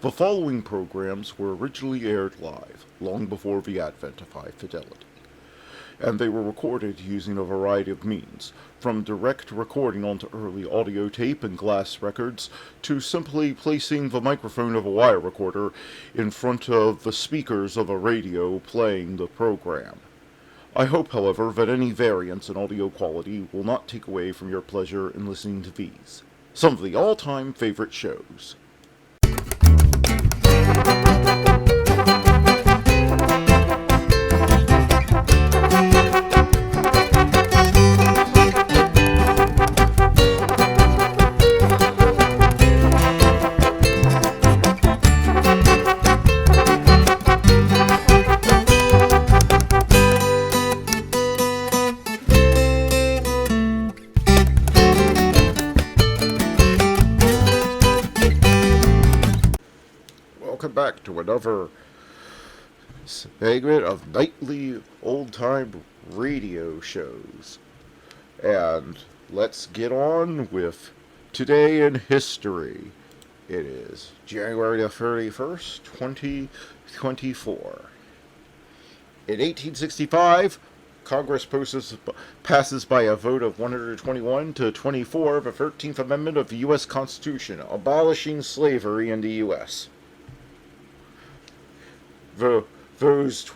The following programs were originally aired live, long before the advent of high fidelity, and they were recorded using a variety of means, from direct recording onto early audio tape and glass records, to simply placing the microphone of a wire recorder in front of the speakers of a radio playing the program. I hope, however, that any variance in audio quality will not take away from your pleasure in listening to these, some of the all-time favorite shows. Welcome back to another segment of nightly old-time radio shows. And let's get on with Today in History. It is January the 31st, 2024. In 1865, Congress passes by a vote of 121 to 24 the 13th Amendment of the U.S. Constitution, abolishing slavery in the U.S. Those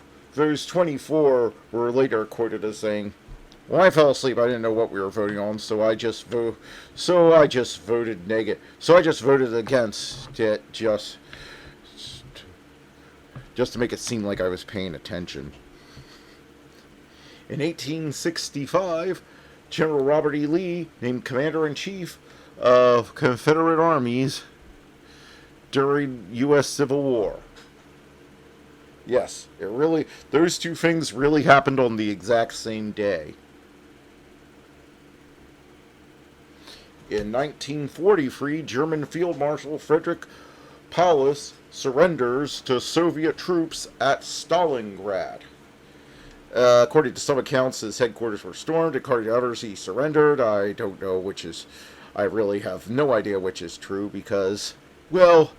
24 were later quoted as saying, "Well, I fell asleep. I didn't know what we were voting on, so I just voted negative. So I just voted against it, just to make it seem like I was paying attention." In 1865, General Robert E. Lee named Commander-in-Chief of Confederate armies during U.S. Civil War. Yes, those two things really happened on the exact same day. In 1943, German Field Marshal Friedrich Paulus surrenders to Soviet troops at Stalingrad. According to some accounts, his headquarters were stormed. According to others, he surrendered. I don't know I really have no idea which is true because, well,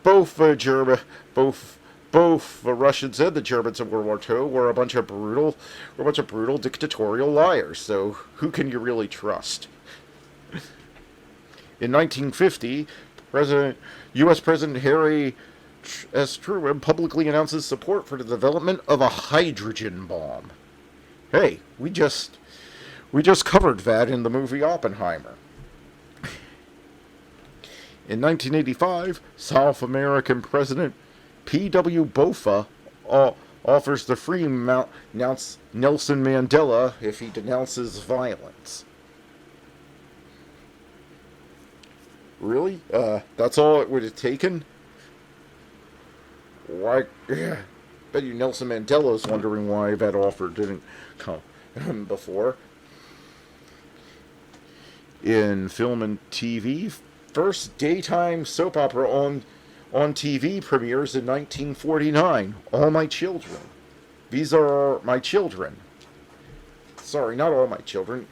both the Russians and the Germans in World War II were a bunch of brutal dictatorial liars, so who can you really trust? In 1950, U.S. President Harry S. Truman publicly announces support for the development of a hydrogen bomb. Hey, we just covered that in the movie Oppenheimer. In 1985, South American President P.W. Botha offers to free Nelson Mandela if he denounces violence. Really? That's all it would have taken? Why? Yeah. Bet you Nelson Mandela's wondering why that offer didn't come before. In film and TV, first daytime soap opera on TV premieres in 1949. All My Children. These are my children. Sorry, not all my children.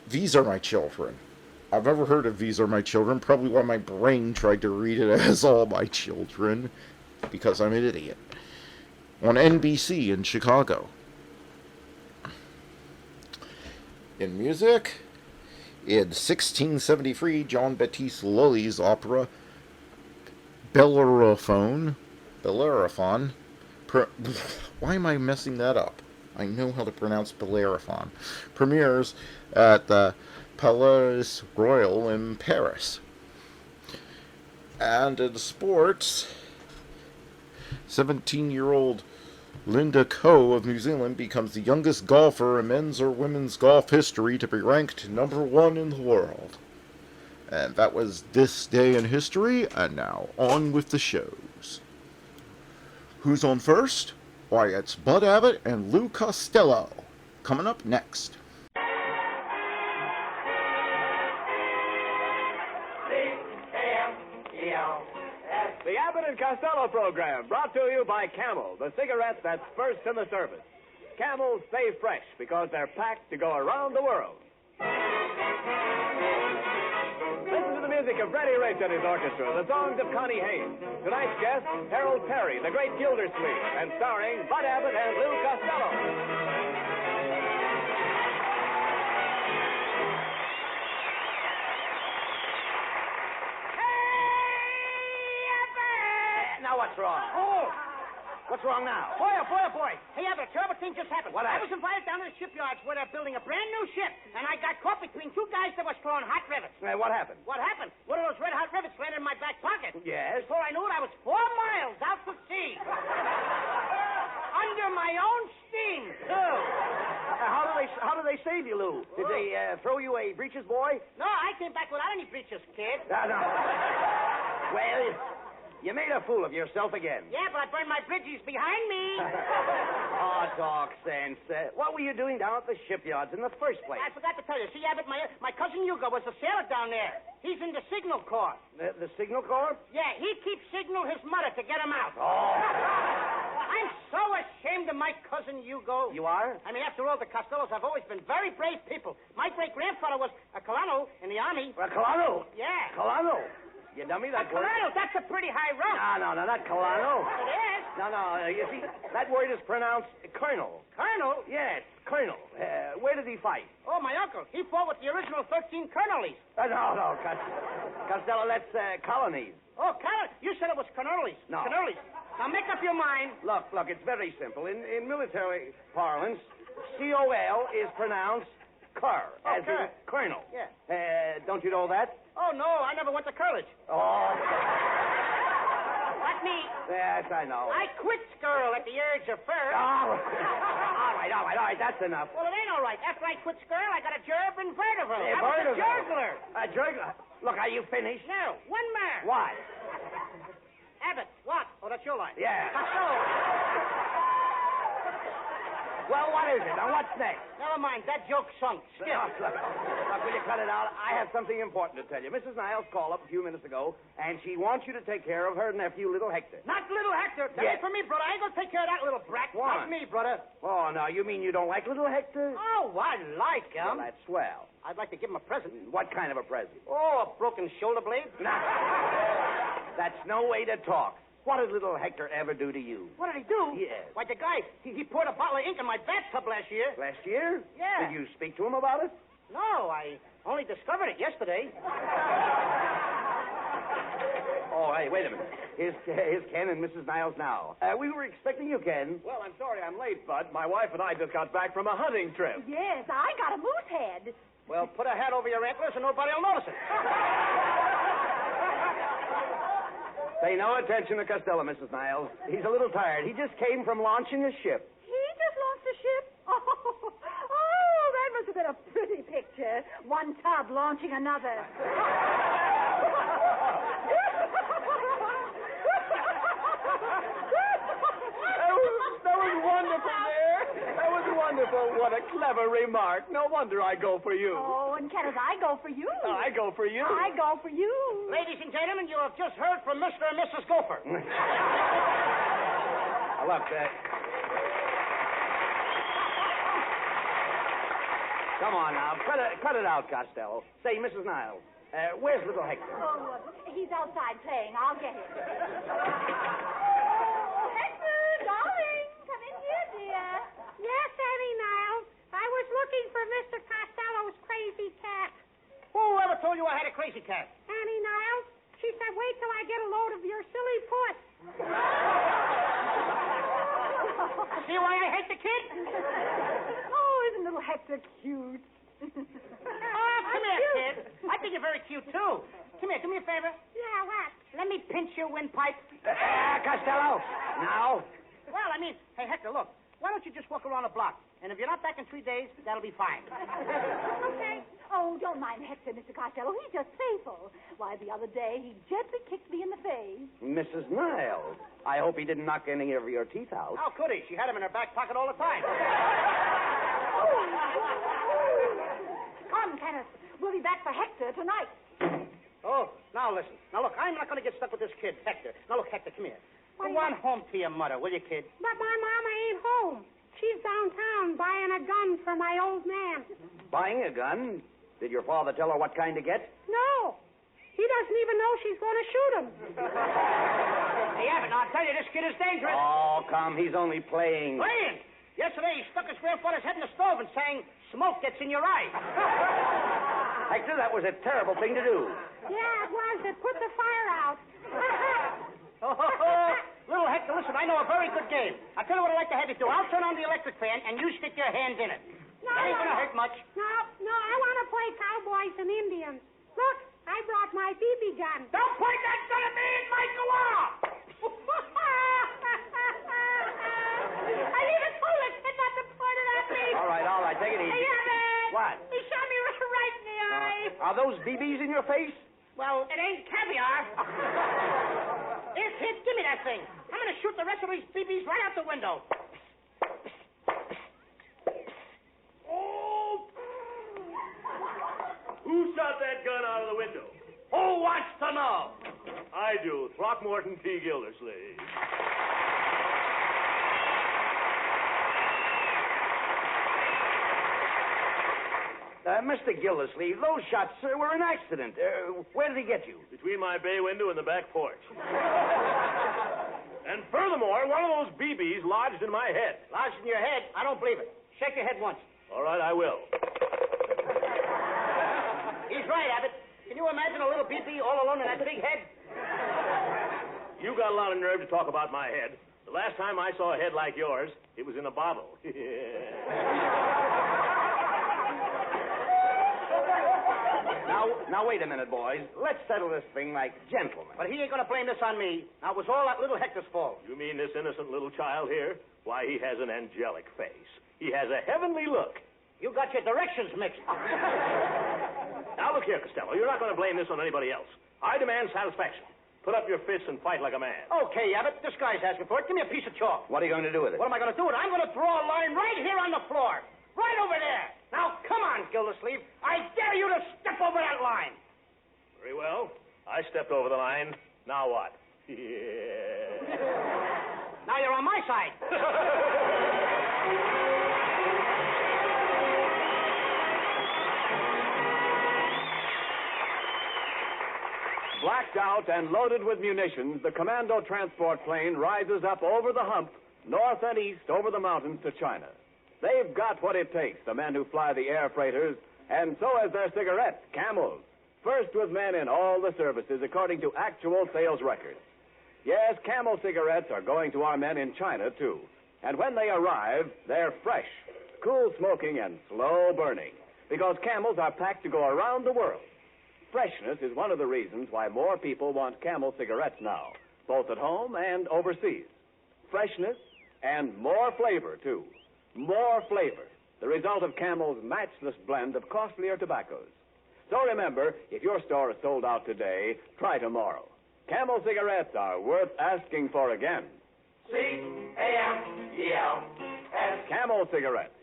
These are my children. I've never heard of These Are My Children, probably why my brain tried to read it as All My Children, because I'm an idiot. On NBC in Chicago. In music, in 1673, John Baptiste Lully's opera Bellerophon. Why am I messing that up? I know how to pronounce Bellerophon. Premieres at the Palais Royal in Paris. And in sports, 17-year-old Linda Coe of New Zealand becomes the youngest golfer in men's or women's golf history to be ranked number 1 in the world. And that was This Day in History, and now on with the shows. Who's on first? Why, it's Bud Abbott and Lou Costello, coming up next. The Abbott and Costello program, brought to you by Camel, the cigarette that's first in the service. Camels stay fresh because they're packed to go around the world. Listen to the music music of Freddie Rich and his orchestra, the songs of Connie Haynes. Tonight's guest, Harold Perry, the great Gildersleeve, and starring Bud Abbott and Lou Costello. Now what's wrong? Oh! What's wrong now? Boy, oh, boy, oh, boy. Hey, Abbott, a terrible thing just happened. What I happened? was invited down to the shipyards where they're building a brand new ship, and I got caught between two guys that was throwing hot rivets. What happened? What happened? One of those red-hot rivets landed in my back pocket. Yes? Before I knew it, I was 4 miles out to sea. Under my own steam, too. How did they save you, Lou? Did they throw you a breeches boy? No, I came back without any breeches, kid. No. Well, you made a fool of yourself again. Yeah, but I burned my bridges behind me. Oh, talk sense. What were you doing down at the shipyards in the first place? I forgot to tell you. See, Abbott, my cousin Hugo was a sailor down there. He's in the signal corps. The signal corps? Yeah, he keeps signal his mother to get him out. Oh. I'm so ashamed of my cousin Hugo. You are? I mean, after all, the Costellos have always been very brave people. My great-grandfather was a colonel in the army. Colonel? Yeah. Colonel? You dummy, that word... Colonel, that's a pretty high rank. No, not colonel. It is. No, you see, that word is pronounced colonel. Colonel? Yes, colonel. Where did he fight? Oh, my uncle. He fought with the original 13 colonels. No, Costello, that's colonies. Oh, colonel. You said it was colonels. No. Colonels. Now, make up your mind. Look, it's very simple. In military parlance, C-O-L is pronounced cur, as in colonel. Yeah. Don't you know that? Oh, no, I never went to college. Oh. Like me. Yes, I know. I quit school at the age of 4. Oh. All right, that's enough. Well, it ain't all right. After I quit school, I got a job in Vertival. Yeah, I was a Vertival. juggler. A juggler? Look, are you finished? No, one more. Why? Abbott, what? Oh, that's your line. Yeah. Costello. Well, what is it? Now, what's next? Never mind. That joke sunk. Skip. Look, will you cut it out? I have something important to tell you. Mrs. Niles called up a few minutes ago, and she wants you to take care of her nephew, little Hector. Not little Hector. Tell Yes. it for me, brother. I ain't gonna take care of that little brat. Why? Not me, brother. Oh, no, you mean you don't like little Hector? Oh, I like him. Well, that's swell. I'd like to give him a present. What kind of a present? Oh, a broken shoulder blade. Nah. That's no way to talk. What did little Hector ever do to you? What did he do? Yes. Why, the guy, he poured a bottle of ink in my bathtub last year. Last year? Yeah. Did you speak to him about it? No, I only discovered it yesterday. Oh, hey, wait a minute. Here's Ken and Mrs. Niles now. We were expecting you, Ken. Well, I'm sorry I'm late, Bud. My wife and I just got back from a hunting trip. Yes, I got a moose head. Well, put a hat over your antlers and nobody will notice it. Pay no attention to Costello, Mrs. Niles. He's a little tired. He just came from launching a ship. He just launched a ship? Oh, that must have been a pretty picture. One tub launching another. That was wonderful there. That was wonderful. What a clever remark. No wonder I go for you. Oh, and Kenneth, I go for you. I go for you. I go for you. Ladies and gentlemen, you have just heard from Mr. and Mrs. Gopher. Look, come on now. Cut it out, Costello. Say, Mrs. Niles, where's little Hector? Oh, he's outside playing. I'll get him. Hector, darling, come in here, dear. Yes, Annie Niles. I was looking for Mr. Costello's crazy cat. Whoever told you I had a crazy cat? Annie Niles, she said, wait till I get a load of your silly foot. See why I hate the kid? Oh, isn't little Hector cute? Oh, come here, kid. I think you're very cute, too. Come here, do me a favor. Yeah, what? Let me pinch your windpipe. Costello, now. Well, I mean, hey, Hector, look. Why don't you just walk around the block? And if you're not back in 3 days, that'll be fine. Okay. Oh, don't mind Hector, Mr. Costello. He's just playful. Why, the other day, he gently kicked me in the face. Mrs. Niles, I hope he didn't knock any of your teeth out. How could he? She had him in her back pocket all the time. Come, Kenneth. We'll be back for Hector tonight. Oh, now listen. Now, look, I'm not going to get stuck with this kid, Hector. Now, look, Hector, come here. Go on home to your mother, will you, kid? But my mama ain't home. She's downtown buying a gun for my old man. Buying a gun? Did your father tell her what kind to get? No. He doesn't even know she's going to shoot him. Hey, Abbott, I'll tell you, this kid is dangerous. Oh, come, he's only playing. Playing? Yesterday, he stuck his grandfather's head in the stove and sang, "Smoke gets in your eye." Hector, that was a terrible thing to do. Yeah, it was. It put the fire out. Little Hector, listen, I know a very good game. I'll tell you what I'd like to have you do. I'll turn on the electric fan, and you stick your hands in it. No, That ain't going to hurt much. No, I want to play cowboys and Indians. Look, I brought my BB gun. Don't point that gun at me. It might go off. I even told this kid not to point it at me. All right, take it easy. Hey, Abbott. What? He shot me right in the eye. Are those BBs in your face? Well, it ain't caviar. Here, kid, give me that thing. I'm going to shoot the rest of these BBs right out the window. Who shot that gun out of the window? Who wants to know? I do. Throckmorton T. Gildersleeve. Mr. Gildersleeve, those shots, sir, were an accident. Where did he get you? Between my bay window and the back porch. And furthermore, one of those BBs lodged in my head. Lodged in your head? I don't believe it. Shake your head once. All right, I will. He's right, Abbott. Can you imagine a little BB all alone in that big head? You got a lot of nerve to talk about my head. The last time I saw a head like yours, it was in a bottle. Now, wait a minute, boys. Let's settle this thing like gentlemen. But he ain't going to blame this on me. Now, it was all that little Hector's fault. You mean this innocent little child here? Why, he has an angelic face. He has a heavenly look. You got your directions mixed. Now, look here, Costello. You're not going to blame this on anybody else. I demand satisfaction. Put up your fists and fight like a man. Okay, Abbott. This guy's asking for it. Give me a piece of chalk. What are you going to do with it? What am I going to do with it? I'm going to draw a line right here on the floor. Right over there. Now, come on, Gildersleeve. I dare you to step over that line. Very well. I stepped over the line. Now what? Now you're on my side. Blacked out and loaded with munitions, the commando transport plane rises up over the hump, north and east over the mountains to China. They've got what it takes, the men who fly the air freighters, and so has their cigarettes, Camels. First with men in all the services, according to actual sales records. Yes, Camel cigarettes are going to our men in China, too. And when they arrive, they're fresh, cool smoking, and slow burning, because Camels are packed to go around the world. Freshness is one of the reasons why more people want Camel cigarettes now, both at home and overseas. Freshness and more flavor, too. More flavor, the result of Camel's matchless blend of costlier tobaccos. So remember, if your store is sold out today, try tomorrow. Camel cigarettes are worth asking for again. C-A-M-E-L-S. Camel cigarettes.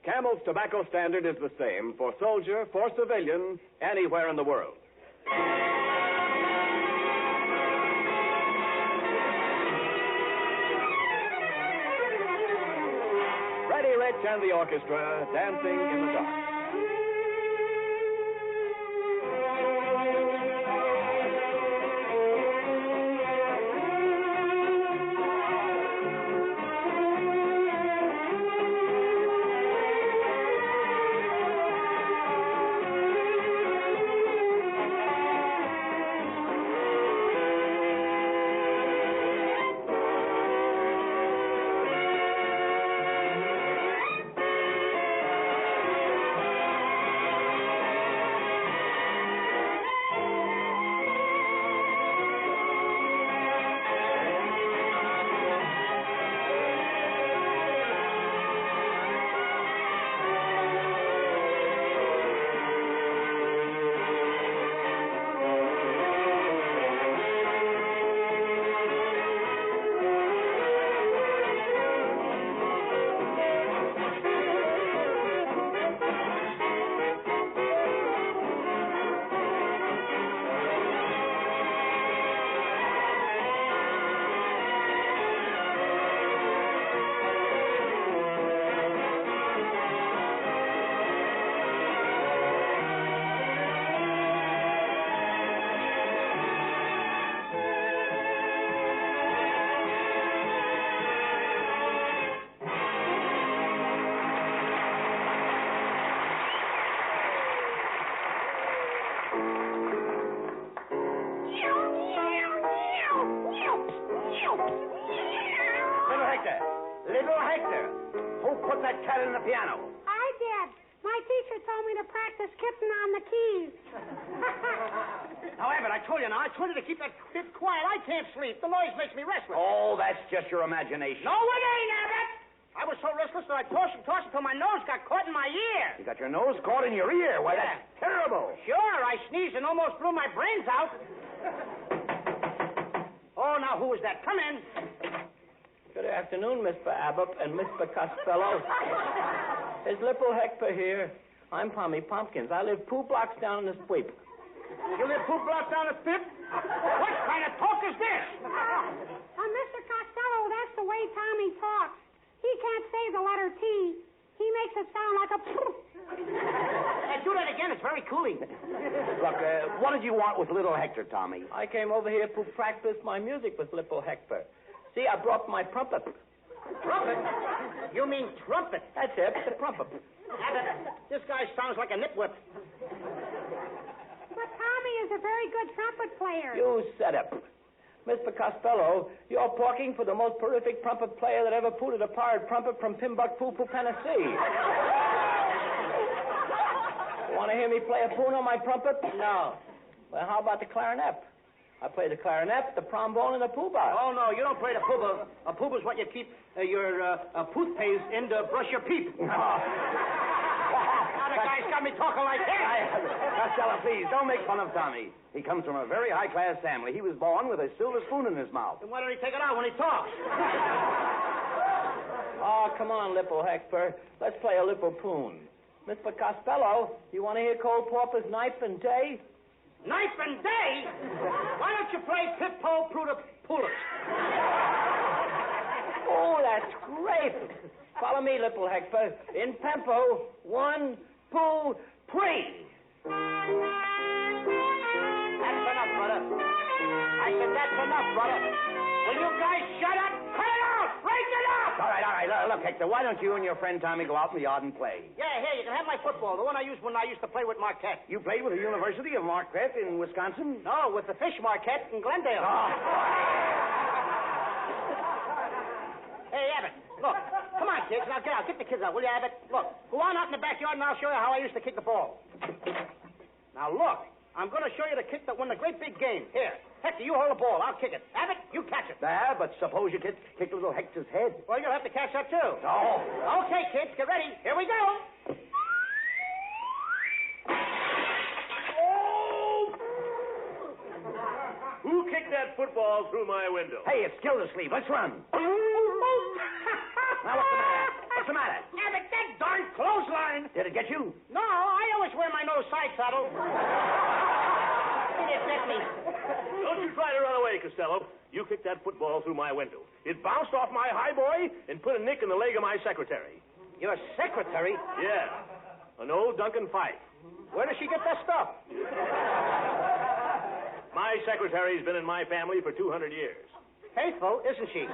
Camel's tobacco standard is the same for soldier, for civilian, anywhere in the world. Freddie Rich and the orchestra dancing in the dark. Little Hector, who put that cat in the piano? I did. My teacher told me to practice kitten on the keys. Now, Abbott, I told you to keep that kid quiet. I can't sleep. The noise makes me restless. Oh, that's just your imagination. No, it ain't, Abbott. I was so restless that I tossed until my nose got caught in my ear. You got your nose caught in your ear. Why, that's terrible. Sure, I sneezed and almost blew my brains out. Oh, now who is that? Come in. Good afternoon, Mr. Abbott and Mr. Costello. Is Lipple Hector here? I'm Pommy Pumpkins. I live 2 blocks down the street. You live 2 blocks down the street? What kind of talk is this? Mr. Costello, that's the way Tommy talks. He can't say the letter T. He makes it sound like a... Do that again. It's very cooling. Look, what did you want with little Hector, Tommy? I came over here to practice my music with Lipple Hector. See, I brought my trumpet. Trumpet? You mean trumpet? That's it, the trumpet. Abbott, this guy sounds like a nitwhip. But Tommy is a very good trumpet player. You said it. Mr. Costello, you're talking for the most prolific trumpet player that ever pooted a pirate trumpet from Timbuktu to Tennessee. Want to hear me play a poon on my trumpet? No. Well, how about the clarinet? I play the clarinet, the trombone, and the poobah. Oh, no, you don't play the poobah. A poobah's what you keep your toothpaste in to brush your peep. Now the guy's got me talking like that. Costello, please, don't make fun of Tommy. He comes from a very high-class family. He was born with a silver spoon in his mouth. Then why don't he take it out when he talks? Oh, come on, Lipple Hector. Let's play a Lipple poon. Mr. Costello, you want to hear Cole Porpoise Night and Day? Night and day? Why don't you play Pip-Po Pruda-Pulus? Oh, that's great. Follow me, Lipple Hector. In tempo. 1, 2, 3. That's enough, brother. I said that's enough, brother. Will you guys shut up? Cut it out! Break it up! All right. Look, Hector, why don't you and your friend Tommy go out in the yard and play? Yeah, here, you can have my football, the one I used when I used to play with Marquette. You played with the University of Marquette in Wisconsin? No, with the Fish Marquette in Glendale. Oh. Hey, Abbott, look. Come on, kids. Now, get out. Get the kids out, will you, Abbott? Look, go on out in the backyard, and I'll show you how I used to kick the ball. Now, look. I'm going to show you the kick that won the great big game. Here. Hector, you hold the ball. I'll kick it. Abbott, you catch it. Yeah, but suppose you kick little Hector's head. Well, you'll have to catch that, too. No. Okay, kids, get ready. Here we go. Oh! Who kicked that football through my window? Hey, it's Gildersleeve. Let's run. Now, what's the matter? Abbott, that darn clothesline. Did it get you? No, I always wear my nose side saddle. It bit me. Don't you try to run away, Costello. You kicked that football through my window. It bounced off my highboy and put a nick in the leg of my secretary. Your secretary? Yeah. An old Duncan Fife. Where does she get that stuff? My secretary's been in my family for 200 years. Faithful, isn't she?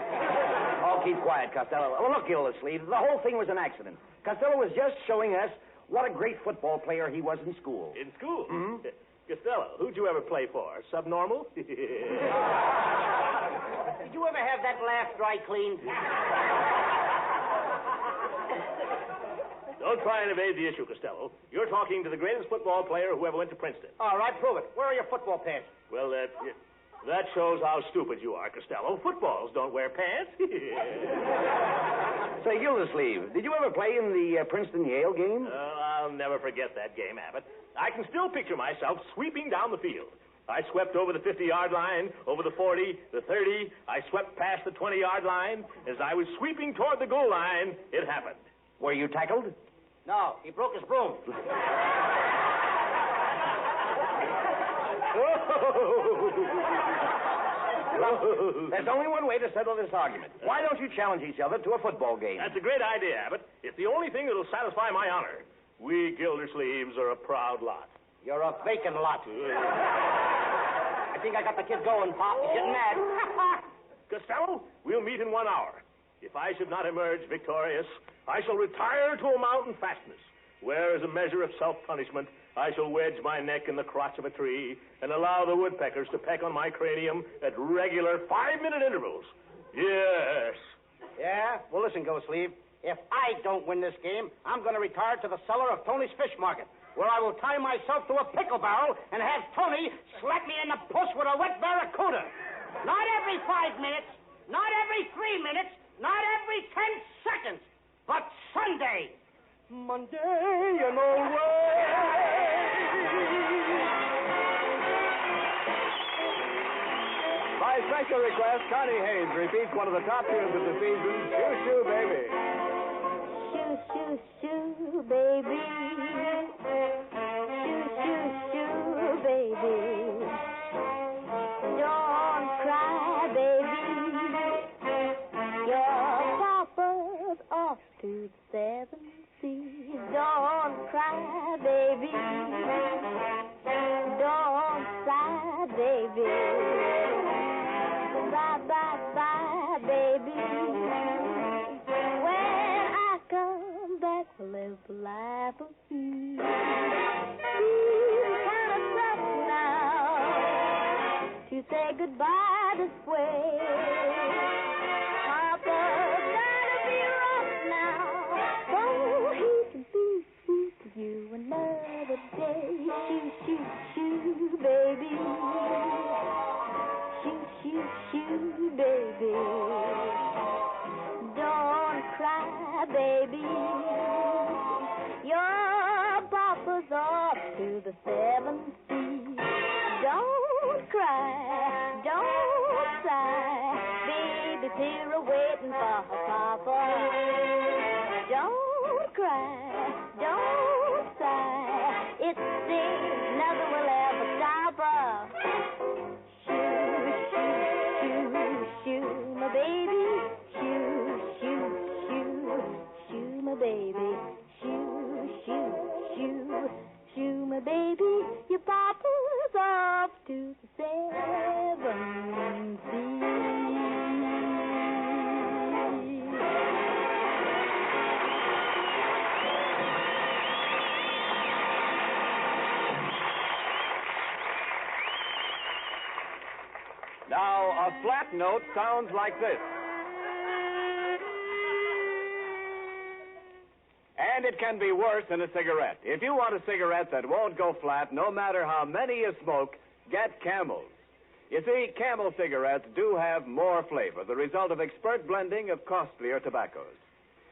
Oh, keep quiet, Costello. Well, look, Gildersleeve, the whole thing was an accident. Costello was just showing us what a great football player he was in school. In school? Mm-hmm. Costello, who'd you ever play for? Subnormal? Did you ever have that laugh dry cleaned? Don't try and evade the issue, Costello. You're talking to the greatest football player who ever went to Princeton. All right, prove it. Where are your football pants? Well, that shows how stupid you are, Costello. Footballs don't wear pants. Say, Gildersleeve, did you ever play in the Princeton-Yale game? I'll never forget that game, Abbott. I can still picture myself sweeping down the field. I swept over the 50-yard line, over the 40, the 30. I swept past the 20-yard line. As I was sweeping toward the goal line, it happened. Were you tackled? No, he broke his broom. There's only one way to settle this argument. Why don't you challenge each other to a football game? That's a great idea, Abbott. It's the only thing that'll satisfy my honor. We Gildersleeves are a proud lot. You're a vacant lot. I think I got the kid going, Pop. He's getting mad. Costello, we'll meet in 1 hour. If I should not emerge victorious, I shall retire to a mountain fastness, where, as a measure of self-punishment, I shall wedge my neck in the crotch of a tree and allow the woodpeckers to peck on my cranium at regular 5-minute intervals. Yes. Yeah? Well, listen, Ghost Sleeve. If I don't win this game, I'm going to retire to the cellar of Tony's Fish Market, where I will tie myself to a pickle barrel and have Tony slap me in the puss with a wet barracuda. Not every 5 minutes, not every 3 minutes, not every 10 seconds, but Sunday. Monday and away. By special request, Connie Haynes repeats one of the top tunes of the season, Shoo Shoo Baby. Shoo, shoo, shoo, baby. Shoo, shoo, shoo, baby. Don't cry, baby. Your papa's off to the 7 seas. Don't cry, baby. Don't sigh, baby. Bye, bye, bye, baby. When I come back, we'll live the life of me. Feels kind of rough now to say goodbye this way. Papa's gotta be rough now, so he can be sweet to you another day. Shoo, shoo, shoo, baby. Shoo, shoo, shoo, baby. Don't cry, baby. Your papa's off to the 7 seas. Don't cry, don't sigh. Baby's here a-waiting for her papa. Don't cry, don't sigh. It seems nothing will ever stop her. Shoo, my baby. Shoo, shoo, shoo, shoo, my baby. Shoo, shoo, shoo, shoo, my baby. Your papa's off to the 7 seas. Now, a flat note sounds like this. And it can be worse than a cigarette. If you want a cigarette that won't go flat, no matter how many you smoke, get Camel's. You see, Camel cigarettes do have more flavor, the result of expert blending of costlier tobaccos.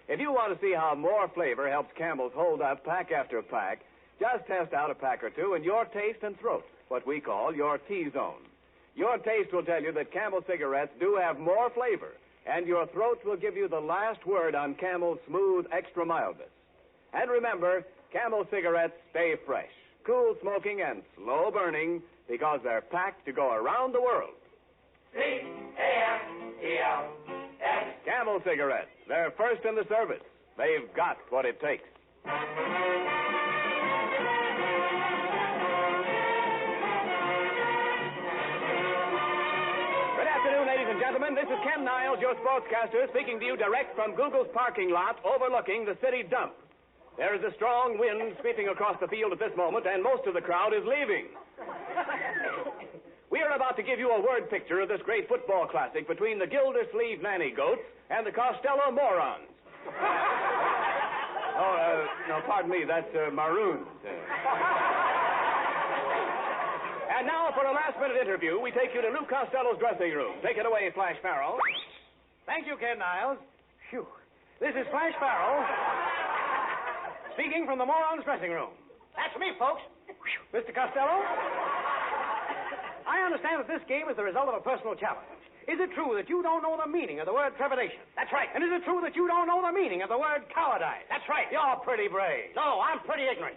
If you want to see how more flavor helps Camel's hold up pack after pack, just test out a pack or two in your taste and throat, what we call your T-zone. Your taste will tell you that Camel cigarettes do have more flavor, and your throat will give you the last word on Camel's smooth extra mildness. And remember, Camel cigarettes stay fresh, cool smoking and slow burning because they're packed to go around the world. C-A-M-E-L-S. Camel cigarettes. They're first in the service. They've got what it takes. Ladies and gentlemen, this is Ken Niles, your sportscaster, speaking to you direct from Google's parking lot overlooking the city dump. There is a strong wind sweeping across the field at this moment, and most of the crowd is leaving. We are about to give you a word picture of this great football classic between the Gildersleeve Nanny Goats and the Costello Morons. No, pardon me, that's Maroons. And now, for a last-minute interview, we take you to Lou Costello's dressing room. Take it away, Flash Farrell. Thank you, Ken Niles. Phew. This is Flash Farrell, speaking from the Morons' dressing room. That's me, folks. Mr. Costello, I understand that this game is the result of a personal challenge. Is it true that you don't know the meaning of the word trepidation? That's right. And is it true that you don't know the meaning of the word cowardice? That's right. You're pretty brave. No, I'm pretty ignorant.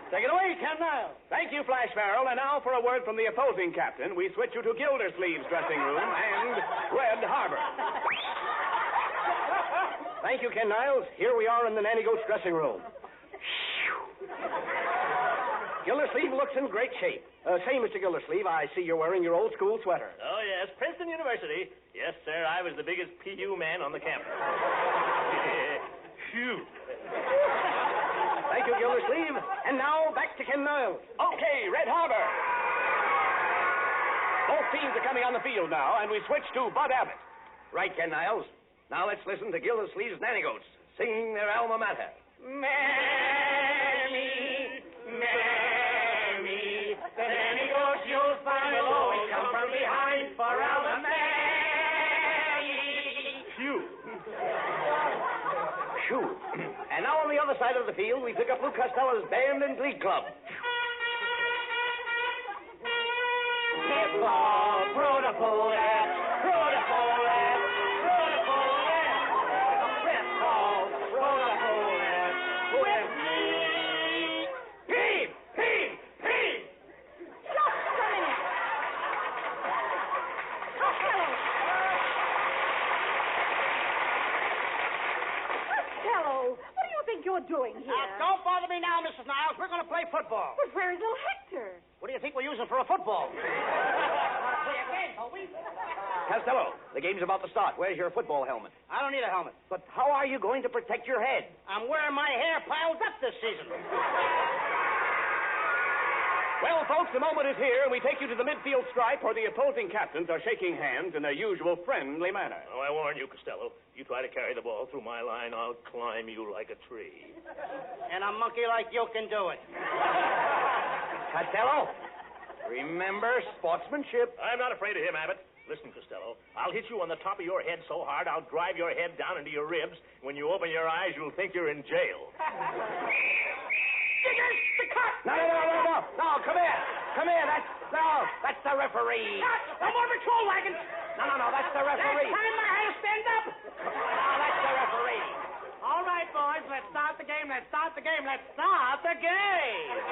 Take it away, Ken Niles. Thank you, Flash Farrell. And now for a word from the opposing captain, we switch you to Gildersleeve's dressing room and Red Harbor. Thank you, Ken Niles. Here we are in the Nanny Goat's dressing room. Gildersleeve looks in great shape. Say, Mr. Gildersleeve, I see you're wearing your old school sweater. Oh, yes, Princeton University. Yes, sir, I was the biggest PU man on the campus. Phew. Thank you, Gildersleeve. And now, back to Ken Niles. Okay, Red Harbor. Both teams are coming on the field now, and we switch to Bud Abbott. Right, Ken Niles. Now let's listen to Gildersleeve's Nanny Goats singing their alma mater. Mammy, Mammy, the nanny goats you'll find will always come from behind for Alma Mammy. Phew. Phew. And now on the other side of the field, we pick up Lou Costello's band and glee club. Football, protocol, protocol, protocol, football, protocol, with me. Heave! Heave! Heave! Just a minute. Costello. Costello, what do you think you're doing here? Don't bother me now, Mrs. Niles. We're going to play football. But where is little Hector? What do you think we're using for a football? Play again, don't we? Costello, the game's about to start. Where's your football helmet? I don't need a helmet. But how are you going to protect your head? I'm wearing my hair piled up this season. Well, folks, the moment is here, and we take you to the midfield stripe where the opposing captains are shaking hands in their usual friendly manner. Oh, I warn you, Costello. You try to carry the ball through my line, I'll climb you like a tree. And a monkey like you can do it. Costello, remember sportsmanship. I'm not afraid of him, Abbott. Listen, Costello, I'll hit you on the top of your head so hard I'll drive your head down into your ribs. When you open your eyes, you'll think you're in jail. Diggers, the cut! No, come here. Come here. That's the referee. Cut! No more patrol wagons! No, that's the referee. Last time I had to stand up! No, that's the referee. All right, boys, let's start the game. Let's start the game. Let's start the game.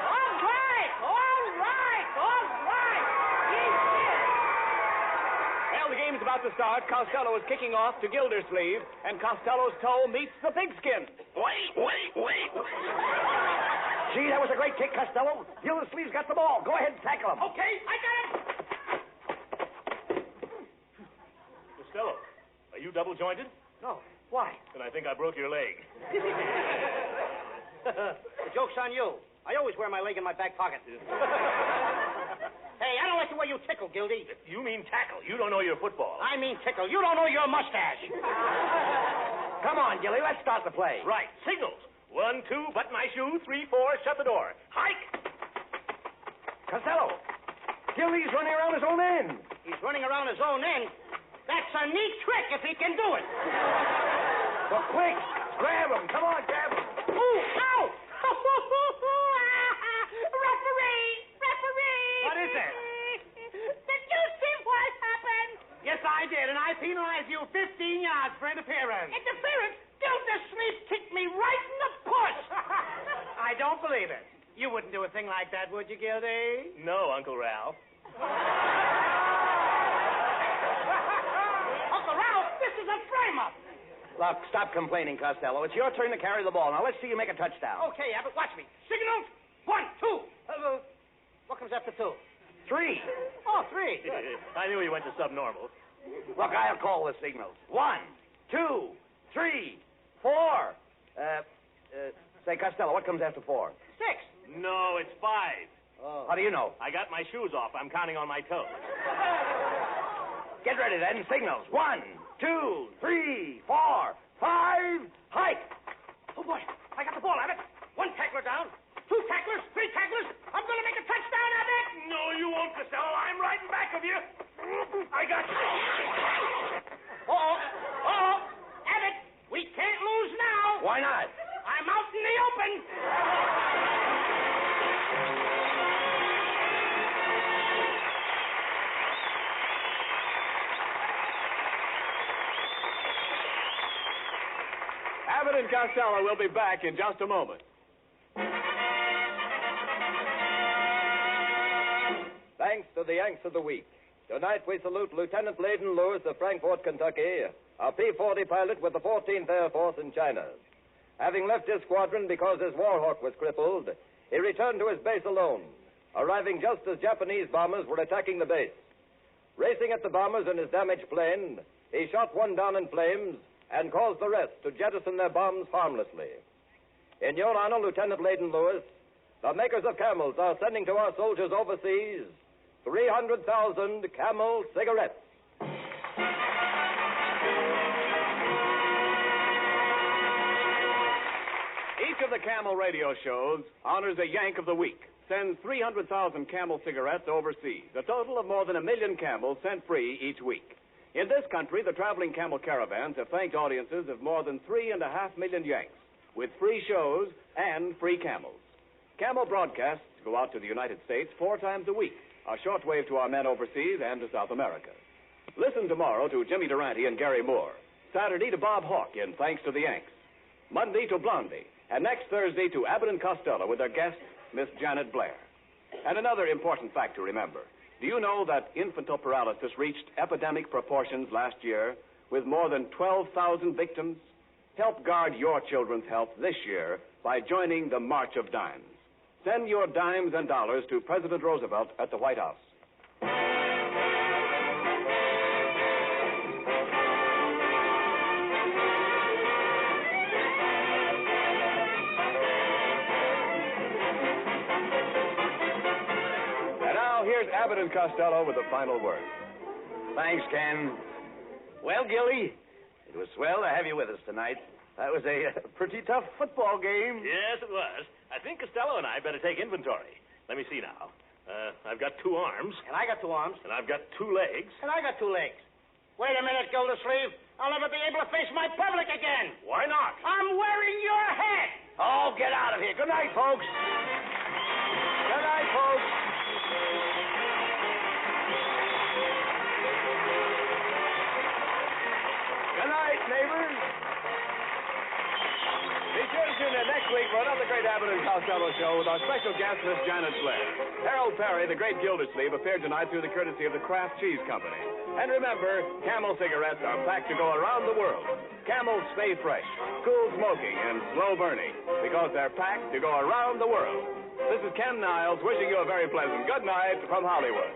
All right. Well, the game's about to start. Costello is kicking off to Gildersleeve, and Costello's toe meets the pigskin. Wait. Gee, that was a great kick, Costello. Gildersleeve's got the ball. Go ahead and tackle him. Okay, I got him. Costello, are you double-jointed? No. Why? Then I think I broke your leg. The joke's on you. I always wear my leg in my back pocket. Hey, I don't like the way you tickle, Gildy. You mean tackle. You don't know your football. I mean tickle. You don't know your mustache. Come on, Gilly. Let's start the play. Right. Signals. 1, 2, button my shoe. 3, 4, shut the door. Hike! Costello, Gilly's running around his own end. He's running around his own end. That's a neat trick if he can do it. Well, quick. Grab him. Come on, grab him. Ooh, ow! Referee! What is it? Did you see what happened? Yes, I did, and I penalized you 15 yards for interference. Interference? Gildersleeve kicked me right in the puss. I don't believe it. You wouldn't do a thing like that, would you, Gildy? No, Uncle Ralph. Uncle Ralph, this is a frame-up. Look, stop complaining, Costello. It's your turn to carry the ball. Now, let's see you make a touchdown. Okay, Abbott, watch me. Signals. 1, 2. What comes after 2? 3. Oh, 3. Good. I knew he went to subnormal. Look, I'll call the signals. 1, 2, 3, 4. Say, Costello, what comes after 4? 6. No, it's 5. Oh. How do you know? I got my shoes off. I'm counting on my toes. Get ready, then. Signals. 1, 2, 3, 4, 5. Hike! Oh, boy. I got the ball, Abbott. 1 tackler down. 2 tacklers. 3 tacklers. I'm going to make a touchdown, Abbott. No, you won't, Costello. I'm right in back of you. I got you. Uh-oh. Abbott, we can't lose now. Why not? I'm out in the open. Abbott and Costello will be back in just a moment. Thanks to the Yanks of the Week. Tonight we salute Lieutenant Layden Lewis of Frankfort, Kentucky, a P-40 pilot with the 14th Air Force in China. Having left his squadron because his Warhawk was crippled, he returned to his base alone, arriving just as Japanese bombers were attacking the base. Racing at the bombers in his damaged plane, he shot one down in flames and caused the rest to jettison their bombs harmlessly. In your honor, Lieutenant Leyden Lewis, the makers of Camels are sending to our soldiers overseas 300,000 Camel cigarettes. Each of the Camel radio shows honors a Yank of the Week, sends 300,000 Camel cigarettes overseas, a total of more than 1 million Camels sent free each week. In this country, the traveling Camel caravans have thanked audiences of more than 3.5 million Yanks with free shows and free Camels. Camel broadcasts go out to the United States 4 times a week, a shortwave to our men overseas and to South America. Listen tomorrow to Jimmy Durante and Gary Moore, Saturday to Bob Hawke in Thanks to the Yanks, Monday to Blondie, and next Thursday to Abbott and Costello with their guest, Miss Janet Blair. And another important fact to remember. Do you know that infantile paralysis reached epidemic proportions last year with more than 12,000 victims? Help guard your children's health this year by joining the March of Dimes. Send your dimes and dollars to President Roosevelt at the White House. Here's Abbott and Costello with the final word. Thanks, Ken. Well, Gilly, it was swell to have you with us tonight. That was a pretty tough football game. Yes, it was. I think Costello and I better take inventory. Let me see now. I've got 2 arms. And I got 2 arms. And I've got 2 legs. And I got 2 legs. Wait a minute, Gildersleeve. I'll never be able to face my public again. Why not? I'm wearing your hat. Oh, get out of here. Good night, folks. Good night, folks. Good night, neighbors. Be sure to tune in next week for another great Abbott and Costello show with our special guest, Miss Janet Blair. Harold Perry, the great Gildersleeve, appeared tonight through the courtesy of the Kraft Cheese Company. And remember, Camel cigarettes are packed to go around the world. Camels stay fresh, cool smoking, and slow burning because they're packed to go around the world. This is Ken Niles wishing you a very pleasant good night from Hollywood.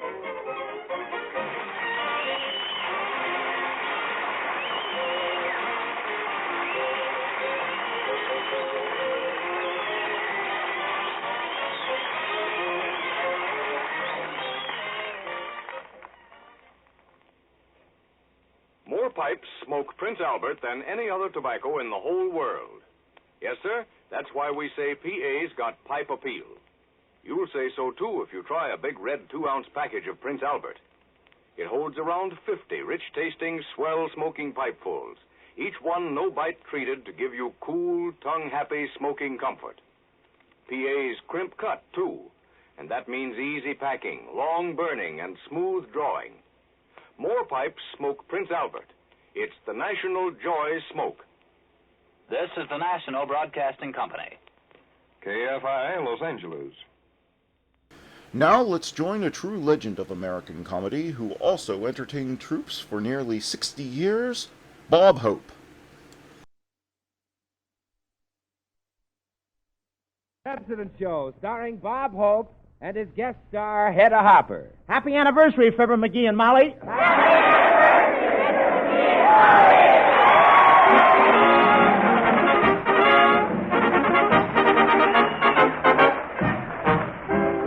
More pipes smoke Prince Albert than any other tobacco in the whole world. Yes, sir, that's why we say PA's got pipe appeal. You'll say so, too, if you try a big red 2-ounce package of Prince Albert. It holds around 50 rich-tasting, swell-smoking pipefuls, each one no-bite treated to give you cool, tongue-happy smoking comfort. PA's crimp cut, too, and that means easy packing, long burning, and smooth drawing. More pipes smoke Prince Albert. It's the National Joy Smoke. This is the National Broadcasting Company. KFI, Los Angeles. Now let's join a true legend of American comedy who also entertained troops for nearly 60 years, Bob Hope. President Show, starring Bob Hope and his guest star, Hedda Hopper. Happy anniversary, Fibber McGee and Molly.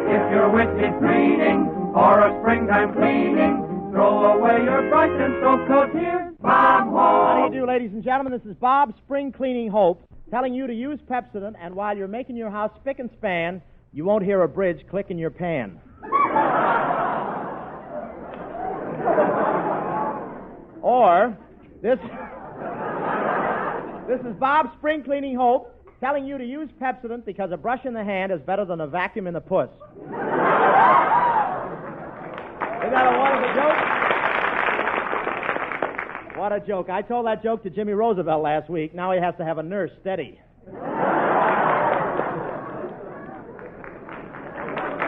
If you're Whitney's cleaning or a springtime cleaning, throw away your brush and soap coat. Here's Bob Hope. How do you do, ladies and gentlemen? This is Bob Spring Cleaning Hope telling you to use Pepsodent, and while you're making your house spick and span, you won't hear a bridge click in your pan. Or, this is Bob Spring Cleaning Hope telling you to use Pepsodent because a brush in the hand is better than a vacuum in the puss. Isn't that a wonderful joke? What a joke. I told that joke to Jimmy Roosevelt last week. Now he has to have a nurse steady.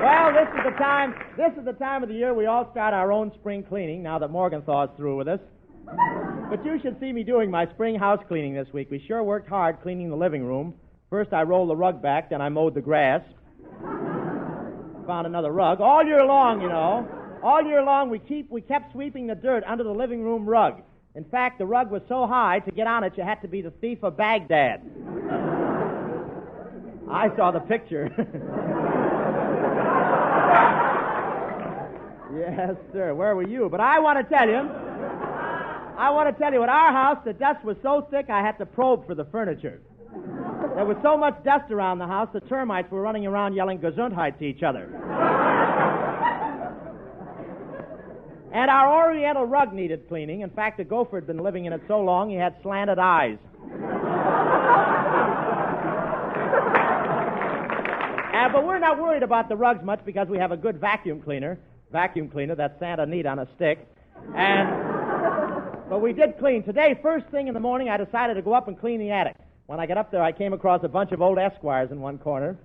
Well, this is the time of the year we all start our own spring cleaning, now that Morgenthau's through with us. But you should see me doing my spring house cleaning this week. We sure worked hard cleaning the living room. First I rolled the rug back, then I mowed the grass. Found another rug. All year long, you know. All year long we kept sweeping the dirt under the living room rug. In fact, the rug was so high, to get on it, you had to be the thief of Baghdad. I saw the picture. Yes, sir. Where were you? But I want to tell you, at our house, the dust was so thick I had to probe for the furniture. There was so much dust around the house, the termites were running around yelling Gesundheit to each other. And our oriental rug needed cleaning. In fact, the gopher had been living in it so long he had slanted eyes. But we're not worried about the rugs much because we have a good vacuum cleaner. That's Santa Neat on a stick. But we did clean. Today, first thing in the morning, I decided to go up and clean the attic. When I got up there, I came across a bunch of old Esquires in one corner.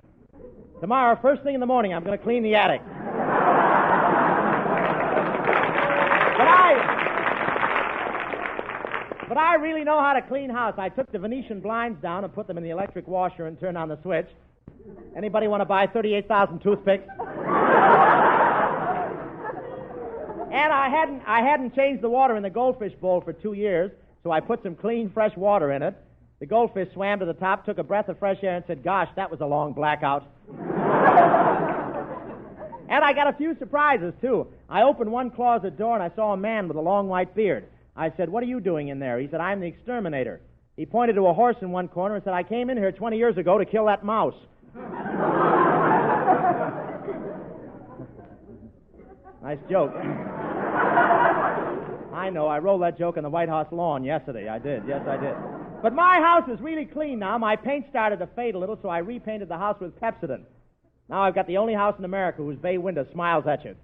Tomorrow, first thing in the morning, I'm going to clean the attic. But I really know how to clean house. I took the Venetian blinds down and put them in the electric washer and turned on the switch. Anybody want to buy 38,000 toothpicks? And I hadn't changed the water in the goldfish bowl for 2 years, so I put some clean, fresh water in it. The goldfish swam to the top, took a breath of fresh air, and said, "Gosh, that was a long blackout." And I got a few surprises, too. I opened one closet door, and I saw a man with a long white beard. I said, "What are you doing in there?" He said, "I'm the exterminator." He pointed to a horse in one corner and said, "I came in here 20 years ago to kill that mouse." Nice joke. I know, I rolled that joke on the White House lawn yesterday. I did, yes, I did. But my house is really clean now. My paint started to fade a little, so I repainted the house with Pepsodent. Now I've got the only house in America whose bay window smiles at you.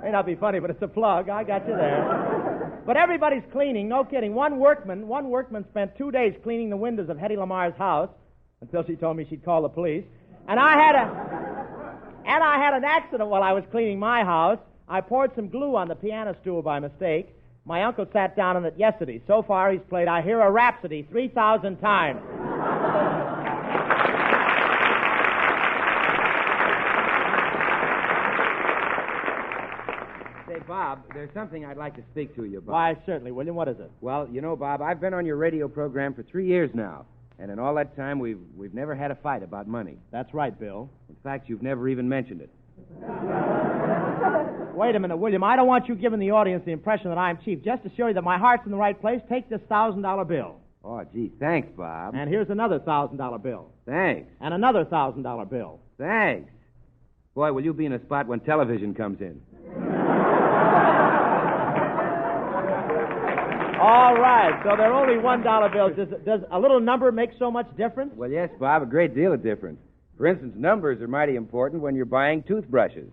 May not be funny, but it's a plug. I got you there. But everybody's cleaning, no kidding. One workman spent 2 days cleaning the windows of Hetty Lamar's house until she told me she'd call the police. And I had an accident while I was cleaning my house. I poured some glue on the piano stool by mistake. My uncle sat down on it yesterday. So far, he's played I Hear a Rhapsody 3,000 times. Say, Bob, there's something I'd like to speak to you about. Why, certainly, William. What is it? Well, you know, Bob, I've been on your radio program for 3 years now. And in all that time, we've never had a fight about money. That's right, Bill. In fact, you've never even mentioned it. Wait a minute, William. I don't want you giving the audience the impression that I'm cheap. Just to show you that my heart's in the right place, take this $1,000 bill. Oh, gee, thanks, Bob. And here's another $1,000 bill. Thanks. And another $1,000 bill. Thanks. Boy, will you be in a spot when television comes in. All right, so they're only $1 bills. Does a little number make so much difference? Well, yes, Bob, a great deal of difference. For instance, numbers are mighty important when you're buying toothbrushes.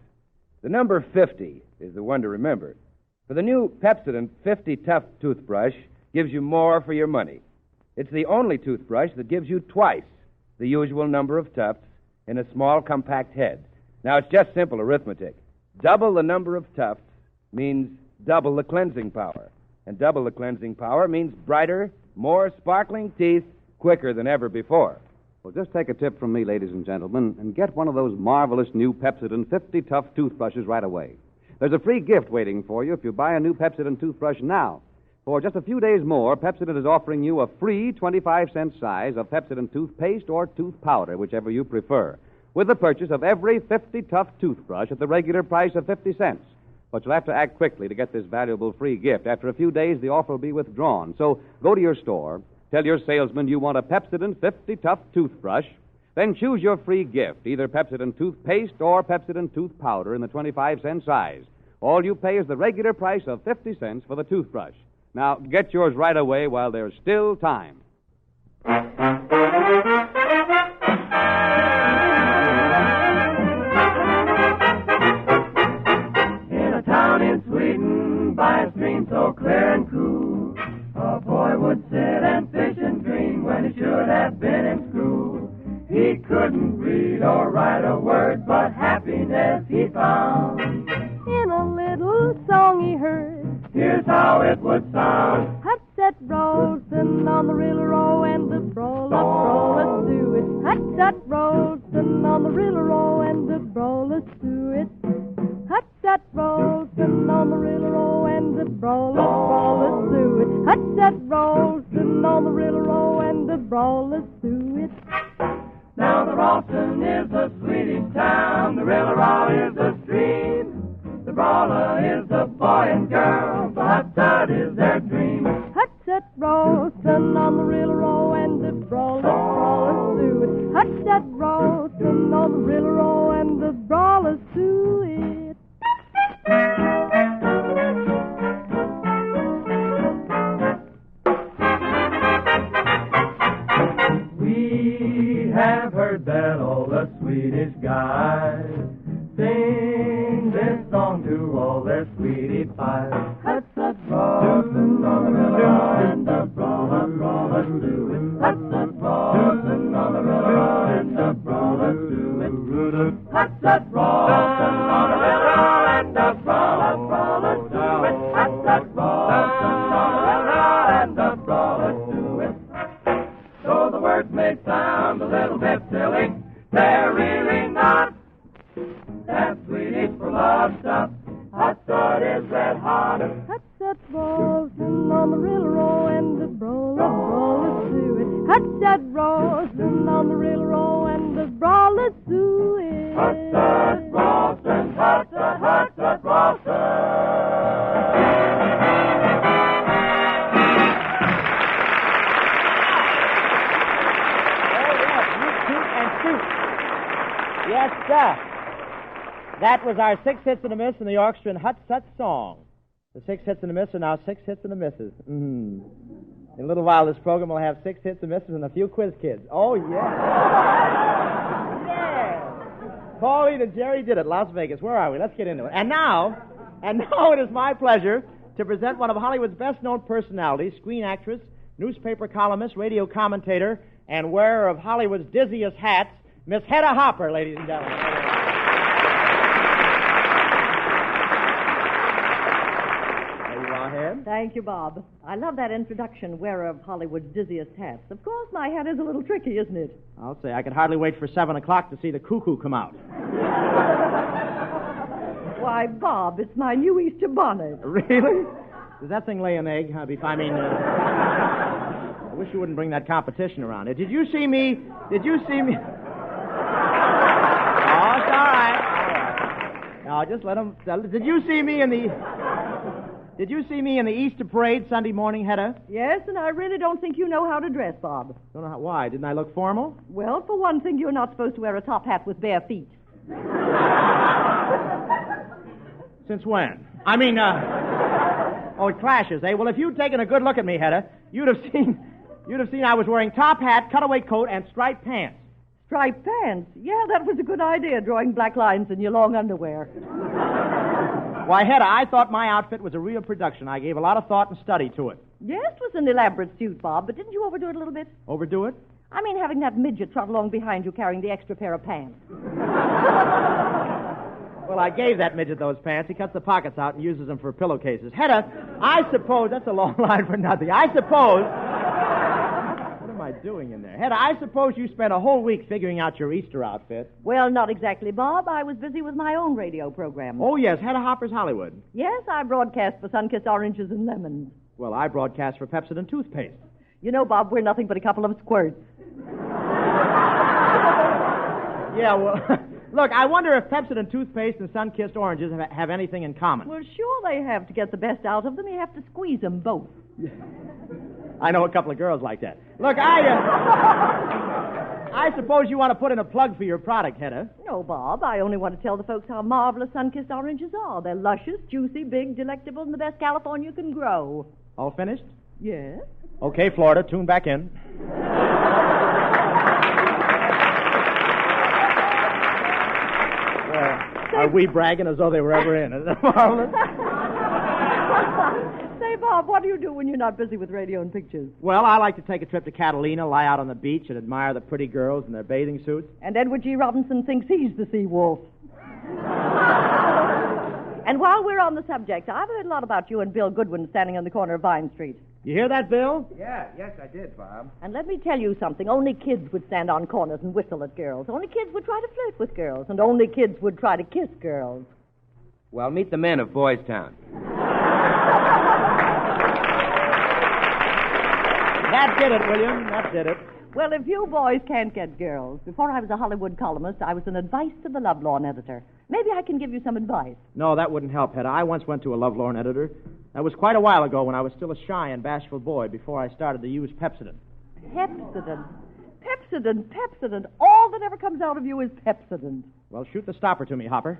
The number 50 is the one to remember. For the new Pepsodent 50 Tough toothbrush gives you more for your money. It's the only toothbrush that gives you twice the usual number of tufts in a small, compact head. Now, it's just simple arithmetic. Double the number of tufts means double the cleansing power. And double the cleansing power means brighter, more sparkling teeth quicker than ever before. Well, just take a tip from me, ladies and gentlemen, and get one of those marvelous new Pepsodent 50 Tough toothbrushes right away. There's a free gift waiting for you if you buy a new Pepsodent toothbrush now. For just a few days more, Pepsodent is offering you a free 25-cent size of Pepsodent toothpaste or tooth powder, whichever you prefer, with the purchase of every 50 Tough toothbrush at the regular price of 50 cents. But you'll have to act quickly to get this valuable free gift. After a few days, the offer will be withdrawn. So go to your store, tell your salesman you want a Pepsodent 50 Tough toothbrush, then choose your free gift, either Pepsodent toothpaste or Pepsodent tooth powder in the 25-cent size. All you pay is the regular price of 50 cents for the toothbrush. Now, get yours right away while there's still time. By a stream so clear and cool, a boy would sit and fish and dream when he should have been in school. He couldn't read or write a word, but happiness he found in a little song he heard. Here's how it would sound. Hut set roastin' on the railroad and the brawlers do it. Hut set roastin' on the railroad and the brawlers do it. Hut set roastin' on the railroad and the brawlers do it. Hut set roastin' on the railroad and the brawlers do it. Now the Ralston is the Swedish town, the Rillarow is the stream, the Brawler is the boy and girl, the Hut Tut is their dream. Hut Tut Ralston on the Rillarow and the Brawler do it. Hut Tut Ralston on the Rillarow and the Brawlers do it. We have heard that all the Swedish guys sing this song to all their sweetie pies. Hut Tut Ralston on the Rillarow and the Brawlers do it. Hut Tut Ralston on the Rillarow and the Brawlers do it. Hut Tut Ralston on the Rillarow and the Brawlers do it. Hut Tut Ralston on the Rillarow and the Brawlers do it. Though the words may sound a little bit silly, they're really not. That Swedish for love stuff, Hut Tut is red hot. Hut Tut Ralston on the Rillarow and the Brawlers do it. Hut Tut Ralston on the Rillarow and the Brawlers do it. Hut Tut Ralston, Hut Tut Ralston. Yes, sir. That was our 6 hits and a miss in the orchestra and Hut Tut song. The 6 hits and a miss are now 6 hits and a misses. In a little while, this program will have 6 hits and misses and a few quiz kids. Oh, yeah. Yeah. Pauline and Jerry did it, Las Vegas. Where are we? Let's get into it. And now it is my pleasure to present one of Hollywood's best-known personalities, screen actress, newspaper columnist, radio commentator, and wearer of Hollywood's dizziest hats, Miss Hedda Hopper, ladies and gentlemen. There you are, Hedda. Thank you, Bob. I love that introduction, wearer of Hollywood's dizziest hats. Of course, my hat is a little tricky, isn't it? I'll say, I could hardly wait for 7 o'clock to see the cuckoo come out. Why, Bob, it's my new Easter bonnet. Really? Does that thing lay an egg? I wish you wouldn't bring that competition around. Did you see me? Oh, it's all right. Now, just let him... Did you see me in the Easter parade Sunday morning, Hedda? Yes, and I really don't think you know how to dress, Bob. Don't know how, why? Didn't I look formal? Well, for one thing, you're not supposed to wear a top hat with bare feet. Since when? Oh, it clashes, eh? Well, if you'd taken a good look at me, Hedda, you'd have seen I was wearing top hat, cutaway coat, and striped pants. Striped pants? Yeah, that was a good idea, drawing black lines in your long underwear. Why, Hedda, I thought my outfit was a real production. I gave a lot of thought and study to it. Yes, it was an elaborate suit, Bob, but didn't you overdo it a little bit? Overdo it? I mean, having that midget trot along behind you carrying the extra pair of pants. Well, I gave that midget those pants. He cuts the pockets out and uses them for pillowcases. Hedda, I suppose... That's a long line for nothing. I suppose... What am I doing in there? Hedda, I suppose you spent a whole week figuring out your Easter outfit. Well, not exactly, Bob. I was busy with my own radio program. Oh, yes, Hedda Hopper's Hollywood. Yes, I broadcast for Sun-Kissed Oranges and Lemons. Well, I broadcast for Pepsodent toothpaste. You know, Bob, we're nothing but a couple of squirts. Yeah, well... Look, I wonder if Pepsodent toothpaste and Sun-Kissed Oranges have anything in common. Well, sure they have. To get the best out of them, you have to squeeze them both. I know a couple of girls like that. Look, I suppose you want to put in a plug for your product, Hedda. No, Bob. I only want to tell the folks how marvelous Sun-Kissed Oranges are. They're luscious, juicy, big, delectable, and the best California can grow. All finished? Yes. Okay, Florida, tune back in. Are we bragging as though they were ever in? Is that marvelous? Say, Bob, what do you do when you're not busy with radio and pictures? Well, I like to take a trip to Catalina, lie out on the beach, and admire the pretty girls in their bathing suits. And Edward G. Robinson thinks he's the sea wolf. And while we're on the subject, I've heard a lot about you and Bill Goodwin standing on the corner of Vine Street. You hear that, Bill? Yes, I did, Bob. And let me tell you something. Only kids would stand on corners and whistle at girls. Only kids would try to flirt with girls. And only kids would try to kiss girls. Well, meet the men of Boys Town. That did it, William. That did it. Well, if you boys can't get girls, before I was a Hollywood columnist, I was an advice to the lovelorn editor. Maybe I can give you some advice. No, that wouldn't help, Hedda. I once went to a lovelorn editor. That was quite a while ago when I was still a shy and bashful boy before I started to use Pepsodent. Pepsodent. Pepsodent, Pepsodent. All that ever comes out of you is Pepsodent. Well, shoot the stopper to me, Hopper.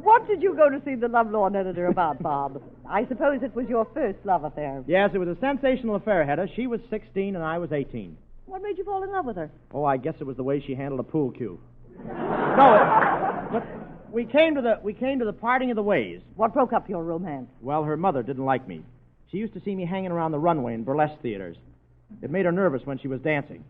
What did you go to see the lovelorn editor about, Bob? I suppose it was your first love affair. Yes, it was a sensational affair, Hedda. She was 16 and I was 18. What made you fall in love with her? Oh, I guess it was the way she handled a pool cue. No, but we came to the parting of the ways. What broke up your romance? Well, her mother didn't like me. She used to see me hanging around the runway in burlesque theaters. It made her nervous when she was dancing.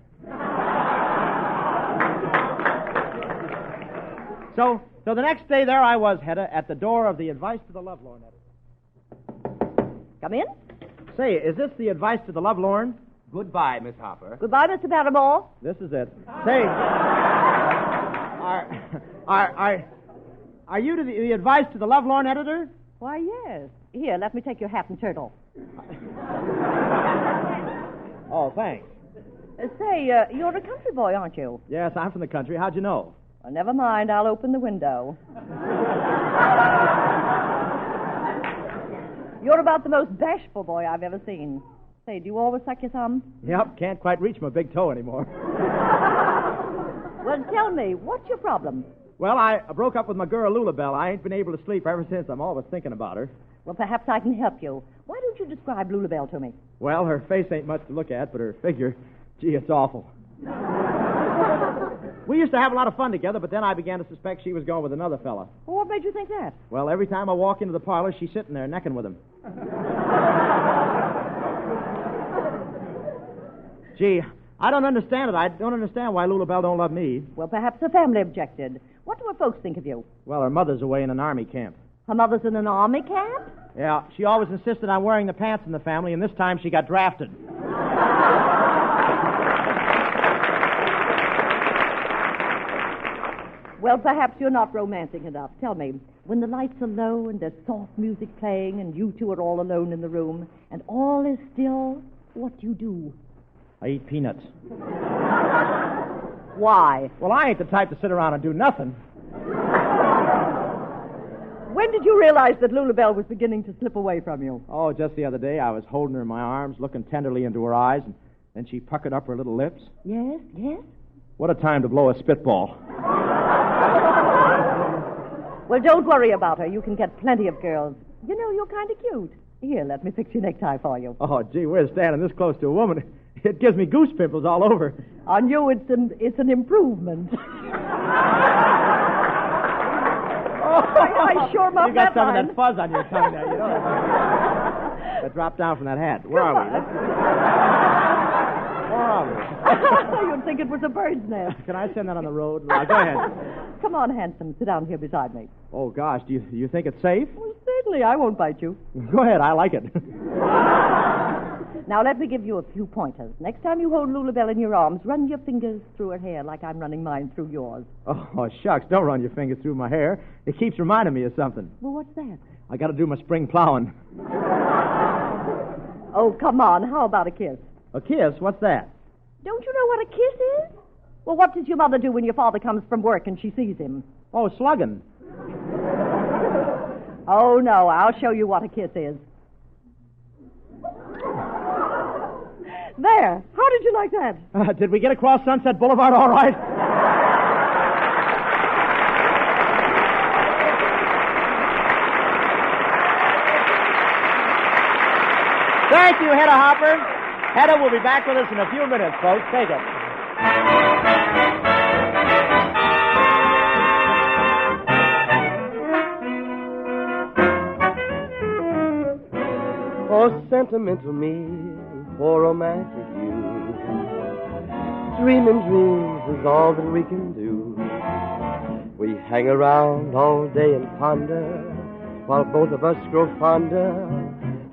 So the next day, there I was, Hedda, at the door of the Advice to the Lovelorn editor. Come in. Say, is this the Advice to the Lovelorn? Goodbye, Miss Hopper. Goodbye, Mr. Barrymore. This is it. Say, are you the Advice to the Lovelorn editor? Why, yes. Here, let me take your hat and turtle. Oh, thanks. Say, you're a country boy, aren't you? Yes, I'm from the country. How'd you know? Well, never mind. I'll open the window. You're about the most bashful boy I've ever seen. Say, do you always suck your thumb? Yep, can't quite reach my big toe anymore. Well, tell me, what's your problem? Well, I broke up with my girl, Lulabelle. I ain't been able to sleep ever since. I'm always thinking about her. Well, perhaps I can help you. Why don't you describe Lulabelle to me? Well, her face ain't much to look at, but her figure, gee, it's awful. We used to have a lot of fun together, but then I began to suspect she was going with another fella. Well, what made you think that? Well, every time I walk into the parlor, she's sitting there necking with him. Gee, I don't understand it. I don't understand why Lulabelle don't love me. Well, perhaps her family objected. What do her folks think of you? Well, her mother's away in an army camp. Her mother's in an army camp? Yeah, she always insisted on wearing the pants in the family, and this time she got drafted. Well, perhaps you're not romantic enough. Tell me, when the lights are low and there's soft music playing and you two are all alone in the room and all is still, what do you do? I eat peanuts. Why? Well, I ain't the type to sit around and do nothing. When did you realize that Lulabelle was beginning to slip away from you? Oh, just the other day. I was holding her in my arms, looking tenderly into her eyes, and then she puckered up her little lips. Yes, yes? What a time to blow a spitball. Well, don't worry about her. You can get plenty of girls. You know, you're kind of cute. Here, let me fix your necktie for you. Oh, gee, we're standing this close to a woman. It gives me goose pimples all over. On you, it's an improvement. I sure must. You got some of that fuzz on your tongue there, you know. That dropped down from that hat. Where are we? Where are we? You'd think it was a bird's nest. Can I send that on the road? Go ahead. Come on, handsome. Sit down here beside me. Oh, gosh. Do you think it's safe? Well, certainly. I won't bite you. Go ahead. I like it. Now, let me give you a few pointers. Next time you hold Lulabelle in your arms, run your fingers through her hair like I'm running mine through yours. Oh, shucks. Don't run your fingers through my hair. It keeps reminding me of something. Well, what's that? I got to do my spring plowing. Oh, come on. How about a kiss? A kiss? What's that? Don't you know what a kiss is? Well, what does your mother do when your father comes from work and she sees him? Oh, slugging. Oh, no. I'll show you what a kiss is. There. How did you like that? Did we get across Sunset Boulevard all right? Thank you, Hedda Hopper. Hedda will be back with us in a few minutes, folks. Take it. For sentimental me, for romantic you, dreaming dreams is all that we can do. We hang around all day and ponder, while both of us grow fonder.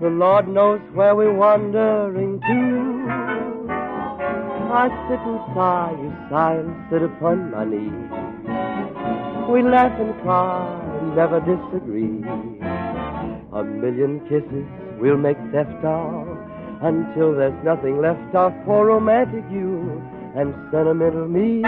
The Lord knows where we're wandering to. I sit and sigh, you sigh and sit upon my knee. We laugh and cry and never disagree. A million kisses we'll make theft of until there's nothing left of poor romantic you and sentimental me.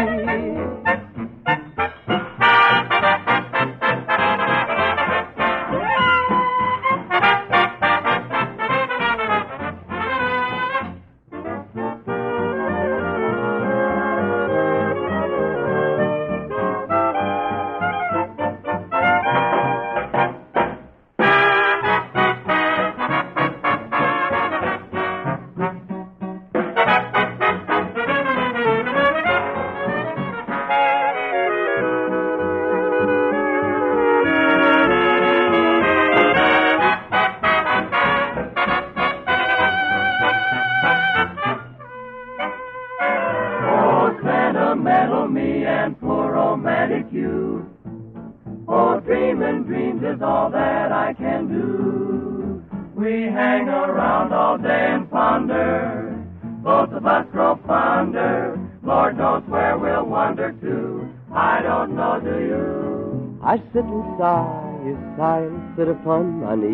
Sit upon my knee.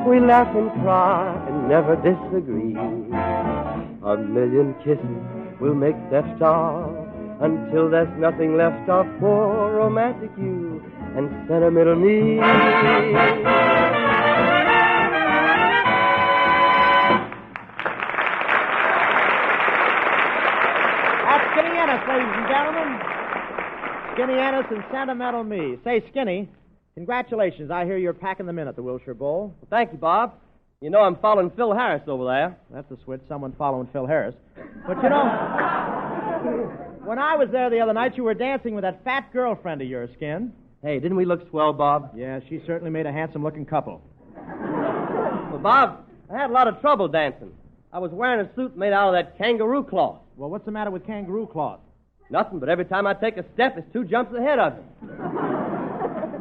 We laugh and cry and never disagree. A million kisses we'll make theft of until there's nothing left of poor romantic you and sentimental me. That's Skinny Ennis, ladies and gentlemen. Skinny Ennis and Sentimental Me. Say, Skinny, congratulations. I hear you're packing them in at the Wilshire Bowl. Well, thank you, Bob. You know I'm following Phil Harris over there. That's a switch, someone following Phil Harris. But you know, when I was there the other night, you were dancing with that fat girlfriend of yours, Skin. Hey, didn't we look swell, Bob? Yeah, she certainly made a handsome-looking couple. Well, Bob, I had a lot of trouble dancing. I was wearing a suit made out of that kangaroo cloth. Well, what's the matter with kangaroo cloth? Nothing, but every time I take a step, it's 2 jumps ahead of me.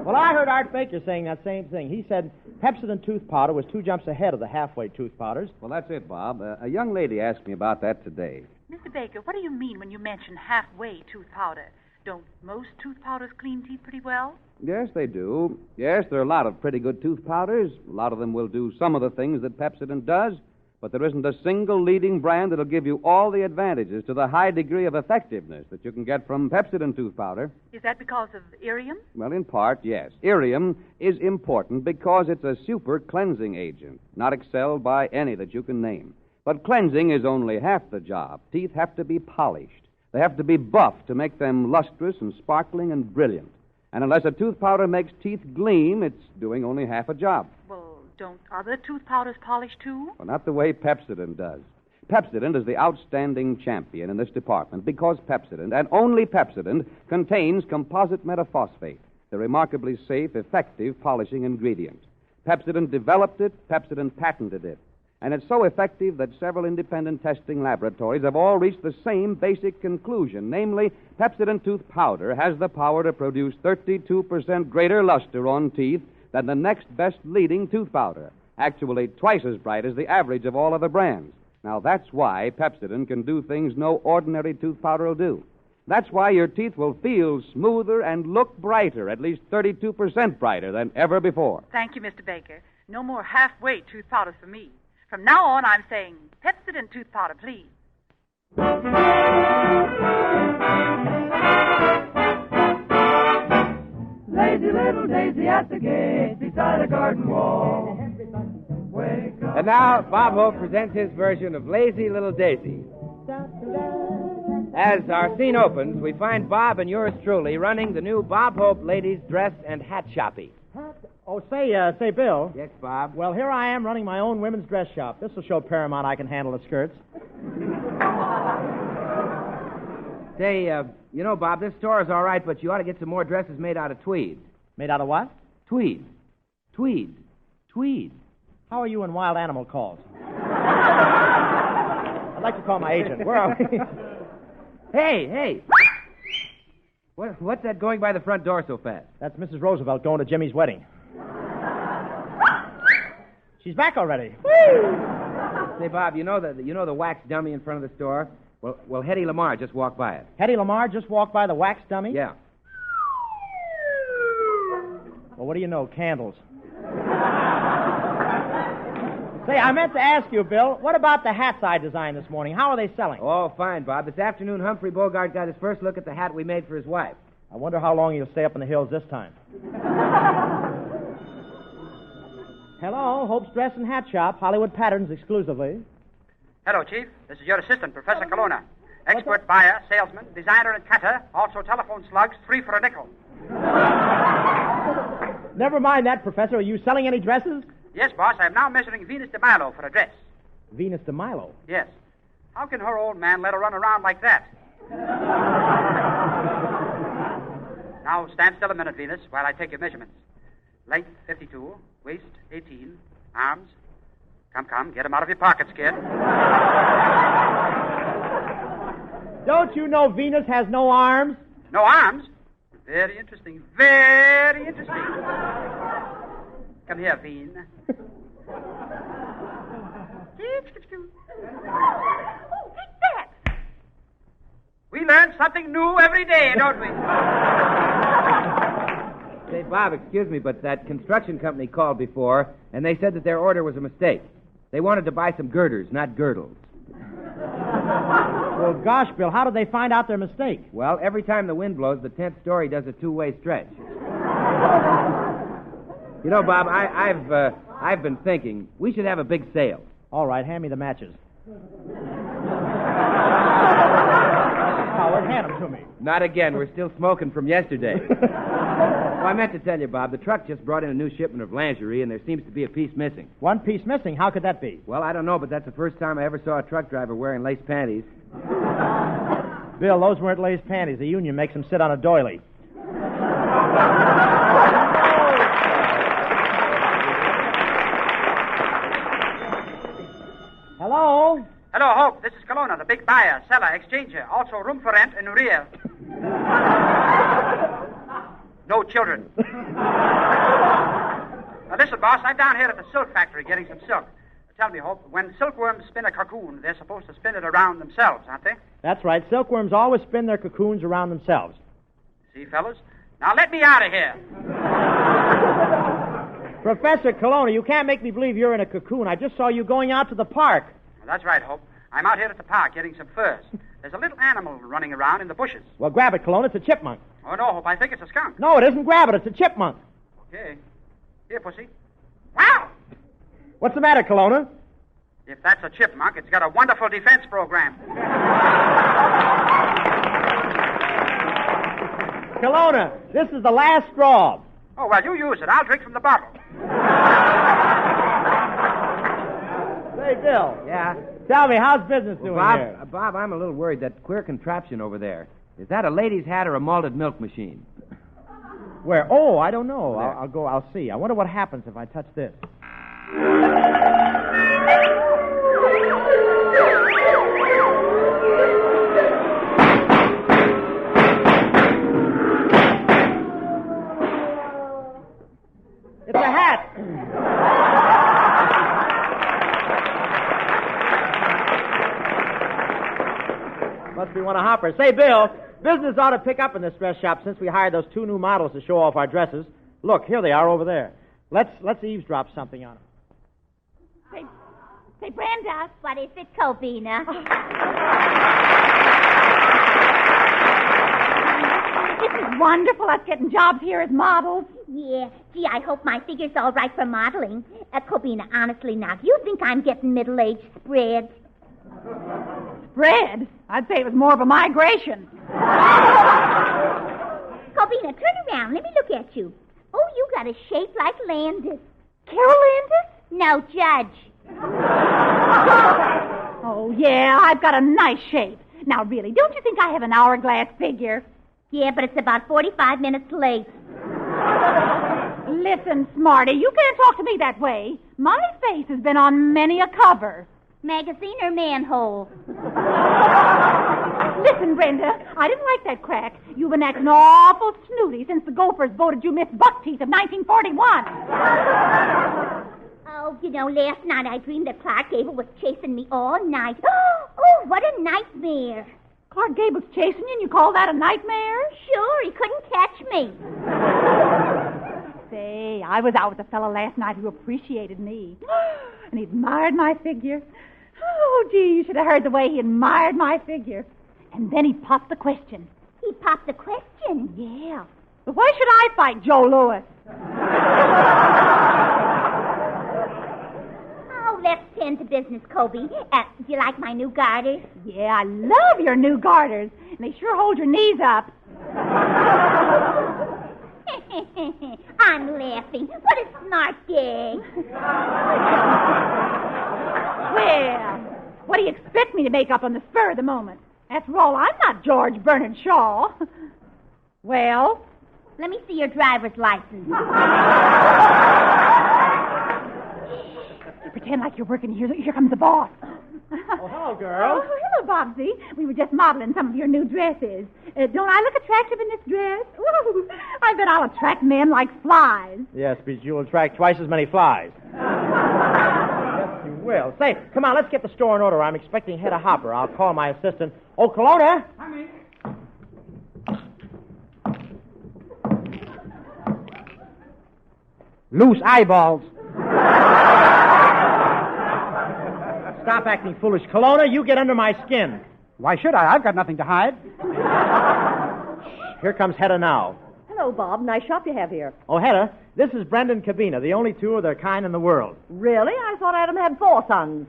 Well, I heard Art Baker saying that same thing. He said Pepsodent tooth powder was 2 jumps ahead of the halfway tooth powders. Well, that's it, Bob. A young lady asked me about that today. Mr. Baker, what do you mean when you mention halfway tooth powder? Don't most tooth powders clean teeth pretty well? Yes, they do. Yes, there are a lot of pretty good tooth powders. A lot of them will do some of the things that Pepsodent does, but there isn't a single leading brand that'll give you all the advantages to the high degree of effectiveness that you can get from Pepsodent tooth powder. Is that because of irium? Well, in part, yes. Irium is important because it's a super cleansing agent, not excelled by any that you can name. But cleansing is only half the job. Teeth have to be polished. They have to be buffed to make them lustrous and sparkling and brilliant. And unless a tooth powder makes teeth gleam, it's doing only half a job. Well, don't other tooth powders polish too? Well, not the way Pepsodent does. Pepsodent is the outstanding champion in this department because Pepsodent, and only Pepsodent, contains composite metaphosphate, the remarkably safe, effective polishing ingredient. Pepsodent developed it, Pepsodent patented it. And it's so effective that several independent testing laboratories have all reached the same basic conclusion, namely, Pepsodent tooth powder has the power to produce 32% greater luster on teeth than the next best leading tooth powder, actually twice as bright as the average of all other brands. Now, that's why Pepsodent can do things no ordinary tooth powder will do. That's why your teeth will feel smoother and look brighter, at least 32% brighter than ever before. Thank you, Mr. Baker. No more halfway tooth powders for me. From now on, I'm saying Pepsodent tooth powder, please. Lazy little Daisy at the gate beside a garden wall. Wake up. And now, Bob Hope presents his version of Lazy Little Daisy. As our scene opens, we find Bob and yours truly running the new Bob Hope Ladies Dress and Hat Shoppy. Oh, say, Bill. Yes, Bob? Well, here I am running my own women's dress shop. This will show Paramount I can handle the skirts. Say, you know, Bob, this store is all right, but you ought to get some more dresses made out of tweed. Made out of what? Tweed. Tweed. Tweed. How are you in wild animal calls? I'd like to call my agent. Where are we? Hey! What's that going by the front door so fast? That's Mrs. Roosevelt going to Jimmy's wedding. She's back already. Say, Bob, you know the wax dummy in front of the store? Well, Hetty Lamar just walked by it. Hetty Lamar just walked by the wax dummy? Yeah. Well, what do you know? Candles. Say, I meant to ask you, Bill, what about the hats I designed this morning? How are they selling? Oh, fine, Bob. This afternoon, Humphrey Bogart got his first look at the hat we made for his wife. I wonder how long he'll stay up in the hills this time. Hello, Hope's Dress and Hat Shop, Hollywood Patterns exclusively. Hello, Chief. This is your assistant, Professor Colonna. Expert buyer, salesman, designer, and cutter. Also telephone slugs, 3 for a nickel. Never mind that, Professor. Are you selling any dresses? Yes, boss. I am now measuring Venus de Milo for a dress. Venus de Milo? Yes. How can her old man let her run around like that? Now, stand still a minute, Venus, while I take your measurements. Length, 52. Waist, 18. Arms. Come, get them out of your pockets, kid. Don't you know Venus has no arms? No arms? Very interesting. Very interesting. Come here, Veen. Oh, take that. We learn something new every day, don't we? Say, Bob, excuse me, but that construction company called before, and they said that their order was a mistake. They wanted to buy some girders, not girdles. Well, gosh, Bill, how did they find out their mistake? Well, every time the wind blows, the 10th story does a two-way stretch. You know, Bob, I've been thinking we should have a big sale. All right, hand me the matches. Howard, hand them to me. Not again. We're still smoking from yesterday. Well, I meant to tell you, Bob, the truck just brought in a new shipment of lingerie, and there seems to be a piece missing. One piece missing? How could that be? Well, I don't know, but that's the first time I ever saw a truck driver wearing lace panties. Bill, those weren't lace panties. The union makes them sit on a doily. Hello? Hello, Hope. This is Colonna, the big buyer, seller, exchanger. Also room for rent in rear. No children. Now, listen, boss, I'm down here at the silk factory getting some silk. Tell me, Hope, when silkworms spin a cocoon, they're supposed to spin it around themselves, aren't they? That's right. Silkworms always spin their cocoons around themselves. See, fellas? Now let me out of here. Professor Colonna, you can't make me believe you're in a cocoon. I just saw you going out to the park. Well, that's right, Hope. I'm out here at the park getting some furs. There's a little animal running around in the bushes. Well, grab it, Colonna. It's a chipmunk. Oh, no, Hope. I think it's a skunk. No, it isn't. Grab it. It's a chipmunk. Okay. Here, pussy. Wow! What's the matter, Colonna? If that's a chipmunk, it's got a wonderful defense program. Colonna, this is the last straw. Oh, well, you use it. I'll drink from the bottle. Say, Bill. Yeah? Tell me, how's business doing here? Bob, I'm a little worried. That queer contraption over there. Is that a lady's hat or a malted milk machine? Where? Oh, I don't know. I'll see. I wonder what happens if I touch this. It's a hat. Must be one of Hopper's. Say, Bill, business ought to pick up in this dress shop since we hired those 2 new models to show off our dresses. Look, here they are over there. Let's eavesdrop something on them. Say, Brenda. What is it, Cobina? This is wonderful, us getting jobs here as models. Yeah. Gee, I hope my figure's all right for modeling. Cobina, honestly now, do you think I'm getting middle-aged spread? Spread? I'd say it was more of a migration. Cobina, turn around. Let me look at you. Oh, you got a shape like Landis. Carol Landis? No, Judge. Oh, yeah, I've got a nice shape. Now, really, don't you think I have an hourglass figure? Yeah, but it's about 45 minutes late. Listen, Smarty, you can't talk to me that way. My face has been on many a cover. Magazine or manhole? Listen, Brenda, I didn't like that crack. You've been acting awful snooty since the Gophers voted you Miss Buckteeth of 1941. Oh, you know, last night I dreamed that Clark Gable was chasing me all night. Oh, what a nightmare. Clark Gable's chasing you and you call that a nightmare? Sure, he couldn't catch me. Say, I was out with a fellow last night who appreciated me. and he admired my figure. Oh, gee, you should have heard the way he admired my figure. And then he popped the question. He popped the question? Yeah. But why should I fight Joe Louis? Oh, let's tend to business, Kobe. Do you like my new garters? Yeah, I love your new garters. And they sure hold your knees up. I'm laughing. What a smart gag. Well, what do you expect me to make up on the spur of the moment? After all, I'm not George Bernard Shaw. Well? Let me see your driver's license. Pretend like you're working here. Here comes the boss. Oh, hello, girl. Oh, hello, Bobsy. We were just modeling some of your new dresses. Don't I look attractive in this dress? Ooh, I bet I'll attract men like flies. Yes, but you'll attract twice as many flies. Yes, you will. Say, come on, let's get the store in order. I'm expecting Hedda Hopper. I'll call my assistant. Oh, Kelowna? Coming. Loose eyeballs. Stop acting foolish. Kelowna, you get under my skin. Why should I? I've got nothing to hide. Here comes Hedda now. Hello, Bob. Nice shop you have here. Oh, Hedda, this is Brendan Cabina, the only two of their kind in the world. Really? I thought Adam had 4 sons.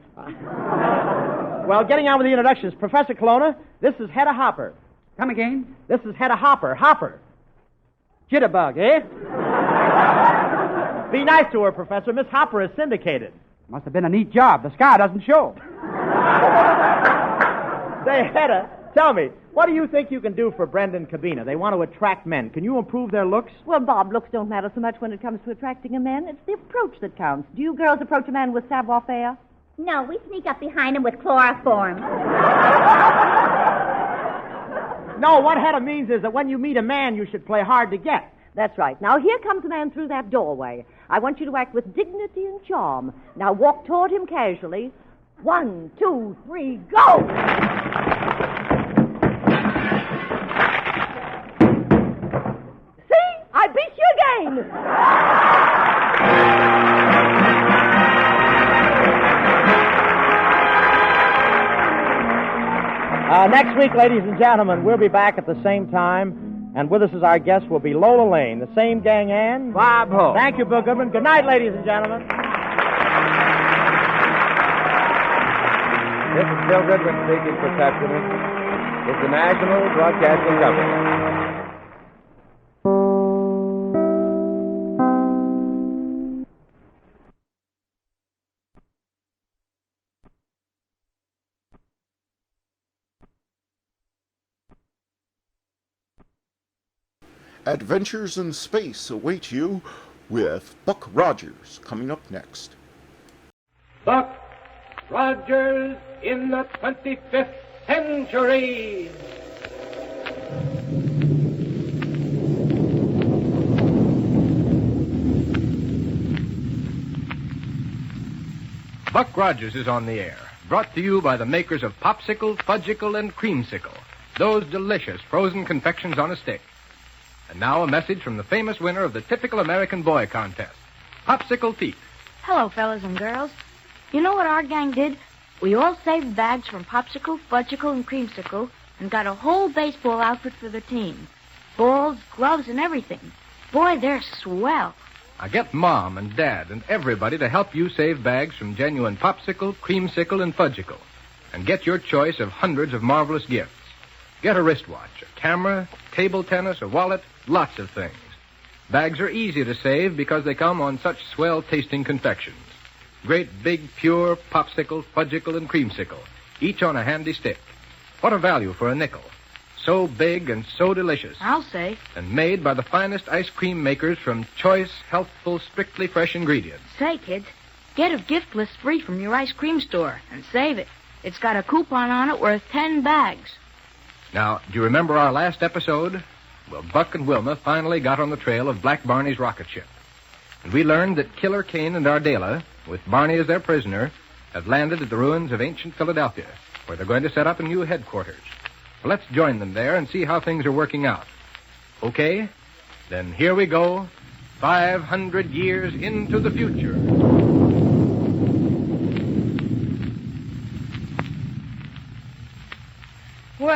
Well, getting on with the introductions. Professor Kelowna, this is Hedda Hopper. Come again? This is Hedda Hopper. Hopper. Jitterbug, eh? Be nice to her, Professor. Miss Hopper is syndicated. Must have been a neat job. The scar doesn't show. Say, Hedda, tell me, what do you think you can do for Brendan Cabina? They want to attract men. Can you improve their looks? Well, Bob, looks don't matter so much when it comes to attracting a man. It's the approach that counts. Do you girls approach a man with savoir-faire? No, we sneak up behind him with chloroform. No, what Hedda means is that when you meet a man, you should play hard to get. That's right. Now, here comes a man through that doorway. I want you to act with dignity and charm. Now, walk toward him casually. 1, 2, 3, go! See? I beat you again! Next week, ladies and gentlemen, we'll be back at the same time. And with us as our guest will be Lola Lane, the same gang and Bob Hope. Thank you, Bill Goodman. Good night, ladies and gentlemen. This is Bill Goodman speaking for Pepsi. It's the National Broadcasting Company. Adventures in Space await you with Buck Rogers coming up next. Buck Rogers in the 25th century. Buck Rogers is on the air, brought to you by the makers of Popsicle, Fudgicle, and Creamsicle, those delicious frozen confections on a stick. And now a message from the famous winner of the typical American boy contest, Popsicle Pete. Hello, fellas and girls. You know what our gang did? We all saved bags from Popsicle, Fudgicle, and Creamsicle and got a whole baseball outfit for the team. Balls, gloves, and everything. Boy, they're swell. Now get Mom and Dad and everybody to help you save bags from genuine Popsicle, Creamsicle, and Fudgicle. And get your choice of hundreds of marvelous gifts. Get a wristwatch, a camera, table tennis, a wallet, lots of things. Bags are easy to save because they come on such swell-tasting confections. Great big, pure Popsicle, Fudgicle, and Creamsicle, each on a handy stick. What a value for a nickel. So big and so delicious. I'll say. And made by the finest ice cream makers from choice, healthful, strictly fresh ingredients. Say, kids, get a gift list free from your ice cream store and save it. It's got a coupon on it worth 10 bags. Now, do you remember our last episode? Well, Buck and Wilma finally got on the trail of Black Barney's rocket ship. And we learned that Killer Kane and Ardela, with Barney as their prisoner, have landed at the ruins of ancient Philadelphia, where they're going to set up a new headquarters. Well, let's join them there and see how things are working out. Okay? Then here we go, 500 years into the future.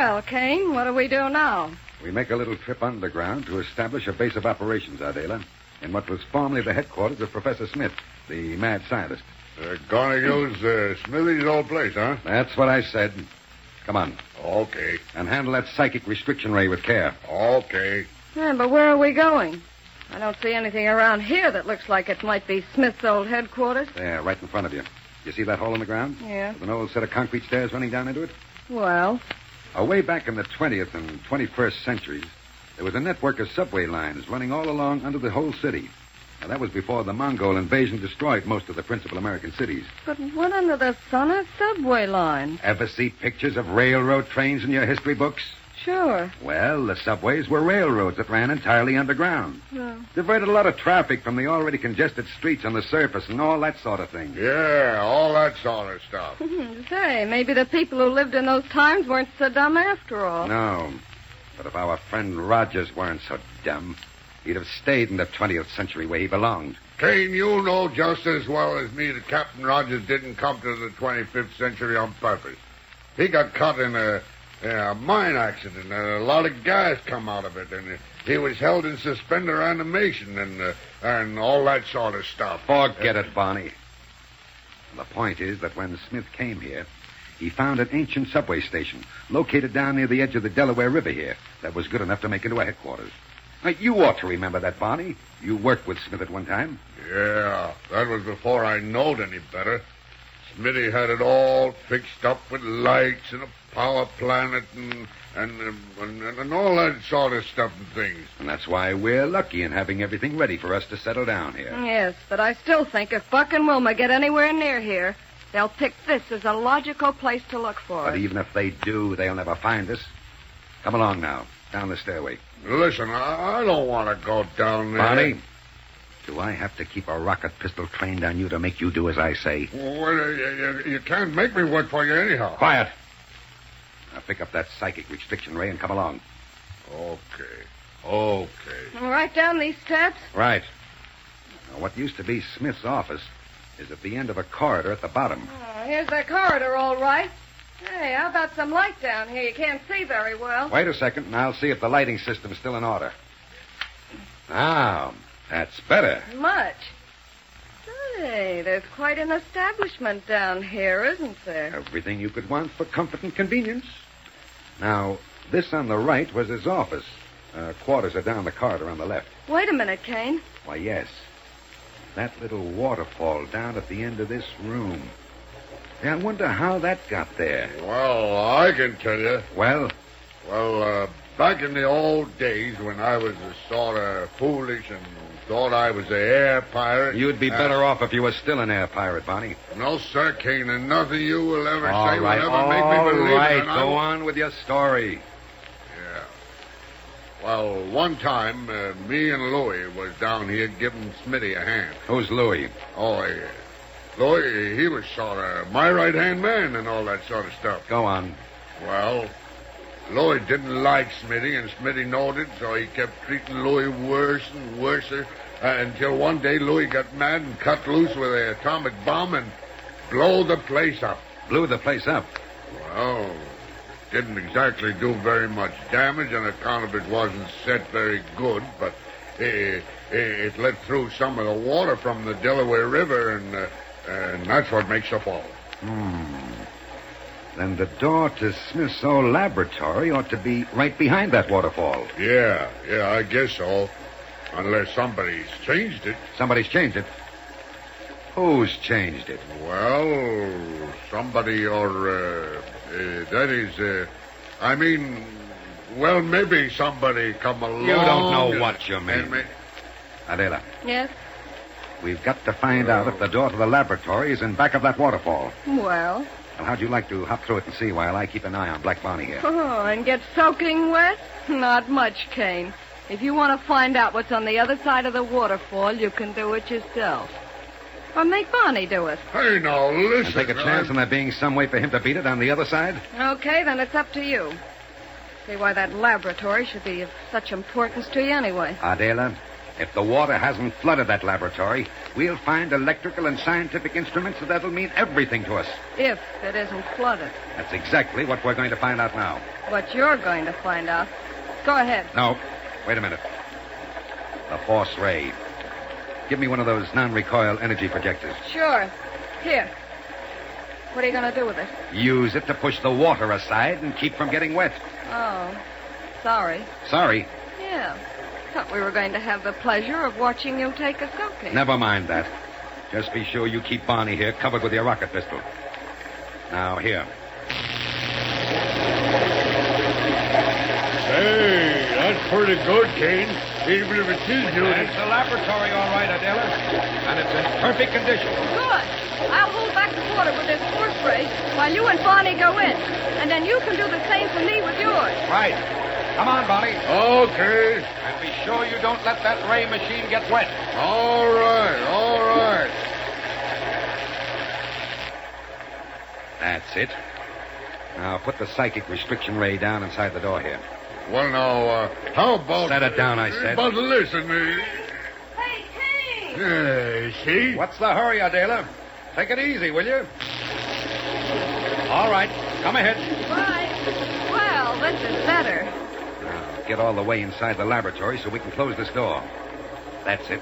Well, Kane, what do we do now? We make a little trip underground to establish a base of operations, Adela, in what was formerly the headquarters of Professor Smith, the mad scientist. They're going to use Smithy's old place, huh? That's what I said. Come on. Okay. And handle that psychic restriction ray with care. Okay. Yeah, but where are we going? I don't see anything around here that looks like it might be Smith's old headquarters. There, right in front of you. You see that hole in the ground? Yeah. With an old set of concrete stairs running down into it? Well? Way back in the 20th and 21st centuries, there was a network of subway lines running all along under the whole city. Now, that was before the Mongol invasion destroyed most of the principal American cities. But what under the sun are subway lines? Ever see pictures of railroad trains in your history books? Sure. Well, the subways were railroads that ran entirely underground. Yeah. Diverted a lot of traffic from the already congested streets on the surface and all that sort of thing. Yeah, all that sort of stuff. Say, maybe the people who lived in those times weren't so dumb after all. No. But if our friend Rogers weren't so dumb, he'd have stayed in the 20th century where he belonged. Kane, you know just as well as me that Captain Rogers didn't come to the 25th century on purpose. He got caught in a mine accident, and a lot of gas come out of it, and he was held in suspender animation and all that sort of stuff. Forget it, Barney. The point is that when Smith came here, he found an ancient subway station located down near the edge of the Delaware River here that was good enough to make into a headquarters. Now, you ought to remember that, Barney. You worked with Smith at one time. Yeah, that was before I knowed any better. Smitty had it all fixed up with lights and a power planet and all that sort of stuff and things. And that's why we're lucky in having everything ready for us to settle down here. Yes, but I still think if Buck and Wilma get anywhere near here, they'll pick this as a logical place to look for But us. even if they do, they'll never find us. Come along now, down the stairway. Listen, I don't want to go down there. Barney, do I have to keep a rocket pistol trained on you to make you do as I say? Well, you can't make me work for you anyhow. Quiet. Now pick up that psychic restriction ray and come along. Okay. Right down these steps? Right. Now, what used to be Smith's office is at the end of a corridor at the bottom. Oh, here's the corridor, all right. Hey, how about some light down here? You can't see very well. Wait a second, and I'll see if the lighting system's still in order. Now, that's better. Much. Hey, there's quite an establishment down here, isn't there? Everything you could want for comfort and convenience. Now, this on the right was his office. Quarters are down the corridor on the left. Wait a minute, Kane. Why, yes. That little waterfall down at the end of this room. Yeah, I wonder how that got there. Well, I can tell you. Well? Well, back in the old days when I was sort of foolish and thought I was an air pirate... You'd be better off if you were still an air pirate, Barney. No, sir, Kane, and nothing you will ever say All right, will ever make me believe it. All right, and go on with your story. Yeah. Well, one time, me and Louie was down here giving Smitty a hand. Who's Louie? Oh, yeah. Louie, he was sort of my right-hand man and all that sort of stuff. Go on. Well, Louie didn't like Smitty, and Smitty knowed it, so he kept treating Louie worse and worse, until one day Louie got mad and cut loose with an atomic bomb and blew the place up. Blew the place up? Well, didn't exactly do very much damage on account of it wasn't set very good, but it let through some of the water from the Delaware River, and that's what makes the fall. Then the door to Smith's old laboratory ought to be right behind that waterfall. Yeah, I guess so. Unless somebody's changed it. Somebody's changed it? Who's changed it? Well, somebody well, maybe somebody come along. You don't know what you mean. Adela. Yes? We've got to find out if the door to the laboratory is in back of that waterfall. Well? Well, how'd you like to hop through it and see while I keep an eye on Black Barney here? Oh, and get soaking wet? Not much, Kane. If you want to find out what's on the other side of the waterfall, you can do it yourself. Or make Barney do it. Hey, now, listen. And take a chance on there being some way for him to beat it on the other side? Okay, then it's up to you. See why that laboratory should be of such importance to you anyway. Adela, If the water hasn't flooded that laboratory, we'll find electrical and scientific instruments that'll mean everything to us. If it isn't flooded. That's exactly what we're going to find out now. What you're going to find out. Go ahead. No, wait a minute. The force ray. Give me one of those non-recoil energy projectors. Sure. Here. What are you going to do with it? Use it to push the water aside and keep from getting wet. Oh, sorry. Sorry? Yeah. Thought we were going to have the pleasure of watching you take a soaking. Never mind that. Just be sure you keep Barney here covered with your rocket pistol. Now, here. Hey, that's pretty good, Kane. Even if it is new. It's the laboratory, all right, Adela. And it's in perfect condition. Good. I'll hold back the water with this force ray while you and Barney go in. And then you can do the same for me with yours. Right. Come on, Barney. Okay. And be sure you don't let that ray machine get wet. All right, all right. That's it. Now, put the psychic restriction ray down inside the door here. Well, now, how about... Set it down, I said. But listen, Hey, Kane! see? What's the hurry, Adela? Take it easy, will you? All right. Come ahead. Right. Well, this is better. Now, get all the way inside the laboratory so we can close this door. That's it.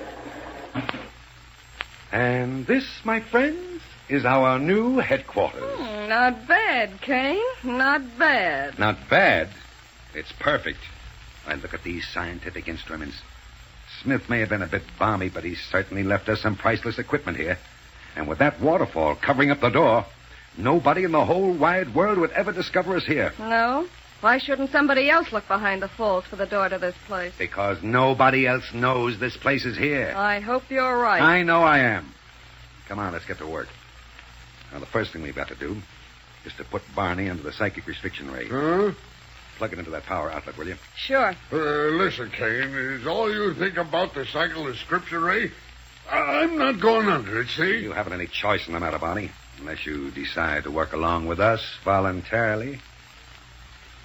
And this, my friends, is our new headquarters. Not bad, Kane. Not bad. Not bad. It's perfect. And look at these scientific instruments. Smith may have been a bit balmy, but he's certainly left us some priceless equipment here. And with that waterfall covering up the door, nobody in the whole wide world would ever discover us here. No? Why shouldn't somebody else look behind the falls for the door to this place? Because nobody else knows this place is here. I hope you're right. I know I am. Come on, let's get to work. Now, the first thing we've got to do is to put Barney under the psychic restriction ray. Huh? Plug it into that power outlet, will you? Sure. Listen, Kane, is all you think about the cycle description ray? I'm not going under it, see? You haven't any choice in the matter, Barney, unless you decide to work along with us voluntarily.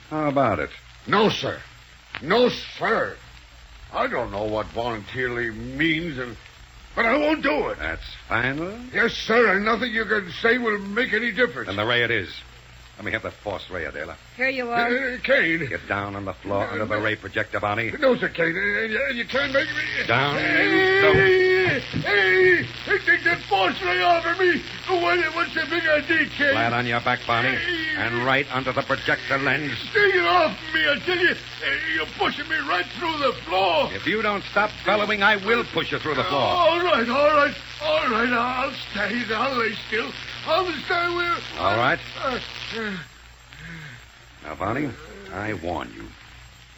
How about it? No, sir. No, sir. I don't know what voluntarily means, but I won't do it. That's final? Yes, sir, and nothing you can say will make any difference. Then the ray it is. Let me have that force ray, Adela. Here you are. Kane. Get down on the floor under the ray projector, Barney. No, sir, Kane. You can't make me... Down. Hey, take that force ray off of me. What's the big idea, Kane? Flat on your back, Barney. And right under the projector lens. Take it off me, I tell you. You're pushing me right through the floor. If you don't stop bellowing, I will push you through the floor. All right. I'll stay. I'll lay still. I'll stay where... All right. Now, Barney, I warn you.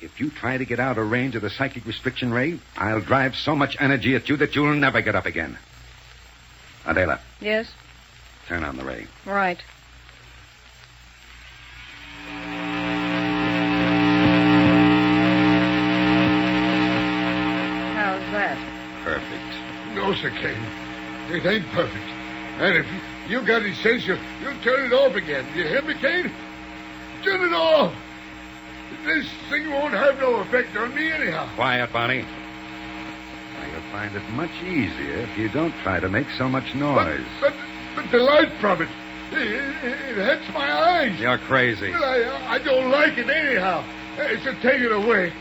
If you try to get out of range of the psychic restriction ray, I'll drive so much energy at you that you'll never get up again. Adela. Yes? Turn on the ray. Right. How's that? Perfect. No, sir, Kane. It ain't perfect. And if you got any sense, you'll turn it off again. You hear me, Kane? Turn it off. This thing won't have no effect on me anyhow. Quiet, Barney. Now, you'll find it much easier if you don't try to make so much noise. But the light from it hurts my eyes. You're crazy. Well, I don't like it anyhow. So take it away.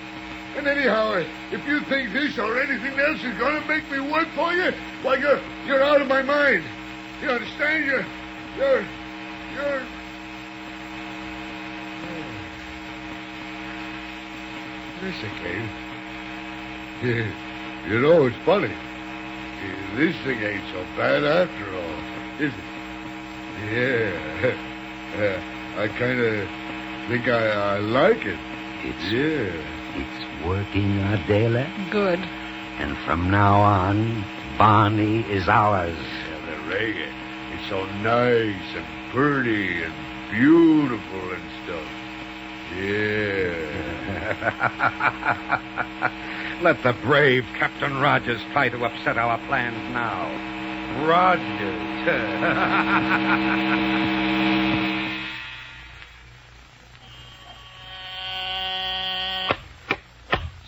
And anyhow, if you think this or anything else is going to make me work for you, why, you're out of my mind. You understand? You're... Listen, Kane. You know, it's funny. This thing ain't so bad after all, is it? Yeah. I kind of think I like it. It's working, Adela. Good. And from now on, Barney is ours. Yeah, the ray, it's so nice and pretty and beautiful and stuff. Yeah. Let the brave Captain Rogers try to upset our plans now. Rogers.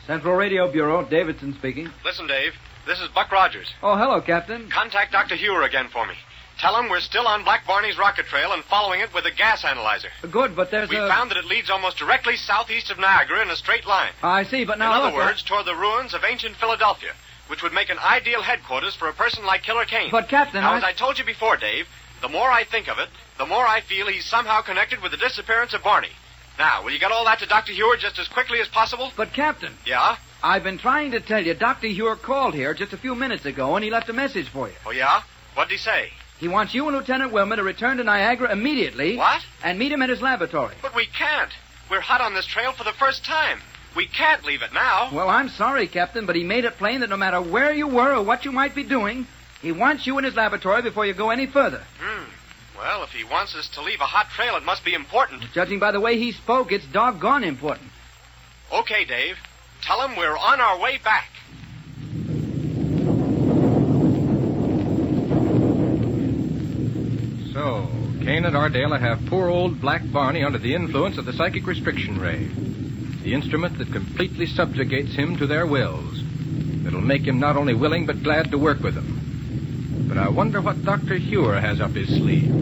Central Radio Bureau, Davidson speaking. Listen, Dave. This is Buck Rogers. Oh, hello, Captain. Contact Dr. Hewer again for me. Tell him we're still on Black Barney's rocket trail and following it with a gas analyzer. Good, but We found that it leads almost directly southeast of Niagara in a straight line. I see, but now In other look, words, toward the ruins of ancient Philadelphia, which would make an ideal headquarters for a person like Killer Kane. But, Captain, Now, as I told you before, Dave, the more I think of it, the more I feel he's somehow connected with the disappearance of Barney. Now, will you get all that to Dr. Hewer just as quickly as possible? But, Captain. Yeah? I've been trying to tell you, Dr. Hewer called here just a few minutes ago, and he left a message for you. Oh, yeah? What'd he say? He wants you and Lieutenant Wilmer to return to Niagara immediately. What? And meet him at his laboratory. But we can't. We're hot on this trail for the first time. We can't leave it now. Well, I'm sorry, Captain, but he made it plain that no matter where you were or what you might be doing, he wants you in his laboratory before you go any further. Well, if he wants us to leave a hot trail, it must be important. Judging by the way he spoke, it's doggone important. Okay, Dave. Tell him we're on our way back. So, Kane and Ardela have poor old Black Barney under the influence of the psychic restriction ray. The instrument that completely subjugates him to their wills. It'll make him not only willing, but glad to work with them. But I wonder what Dr. Hewer has up his sleeve.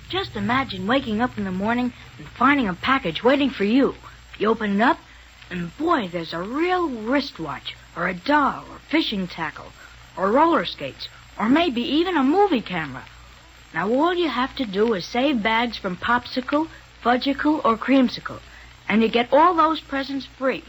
Just imagine waking up in the morning and finding a package waiting for you. You open it up, and boy, there's a real wristwatch, or a doll, or fishing tackle, or roller skates, or maybe even a movie camera. Now all you have to do is save bags from Popsicle, Fudgicle, or Creamsicle, and you get all those presents free.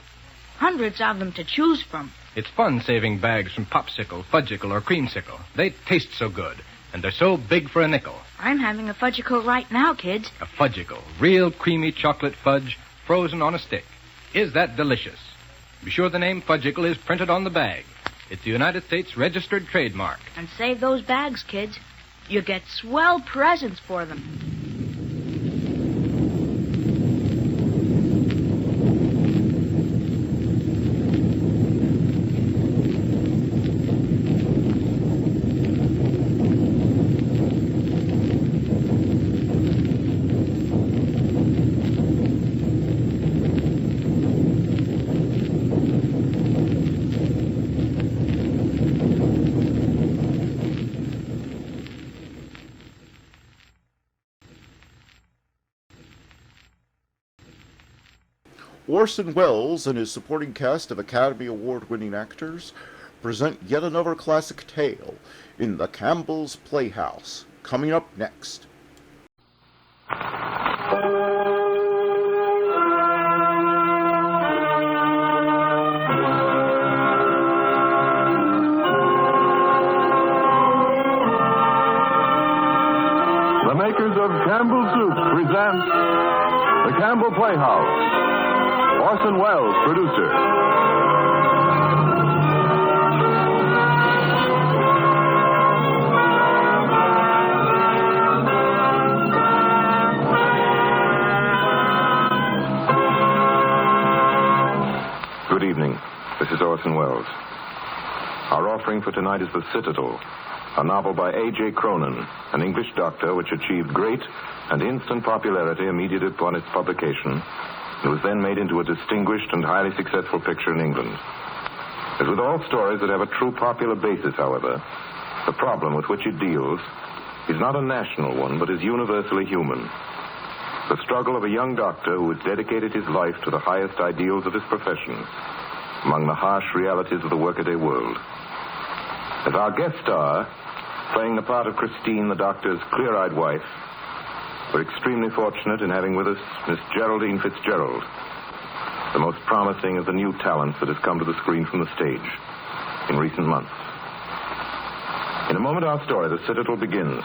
Hundreds of them to choose from. It's fun saving bags from Popsicle, Fudgicle, or Creamsicle. They taste so good, and they're so big for a nickel. I'm having a Fudgicle right now, kids. A Fudgicle, real creamy chocolate fudge, frozen on a stick. Is that delicious? Be sure the name Fudgicle is printed on the bag. It's the United States registered trademark. And save those bags, kids. You get swell presents for them. Orson Welles and his supporting cast of Academy Award-winning actors present yet another classic tale in The Campbell's Playhouse, coming up next. The makers of Campbell Soup present The Campbell Playhouse. Orson Welles, producer. Good evening. This is Orson Welles. Our offering for tonight is The Citadel, a novel by A.J. Cronin, an English doctor which achieved great and instant popularity immediately upon its publication. It was then made into a distinguished and highly successful picture in England. As with all stories that have a true popular basis, however, the problem with which it deals is not a national one, but is universally human. The struggle of a young doctor who has dedicated his life to the highest ideals of his profession among the harsh realities of the workaday world. As our guest star, playing the part of Christine, the doctor's clear-eyed wife, we're extremely fortunate in having with us Miss Geraldine Fitzgerald, the most promising of the new talents that has come to the screen from the stage in recent months. In a moment, our story, The Citadel, begins.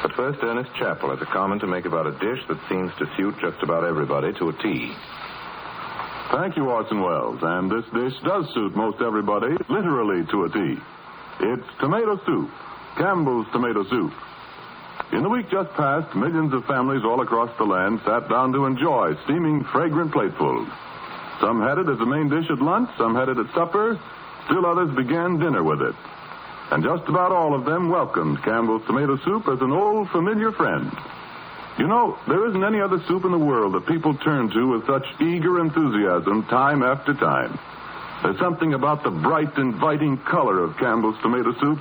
But first, Ernest Chappell has a comment to make about a dish that seems to suit just about everybody to a T. Thank you, Orson Welles. And this dish does suit most everybody, literally to a T. It's tomato soup, Campbell's tomato soup. In the week just past, millions of families all across the land sat down to enjoy steaming, fragrant platefuls. Some had it as a main dish at lunch, some had it at supper, still others began dinner with it. And just about all of them welcomed Campbell's tomato soup as an old familiar friend. You know, there isn't any other soup in the world that people turn to with such eager enthusiasm time after time. There's something about the bright, inviting color of Campbell's tomato soup,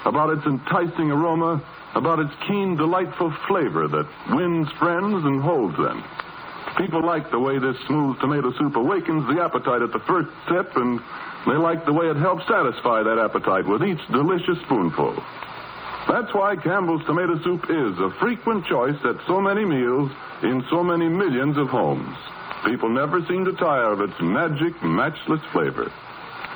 about its enticing aroma, about its keen, delightful flavor that wins friends and holds them. People like the way this smooth tomato soup awakens the appetite at the first sip, and they like the way it helps satisfy that appetite with each delicious spoonful. That's why Campbell's tomato soup is a frequent choice at so many meals in so many millions of homes. People never seem to tire of its magic, matchless flavor.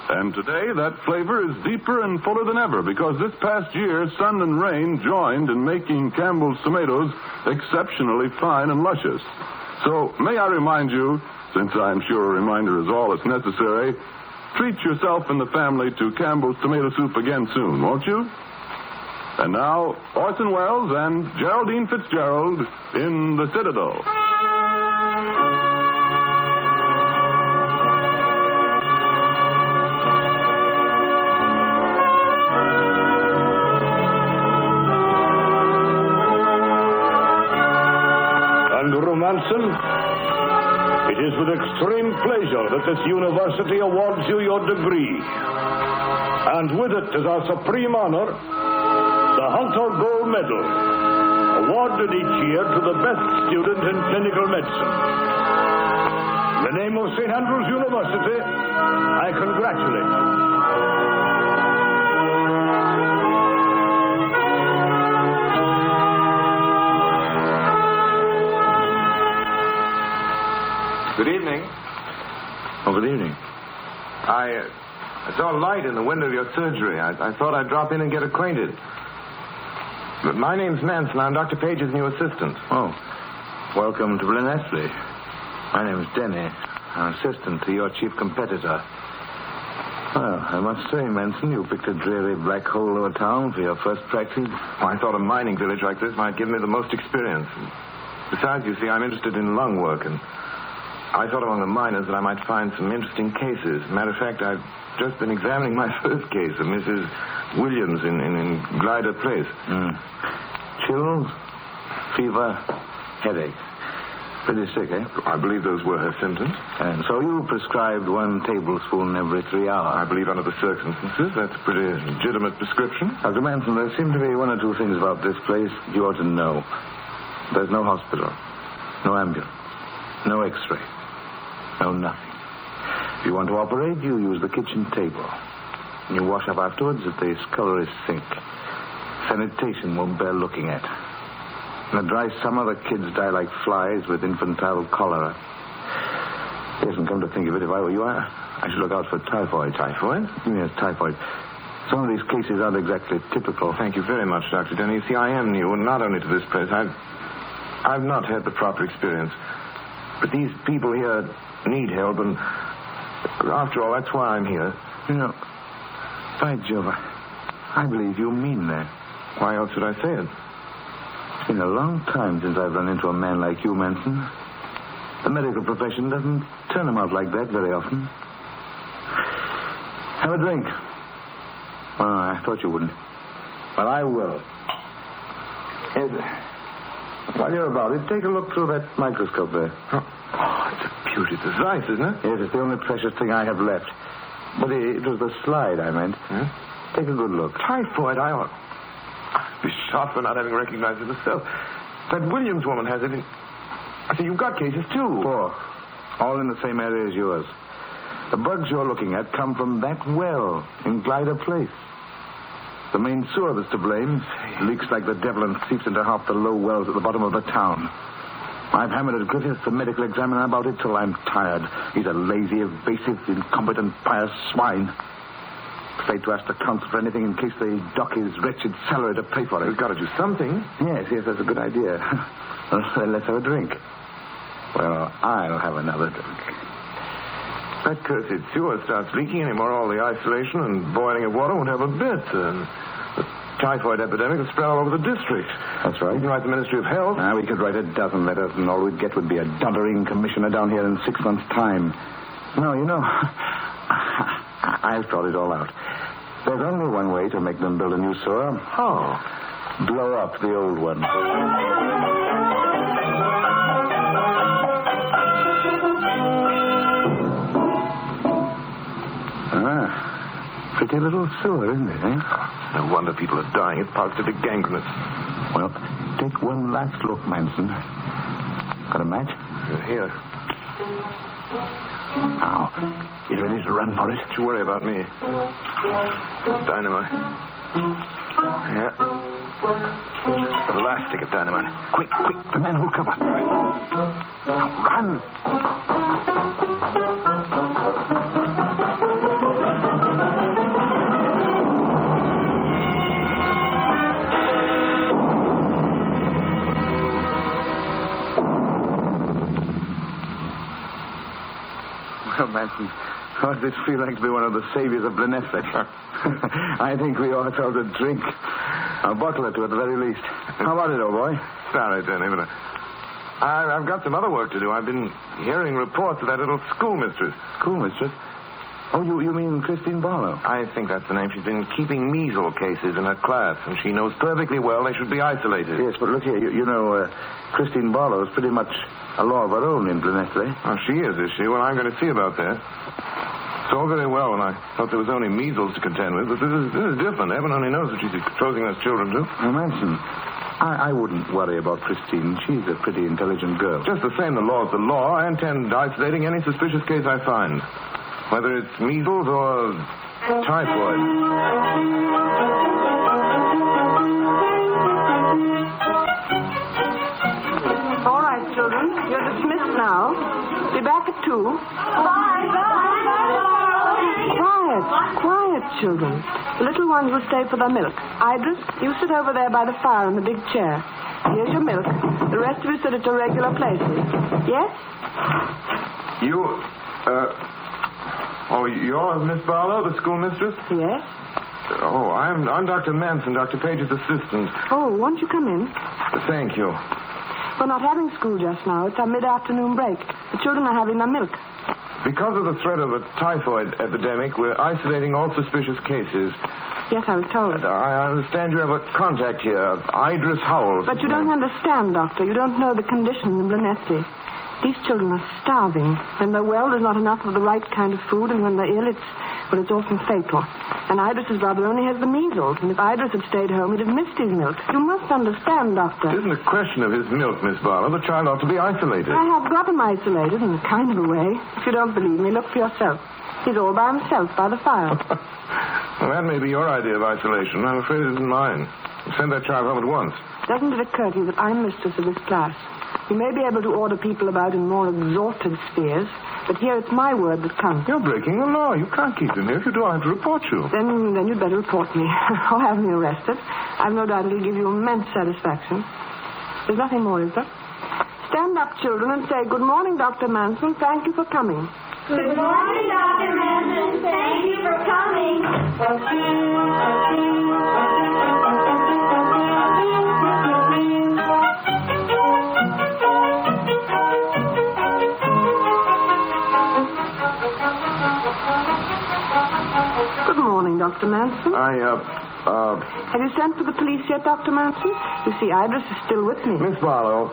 And today, that flavor is deeper and fuller than ever because this past year, sun and rain joined in making Campbell's tomatoes exceptionally fine and luscious. So, may I remind you, since I'm sure a reminder is all that's necessary, treat yourself and the family to Campbell's tomato soup again soon, won't you? And now, Orson Welles and Geraldine Fitzgerald in the Citadel. And Romanson, it is with extreme pleasure that this university awards you your degree. And with it, as our supreme honor, the Hunter Gold Medal, awarded each year to the best student in clinical medicine. In the name of St. Andrews University, I congratulate you. Good evening. Oh, good evening. I saw a light in the window of your surgery. I thought I'd drop in and get acquainted. But my name's Manson. I'm Dr. Page's new assistant. Oh, welcome to Blenhesley. My name's Denny. I'm assistant to your chief competitor. Well, I must say, Manson, you picked a dreary black hole of a town for your first practice. Well, I thought a mining village like this might give me the most experience. Besides, you see, I'm interested in lung work, and I thought among the miners that I might find some interesting cases. Matter of fact, I've just been examining my first case of Mrs. Williams in Glider Place. Chills, fever, headache. Pretty sick, eh? I believe those were her symptoms. And so you prescribed 1 tablespoon every 3 hours. I believe under the circumstances, that's a pretty legitimate prescription. Dr. Manson, there seem to be 1 or 2 things about this place you ought to know. There's no hospital, no ambulance, no x-ray, no nothing. If you want to operate, you use the kitchen table. You wash up afterwards at the scullery sink. Sanitation won't bear looking at. In the dry summer, the kids die like flies with infantile cholera. Yes, and come to think of it, if I were you, I should look out for typhoid. Typhoid? Yes, typhoid. Some of these cases aren't exactly typical. Thank you very much, Dr. Denny. You see, I am new, and not only to this place. I've not had the proper experience. But these people here need help, and after all, that's why I'm here. You know, by Jove, I believe you mean that. Why else would I say it? It's been a long time since I've run into a man like you, Manson. The medical profession doesn't turn them out like that very often. Have a drink. Oh, I thought you wouldn't. But I will. While you're about it, take a look through that microscope there. Oh, it's a beauty. It's nice, isn't it? Yes, it's the only precious thing I have left. But it was the slide I meant. Take a good look. Typhoid, I'd be shot for not having recognized it myself. That Williams woman has it. I say, you've got cases, too. 4. All in the same area as yours. The bugs you're looking at come from that well in Glider Place. The main sewer that's to blame leaks like the devil and seeps into half the low wells at the bottom of the town. I've hammered at Griffiths, the medical examiner, about it till I'm tired. He's a lazy, evasive, incompetent, pious swine. Afraid to ask the council for anything in case they dock his wretched salary to pay for it. We've got to do something. Yes, that's a good idea. Well, then let's have a drink. Well, I'll have another drink. That cursed sewer starts leaking anymore. All the isolation and boiling of water won't help a bit. The typhoid epidemic will spread all over the district. That's right. We can write the Ministry of Health. We could write a dozen letters, and all we'd get would be a doddering commissioner down here in 6 months' time. No, you know, I've thought it all out. There's only one way to make them build a new sewer. How? Blow up the old one. a little sore, isn't it, eh? No wonder people are dying. It's positive gangrenous. Well, take one last look, Manson. Got a match? Here. Now, you ready to run for it? Don't you worry about me. Dynamite. Yeah. The last stick of dynamite. Quick, the man will cover. Now, run. Well, Manson, how does it feel like to be one of the saviors of Blenheim? I think we ought ourselves a drink. A bottle or two at the very least. How about it, old boy? Sorry, Denny, but I've got some other work to do. I've been hearing reports of that little schoolmistress. Schoolmistress? Oh, you mean Christine Barlow? I think that's the name. She's been keeping measles cases in her class, and she knows perfectly well they should be isolated. Yes, but look here, you know, Christine Barlow is pretty much a law of her own in Blenheim. Oh, she is she? Well, I'm going to see about that. It's all very well, and I thought there was only measles to contend with, but this is different. Heaven only knows what she's exposing those children to. Well, Manson, I wouldn't worry about Christine. She's a pretty intelligent girl. Just the same, the law's the law. I intend isolating any suspicious case I find, whether it's measles or typhoid. All right, children. You're dismissed now. Be back at 2. Bye. Quiet, children. The little ones will stay for their milk. Idris, you sit over there by the fire in the big chair. Here's your milk. The rest of you sit at your regular places. Yes? You're Miss Barlow, the schoolmistress? Yes. Oh, I'm Dr. Manson, Dr. Page's assistant. Oh, won't you come in? Thank you. We're not having school just now. It's our mid-afternoon break. The children are having their milk. Because of the threat of a typhoid epidemic, we're isolating all suspicious cases. Yes, I was told. I understand you have a contact here, Idris Howells. But you don't understand, Doctor. You don't know the conditions in Blenheim. These children are starving. When they're well, there's not enough of the right kind of food, and when they're ill, it's often fatal. And Idris's brother only has the measles, and if Idris had stayed home, he'd have missed his milk. You must understand, Doctor. It isn't a question of his milk, Miss Barlow. The child ought to be isolated. I have got him isolated in a kind of a way. If you don't believe me, look for yourself. He's all by himself by the fire. Well, that may be your idea of isolation. I'm afraid it isn't mine. Send that child home at once. Doesn't it occur to you that I'm mistress of this class? You may be able to order people about in more exalted spheres, but here it's my word that counts. You're breaking the law. You can't keep him here. If you do, I'll have to report you. Then you'd better report me or have me arrested. I've no doubt it'll give you immense satisfaction. There's nothing more, is there? Stand up, children, and say, "Good morning, Dr. Manson. Thank you for coming." Good morning, Dr. Manson. Thank you for coming. Good morning, Dr. Manson. Have you sent for the police yet, Dr. Manson? You see, Idris is still with me. Miss Barlow,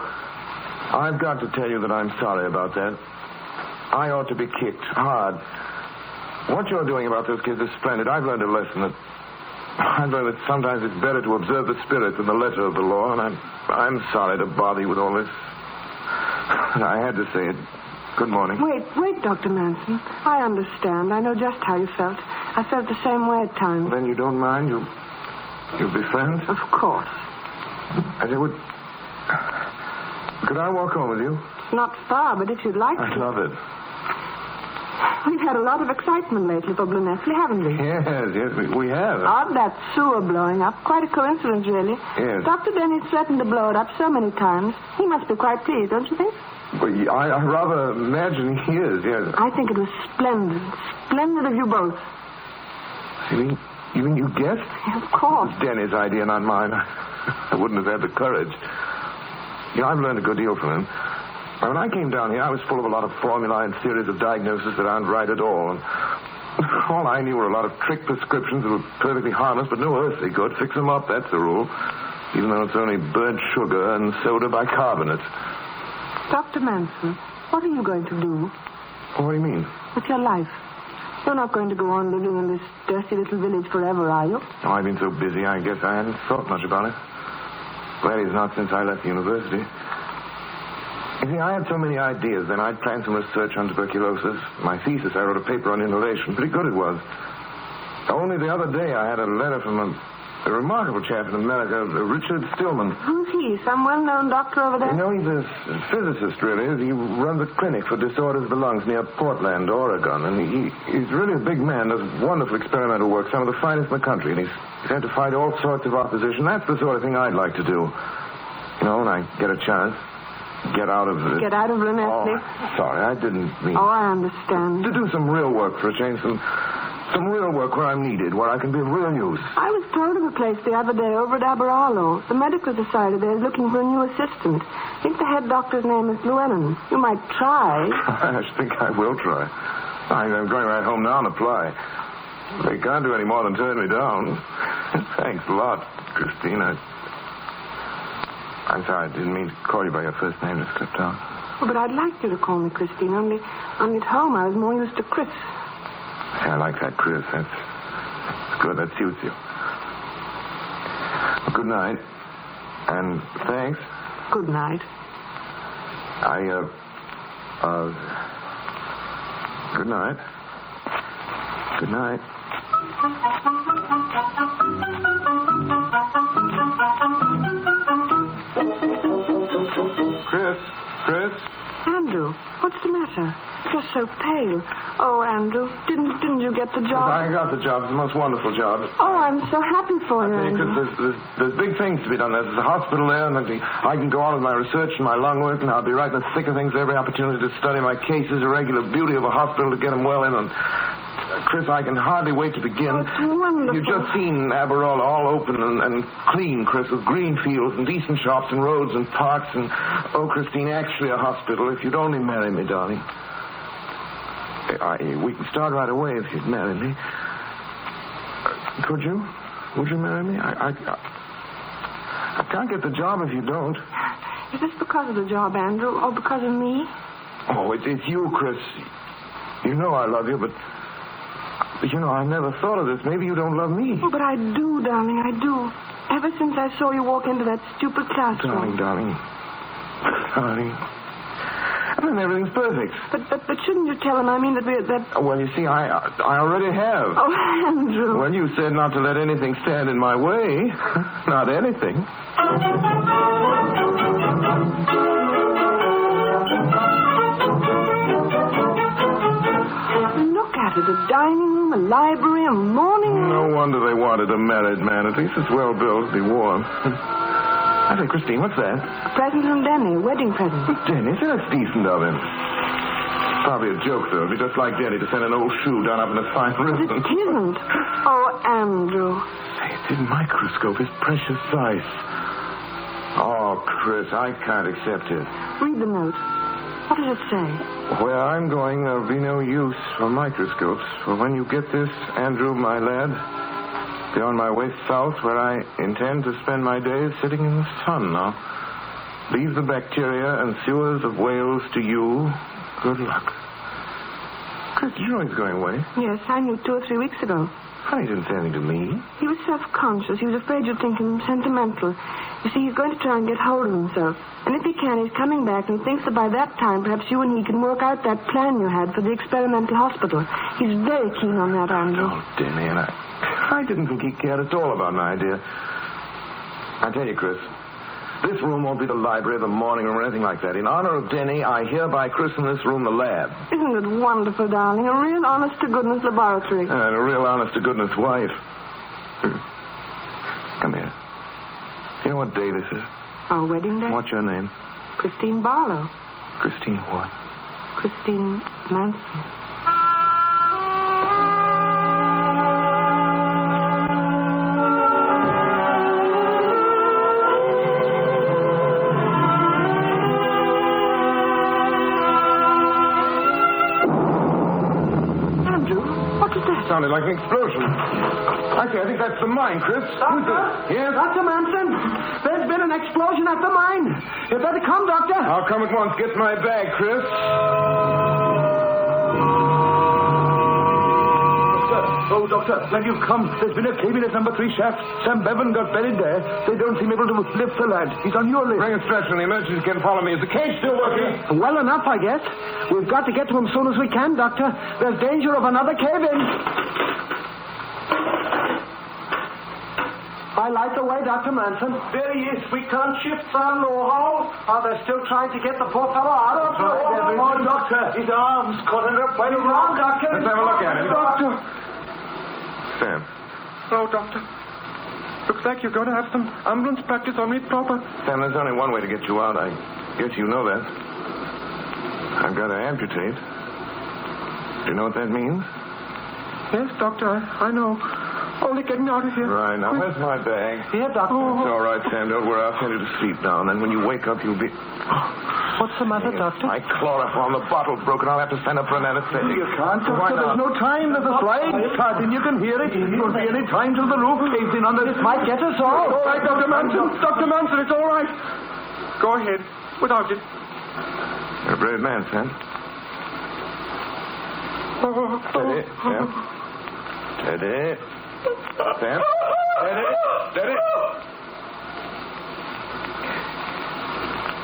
I've got to tell you that I'm sorry about that. I ought to be kicked hard. What you're doing about those kids is splendid. I've learned a lesson that sometimes it's better to observe the spirit than the letter of the law, and I'm sorry to bother you with all this. I had to say it. Good morning. Wait, Dr. Manson. I understand. I know just how you felt. I felt the same way at times. Then you don't mind? You'll be friends? Of course. I say, could I walk home with you? Not far, but if you'd like to. I'd love it. We've had a lot of excitement lately for Blenheim, haven't we? Yes, we have. That sewer blowing up. Quite a coincidence, really. Yes. Dr. Denny's threatened to blow it up so many times. He must be quite pleased, don't you think? Well, I rather imagine he is, yes. I think it was splendid. Splendid of you both. You mean you guessed? Of course. It's Denny's idea, not mine. I wouldn't have had the courage. I've learned a good deal from him. When I came down here, I was full of a lot of formulae and theories of diagnosis that aren't right at all. And all I knew were a lot of trick prescriptions that were perfectly harmless, but no earthly good. Fix them up, that's the rule. Even though it's only burnt sugar and soda bicarbonate. Dr. Manson, what are you going to do? What do you mean? With your life. You're not going to go on living in this dirty little village forever, are you? Oh, I've been so busy, I guess I hadn't thought much about it. That is, not since I left the university. You see, I had so many ideas. Then I'd planned some research on tuberculosis. My thesis, I wrote a paper on inhalation. Pretty good it was. Only the other day I had a letter from a remarkable chap in America, Richard Stillman. Who's he? Some well-known doctor over there? You know, he's a physicist, really. He runs a clinic for disorders of the lungs near Portland, Oregon. And he's really a big man, does wonderful experimental work, some of the finest in the country. And he's had to fight all sorts of opposition. That's the sort of thing I'd like to do. You know, when I get a chance. Get out of it. Get out of Lynette. Sorry, I didn't mean... Oh, I understand. To do some real work for a change, some real work where I'm needed, where I can be of real use. I was told of a place the other day over at Aberarlo. The medical society there is looking for a new assistant. I think the head doctor's name is Llewellyn. You might try. I think I will try. I'm going right home now and apply. They can't do any more than turn me down. Thanks a lot, Christine. I'm sorry, I didn't mean to call you by your first name. Just slipped out. Oh, but I'd like you to call me Christine. Only at home I was more used to Chris. Yeah, I like that, Chris. That's good. That suits you. Well, good night. And thanks. Good night. Good night. Good night. Chris? Andrew, what's the matter? You're so pale. Oh, Andrew, didn't you get the job? I got the job. It's the most wonderful job. Oh, I'm so happy for you, Andrew. Because there's big things to be done. There's a hospital there, and I can go on with my research and my lung work, and I'll be right in the thick of things, every opportunity to study my cases, the regular beauty of a hospital to get them well in, and... Chris, I can hardly wait to begin. Oh, it's wonderful. You've just seen Aberarlo all open and clean, Chris, with green fields and decent shops and roads and parks and, oh, Christine, actually a hospital. If you'd only marry me, darling. We can start right away if you'd marry me. Could you? Would you marry me? I can't get the job if you don't. Is this because of the job, Andrew, or because of me? Oh, it's you, Chris. You know I love you, but... You know, I never thought of this. Maybe you don't love me. Oh, but I do, darling, I do. Ever since I saw you walk into that stupid classroom. Darling. And then everything's perfect. But shouldn't you tell him? I mean that Well, you see, I already have. Oh, Andrew. Well, you said not to let anything stand in my way. Not anything. Look at it, a dining room, a library, a morning room. No wonder they wanted a married man. At least it's well built to be warm. I say, Christine, what's that? A present from Denny, a wedding present. Denny? That's decent of him. Probably a joke, though. It'd be just like Denny to send an old shoe done up in a fine ribbon. It isn't. Oh, Andrew. Say, it's in microscope. It's precious ice. Oh, Chris, I can't accept it. Read the note. What does it say? Where I'm going, there'll be no use for microscopes. For when you get this, Andrew, my lad, be on my way south, where I intend to spend my days sitting in the sun now. Leave the bacteria and sewers of Wales to you. Good luck. Chris, did you know he's going away? Yes, I knew 2 or 3 weeks ago. How he didn't say anything to me? He was self-conscious. He was afraid you'd think him sentimental. You see, he's going to try and get hold of himself. And if he can, he's coming back and thinks that by that time, perhaps you and he can work out that plan you had for the experimental hospital. He's very keen on that, Andrew. Oh, Denny, and I didn't think he cared at all about my idea. I tell you, Chris, this room won't be the library, the morning room, or anything like that. In honor of Denny, I hereby christen this room the lab. Isn't it wonderful, darling? A real honest-to-goodness laboratory. And a real honest-to-goodness wife. Come here. You know what day this is? Our wedding day? What's your name? Christine Barlow. Christine what? Christine Manson. Andrew, what was that? Sounded like an explosion. I think that's the mine, Chris. Doctor? Yes? Dr. Manson, there's been an explosion at the mine. You better come, Doctor. I'll come at once. Get my bag, Chris. Oh, Doctor, glad you've come. There's been a cave in at number 3 shaft. Sam Bevan got buried there. They don't seem able to lift the lad. He's on your list. Bring a stretcher and the emergency can follow me. Is the cage still working? Well enough, I guess. We've got to get to him as soon as we can, Doctor. There's danger of another cave-in. I light the way, Dr. Manson. There he is. We can't shift Sam Lowhall. Oh, they're still trying to get the poor fellow out. Oh, Doctor, his arm's caught in a plate of wrong, Doctor. Let's have a look at him. Doctor. Sam. Oh, Doctor. Looks like you're going to have some ambulance practice on me proper. Sam, there's only one way to get you out. I guess you know that. I've got to amputate. Do you know what that means? Yes, Doctor, I know. Only getting out of here. Right, now, where's my bag? Here, Doctor. It's all right, Sam. Don't worry. I'll send you to sleep now. And then when you wake up, you'll be... What's the matter, Doctor? My chloroform. The bottle's broken. I'll have to send up for an anesthetic. You can't, Why Doctor. not? There's no time. There's a flying starting. You can hear it. It won't be any time till the roof caves in on this. This might get us all. All right, Dr. Manson. Dr. Manson, it's all right. Go ahead. Without it. You're a brave man, Sam. Steady, Sam. Steady. Sam? Steady. Steady.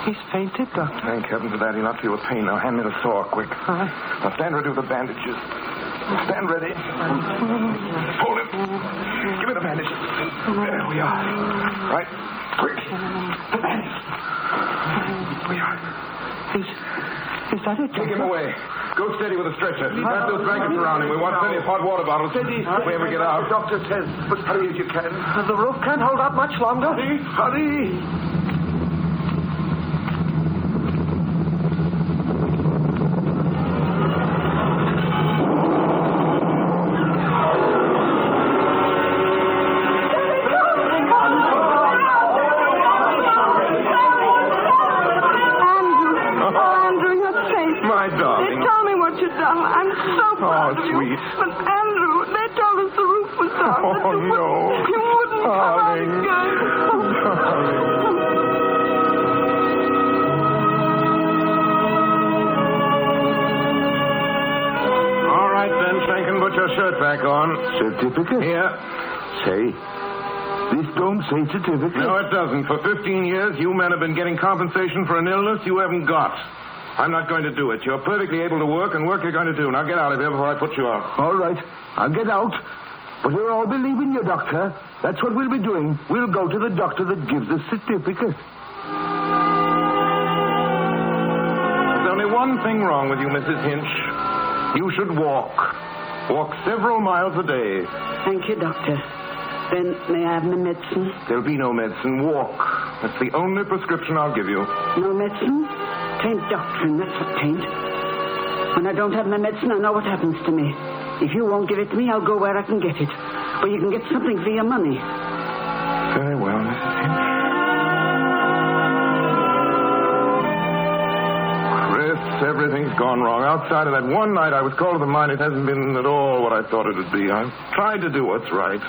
He's fainted, Doctor. Thank heaven for that. He'll not feel the pain. Now, hand me the saw, quick. All right. Now, stand ready with the bandages. Stand ready. Hold him. Give me the bandage. There we are. Right. Quick. The bandage. We are. Is that it, Doctor? Take him away. Go steady with the stretcher. Wrap those blankets around him. We want plenty of hot water bottles if we ever get out. The doctor says, but hurry as you can. The roof can't hold up much longer. Hurry. Sweet. But, Andrew, they told us the roof was down. Oh, no. You wouldn't come out again. All right, then, Shankin, put your shirt back on. Certificate? Here. Say, this don't say certificate. No, it doesn't. For 15 years, you men have been getting compensation for an illness you haven't got. I'm not going to do it. You're perfectly able to work, and work you're going to do. Now get out of here before I put you out. All right. I'll get out. But we'll all believe in you, Doctor. That's what we'll be doing. We'll go to the doctor that gives the certificate. There's only one thing wrong with you, Mrs. Hinch. You should walk. Walk several miles a day. Thank you, Doctor. Then may I have my medicine? There'll be no medicine. Walk. That's the only prescription I'll give you. No medicine? Tain't doctrine, that's what tain't. When I don't have my medicine, I know what happens to me. If you won't give it to me, I'll go where I can get it. Where you can get something for your money. Very well, Mrs. Hinch. Chris, everything's gone wrong. Outside of that one night I was called to the mine, it hasn't been at all what I thought it would be. I've tried to do what's right.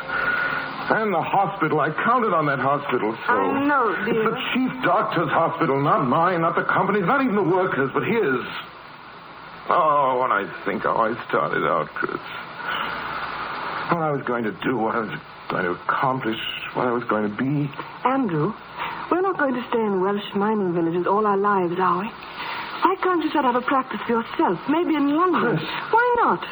And the hospital. I counted on that hospital, so... I know, dear. It's the chief doctor's hospital, not mine, not the company's, not even the workers, but his. Oh, when I think how I started out, Chris. What I was going to do, what I was going to accomplish, what I was going to be. Andrew, we're not going to stay in Welsh mining villages all our lives, are we? Why can't you set up a practice for yourself? Maybe in London. Chris. Why not?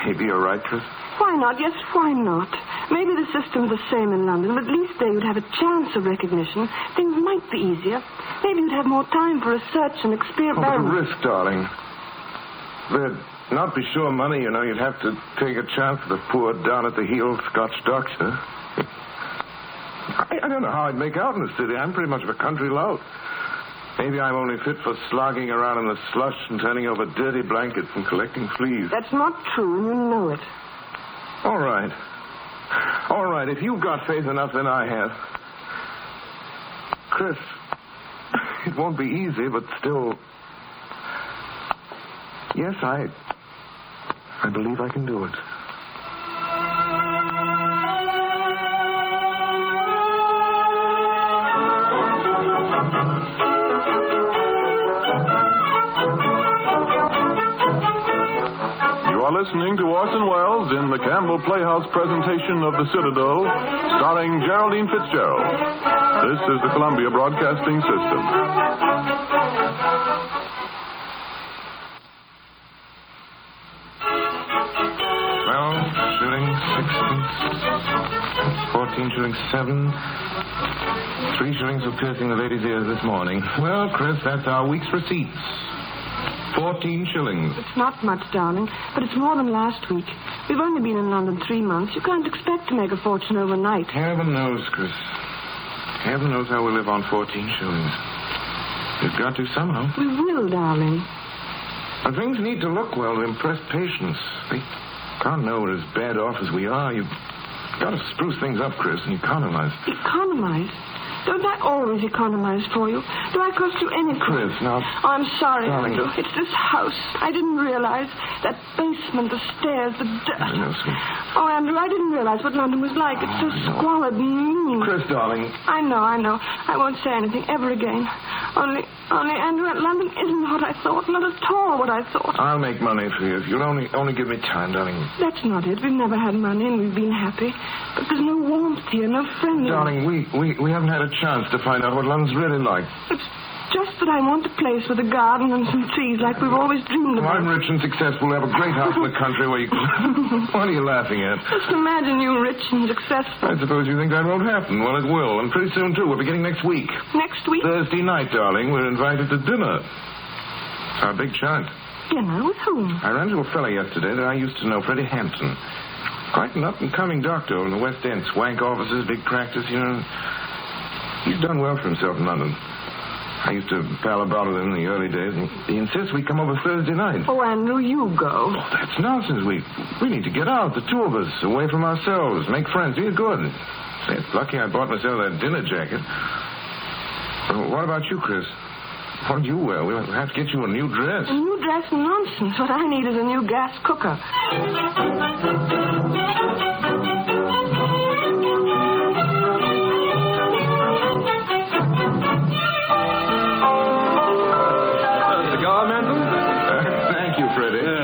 Maybe you're right, Chris. Why not? Yes, why not? Maybe the system's the same in London, but at least there you'd have a chance of recognition. Things might be easier. Maybe you'd have more time for research and experiment. Oh, but the risk, darling. There'd not be sure money, you know. You'd have to take a chance with a poor, down-at-the-heel Scotch doctor. I don't know how I'd make out in the city. I'm pretty much of a country lout. Maybe I'm only fit for slogging around in the slush and turning over dirty blankets and collecting fleas. That's not true, and you know it. All right. All right, if you've got faith enough, then I have. Chris, it won't be easy, but still... Yes, I believe I can do it. listening to Orson Welles in the Campbell Playhouse presentation of The Citadel, starring Geraldine Fitzgerald. This is the Columbia Broadcasting System. 14 shillings, 7. 3 shillings for piercing the lady's ears this morning. Well, Chris, that's our week's receipts. 14 shillings. It's not much, darling, but it's more than last week. We've only been in London 3 months. You can't expect to make a fortune overnight. Heaven knows, Chris. Heaven knows how we live on 14 shillings. We've got to somehow. We will, darling. And things need to look well to impress patients. They can't know we're as bad off as we are. You've got to spruce things up, Chris, and economize. Economize? Don't I always economize for you? Do I cost you anything? Chris, now... Oh, I'm sorry, darling, Andrew. It's this house. I didn't realize. That basement, the stairs, the dirt. I know, sweet. Oh, Andrew, I didn't realize what London was like. It's so squalid and mean. Chris, darling. I know. I won't say anything ever again. Only, Andrew, London isn't what I thought. Not at all what I thought. I'll make money for you if you'll only give me time, darling. That's not it. We've never had money and we've been happy. But there's no warmth here, no friendliness. Darling, we haven't had a chance to find out what London's really like. It's just that I want a place with a garden and some trees like we've always dreamed about. I'm rich and successful. I have a great house in the country where you can... What are you laughing at? Just imagine you rich and successful. I suppose you think that won't happen. Well, it will. And pretty soon, too. We're beginning next week. Next week? Thursday night, darling. We're invited to dinner. It's our big chance. Dinner? With whom? I ran into a fellow yesterday that I used to know, Freddie Hampton. Quite an up-and-coming doctor in the West End. Swank offices, big practice, you know. He's done well for himself in London. I used to pal about with him in the early days, and he insists we come over Thursday night. Oh, Andrew, you go. Oh, that's nonsense. We need to get out, the two of us, away from ourselves, make friends, do you good. Say, it's lucky I bought myself that dinner jacket. Well, what about you, Chris? What do you wear? We'll have to get you a new dress. A new dress? Nonsense. What I need is a new gas cooker.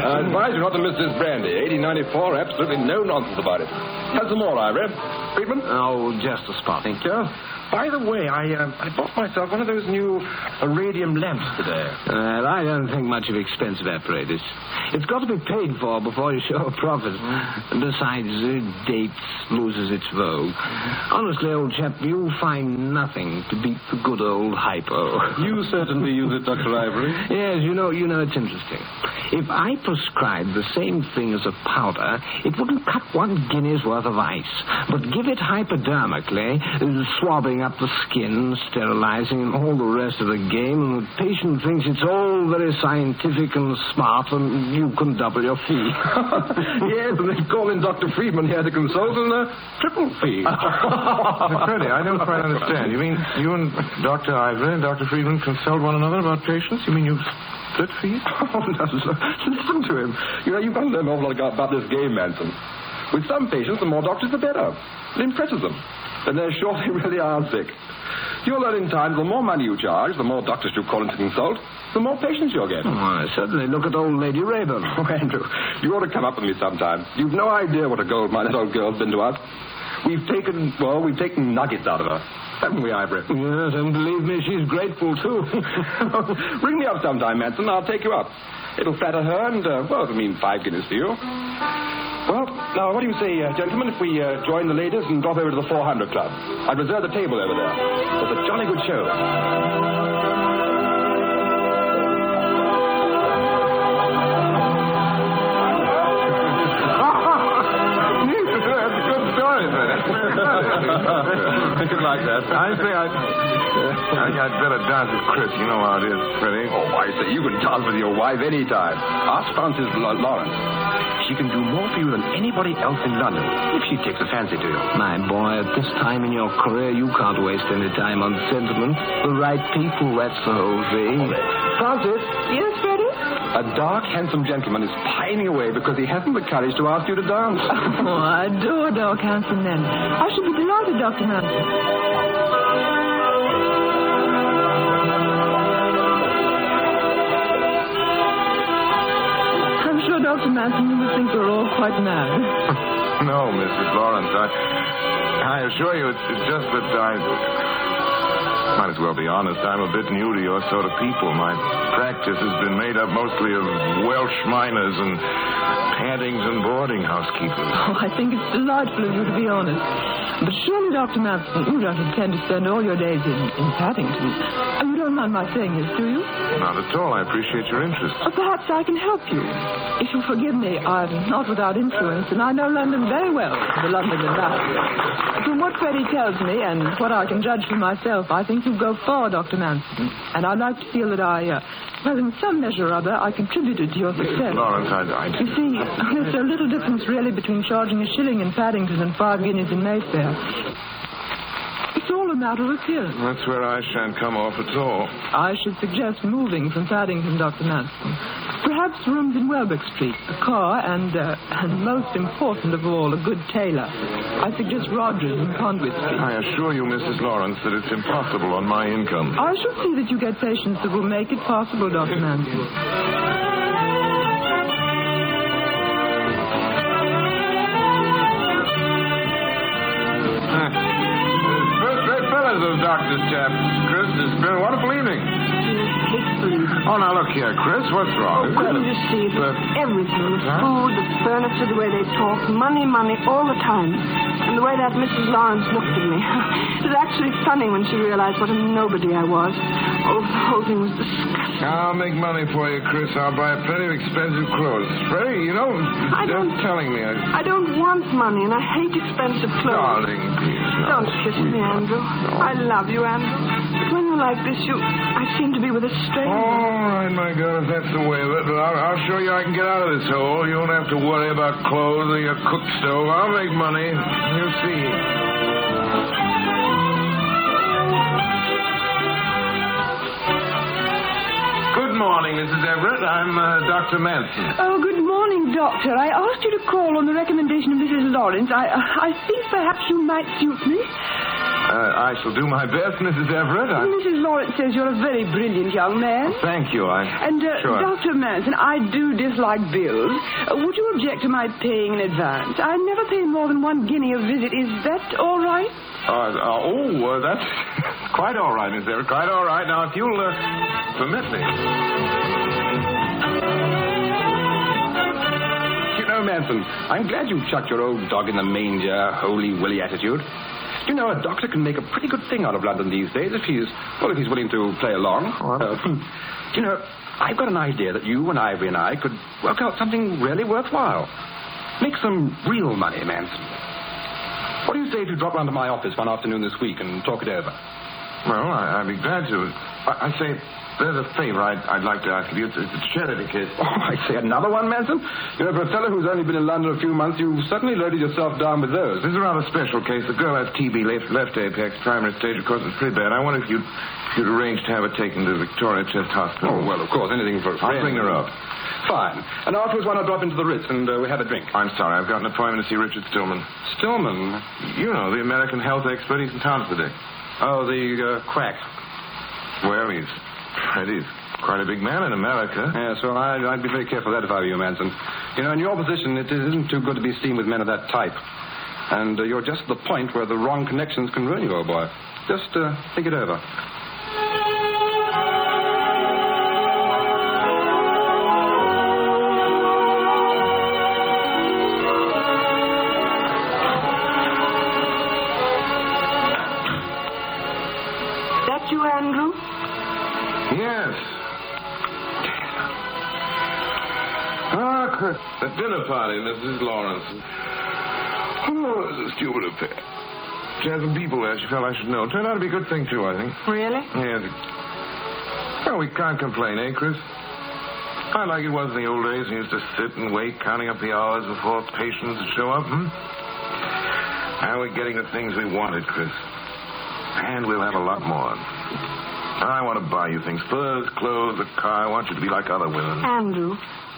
I advise you not to miss this brandy. 1894, absolutely no nonsense about it. Have some more, Ivory. Friedman? Oh, just a spot. Thank you. By the way, I bought myself one of those new radium lamps today. I don't think much of expensive apparatus. It's got to be paid for before you show a profit. Besides, dates loses its vogue. Honestly, old chap, you'll find nothing to beat the good old hypo. You certainly use it, Dr. Ivory. Yes, you know, it's interesting. If I prescribed the same thing as a powder, it wouldn't cut 1 guinea's worth of ice. But give it hypodermically, swabbing up the skin, sterilizing, and all the rest of the game, and the patient thinks it's all very scientific and smart, and you can double your fee. Yes, and they call in Dr. Friedman here to consult on a triple fee. Freddie, I don't quite understand. You mean you and Dr. Ivory and Dr. Friedman consult one another about patients? You mean you split fees? Oh, no, listen to him. You know, you've got to learn an awful lot about this game, Manson. With some patients, the more doctors, the better. It impresses them. Then they're sure they really are sick. You'll learn in time, the more money you charge, the more doctors you call in to consult, the more patients you'll get. Oh, I certainly look at old Lady Rayburn. Oh, Andrew, you ought to come up with me sometime. You've no idea what a gold mine that old girl's been to us. We've taken nuggets out of her. Haven't we, Ivory? Yes, and believe me, she's grateful, too. Ring me up sometime, Manson. I'll take you up. It'll flatter her, and, it'll mean 5 guineas for you. Well, now, what do you say, gentlemen, if we join the ladies and drop over to the 400 Club? I've reserved a table over there. It's a jolly good show. Think it like that. I say I'd better dance with Chris. You know how it is, Freddie. Oh, I say, you can dance with your wife any time. Ask Frances Lawrence. She can do more for you than anybody else in London, if she takes a fancy to you. My boy, at this time in your career, you can't waste any time on sentiment. The right people, that's the whole thing. Frances? Yes, Freddie? A dark, handsome gentleman is pining away because he hasn't the courage to ask you to dance. Oh, I adore dark, handsome men. I should be delighted, Dr. Manson. Dr. Dr. Manson, you would think we're all quite mad. No, Mrs. Lawrence. I assure you, it's just that I might as well be honest. I'm a bit new to your sort of people. My practice has been made up mostly of Welsh miners and Paddings and boarding housekeepers. Oh, I think it's delightful of you to be honest. But surely, Dr. Manson, you don't intend to spend all your days in Paddington. You don't mind my saying this, do you? Not at all. I appreciate your interest. Perhaps I can help you. If you'll forgive me, I'm not without influence, and I know London very well, the London of that. From what Freddie tells me, and what I can judge for myself, I think you go far, Dr. Manson. And I'd like to feel that well, in some measure or other, I contributed to your success. Lawrence, You see, there's a little difference, really, between charging a shilling in Paddington and 5 guineas in Mayfair. It's all a matter of appearance. That's where I shan't come off at all. I should suggest moving from Paddington, Dr. Manson. Perhaps rooms in Welbeck Street, a car, and most important of all, a good tailor. I suggest Rogers in Conduit Street. I assure you, Mrs. Lawrence, that it's impossible on my income. I shall see that you get patients that will make it possible, Dr. Manson. Those doctors, chaps. Chris, it's been a wonderful evening. Oh, now look here, Chris. What's wrong? Couldn't you see it? Everything. The food, the furniture, the way they talk. Money, all the time. And the way that Mrs. Lawrence looked at me. It was actually funny when she realized what a nobody I was. Oh, the whole thing was disgusting. I'll make money for you, Chris. I'll buy plenty of expensive clothes. Freddie, you know, telling me. I don't want money, and I hate expensive clothes. Darling, please. No, don't kiss me, Andrew. No. I love you, Andrew. But when you're like this, I seem to be with a stranger. All right, my girl, if that's the way of it. But I'll show you I can get out of this hole. You don't have to worry about clothes or your cook stove. I'll make money. You'll see. Good morning, Mrs. Everett. I'm Dr. Manson. Oh, good morning, Doctor. I asked you to call on the recommendation of Mrs. Lawrence. I think perhaps you might suit me. I shall do my best, Mrs. Everett. Mrs. Lawrence says you're a very brilliant young man. Thank you. Sure. Dr. Manson, I do dislike bills. Would you object to my paying in advance? I never pay more than 1 guinea a visit. Is that all right? That's quite all right, Miss Everett. Quite all right. Now, if you'll permit me. You know, Manson, I'm glad you chucked your old dog in the manger, holy willy attitude. You know, a doctor can make a pretty good thing out of London these days if he's willing to play along. You know, I've got an idea that you and Ivory and I could work out something really worthwhile. Make some real money, Manson. What do you say if you drop round to my office one afternoon this week and talk it over? Well, I'd be glad to. I say, there's a favor I'd like to ask of you. It's a charity case. Oh, I say, another one, Manson? You know, for a fellow who's only been in London a few months, you've certainly loaded yourself down with those. This is a rather special case. The girl has TB, left apex, primary stage. Of course, it's pretty bad. I wonder if you'd arrange to have her taken to Victoria Chest Hospital. Oh, well, of course, anything for a friend. I'll bring her up. Fine. And afterwards, why not drop into the Ritz and we have a drink? I'm sorry. I've got an appointment to see Richard Stillman. Stillman? You know, the American health expert. He's in town today. Oh, the quack. Well, he's quite a big man in America. Yes, well, I'd be very careful of that if I were you, Manson. You know, in your position, it isn't too good to be seen with men of that type. And you're just at the point where the wrong connections can ruin you, old boy. Just think it over. That you, Andrew? Yes. The dinner party, Mrs. Lawrence. Oh, it was a stupid affair. She had some people there she felt I should know. Turned out to be a good thing, too, I think. Really? Yes. Well, we can't complain, eh, Chris? I like it was in the old days. We used to sit and wait, counting up the hours before patients would show up, Now we're getting the things we wanted, Chris. And we'll have a lot more. I want to buy you things. Furs, clothes, a car. I want you to be like other women. Andrew,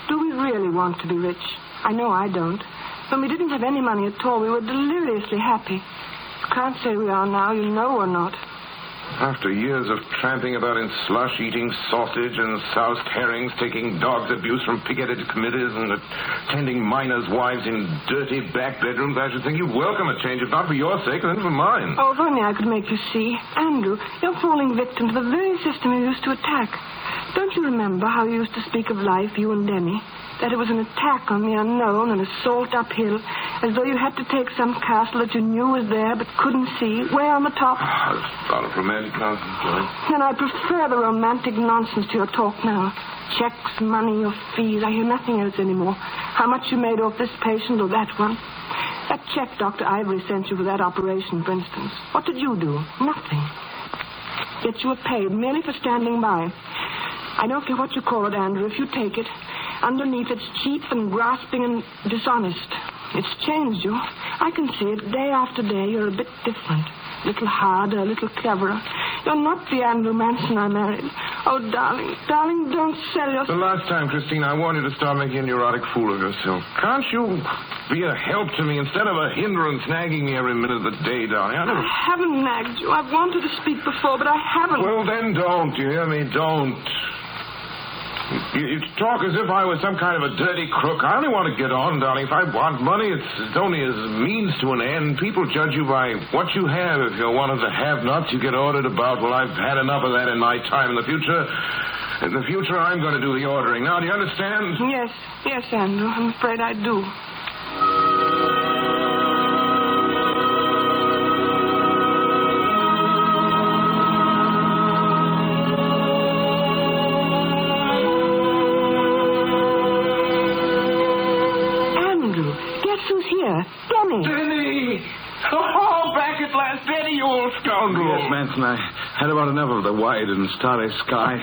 do we really want to be rich? I know I don't. When we didn't have any money at all, we were deliriously happy. You can't say we are now. You know we're not. After years of tramping about in slush, eating sausage and soused herrings, taking dog's abuse from pig-headed committees, and attending miners' wives in dirty back bedrooms, I should think you'd welcome a change, if not for your sake, then for mine. Oh, if only I could make you see. Andrew, you're falling victim to the very system you used to attack. Don't you remember how you used to speak of life, you and Denny? That it was an attack on the unknown, an assault uphill, as though you had to take some castle that you knew was there but couldn't see, way on the top. That's a lot of romantic nonsense, Joey. And I prefer the romantic nonsense to your talk now. Checks, money, or fees. I hear nothing else anymore. How much you made off this patient or that one. That check Dr. Ivory sent you for that operation, for instance. What did you do? Nothing. Yet you were paid merely for standing by. I don't care what you call it, Andrew. If you take it, underneath it's cheap and grasping and dishonest. It's changed you. I can see it. Day after day, you're a bit different. A little harder, a little cleverer. You're not the Andrew Manson I married. Oh, darling, darling, don't sell yourself. The last time, Christine, I wanted to start making a neurotic fool of yourself. Can't you be a help to me instead of a hindrance nagging me every minute of the day, darling? I haven't nagged you. I've wanted to speak before, but I haven't. Well, then don't. You hear me? Don't. You talk as if I was some kind of a dirty crook. I only want to get on, darling. If I want money, it's only as a means to an end. People judge you by what you have. If you're one of the have-nots, you get ordered about. Well, I've had enough of that in my time. In the future, I'm going to do the ordering. Now, do you understand? Yes, Andrew. I'm afraid I do. Denny! Oh, back at last, Denny, you old scoundrel. Yes, Manson, I had about enough of the wide and starry sky.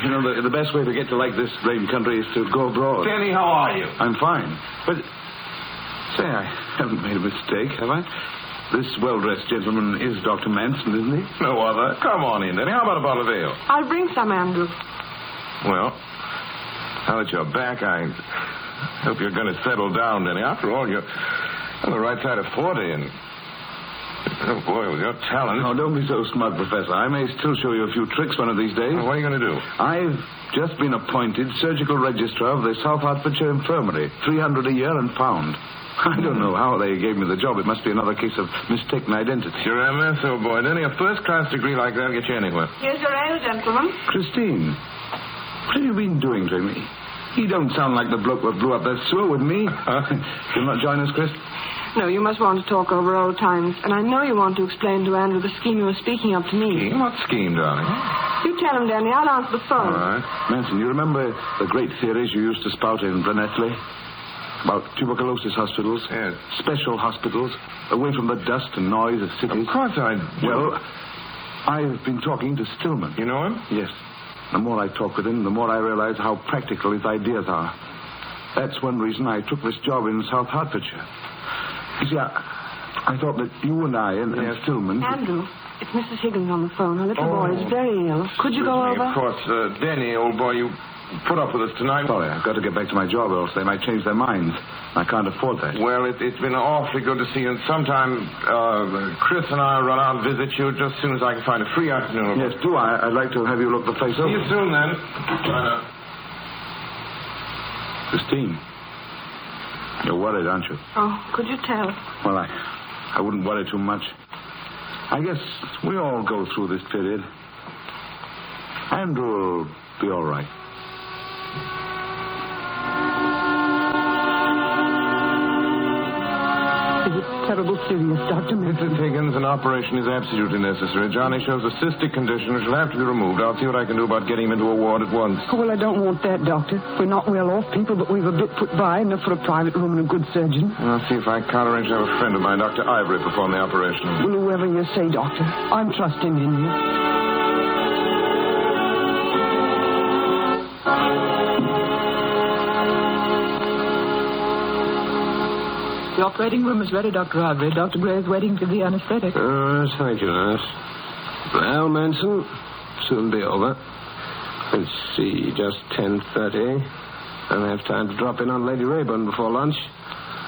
You know, the best way to get to like this blame country is to go abroad. Denny, how are you? I'm fine. But, say, I haven't made a mistake, have I? This well-dressed gentleman is Dr. Manson, isn't he? No other. Come on in, Denny. How about a bottle of ale? I'll bring some, Andrew. Well, now that you're back, I hope you're going to settle down, Denny. After all, you're on the right side of 40, and oh, boy, with your talent. Oh, don't be so smug, Professor. I may still show you a few tricks one of these days. Well, what are you going to do? I've just been appointed surgical registrar of the South Hertfordshire Infirmary. $300 a year and pound. I don't know how they gave me the job. It must be another case of mistaken identity. You're a mess, old boy. Denny, a first-class degree like that will get you anywhere. Here's your ale, gentlemen. Christine, what have you been doing to me? You don't sound like the bloke that blew up that sewer with me. You'll not join us, Chris? No, you must want to talk over old times. And I know you want to explain to Andrew the scheme you were speaking of to me. Scheme? What scheme, darling? You tell him, Danny. I'll answer the phone. All right. Manson, you remember the great theories you used to spout in Dragnet? About tuberculosis hospitals? Yes. Special hospitals, away from the dust and noise of cities? Of course I do. Well, I've been talking to Stillman. You know him? Yes. The more I talk with him, the more I realize how practical his ideas are. That's one reason I took this job in South Hertfordshire. You see, I thought that you and I and Stillman... Andrew, it's Mrs. Higgins on the phone. Her little boy is very ill. Could you go over? Of course. Denny, old boy, you put up with us tonight. Sorry, I've got to get back to my job, or else they might change their minds. I can't afford that. Well, it's been awfully good to see you. And sometime Chris and I will run out and visit you just as soon as I can find a free afternoon. Yes, do. I'd like to have you look the place over. See you soon, then. Christine, you're worried, aren't you? Oh, could you tell? Well, I wouldn't worry too much. I guess we all go through this period. Andrew will be all right. Is it terrible serious, Dr. Mrs. Higgins, an operation is absolutely necessary. Johnny shows a cystic condition which will have to be removed. I'll see what I can do about getting him into a ward at once. Oh, well, I don't want that, Doctor. We're not well-off people, but we've a bit put by, enough for a private room and a good surgeon. I'll see if I can't arrange to have a friend of mine, Dr. Ivory, perform the operation. Well, whoever you say, Doctor, I'm trusting in you. The operating room is ready, Dr. Ivory. Dr. Gray is waiting for the anesthetic. Thank you, nurse. Well, Manson, soon be over. Let's see, just 10:30. I'll have time to drop in on Lady Rayburn before lunch.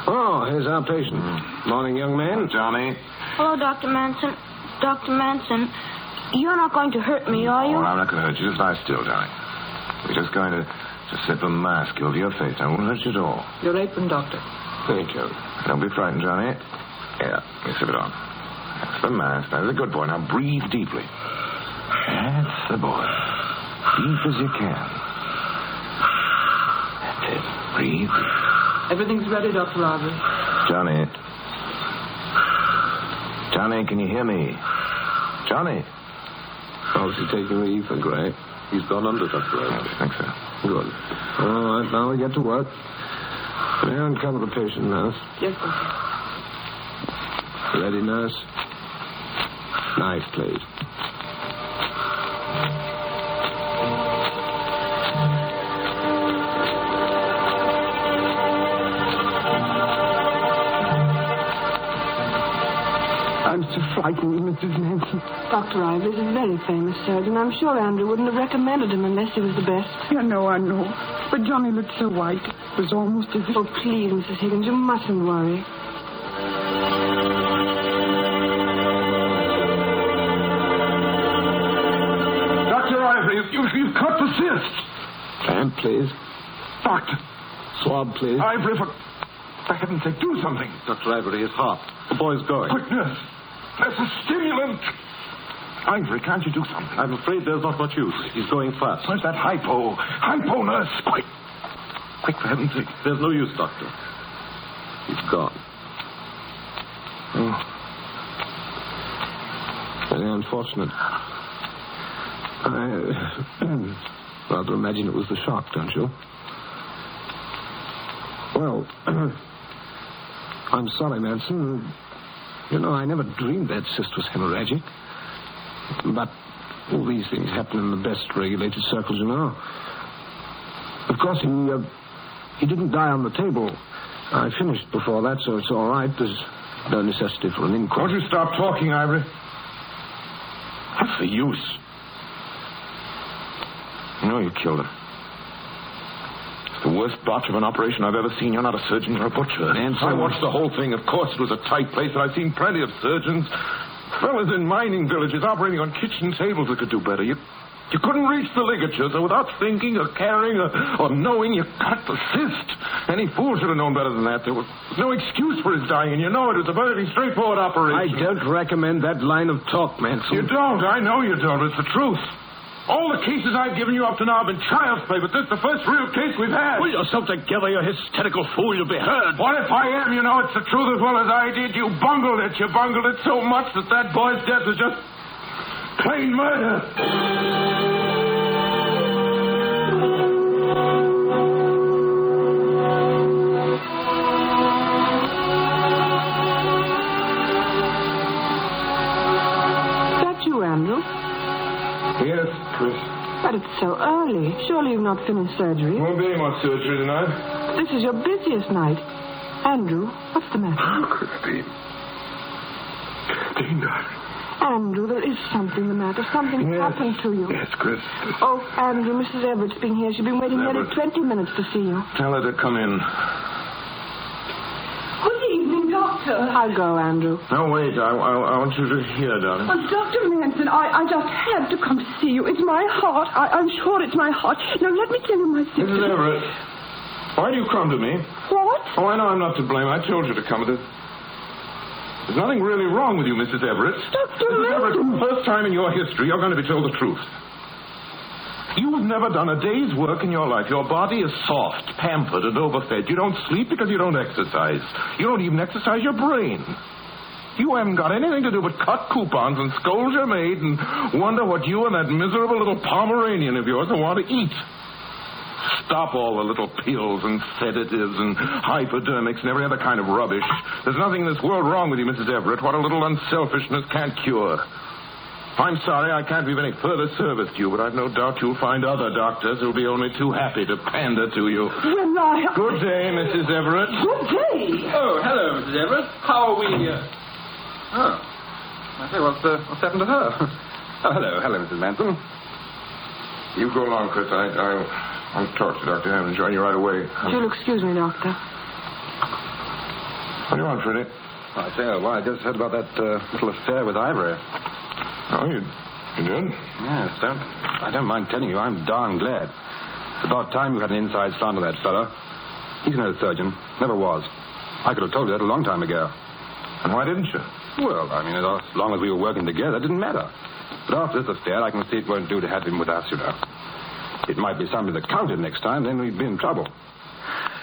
Oh, here's our patient. Morning, young man. Johnny. Hello, Dr. Manson. Dr. Manson, You're not going to hurt me, are you? Oh, I'm not going to hurt you. Just lie still, darling. We're just going to slip a mask over your face. I won't hurt you at all. Your apron, Doctor. Thank you. Don't be frightened, Johnny. Yeah, you slip it on. That's the mask. That's a good boy. Now breathe deeply. That's the boy. Deep as you can. That's it. Breathe. Everything's ready, Dr. Ivory. Johnny. Johnny, can you hear me? Johnny. How's he taking the ether, Gray? He's gone under, Dr. Ivory. I think so. Good. All right, now we get to work. May I uncover the patient, nurse? Yes, Doctor. Ready, nurse? Knife, please. I'm so frightened, Mrs. Manson. Dr. Ivory's a very famous surgeon. I'm sure Andrew wouldn't have recommended him unless he was the best. I know. But Johnny looked so white. It was almost as if... Oh, please, Mrs. Higgins, you mustn't worry. Dr. Ivory, you've cut the cyst. Hand, please. Doctor. Swab, please. Ivory, for heaven's sake, do something. Dr. Ivory, his heart. The boy's going. Quick, nurse. That's a stimulant. Ivory, can't you do something? I'm afraid there's not much use. He's going fast. Where's that hypo? Hypo, nurse, quick. Quick, for heaven's sake. There's no use, Doctor. He's gone. Oh. Very unfortunate. I rather imagine it was the shock, don't you? Well, I'm sorry, Manson. You know, I never dreamed that cyst was hemorrhagic. But all these things happen in the best regulated circles, you know. Of course, he didn't die on the table. I finished before that, so it's all right. There's no necessity for an inquest. Won't you stop talking, Ivory? What's the use? You know you killed him. It's the worst botch of an operation I've ever seen. You're not a surgeon, you're a butcher. And I watched the whole thing. Of course, it was a tight place, and I've seen plenty of surgeons. Fellas in mining villages operating on kitchen tables that could do better. You couldn't reach the ligature, so without thinking or caring or knowing, you cut the cyst. Any fool should have known better than that. There was no excuse for his dying, and you know it was a very straightforward operation. I don't recommend that line of talk, Manson. You don't. I know you don't. It's the truth. All the cases I've given you up to now have been child's play, but this is the first real case we've had. Pull yourself together, you hysterical fool. You'll be heard. What if I am? You know it's the truth as well as I did. You bungled it. You bungled it so much that boy's death was just plain murder. That you, Andrew? Yes, Chris. But it's so early. Surely you've not finished surgery. Won't be any more surgery tonight. This is your busiest night. Andrew, what's the matter? Oh, Christine. Christine, darling. Andrew, there is something the matter. Something happened to you. Yes, Chris. Oh, Andrew, Mrs. Everett's been here. She's been waiting nearly 20 minutes to see you. Tell her to come in. Good evening, Doctor. I'll go, Andrew. No, wait. I want you to hear, darling. Oh, Dr. Manson, I just had to come to see you. It's my heart. I'm sure it's my heart. Now, let me tell you my secret. Mrs. Everett, why do you come to me? What? Oh, I know I'm not to blame. I told you to come. There's nothing really wrong with you, Mrs. Everett. Dr. Mrs. Everett, for the first time in your history, you're going to be told the truth. You've never done a day's work in your life. Your body is soft, pampered, and overfed. You don't sleep because you don't exercise. You don't even exercise your brain. You haven't got anything to do but cut coupons and scold your maid and wonder what you and that miserable little Pomeranian of yours want to eat. Stop all the little pills and sedatives and hypodermics and every other kind of rubbish. There's nothing in this world wrong with you, Mrs. Everett. What a little unselfishness can't cure. I'm sorry I can't be of any further service to you, but I've no doubt you'll find other doctors who'll be only too happy to pander to you. Well, Good day, Mrs. Everett. Good day. Oh, hello, Mrs. Everett. How are we... Oh. I say, what's happened to her? Oh, hello, Mrs. Manson. You go along, Chris. I'll talk to Dr. Hammond and join you right away. You'll excuse me, Doctor. What do you want, Freddie? I say, I just heard about that little affair with Ivory. Oh, you You did? Yes, I don't mind telling you, I'm darn glad. It's about time you had an inside slant on that fellow. He's no surgeon. Never was. I could have told you that a long time ago. And why didn't you? Well, I mean, as long as we were working together, it didn't matter. But after this affair, I can see it won't do to have him with us, you know. It might be something that counted next time, then we'd be in trouble.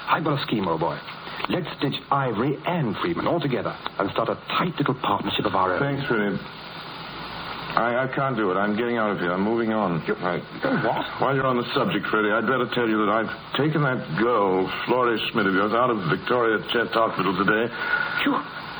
I've got a scheme, old boy. Let's stitch Ivory and Freeman all together and start a tight little partnership of our own. Thanks, Freddie. I can't do it. I'm getting out of here. I'm moving on. What? While you're on the subject, Freddie, I'd better tell you that I've taken that girl, Florrie Schmidt of yours, out of Victoria Chest Hospital today.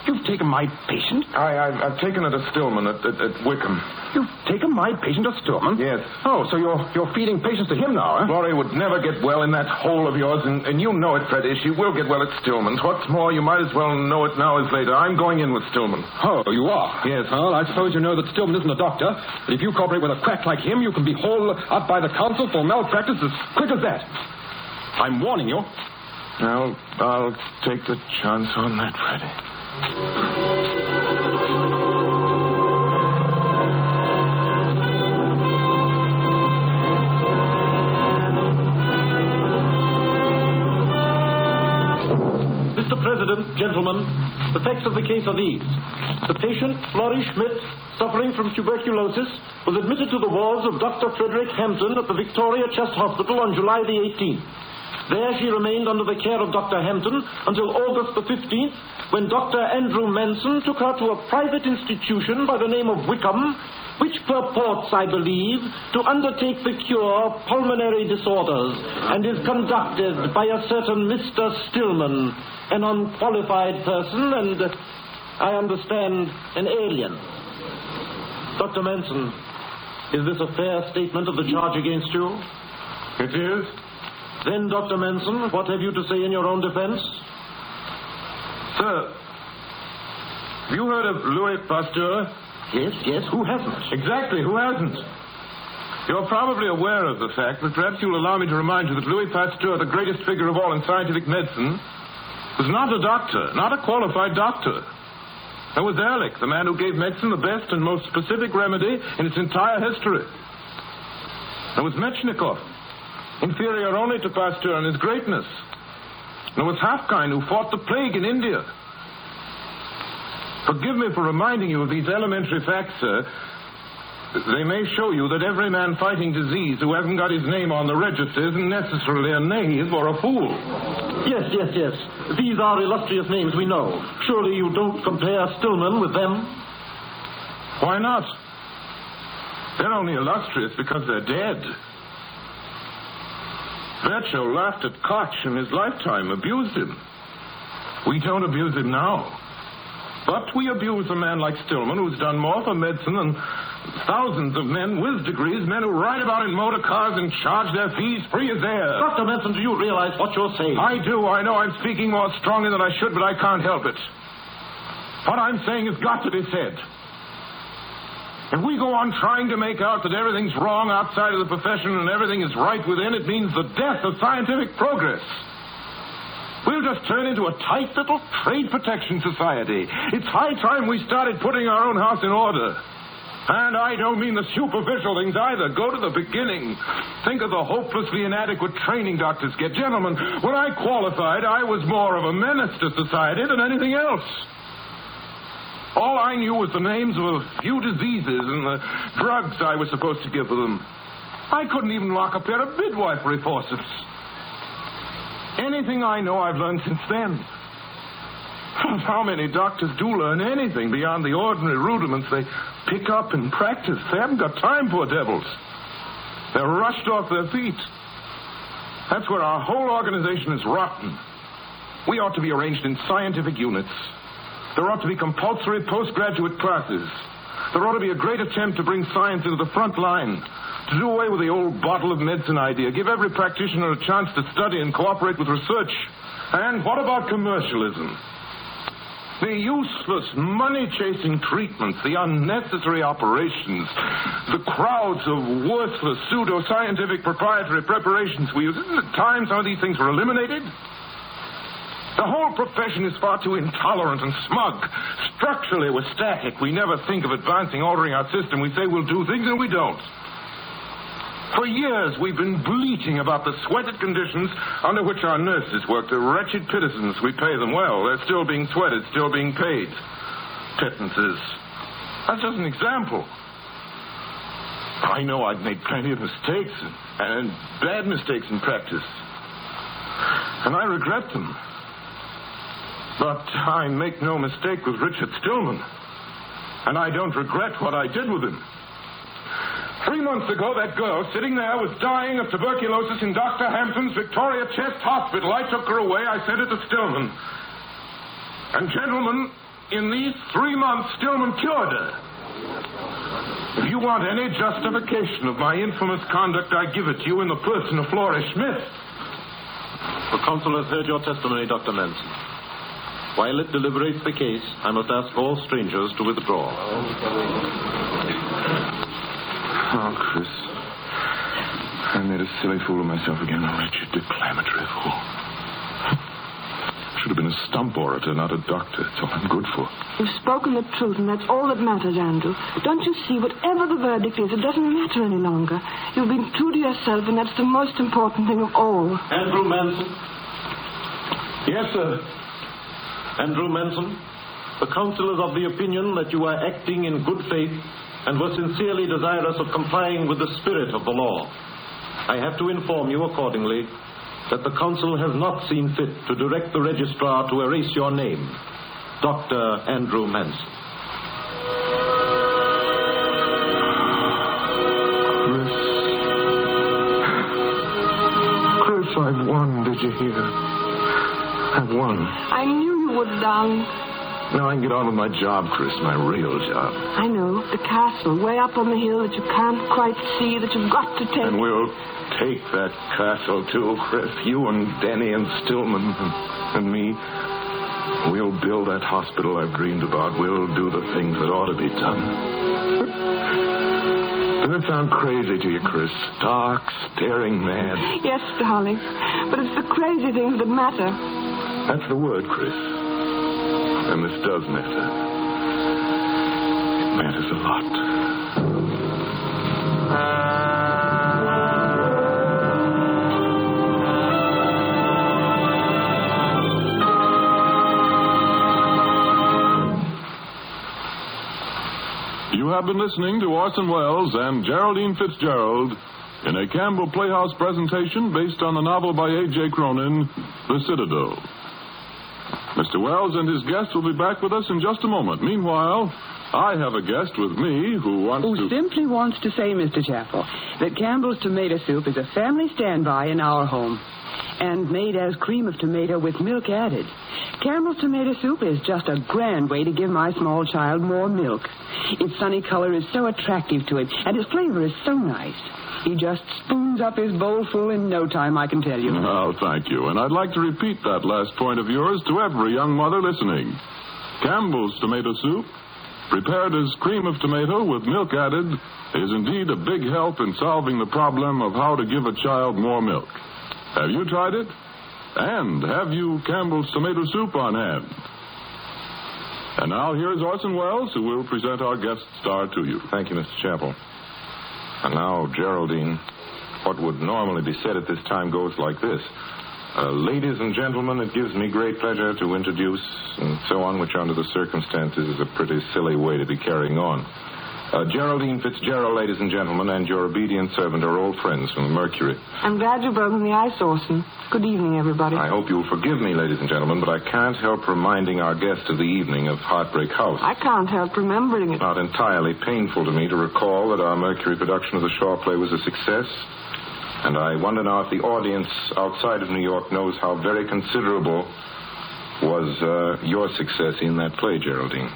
You've taken my patient? I've taken her to Stillman at Wickham. You've taken my patient to Stillman? Yes. Oh, so you're feeding patients to him now, huh? Florrie would never get well in that hole of yours, and you know it, Freddie. She will get well at Stillman's. What's more, you might as well know it now as later. I'm going in with Stillman. Oh, you are? Yes. Well, I suppose you know that Stillman isn't a doctor. But if you cooperate with a quack like him, you can be hauled up by the council for malpractice as quick as that. I'm warning you. I'll take the chance on that, Freddie. Mr. President, gentlemen, the facts of the case are these. The patient, Florrie Schmidt, suffering from tuberculosis, was admitted to the wards of Dr. Frederick Hampton at the Victoria Chest Hospital on July the 18th. There she remained under the care of Dr. Hampton until August the 15th, when Dr. Andrew Manson took her to a private institution by the name of Wickham, which purports, I believe, to undertake the cure of pulmonary disorders and is conducted by a certain Mr. Stillman, an unqualified person and, I understand, an alien. Dr. Manson, is this a fair statement of the charge against you? It is. Then, Dr. Manson, what have you to say in your own defense? Sir, have you heard of Louis Pasteur? Yes. Who hasn't? Exactly, who hasn't? You're probably aware of the fact, but perhaps you'll allow me to remind you that Louis Pasteur, the greatest figure of all in scientific medicine, was not a doctor, not a qualified doctor. There was Ehrlich, the man who gave medicine the best and most specific remedy in its entire history. There was Metchnikoff, inferior only to Pasteur in his greatness. There was Hafkind, who fought the plague in India. Forgive me for reminding you of these elementary facts, sir. They may show you that every man fighting disease who hasn't got his name on the register isn't necessarily a knave or a fool. Yes. These are illustrious names, we know. Surely you don't compare Stillman with them? Why not? They're only illustrious because they're dead. Virchow laughed at Koch in his lifetime, abused him. We don't abuse him now. But we abuse a man like Stillman, who's done more for medicine than thousands of men with degrees, men who ride about in motor cars and charge their fees free as air. Dr. Manson, do you realize what you're saying? I do. I know I'm speaking more strongly than I should, but I can't help it. What I'm saying has got to be said. If we go on trying to make out that everything's wrong outside of the profession and everything is right within, it means the death of scientific progress. We'll just turn into a tight little trade protection society. It's high time we started putting our own house in order. And I don't mean the superficial things either. Go to the beginning. Think of the hopelessly inadequate training doctors get. Gentlemen, when I qualified, I was more of a menace to society than anything else. All I knew was the names of a few diseases and the drugs I was supposed to give for them. I couldn't even lock a pair of midwifery forceps. Anything I know I've learned since then. How many doctors do learn anything beyond the ordinary rudiments they pick up and practice? They haven't got time, poor devils. They're rushed off their feet. That's where our whole organization is rotten. We ought to be arranged in scientific units. There ought to be compulsory postgraduate classes. There ought to be a great attempt to bring science into the front line, to do away with the old bottle of medicine idea, give every practitioner a chance to study and cooperate with research. And what about commercialism? The useless, money-chasing treatments, the unnecessary operations, the crowds of worthless, pseudo-scientific proprietary preparations we use. Isn't it time some of these things were eliminated? The whole profession is far too intolerant and smug. Structurally, we're static. We never think of advancing, altering our system. We say we'll do things, and we don't. For years, we've been bleating about the sweated conditions under which our nurses work. The wretched pittances we pay them well. They're still being sweated, still being paid. Pittances. That's just an example. I know I've made plenty of mistakes and bad mistakes in practice. And I regret them. But I make no mistake with Richard Stillman. And I don't regret what I did with him. 3 months ago, that girl sitting there was dying of tuberculosis in Dr. Hampton's Victoria Chest Hospital. I took her away. I sent her to Stillman. And, gentlemen, in these 3 months, Stillman cured her. If you want any justification of my infamous conduct, I give it to you in the person of Flora Schmidt. The consul has heard your testimony, Dr. Manson. While it deliberates the case, I must ask all strangers to withdraw. Oh, Chris. I made a silly fool of myself again, a wretched declamatory fool. Should have been a stump orator, not a doctor. It's all I'm good for. You've spoken the truth, and that's all that matters, Andrew. Don't you see, whatever the verdict is, it doesn't matter any longer. You've been true to yourself, and that's the most important thing of all. Andrew Manson? Yes, sir. Andrew Manson, the council is of the opinion that you are acting in good faith and were sincerely desirous of complying with the spirit of the law. I have to inform you accordingly that the council has not seen fit to direct the registrar to erase your name, Dr. Andrew Manson. Chris, I've won, did you hear? I've won. I knew you would, darling. Now I can get on with my job, Chris, my real job. I know. The castle, way up on the hill that you can't quite see, that you've got to take. And we'll take that castle, too, Chris. You and Denny and Stillman and me. We'll build that hospital I've dreamed about. We'll do the things that ought to be done. Doesn't it sound crazy to you, Chris? Stark, staring mad. Yes, darling. But it's the crazy things that matter. That's the word, Chris. And this does matter. It matters a lot. You have been listening to Orson Welles and Geraldine Fitzgerald in a Campbell Playhouse presentation based on the novel by A.J. Cronin, The Citadel. Mr. Wells and his guest will be back with us in just a moment. Meanwhile, I have a guest with me who simply wants to say, Mr. Chappell, that Campbell's tomato soup is a family standby in our home and made as cream of tomato with milk added. Campbell's tomato soup is just a grand way to give my small child more milk. Its sunny color is so attractive to him, and its flavor is so nice. He just spoons up his bowl full in no time, I can tell you. Oh, thank you. And I'd like to repeat that last point of yours to every young mother listening. Campbell's tomato soup, prepared as cream of tomato with milk added, is indeed a big help in solving the problem of how to give a child more milk. Have you tried it? And have you Campbell's tomato soup on hand? And now here's Orson Welles, who will present our guest star to you. Thank you, Mr. Chappell. And now, Geraldine, what would normally be said at this time goes like this. Ladies and gentlemen, it gives me great pleasure to introduce, and so on, which under the circumstances is a pretty silly way to be carrying on. Geraldine Fitzgerald, ladies and gentlemen, and your obedient servant are old friends from the Mercury. I'm glad you've broken the ice, Orson. Good evening, everybody. I hope you'll forgive me, ladies and gentlemen, but I can't help reminding our guest of the evening of Heartbreak House. I can't help remembering it. Not entirely painful to me to recall that our Mercury production of the Shaw play was a success. And I wonder now if the audience outside of New York knows how very considerable was your success in that play, Geraldine.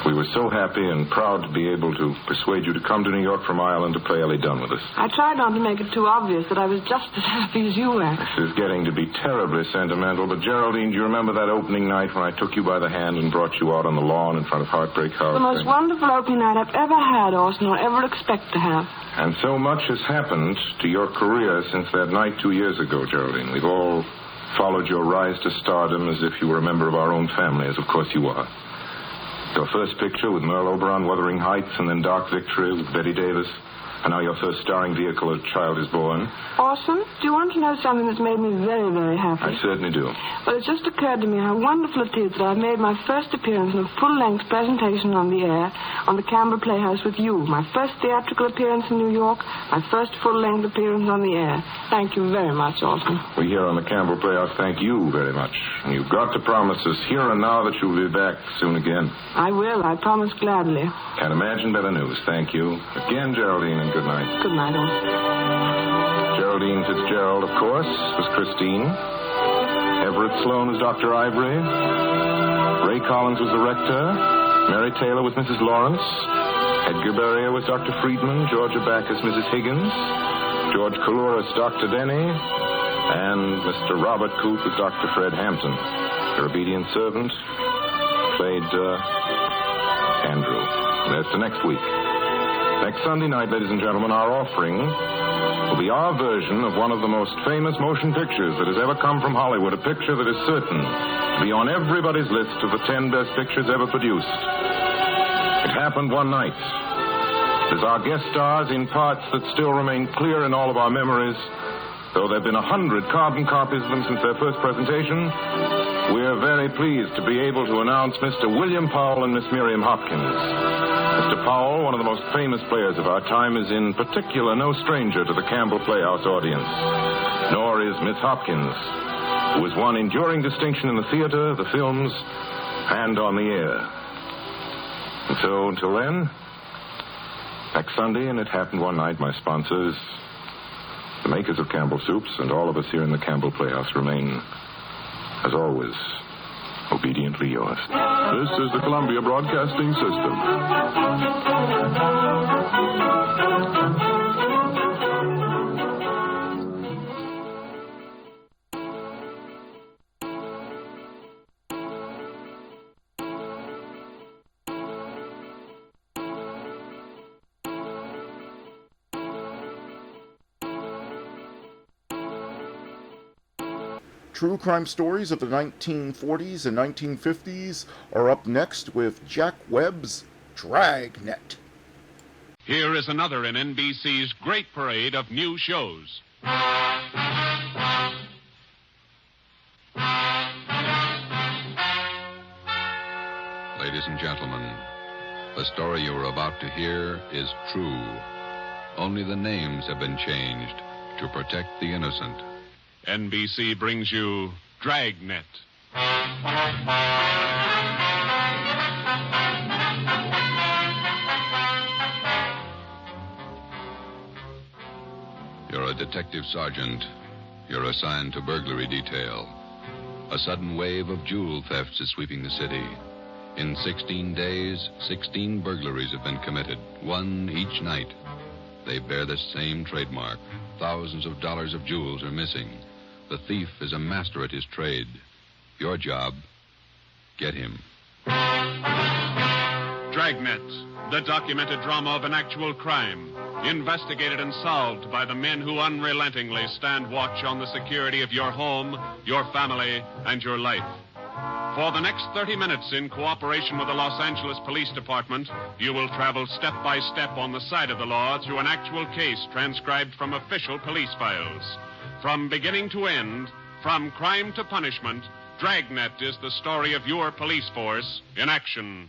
We were so happy and proud to be able to persuade you to come to New York from Ireland to play Ellie Dunn with us. I tried not to make it too obvious that I was just as happy as you were. This is getting to be terribly sentimental, but Geraldine, do you remember that opening night when I took you by the hand and brought you out on the lawn in front of Heartbreak House? The most wonderful opening night I've ever had, Orson, or ever expect to have. And so much has happened to your career since that night 2 years ago, Geraldine. We've all followed your rise to stardom as if you were a member of our own family, as of course you are. Your first picture with Merle Oberon, Wuthering Heights, and then Dark Victory with Betty Davis. And now your first starring vehicle, A Child is Born. Awesome. Do you want to know something that's made me very, very happy? I certainly do. Well, it just occurred to me how wonderful it is that I've made my first appearance in a full-length presentation on the air on the Campbell Playhouse with you. My first theatrical appearance in New York, my first full-length appearance on the air. Thank you very much, Orson. We here on the Campbell Playhouse thank you very much. And you've got to promise us here and now that you'll be back soon again. I will. I promise gladly. Can't imagine better news. Thank you. Again, Geraldine, and good night. Good night, Orson. Geraldine Fitzgerald, of course, was Christine. Everett Sloan was Dr. Ivory. Ray Collins was the rector. Mary Taylor was Mrs. Lawrence. Edgar Barrier was Dr. Friedman. Georgia Backus, Mrs. Higgins. George Coulouris, Dr. Denny. And Mr. Robert Coote was Dr. Fred Hampton. Your obedient servant played Andrew. That's the next week. Next Sunday night, ladies and gentlemen, our offering will be our version of one of the most famous motion pictures that has ever come from Hollywood, a picture that is certain to be on everybody's list of the 10 best pictures ever produced. It happened one night. As our guest stars in parts that still remain clear in all of our memories, though there have been 100 carbon copies of them since their first presentation, we're very pleased to be able to announce Mr. William Powell and Miss Miriam Hopkins. Mr. Powell, one of the most famous players of our time, is in particular no stranger to the Campbell Playhouse audience. Nor is Miss Hopkins, who has won enduring distinction in the theater, the films, and on the air. And so, until then, next Sunday, and It Happened One Night, my sponsors, the makers of Campbell Soups, and all of us here in the Campbell Playhouse remain, as always, obediently yours. This is the Columbia Broadcasting System. True crime stories of the 1940s and 1950s are up next with Jack Webb's Dragnet. Here is another in NBC's great parade of new shows. Ladies and gentlemen, the story you are about to hear is true. Only the names have been changed to protect the innocent. NBC brings you Dragnet. You're a detective sergeant. You're assigned to burglary detail. A sudden wave of jewel thefts is sweeping the city. In 16 days, 16 burglaries have been committed, one each night. They bear the same trademark. Thousands of dollars of jewels are missing. The thief is a master at his trade. Your job, get him. Dragnet, the documented drama of an actual crime, investigated and solved by the men who unrelentingly stand watch on the security of your home, your family, and your life. For the next 30 minutes, in cooperation with the Los Angeles Police Department, you will travel step by step on the side of the law through an actual case transcribed from official police files. From beginning to end, from crime to punishment, Dragnet is the story of your police force in action.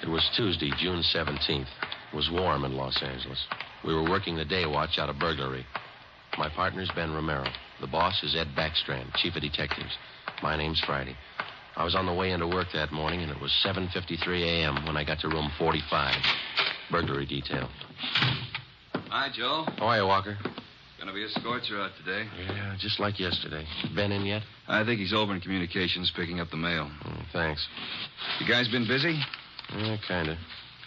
It was Tuesday, June 17th. It was warm in Los Angeles. We were working the day watch out of burglary. My partner's Ben Romero. The boss is Ed Backstrand, chief of detectives. My name's Friday. I was on the way into work that morning, and it was 7:53 a.m. when I got to room 45. Burglary detail. Hi, Joe. How are you, Walker? Gonna be a scorcher out today. Yeah, just like yesterday. Ben in yet? I think he's over in communications picking up the mail. Thanks. You guys been busy? Yeah, kind of.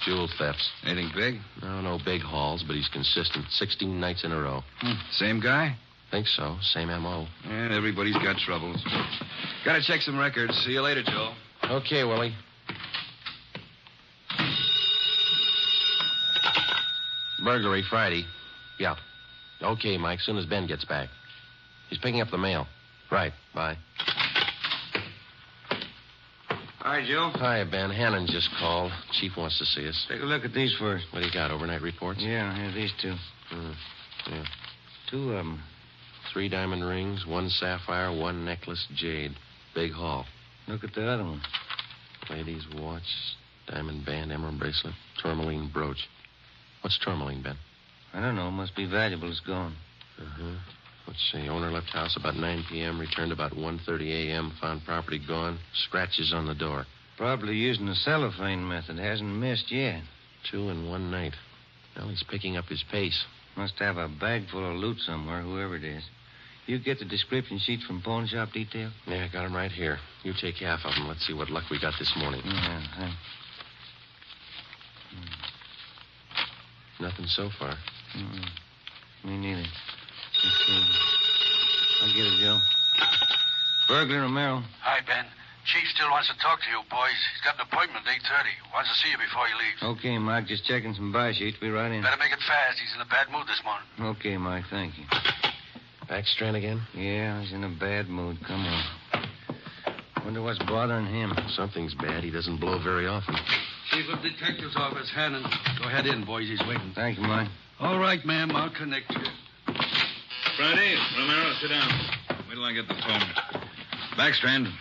Jewel thefts. Anything big? No big hauls, but he's consistent. 16 nights in a row. Same guy? Think so. Same M.O. And everybody's got troubles. Gotta check some records. See you later, Joe. Okay, Willie. Burglary Friday. Yeah. Okay, Mike, soon as Ben gets back. He's picking up the mail. Right, bye. Hi, Joe. Hi, Ben. Hannon just called. Chief wants to see us. Take a look at these first. What do you got, overnight reports? Yeah, here, these two. Yeah. 2 of them. 3 diamond rings, 1 sapphire, 1 necklace, jade. Big haul. Look at the other one. Lady's watch, diamond band, emerald bracelet, tourmaline brooch. What's tourmaline, Ben? I don't know. Must be valuable. It's gone. Let's see. Owner left house about 9 p.m., returned about 1:30 a.m., found property gone, scratches on the door. Probably using the cellophane method. Hasn't missed yet. 2 in 1 night. Well, he's picking up his pace. Must have a bag full of loot somewhere, whoever it is. You get the description sheets from pawn shop detail? Yeah, I got them right here. You take half of them. Let's see what luck we got this morning. Yeah. Nothing so far. Me neither. Let's see. I'll get it, Joe. Burglar Romero. Hi, Ben. Chief still wants to talk to you, boys. He's got an appointment at 8:30. Wants to see you before he leaves. Okay, Mike. Just checking some buy sheets. Be right in. Better make it fast. He's in a bad mood this morning. Okay, Mike. Thank you. Backstrand again? Yeah, he's in a bad mood. Come on. Wonder what's bothering him. Something's bad. He doesn't blow very often. Chief of Detective's Office, Hannon. Go ahead in, boys. He's waiting. Thank you, Mike. All right, ma'am. I'll connect you. Friday, Romero, sit down. Wait till I get the phone. Backstrand.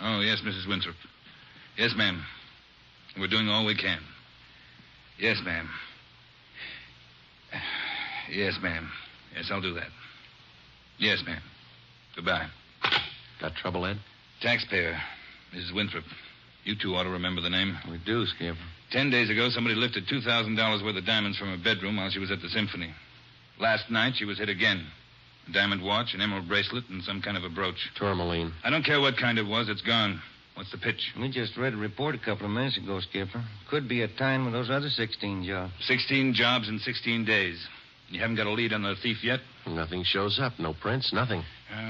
Oh, yes, Mrs. Winthrop. Yes, ma'am. We're doing all we can. Yes, ma'am. Yes, ma'am. Yes, I'll do that. Yes, ma'am. Goodbye. Got trouble, Ed? Taxpayer, Mrs. Winthrop. You two ought to remember the name. We do, Skipper. 10 days ago, somebody lifted $2,000 worth of diamonds from her bedroom while she was at the symphony. Last night, she was hit again. A diamond watch, an emerald bracelet, and some kind of a brooch. Tourmaline. I don't care what kind it was. It's gone. What's the pitch? We just read a report a couple of minutes ago, Skipper. Could be a tie with those other 16 jobs. 16 jobs in 16 days. You haven't got a lead on the thief yet? Nothing shows up. No prints, nothing.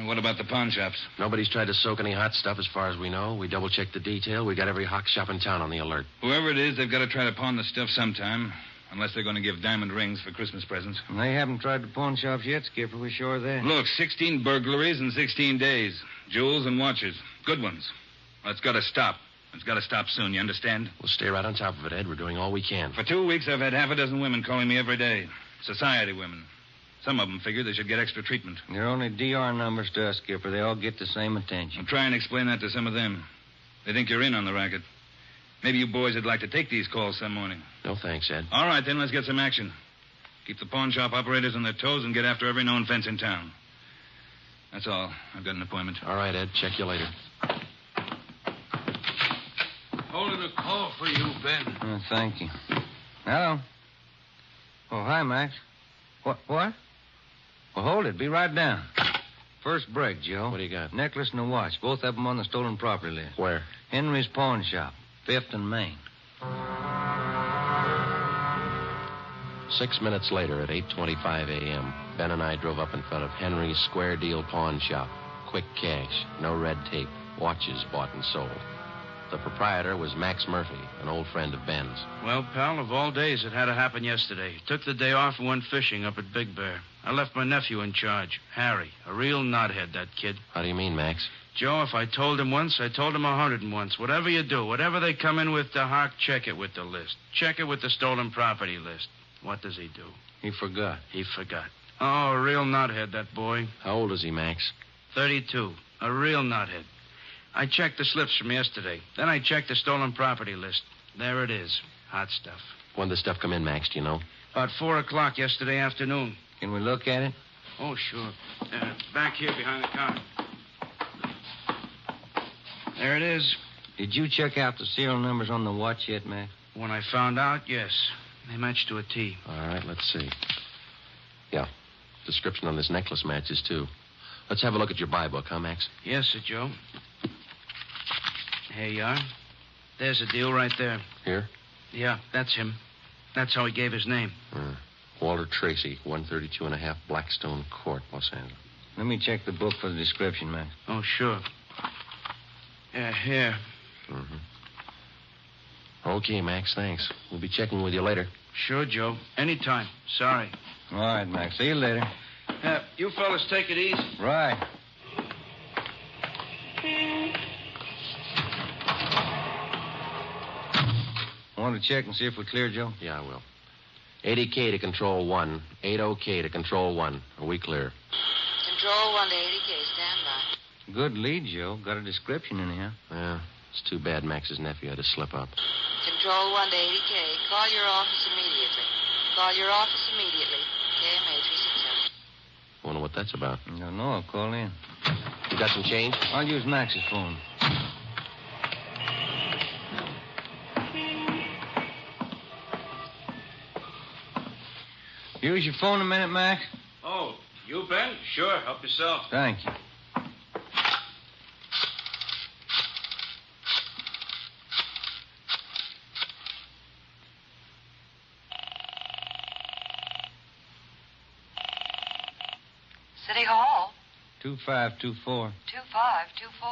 What about the pawn shops? Nobody's tried to soak any hot stuff as far as we know. We double-checked the detail. We got every hawk shop in town on the alert. Whoever it is, they've got to try to pawn the stuff sometime. Unless they're going to give diamond rings for Christmas presents. And they haven't tried the pawn shops yet, Skipper. We're sure of that. Look, 16 burglaries in 16 days. Jewels and watches. Good ones. Well, it's got to stop. It's got to stop soon, you understand? We'll stay right on top of it, Ed. We're doing all we can. For 2 weeks, I've had half a dozen women calling me every day. Society women. Some of them figure they should get extra treatment. They're only DR numbers to us, Skipper. They all get the same attention. I'll try and explain that to some of them. They think you're in on the racket. Maybe you boys would like to take these calls some morning. No thanks, Ed. All right, then, let's get some action. Keep the pawn shop operators on their toes and get after every known fence in town. That's all. I've got an appointment. All right, Ed. Check you later. Holding a call for you, Ben. Oh, thank you. Hello. Oh, hi, Max. What? Well, hold it. Be right down. First break, Joe. What do you got? Necklace and a watch. Both of them on the stolen property list. Where? Henry's pawn shop. 5th and Main. 6 minutes later, at 8:25 a.m., Ben and I drove up in front of Henry's Square Deal Pawn Shop. Quick cash, no red tape, watches bought and sold. The proprietor was Max Murphy, an old friend of Ben's. Well, pal, of all days, it had to happen yesterday. Took the day off and went fishing up at Big Bear. I left my nephew in charge, Harry. A real knothead, that kid. How do you mean, Max? Joe, if I told him once, I told him 101. Whatever you do, whatever they come in with to Hawk, check it with the list. Check it with the stolen property list. What does he do? He forgot. He forgot. Oh, a real knothead, that boy. How old is he, Max? 32. A real knothead. I checked the slips from yesterday. Then I checked the stolen property list. There it is. Hot stuff. When did the stuff come in, Max, do you know? About 4 o'clock yesterday afternoon. Can we look at it? Oh, sure. Back here behind the counter. There it is. Did you check out the serial numbers on the watch yet, Max? When I found out, yes. They matched to a T. All right, let's see. Yeah. Description on this necklace matches, too. Let's have a look at your buy book, huh, Max? Yes, sir, Joe. Here you are. There's the deal right there. Here? Yeah, that's him. That's how he gave his name. Walter Tracy, 132.5 Blackstone Court, Los Angeles. Let me check the book for the description, Max. Oh, sure. Yeah, here. Okay, Max, thanks. We'll be checking with you later. Sure, Joe. Anytime. Sorry. All right, Mac. See you later. You fellas take it easy. Right. Want to check and see if we're clear, Joe? Yeah, I will. 80K to Control 1. 80K to Control 1. Are we clear? Control 1 to 80K. Stand by. Good lead, Joe. Got a description in here. Yeah, it's too bad Max's nephew had to slip up. Control 1 to 80K. Call your office immediately. Call your office immediately. KMA 367. Wonder what that's about. I don't know. I'll call in. You got some change? I'll use Max's phone. Use your phone a minute, Mac. Oh, you, Ben? Sure. Help yourself. Thank you. City Hall. 2524. 2524.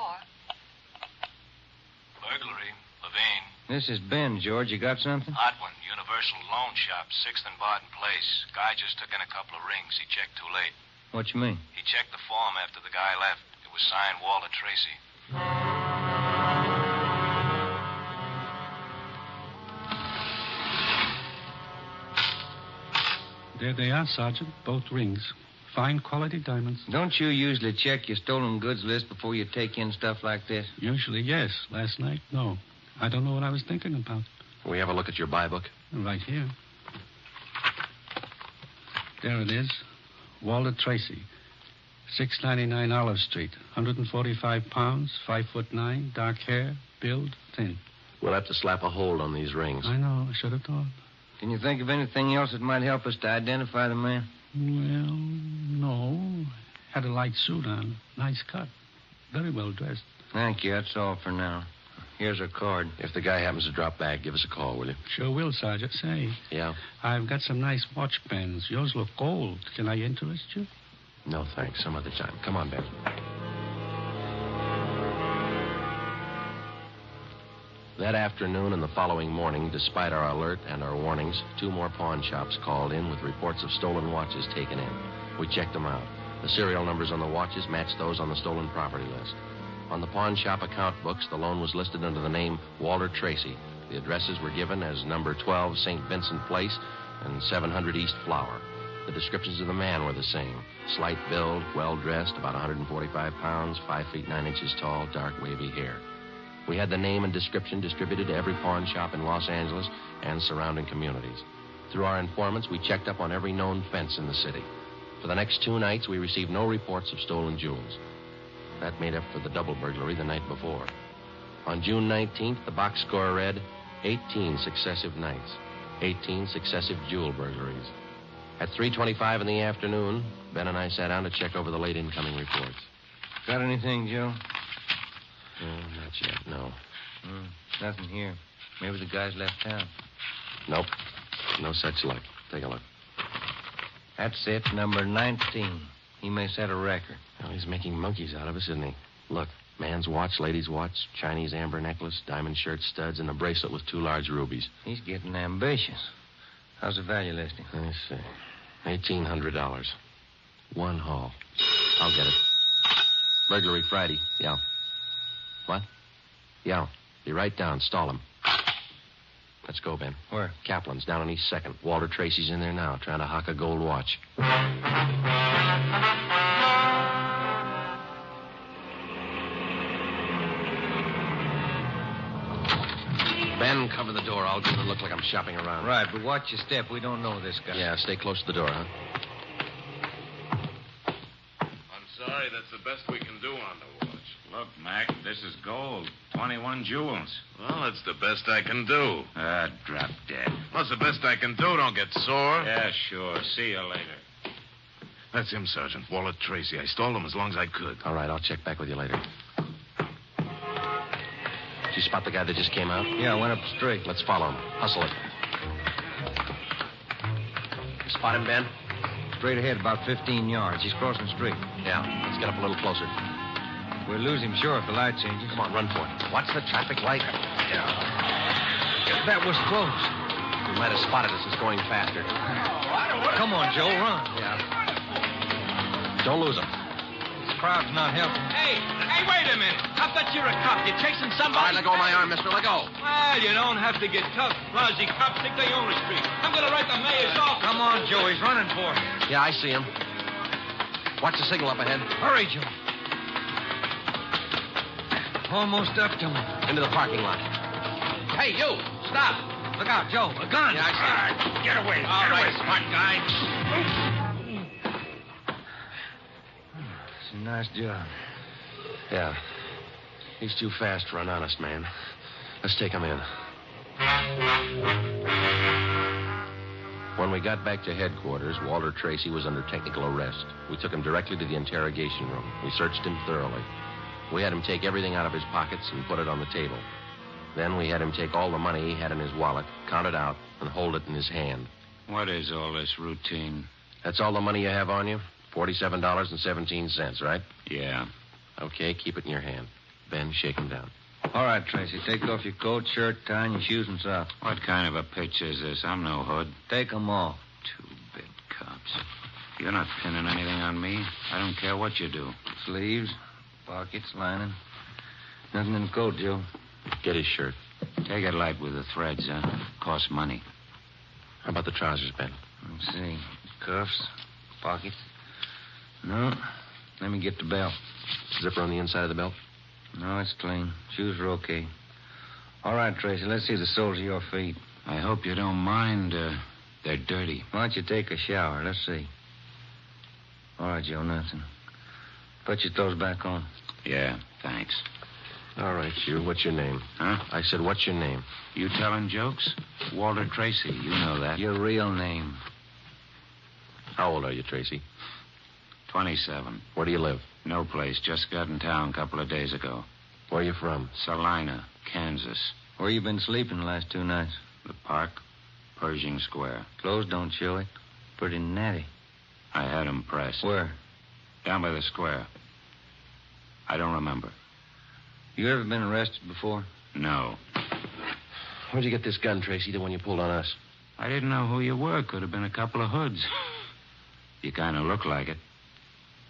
Burglary. Levine. This is Ben, George. You got something? Hot one. Universal Loan Shop, 6th and Barton Place. Guy just took in a couple of rings. He checked too late. What you mean? He checked the form after the guy left. It was signed Walter Tracy. There they are, Sergeant. Both rings. Fine quality diamonds. Don't you usually check your stolen goods list before you take in stuff like this? Usually, yes. Last night, no. I don't know what I was thinking about. Can we have a look at your buy book? Right here. There it is. Walter Tracy. 699 Olive Street. 145 pounds, 5'9", dark hair, build, thin. We'll have to slap a hold on these rings. I know. I should have thought. Can you think of anything else that might help us to identify the man? Well, no. Had a light suit on. Nice cut. Very well dressed. Thank you. That's all for now. Here's our card. If the guy happens to drop back, give us a call, will you? Sure will, Sergeant. Say. Yeah? I've got some nice watch bands. Yours look gold. Can I interest you? No, thanks. Some other time. Come on, Ben. That afternoon and the following morning, despite our alert and our warnings, 2 more pawn shops called in with reports of stolen watches taken in. We checked them out. The serial numbers on the watches matched those on the stolen property list. On the pawn shop account books, the loan was listed under the name Walter Tracy. The addresses were given as number 12 St. Vincent Place and 700 East Flower. The descriptions of the man were the same. Slight build, well-dressed, about 145 pounds, 5 feet 9 inches tall, dark wavy hair. We had the name and description distributed to every pawn shop in Los Angeles and surrounding communities. Through our informants, we checked up on every known fence in the city. For the next 2 nights, we received no reports of stolen jewels. That made up for the double burglary the night before. On June 19th, the box score read 18 successive nights, 18 successive jewel burglaries. At 3:25 in the afternoon, Ben and I sat down to check over the late incoming reports. Got anything, Joe? Not yet, no. Nothing here. Maybe the guy's left town. Nope. No such luck. Take a look. That's it, number 19. He may set a record. Well, he's making monkeys out of us, isn't he? Look, man's watch, lady's watch, Chinese amber necklace, diamond shirt studs, and a bracelet with 2 large rubies. He's getting ambitious. How's the value listing? Let's see. $1,800. 1 haul. I'll get it. Burglary Friday. Yeah. What? Yeah. Be right down. Stall him. Let's go, Ben. Where? Kaplan's down on East 2nd. Walter Tracy's in there now, trying to hock a gold watch. Ben, cover the door. I'll get it look like I'm shopping around. Right, but watch your step. We don't know this guy. Yeah, stay close to the door, huh? I'm sorry, that's the best we can do on the watch. Look, Mac, this is gold. 21 jewels. Well, that's the best I can do. Drop dead. Well, it's the best I can do. Don't get sore. Yeah, sure. See you later. That's him, Sergeant. Walter Tracy. I stalled him as long as I could. All right, I'll check back with you later. Did you spot the guy that just came out? Yeah, I went up straight. Let's follow him. Hustle it. You spot him, Ben? Straight ahead, about 15 yards. He's crossing the street. Yeah, let's get up a little closer. We'll lose him sure if the light changes. Come on, run for it. Watch the traffic light. Yeah. That was close. Might have spotted us as going faster. Come on, Joe, run. Yeah. Don't lose them. This crowd's not helping. Hey, wait a minute. I bet you're a cop. You're chasing somebody. All right, let go of my arm, mister. Let go. Well, you don't have to get tough. Lousy cops think they own the street. I'm going to write the mayor's office. Come on, Joe. He's running for it. Yeah, I see him. Watch the signal up ahead. Hurry, Joe. Almost up to me. Into the parking lot. Hey, you! Stop! Look out, Joe. A gun. Yeah, I see him. Get away. All right, smart guy. It's a nice job. Yeah. He's too fast for an honest man. Let's take him in. When we got back to headquarters, Walter Tracy was under technical arrest. We took him directly to the interrogation room. We searched him thoroughly. We had him take everything out of his pockets and put it on the table. Then we had him take all the money he had in his wallet, count it out, and hold it in his hand. What is all this routine? That's all the money you have on you? $47.17, right? Yeah. Okay, keep it in your hand. Ben, shake him down. All right, Tracy. Take off your coat, shirt, tie, and your shoes and socks. What kind of a pitch is this? I'm no hood. Take them off. Two-bit cops. You're not pinning anything on me. I don't care what you do. Sleeves, pockets, lining. Nothing in the coat, Joe. Get his shirt. Take it light with the threads, huh? Costs money. How about the trousers, Ben? Let's see. Cuffs, pockets. No. Let me get the belt. Zipper on the inside of the belt? No, it's clean. Shoes are okay. All right, Tracy, let's see the soles of your feet. I hope you don't mind. They're dirty. Why don't you take a shower? Let's see. All right, Joe, nothing. Put your toes back on. Yeah, thanks. All right, you. What's your name? Huh? I said, what's your name? You telling jokes? Walter Tracy. You know that. Your real name. How old are you, Tracy? 27. Where do you live? No place. Just got in town a couple of days ago. Where are you from? Salina, Kansas. Where you been sleeping the last 2 nights? The park, Pershing Square. Clothes don't show it. Pretty natty. I had 'em pressed. Where? Down by the square. I don't remember. You ever been arrested before? No. Where'd you get this gun, Tracy, the one you pulled on us? I didn't know who you were. Could have been a couple of hoods. You kind of look like it.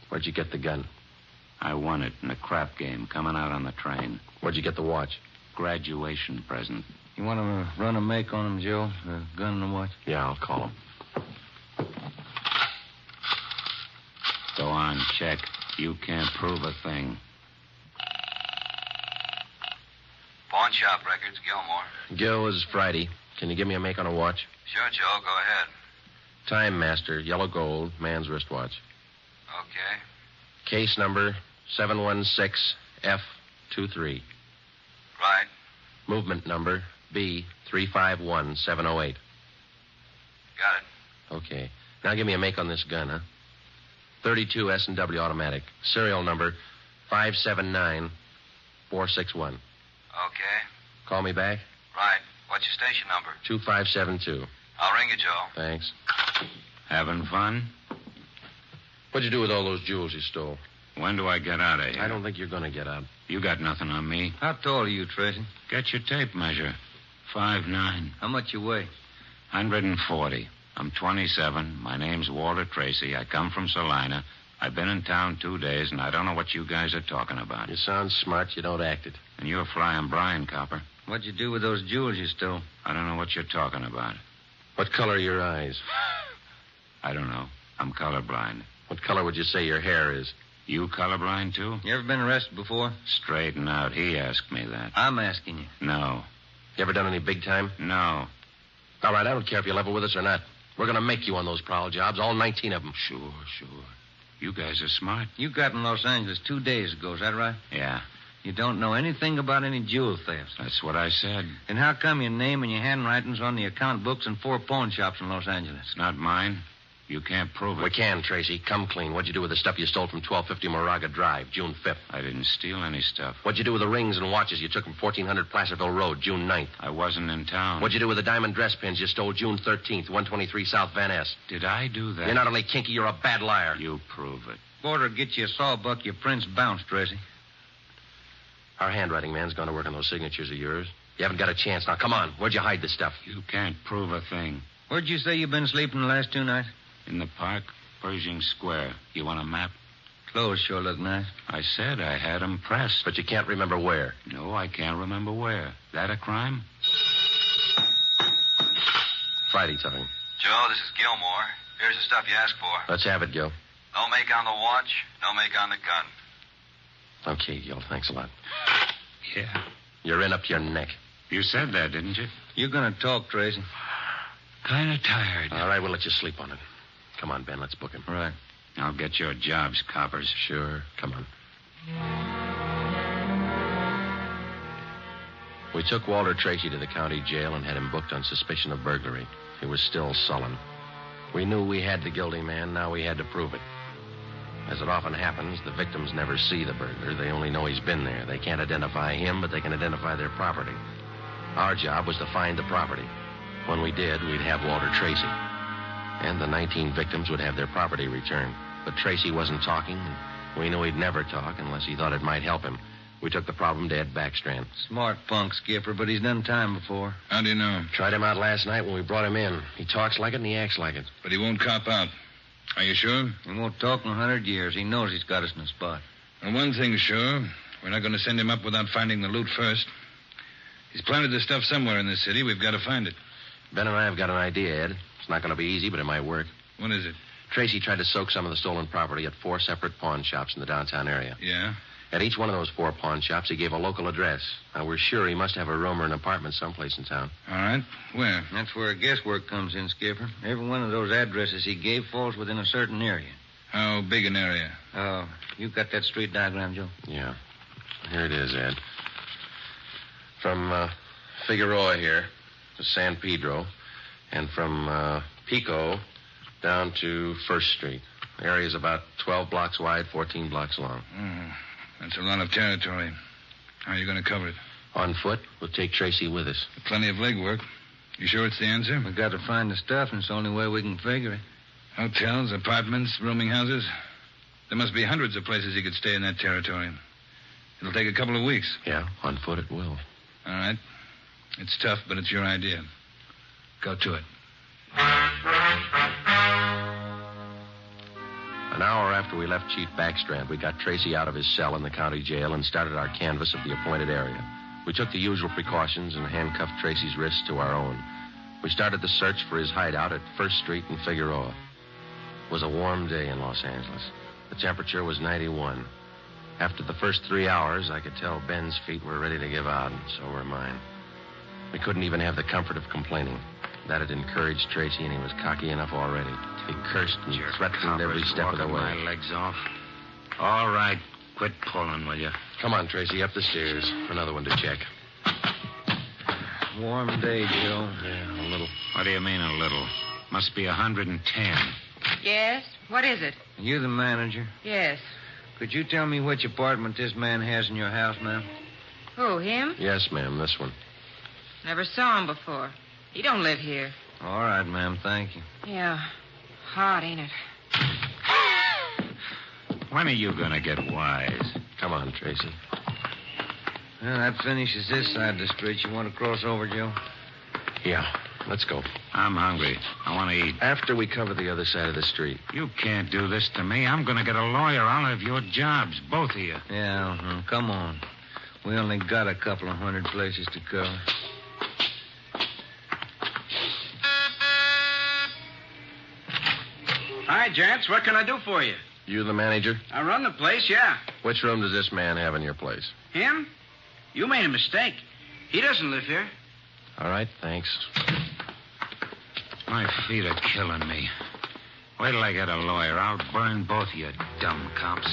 Where'd you get the gun? I won it in a crap game coming out on the train. Where'd you get the watch? Graduation present. You want to run a make on him, Joe? The gun and the watch? Yeah, I'll call him. Go on, check. You can't prove a thing. Pawn shop records, Gilmore. Gil, this is Friday. Can you give me a make on a watch? Sure, Joe. Go ahead. Time Master, yellow gold, man's wristwatch. Okay. Case number 716F23. Right. Movement number B351708. Got it. Okay. Now give me a make on this gun, huh? 32 S&W automatic. Serial number 579461. Okay. Call me back? Right. What's your station number? 2572. I'll ring you, Joe. Thanks. Having fun? What'd you do with all those jewels you stole? When do I get out of here? I don't think you're going to get out. You got nothing on me. How tall are you, Tracy? Get your tape measure. 5'9". How much you weigh? 140. I'm 27. My name's Walter Tracy. I come from Salina. I've been in town 2 days, and I don't know what you guys are talking about. You sound smart. You don't act it. And you're flying Brian, copper. What'd you do with those jewels you stole? I don't know what you're talking about. What color are your eyes? I don't know. I'm colorblind. What color would you say your hair is? You colorblind, too? You ever been arrested before? Straighten out. He asked me that. I'm asking you. No. You ever done any big time? No. All right, I don't care if you level with us or not. We're going to make you on those prowl jobs, all 19 of them. Sure. You guys are smart. You got in Los Angeles 2 days ago, is that right? Yeah. You don't know anything about any jewel thefts. That's what I said. And how come your name and your handwriting's on the account books in 4 pawn shops in Los Angeles? It's not mine. You can't prove it. We can, Tracy. Come clean. What'd you do with the stuff you stole from 1250 Moraga Drive, June 5th? I didn't steal any stuff. What'd you do with the rings and watches you took from 1400 Placerville Road, June 9th? I wasn't in town. What'd you do with the diamond dress pins you stole June 13th, 123 South Van Ness? Did I do that? You're not only kinky, you're a bad liar. You prove it. Border get you a sawbuck, your prince bounced, Tracy. Our handwriting man's gone to work on those signatures of yours. You haven't got a chance. Now, come on. Where'd you hide this stuff? You can't prove a thing. Where'd you say you've been sleeping the last 2 nights? In the park, Pershing Square. You want a map? Clothes sure look nice. I said I had 'em pressed. But you can't remember where. No, I can't remember where. That a crime? Friday time. Joe, this is Gilmore. Here's the stuff you asked for. Let's have it, Gil. No make on the watch, no make on the gun. Okay, Gil. Thanks a lot. Yeah. You're in up to your neck. You said that, didn't you? You're going to talk, Tracy. Kind of tired. All right, we'll let you sleep on it. Come on, Ben. Let's book him. Right. I'll get your jobs, coppers. Sure. Come on. We took Walter Tracy to the county jail and had him booked on suspicion of burglary. He was still sullen. We knew we had the guilty man. Now we had to prove it. As it often happens, the victims never see the burglar. They only know he's been there. They can't identify him, but they can identify their property. Our job was to find the property. When we did, we'd have Walter Tracy. And the 19 victims would have their property returned. But Tracy wasn't talking, and we knew he'd never talk unless he thought it might help him. We took the problem to Ed Backstrand. Smart punk, Skipper, but he's done time before. How do you know? Tried him out last night when we brought him in. He talks like it and he acts like it. But he won't cop out. Are you sure? He won't talk in 100 years. He knows he's got us in a spot. Well, one thing's sure. We're not going to send him up without finding the loot first. He's planted the stuff somewhere in this city. We've got to find it. Ben and I have got an idea, Ed. It's not going to be easy, but it might work. What is it? Tracy tried to soak some of the stolen property at 4 separate pawn shops in the downtown area. Yeah? At each one of those 4 pawn shops, he gave a local address. Now, we're sure he must have a room or an apartment someplace in town. All right. Where? That's where guesswork comes in, Skipper. Every one of those addresses he gave falls within a certain area. How big an area? Oh, you got that street diagram, Joe? Yeah. Here it is, Ed. From Figueroa here to San Pedro, and from Pico down to First Street. The area's about 12 blocks wide, 14 blocks long. That's a lot of territory. How are you going to cover it? On foot. We'll take Tracy with us. Plenty of legwork. You sure it's the answer? We got to find the stuff, and it's the only way we can figure it. Hotels, apartments, rooming houses. There must be hundreds of places he could stay in that territory. It'll take a couple of weeks. Yeah, on foot it will. All right. It's tough, but it's your idea. Go to it. An hour after we left Chief Backstrand, we got Tracy out of his cell in the county jail and started our canvass of the appointed area. We took the usual precautions and handcuffed Tracy's wrists to our own. We started the search for his hideout at First Street and Figueroa. It was a warm day in Los Angeles. The temperature was 91. After the first 3 hours, I could tell Ben's feet were ready to give out, and so were mine. We couldn't even have the comfort of complaining. That had encouraged Tracy, and he was cocky enough already. He cursed and threatened every step of the way. My legs off. All right, quit pulling, will you? Come on, Tracy, up the stairs. Another one to check. Warm day, Joe. Yeah, a little. What do you mean, a little? Must be 110. Yes? What is it? You the manager? Yes. Could you tell me which apartment this man has in your house, ma'am? Who, him? Yes, ma'am, this one. Never saw him before. He don't live here. All right, ma'am, thank you. Yeah. Hot, ain't it? When are you going to get wise? Come on, Tracy. Well, that finishes this side of the street. You want to cross over, Joe? Yeah, let's go. I'm hungry. I want to eat. After we cover the other side of the street. You can't do this to me. I'm going to get a lawyer. I'll have your jobs, both of you. Yeah, come on. We only got a couple of hundred places to cover. Hi, gents. What can I do for you? You the manager? I run the place, yeah. Which room does this man have in your place? Him? You made a mistake. He doesn't live here. All right, thanks. My feet are killing me. Wait till I get a lawyer. I'll burn both of you dumb cops.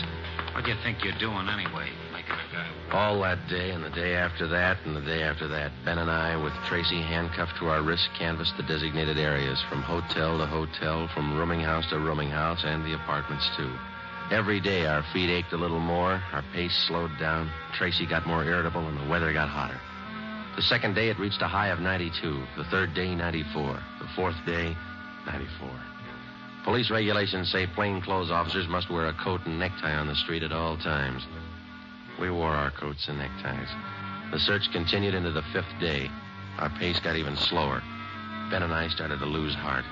What do you think you're doing anyway? Making a guy... All that day and the day after that and the day after that, Ben and I, with Tracy handcuffed to our wrists, canvassed the designated areas from hotel to hotel, from rooming house to rooming house, and the apartments, too. Every day our feet ached a little more, our pace slowed down, Tracy got more irritable, and the weather got hotter. The second day, it reached a high of 92. The third day, 94. The fourth day, 94. Police regulations say plainclothes officers must wear a coat and necktie on the street at all times. We wore our coats and neckties. The search continued into the 5th day. Our pace got even slower. Ben and I started to lose heart.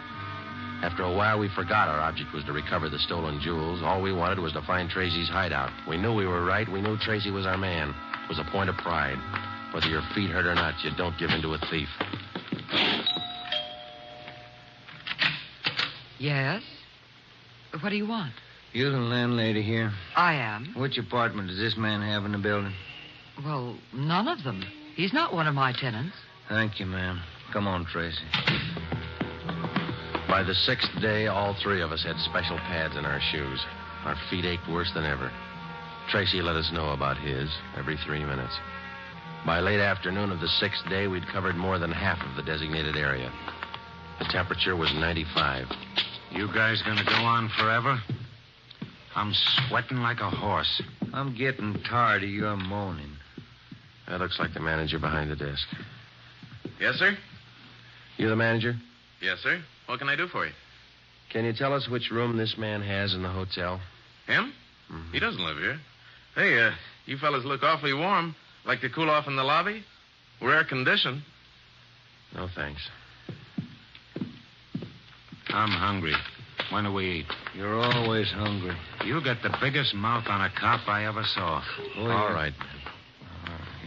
After a while, we forgot our object was to recover the stolen jewels. All we wanted was to find Tracy's hideout. We knew we were right. We knew Tracy was our man. It was a point of pride. Whether your feet hurt or not, you don't give in to a thief. Yes? What do you want? You the landlady here? I am. Which apartment does this man have in the building? Well, none of them. He's not one of my tenants. Thank you, ma'am. Come on, Tracy. By the 6th day, all 3 of us had special pads in our shoes. Our feet ached worse than ever. Tracy let us know about his every 3 minutes. By late afternoon of the 6th day, we'd covered more than half of the designated area. The temperature was 95. You guys gonna go on forever? I'm sweating like a horse. I'm getting tired of your moaning. That looks like the manager behind the desk. Yes, sir? You the manager? Yes, sir. What can I do for you? Can you tell us which room this man has in the hotel? Him? He doesn't live here. Hey, you fellas look awfully warm. Like to cool off in the lobby? We're air-conditioned. No, thanks. I'm hungry. When do we eat? You're always hungry. You got the biggest mouth on a cop I ever saw. Oh, All right.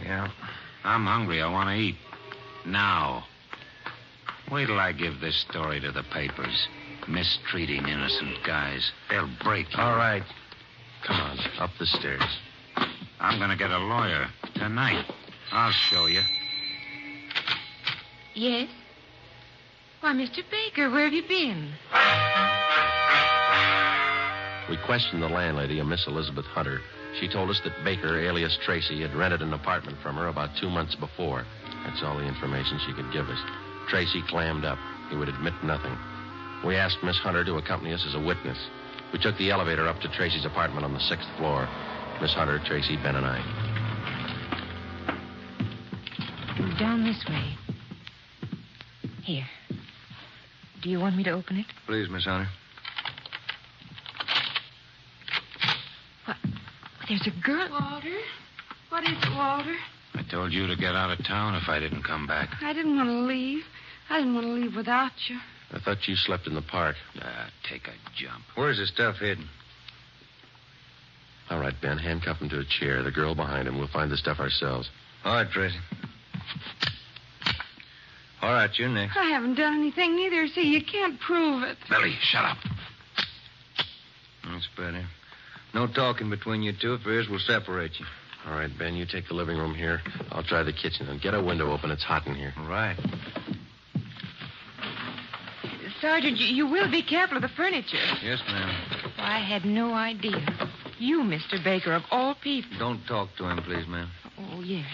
Yeah. I'm hungry. I want to eat. Now. Wait till I give this story to the papers. Mistreating innocent guys. They'll break you. All right. Come on, up the stairs. I'm going to get a lawyer tonight. I'll show you. Yes? Why, Mr. Baker, where have you been? We questioned the landlady, a Miss Elizabeth Hunter. She told us that Baker, alias Tracy, had rented an apartment from her about 2 months before. That's all the information she could give us. Tracy clammed up. He would admit nothing. We asked Miss Hunter to accompany us as a witness. We took the elevator up to Tracy's apartment on the 6th floor. Miss Hunter, Tracy, Ben, and I. Down this way. Here. Do you want me to open it? Please, Miss Hunter. What? There's a girl. Walter? What is it, Walter? I told you to get out of town if I didn't come back. I didn't want to leave. I didn't want to leave without you. I thought you slept in the park. Take a jump. Where's the stuff hidden? All right, Ben, handcuff him to a chair. The girl behind him. We'll find the stuff ourselves. All right, Tracy. All right, you're next. I haven't done anything neither, see, you can't prove it. Billy, shut up. That's better. No talking between you two. If there is, we'll separate you. All right, Ben, you take the living room here. I'll try the kitchen. And get a window open. It's hot in here. All right. Sergeant, you will be careful of the furniture. Yes, ma'am. I had no idea. You, Mr. Baker, of all people. Don't talk to him, please, ma'am. Oh, yes.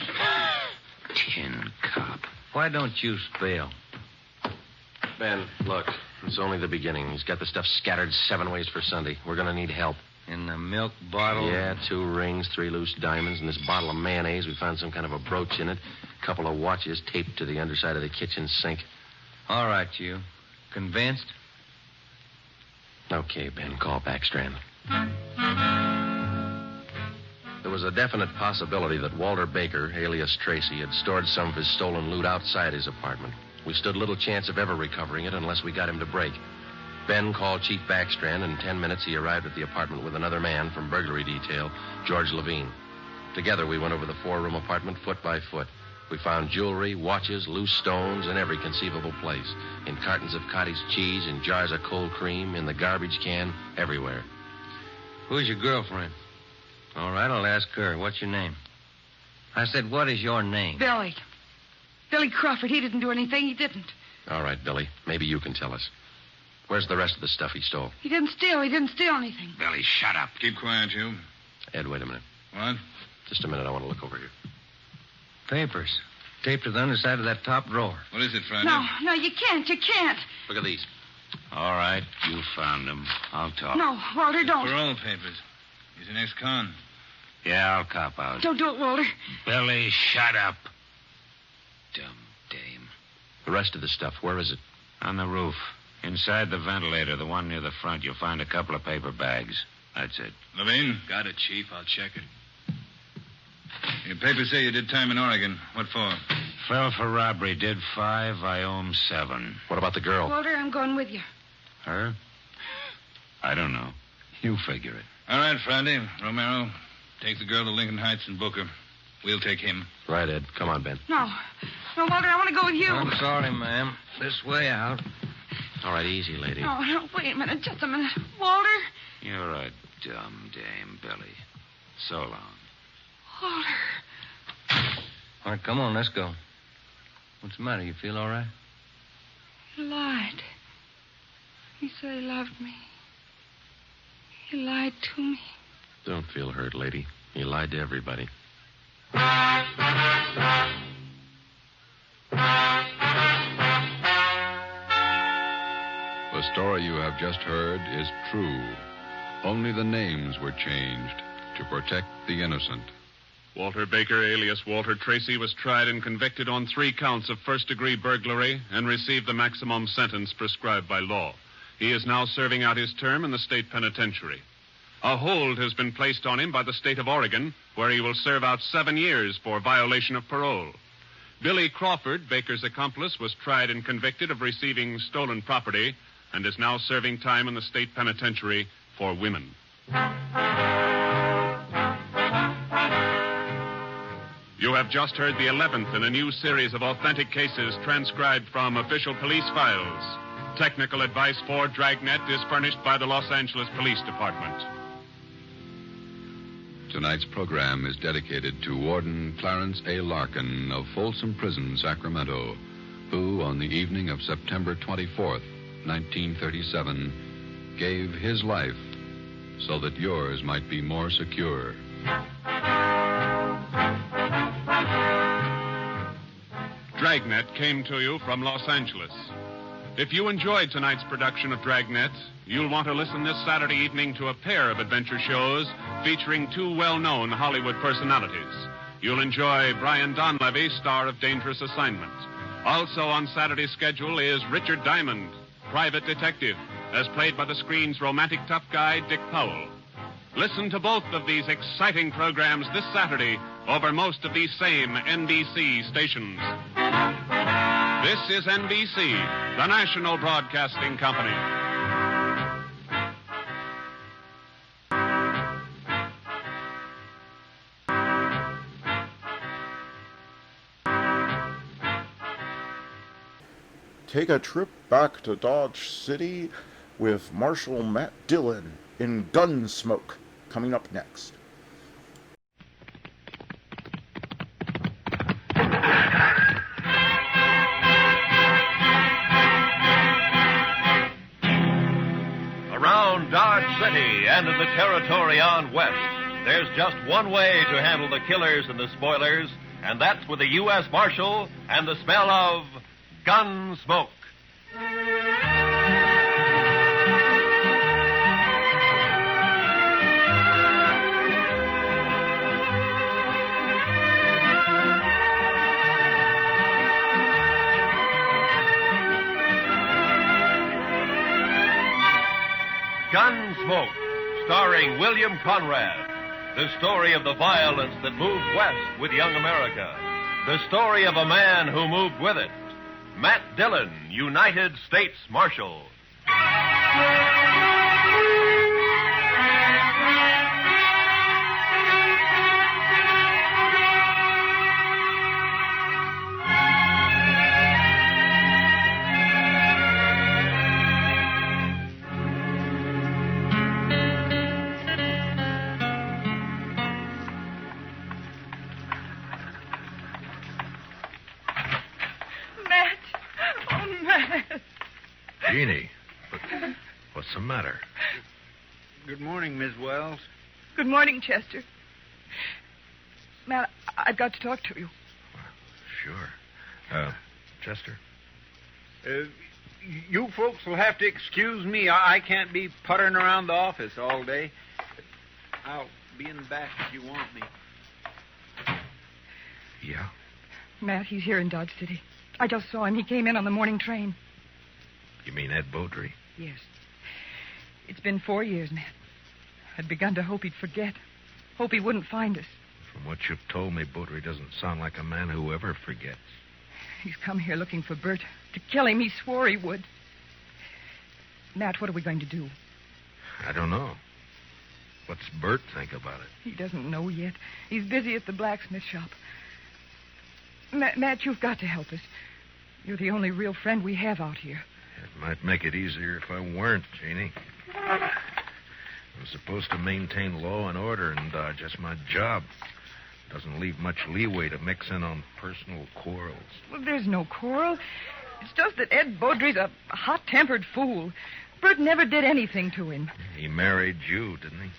Tin cop. Why don't you spell? Ben, look. It's only the beginning. He's got the stuff scattered 7 ways for Sunday. We're going to need help. In the milk bottle? Yeah, 2 rings, 3 loose diamonds, and this bottle of mayonnaise. We found some kind of a brooch in it. A couple of watches taped to the underside of the kitchen sink. All right, you. Convinced? Okay, Ben, call Backstrand. There was a definite possibility that Walter Baker, alias Tracy, had stored some of his stolen loot outside his apartment. We stood little chance of ever recovering it unless we got him to break. Ben called Chief Backstrand, and in 10 minutes he arrived at the apartment with another man from burglary detail, George Levine. Together we went over the 4-room apartment foot by foot. We found jewelry, watches, loose stones in every conceivable place. In cartons of cottage cheese, in jars of cold cream, in the garbage can, everywhere. Who's your girlfriend? All right, I'll ask her. What's your name? I said, what is your name? Billy. Billy Crawford. He didn't do anything. He didn't. All right, Billy. Maybe you can tell us. Where's the rest of the stuff he stole? He didn't steal. He didn't steal anything. Billy, shut up. Keep quiet, you. Ed, wait a minute. What? Just a minute. I want to look over here. Papers. Taped to the underside of that top drawer. What is it, Friday? No, you can't. You can't. Look at these. All right, you found them. I'll talk. No, Walter, don't. Parole papers. He's an ex-con. Yeah, I'll cop out. Don't do it, Walter. Billy, shut up. Dumb dame. The rest of the stuff, where is it? On the roof. Inside the ventilator, the one near the front, you'll find a couple of paper bags. That's it. Levine? Got it, Chief. I'll check it. Your papers say you did time in Oregon. What for? Fell for robbery, did 5. I owe him 7. What about the girl? Walter, I'm going with you. Her? I don't know. You figure it. All right, Friday. Romero, take the girl to Lincoln Heights and book her. We'll take him. Right, Ed. Come on, Ben. No, Walter, I want to go with you. I'm sorry, ma'am. This way out. All right, easy, lady. No, wait a minute. Just a minute. Walter? You're a dumb dame, Billy. So long. Walter. All right, come on, let's go. What's the matter? You feel all right? He lied. He said he loved me. He lied to me. Don't feel hurt, lady. He lied to everybody. The story you have just heard is true. Only the names were changed to protect the innocent. Walter Baker, alias Walter Tracy, was tried and convicted on 3 counts of first-degree burglary and received the maximum sentence prescribed by law. He is now serving out his term in the state penitentiary. A hold has been placed on him by the state of Oregon, where he will serve out 7 years for violation of parole. Billy Crawford, Baker's accomplice, was tried and convicted of receiving stolen property and is now serving time in the state penitentiary for women. You have just heard the 11th in a new series of authentic cases transcribed from official police files. Technical advice for Dragnet is furnished by the Los Angeles Police Department. Tonight's program is dedicated to Warden Clarence A. Larkin of Folsom Prison, Sacramento, who, on the evening of September 24th, 1937, gave his life so that yours might be more secure. Dragnet came to you from Los Angeles. If you enjoyed tonight's production of Dragnet, you'll want to listen this Saturday evening to a pair of adventure shows featuring 2 well-known Hollywood personalities. You'll enjoy Brian Donlevy, star of Dangerous Assignment. Also on Saturday's schedule is Richard Diamond, private detective, as played by the screen's romantic tough guy, Dick Powell. Listen to both of these exciting programs this Saturday over most of these same NBC stations. This is NBC, the national broadcasting company. Take a trip back to Dodge City with Marshal Matt Dillon in Gunsmoke, coming up next. Around Dodge City and in the territory on west, there's just one way to handle the killers and the spoilers, and that's with the U.S. Marshal and the smell of Gunsmoke. Gunsmoke, starring William Conrad. The story of the violence that moved west with young America. The story of a man who moved with it. Matt Dillon, United States Marshal. Jeannie, what's the matter? Good morning, Miss Wells. Good morning, Chester. Matt, I've got to talk to you. Sure. Chester? You folks will have to excuse me. I can't be puttering around the office all day. I'll be in the back if you want me. Yeah? Matt, he's here in Dodge City. I just saw him. He came in on the morning train. You mean Ed Beaudry? Yes. It's been 4 years, Matt. I'd begun to hope he'd forget. Hope he wouldn't find us. From what you've told me, Baudry doesn't sound like a man who ever forgets. He's come here looking for Bert. To kill him, he swore he would. Matt, what are we going to do? I don't know. What's Bert think about it? He doesn't know yet. He's busy at the blacksmith shop. Matt, you've got to help us. You're the only real friend we have out here. It might make it easier if I weren't, Jeannie. I'm supposed to maintain law and order in Dodge. That's my job. Doesn't leave much leeway to mix in on personal quarrels. Well, there's no quarrel. It's just that Ed Baudry's a hot-tempered fool. Bert never did anything to him. He married you, didn't he?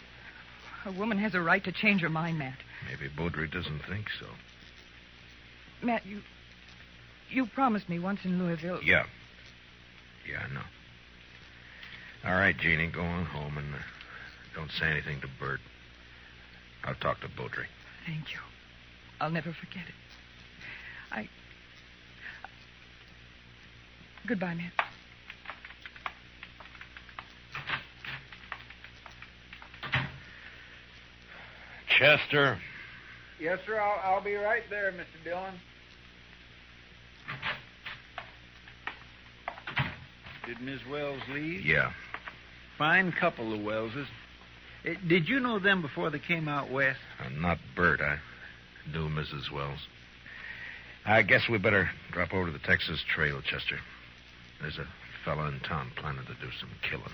A woman has a right to change her mind, Matt. Maybe Baudry doesn't think so. Matt, you promised me once in Louisville. Yeah. Yeah, I know. All right, Jeannie, go on home and don't say anything to Bert. I'll talk to Baudry. Thank you. I'll never forget it. Goodbye, Matt. Chester. Yes, sir. I'll be right there, Mr. Dillon. Did Miss Wells leave? Yeah. Fine couple, the Wellses. Did you know them before they came out west? Not Bert. I knew Mrs. Wells. I guess we better drop over to the Texas Trail, Chester. There's a fella in town planning to do some killing.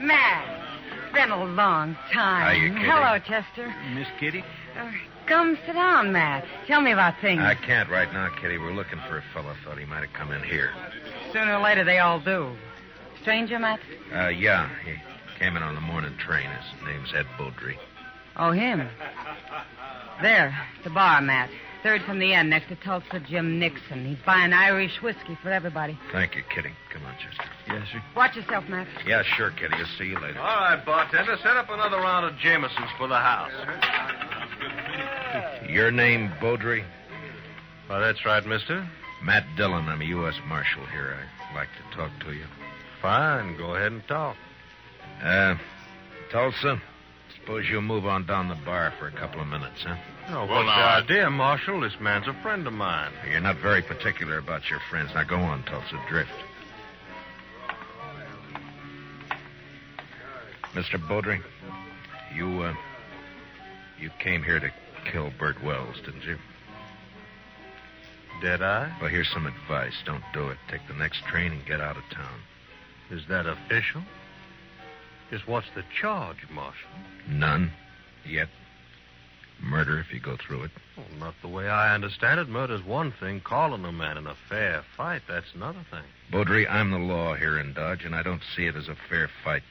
Matt, it's been a long time. Hiya, Kitty. Hello, Chester. Miss Kitty? Come sit down, Matt. Tell me about things. I can't right now, Kitty. We're looking for a fella. Thought he might have come in here. Sooner or later, they all do. Stranger, Matt? Yeah. He came in on the morning train. His name's Ed Baudry. Oh, him. There, the bar, Matt. Third from the end, next to Tulsa Jim Nixon. He's buying Irish whiskey for everybody. Thank you, Kitty. Come on, Chester. Yes, sir. Watch yourself, Matt. Yeah, sure, Kitty. I'll see you later. All right, bartender, set up another round of Jamesons for the house. Your name, Baudry? Well, that's right, mister. Matt Dillon. I'm a U.S. Marshal here. I'd like to talk to you. Fine. Go ahead and talk. Tulsa, suppose you'll move on down the bar for a couple of minutes, huh? Oh, what's the idea, Marshal? This man's a friend of mine. You're not very particular about your friends. Now go on, Tulsa. Drift. Mr. Baudry, you came here to kill Bert Wells, didn't you? Did I? Well, here's some advice. Don't do it. Take the next train and get out of town. Is that official? Just what's the charge, Marshal? None. Yet. Murder if you go through it. Well, not the way I understand it. Murder's one thing. Calling a man in a fair fight, that's another thing. Baudry, I'm the law here in Dodge, and I don't see it as a fair fight.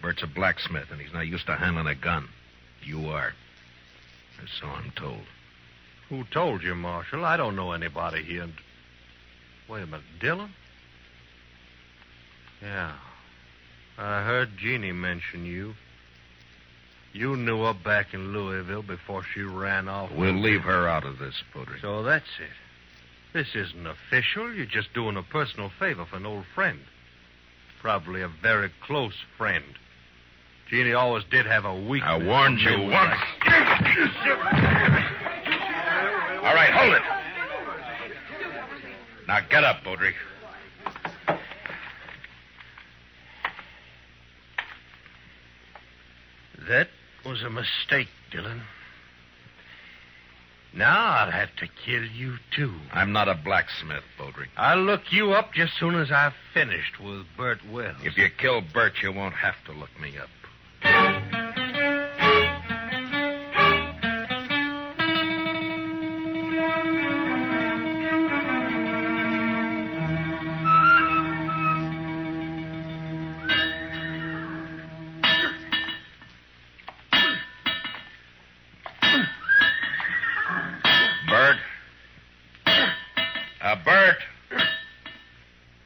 Bert's a blacksmith, and he's not used to handling a gun. You are. Or so I'm told. Who told you, Marshal? I don't know anybody here. Wait a minute. Dillon? Yeah. I heard Jeannie mention you. You knew her back in Louisville before she ran off. We'll leave her out of this, Baudry. So that's it. This isn't official. You're just doing a personal favor for an old friend. Probably a very close friend. Jeannie always did have a weakness. I warned you once. All right, hold it. Now get up, Baudry. That was a mistake, Dillon. Now I'll have to kill you, too. I'm not a blacksmith, Baudry. I'll look you up just soon as I've finished with Bert Wells. If you kill Bert, you won't have to look me up. Bert.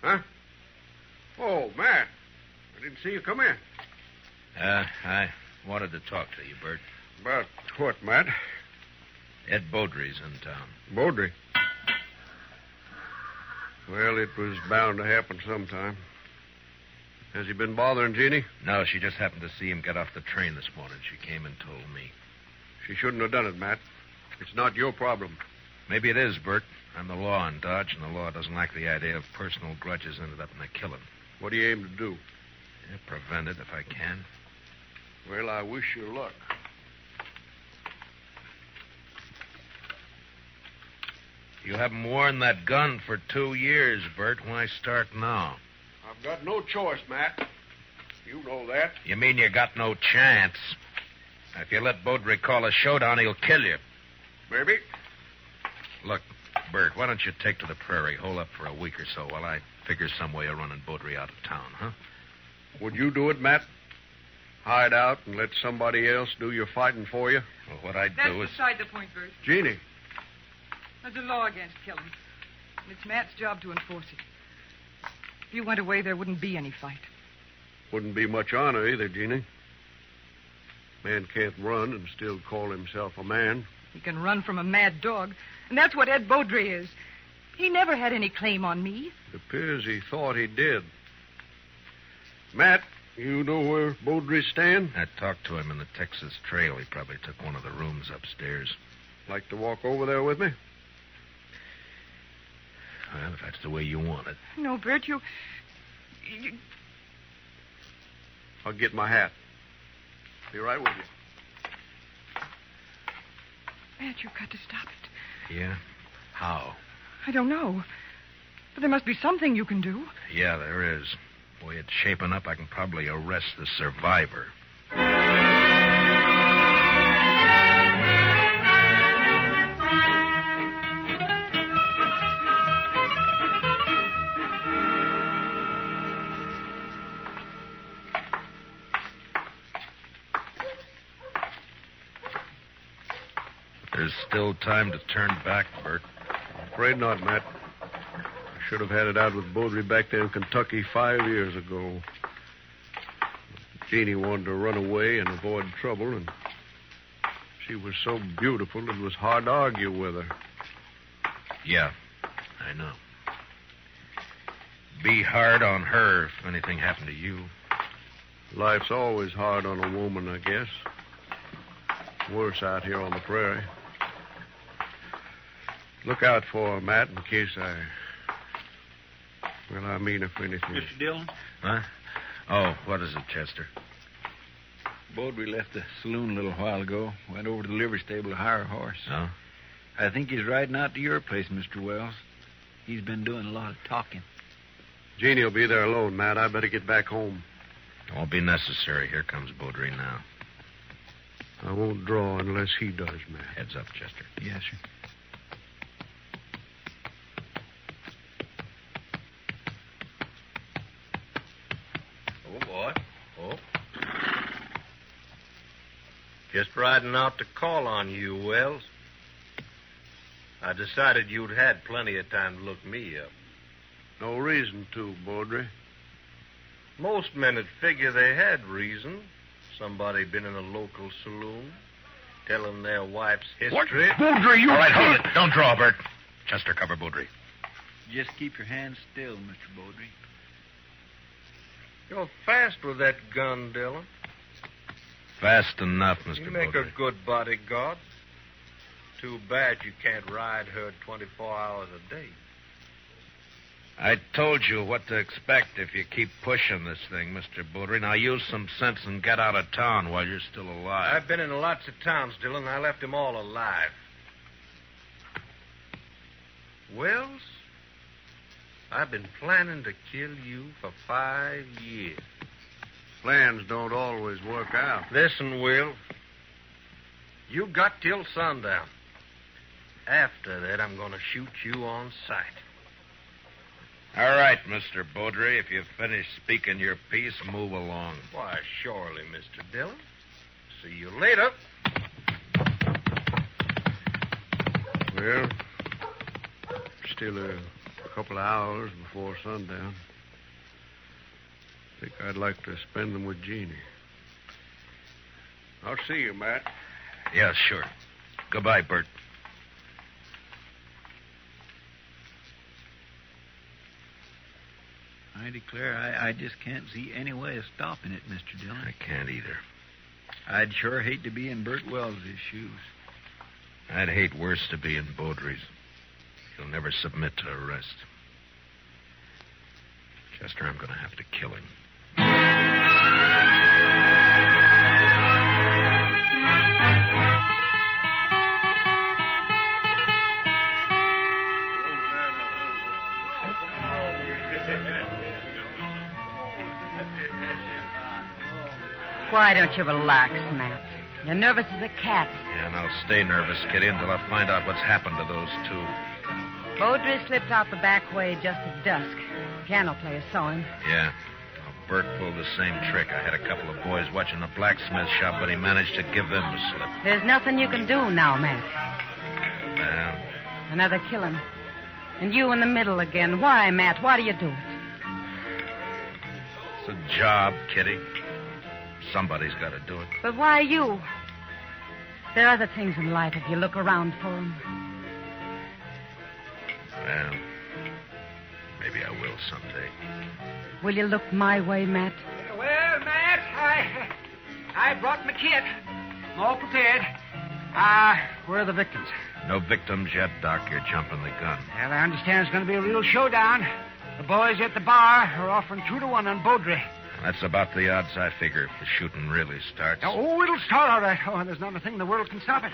Huh? Oh, Matt. I didn't see you come in. I wanted to talk to you, Bert. About what, Matt? Ed Beaudry's in town. Beaudry? Well, it was bound to happen sometime. Has he been bothering Jeannie? No, she just happened to see him get off the train this morning. She came and told me. She shouldn't have done it, Matt. It's not your problem. Maybe it is, Bert. I'm the law in Dodge, and the law doesn't like the idea of personal grudges ended up in a killing. What do you aim to do? Yeah, prevent it if I can. Well, I wish you luck. You haven't worn that gun for 2 years, Bert. Why start now? I've got no choice, Matt. You know that. You mean you got no chance? If you let Beaudry call a showdown, he'll kill you. Maybe. Look, Bert, why don't you take to the prairie, hole up for a week or so while I figure some way of running Beaudry out of town, huh? Would you do it, Matt? Hide out and let somebody else do your fighting for you? Well, what I'd That's do is... beside the point, Bert. Jeannie. There's a law against killing. And it's Matt's job to enforce it. If you went away, there wouldn't be any fight. Wouldn't be much honor either, Jeannie. Man can't run and still call himself a man. He can run from a mad dog. And that's what Ed Beaudry is. He never had any claim on me. It appears he thought he did. Matt, you know where Beaudry stand? I talked to him in the Texas Trail. He probably took one of the rooms upstairs. Like to walk over there with me? Well, if that's the way you want it. No, Bert, you... I'll get my hat. Be right with you. Matt, you've got to stop it. Yeah? How? I don't know. But there must be something you can do. Yeah, there is. The way it's shaping up, I can probably arrest the survivor. There's still time to turn back, Bert. Afraid not, Matt. I should have had it out with Beaudry back there in Kentucky 5 years ago. Jeannie wanted to run away and avoid trouble, and she was so beautiful it was hard to argue with her. Yeah, I know. Be hard on her if anything happened to you. Life's always hard on a woman, I guess. Worse out here on the prairie. Look out for her, Matt, in case Well, I mean, if anything. Mr. Dillon? Huh? Oh, what is it, Chester? Beaudry left the saloon a little while ago. Went over to the livery stable to hire a horse. Oh? I think he's riding out to your place, Mr. Wells. He's been doing a lot of talking. Jeannie will be there alone, Matt. I better get back home. It won't be necessary. Here comes Beaudry now. I won't draw unless he does, Matt. Heads up, Chester. Yes, sir. Oh, boy. Oh. Just riding out to call on you, Wells. I decided you'd had plenty of time to look me up. No reason to, Beaudry. Most men would figure they had reason. Somebody been in a local saloon, telling their wife's history. What? Beaudry, you... All right, hold it. Don't draw, Bert. Chester, cover Beaudry. Just keep your hands still, Mr. Beaudry. You're fast with that gun, Dillon. Fast enough, Mr. You make Beaudry. a good bodyguard. Too bad you can't ride her 24 hours a day. I told you what to expect if you keep pushing this thing, Mr. Beaudry. Now use some sense and get out of town while you're still alive. I've been in lots of towns, Dillon. I left them all alive. Wells, I've been planning to kill you for 5 years. Plans don't always work out. Listen, Will. You got till sundown. After that, I'm going to shoot you on sight. All right, Mr. Beaudry. If you've finished speaking your piece, move along. Why, surely, Mr. Dillon. See you later. Well, still a couple of hours before sundown. I think I'd like to spend them with Jeannie. I'll see you, Matt. Yeah, sure. Goodbye, Bert. I declare, I just can't see any way of stopping it, Mr. Dillon. I can't either. I'd sure hate to be in Bert Wells' shoes. I'd hate worse to be in Beaudry's. He'll never submit to arrest. Chester, I'm going to have to kill him. Why don't you relax, Matt? You're nervous as a cat. Yeah, and I'll stay nervous, Kitty, until I find out what's happened to those two. Beaudry slipped out the back way just at dusk. The piano player saw him. Yeah. Well, Bert pulled the same trick. I had a couple of boys watching the blacksmith shop, but he managed to give them the slip. There's nothing you can do now, Matt. Well, Another killing. And you in the middle again. Why, Matt? Why do you do it? it's a job, Kitty. Somebody's got to do it. But why you? There are other things in life if you look around for them. Well, maybe I will someday. Will you look my way, Matt? Well, Matt, I brought my kit. I'm all prepared. Where are the victims? No victims yet, Doc. You're jumping the gun. Well, I understand it's going to be a real showdown. The boys at the bar are offering 2-1 on Beaudry. That's about the odds I figure if the shooting really starts. Oh, it'll start all right. Oh, there's not a thing in the world can stop it.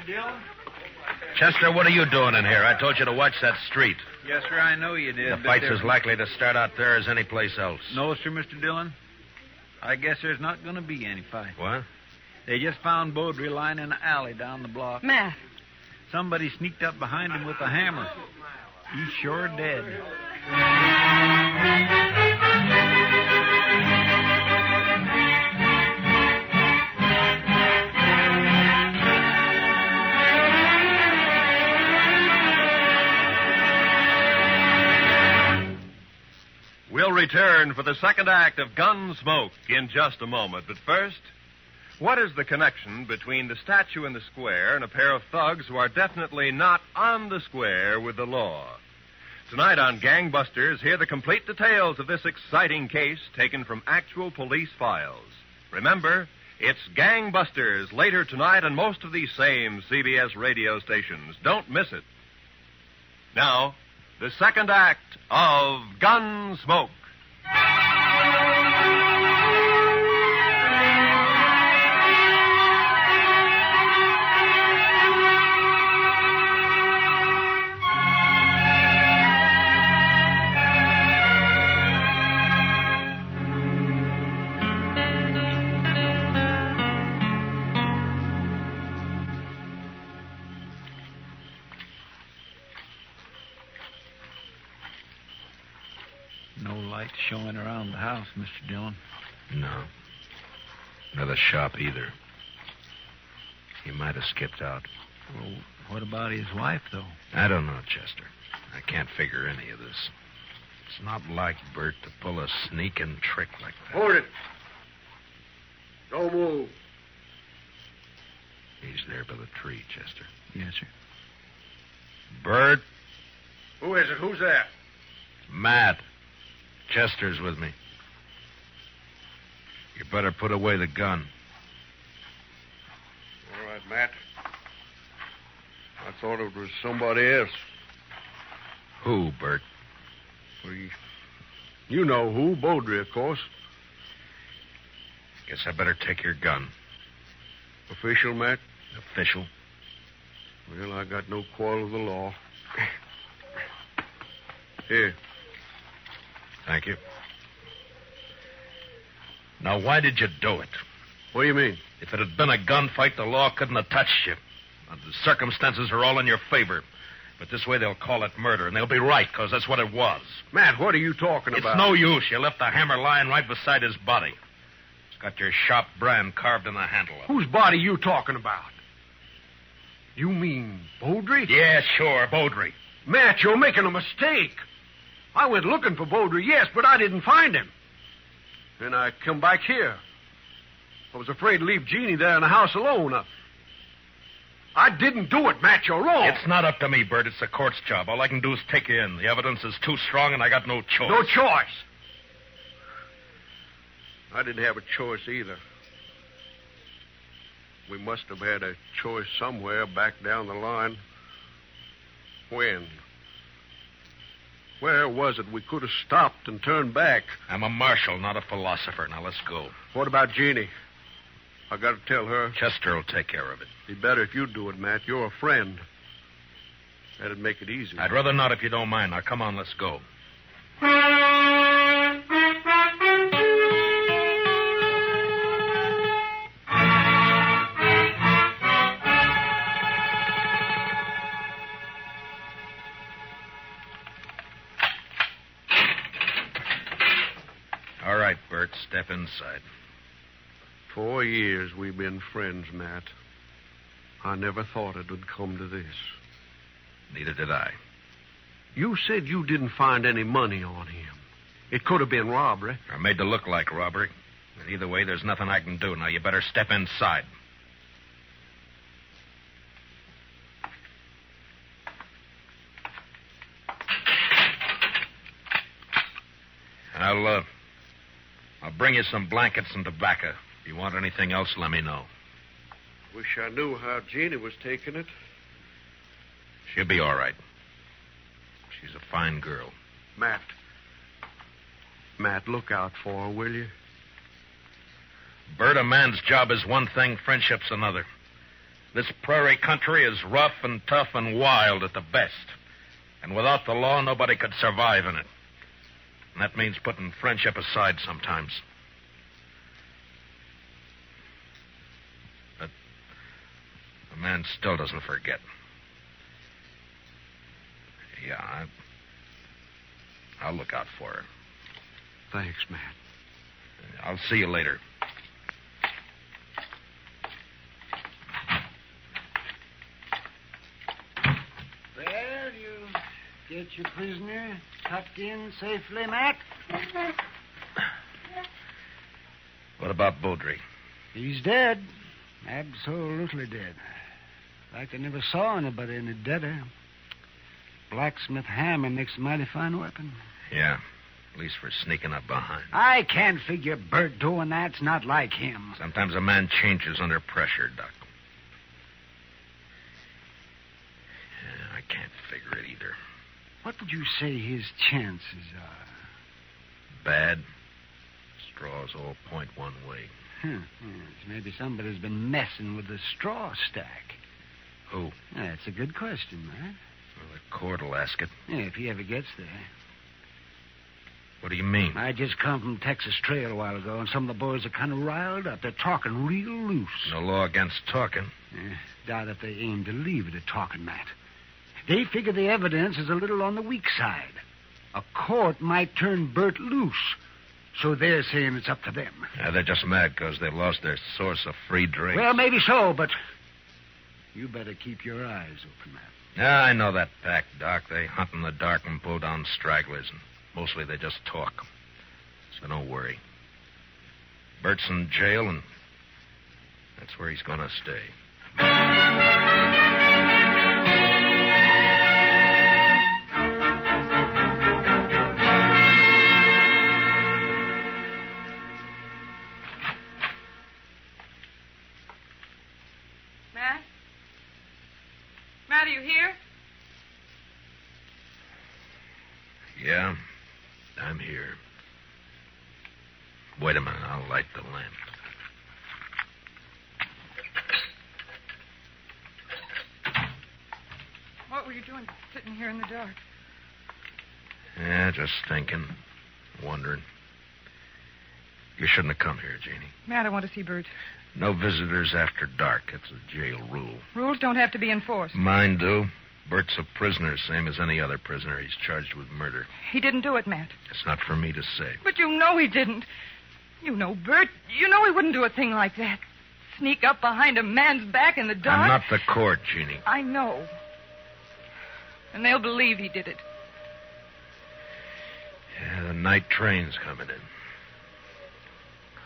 Chester, what are you doing in here? I told you to watch that street. Yes, sir, I know you did. The fight's as likely to start out there as any place else. No, sir, Mr. Dillon. I guess there's not going to be any fight. What? They just found Beaudry lying in an alley down the block. Matt. Somebody sneaked up behind him with a hammer. He's sure dead. We'll return for the second act of Gunsmoke in just a moment. But first, what is the connection between the statue in the square and a pair of thugs who are definitely not on the square with the law? Tonight on Gangbusters, hear the complete details of this exciting case taken from actual police files. Remember, it's Gangbusters later tonight on most of these same CBS radio stations. Don't miss it. Now, the second act of Gunsmoke. No light showing around the house, Mr. Dillon. No. Nor the shop either. He might have skipped out. Well, what about his wife, though? I don't know, Chester. I can't figure any of this. It's not like Bert to pull a sneaking trick like that. Hold it. Don't move. He's there by the tree, Chester. Yes, sir. Bert? Who is it? Who's there? Matt. Chester's with me. You better put away the gun. All right, Matt. I thought it was somebody else. Who, Bert? Well, you know who. Beaudry, of course. Guess I better take your gun. Official, Matt? Official. Well, I got no quarrel with the law. Here. Thank you. Now, why did you do it? What do you mean? If it had been a gunfight, the law couldn't have touched you. Now, the circumstances are all in your favor. But this way they'll call it murder, and they'll be right, because that's what it was. Matt, what are you talking about? It's no use. You left the hammer lying right beside his body. It's got your shop brand carved in the handle of it. Whose body you talking about? You mean Beaudry? Yeah, sure, Beaudry. Matt, you're making a mistake. I went looking for Beaudry, yes, but I didn't find him. Then I come back here. I was afraid to leave Jeannie there in the house alone. I didn't do it, Matt. You're wrong. It's not up to me, Bert. It's the court's job. All I can do is take you in. The evidence is too strong, and I got no choice. No choice? I didn't have a choice either. We must have had a choice somewhere back down the line. When? Where was it we could have stopped and turned back? I'm a marshal, not a philosopher. Now, let's go. What about Jeannie? I got to tell her. Chester will take care of it. Be better if you do it, Matt. You're a friend. That'd make it easy. I'd rather not if you don't mind. Now, come on, let's go. All right, Bert, step inside. 4 years we've been friends, Matt. I never thought it would come to this. Neither did I. You said you didn't find any money on him. It could have been robbery. Or made to look like robbery. And either way, there's nothing I can do. Now, you better step inside. I'll bring you some blankets and tobacco. If you want anything else, let me know. Wish I knew how Jeannie was taking it. She'll be all right. She's a fine girl. Matt, look out for her, will you? Bert, a man's job is one thing, friendship's another. This prairie country is rough and tough and wild at the best. And without the law, nobody could survive in it. And that means putting friendship aside sometimes. But a man still doesn't forget. Yeah, I'll look out for her. Thanks, Matt. I'll see you later. Well, you get your prisoner tucked in safely, Matt? What about Beaudry? He's dead. Absolutely dead. Like I never saw anybody any deader. Blacksmith hammer makes a mighty fine weapon. Yeah, at least for sneaking up behind. I can't figure Bert doing that's not like him. Sometimes a man changes under pressure, Doc. Yeah, I can't figure it either. What would you say his chances are? Bad. Straws all point one way. Yes, maybe somebody's been messing with the straw stack. Who? That's a good question, man. Well, the court will ask it. Yeah, if he ever gets there. What do you mean? I just come from Texas Trail a while ago, and some of the boys are kind of riled up. They're talking real loose. No law against talking. Doubt if they aim to leave it at talking, Matt. They figure the evidence is a little on the weak side. A court might turn Bert loose. So they're saying it's up to them. Yeah, they're just mad because they lost their source of free drink. Well, maybe so, but you better keep your eyes open, Matt. Yeah, I know that pack, Doc. They hunt in the dark and pull down stragglers, and mostly they just talk. So don't worry. Bert's in jail, and that's where he's going to stay. Matt, are you here? Yeah, I'm here. Wait a minute, I'll light the lamp. What were you doing sitting here in the dark? Yeah, just thinking, wondering. You shouldn't have come here, Jeannie. Matt, I want to see Bert. No visitors after dark. It's a jail rule. Rules don't have to be enforced. Mine do. Bert's a prisoner, same as any other prisoner. He's charged with murder. He didn't do it, Matt. It's not for me to say. But you know he didn't. You know Bert. You know he wouldn't do a thing like that. Sneak up behind a man's back in the dark. I'm not the court, Jeannie. I know. And they'll believe he did it. Yeah, the night train's coming in.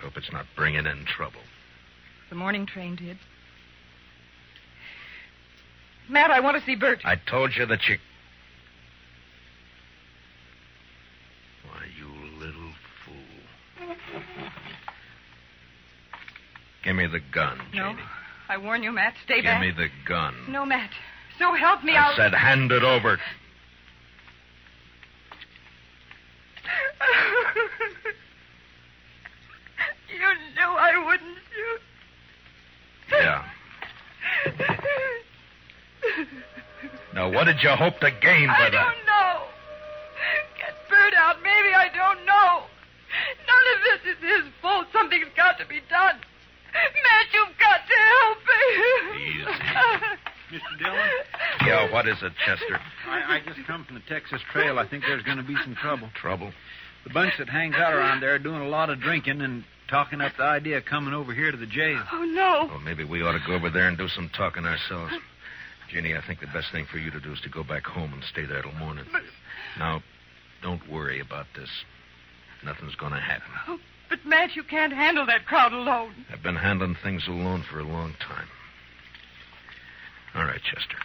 Hope it's not bringing in trouble. The morning train did. Matt, I want to see Bert. I told you that you... Why, you little fool. me the gun, No. Janie. I warn you, Matt. Stay Give back. me the gun. No, Matt. So help me, I said hand it over. You knew I wouldn't shoot. Yeah. Now, what did you hope to gain by I that? don't know. Get Bert out. Maybe I don't know. None of this is his fault. Something's got to be done. Matt, you've got to help me. Mr. Dillon? Yeah, what is it, Chester? I just come from the Texas Trail. I think there's going to be some trouble. Trouble? The bunch that hangs out around there are doing a lot of drinking and talking up the idea of coming over here to the jail. Oh, no. Well, maybe we ought to go over there and do some talking ourselves. Jeannie, I think the best thing for you to do is to go back home and stay there till morning. Now, don't worry about this. Nothing's going to happen. Oh, but, Matt, you can't handle that crowd alone. I've been handling things alone for a long time. All right, Chester.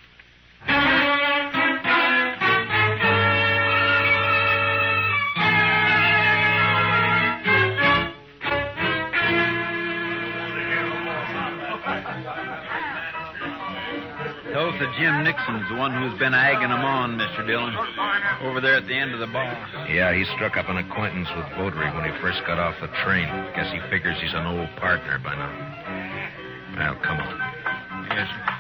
Tulsa Jim Nixon's the one who's been egging them on, Mr. Dillon. Over there at the end of the bar. Yeah, he struck up an acquaintance with Beaudry when he first got off the train. Guess he figures he's an old partner by now. Well, come on. Yes, sir.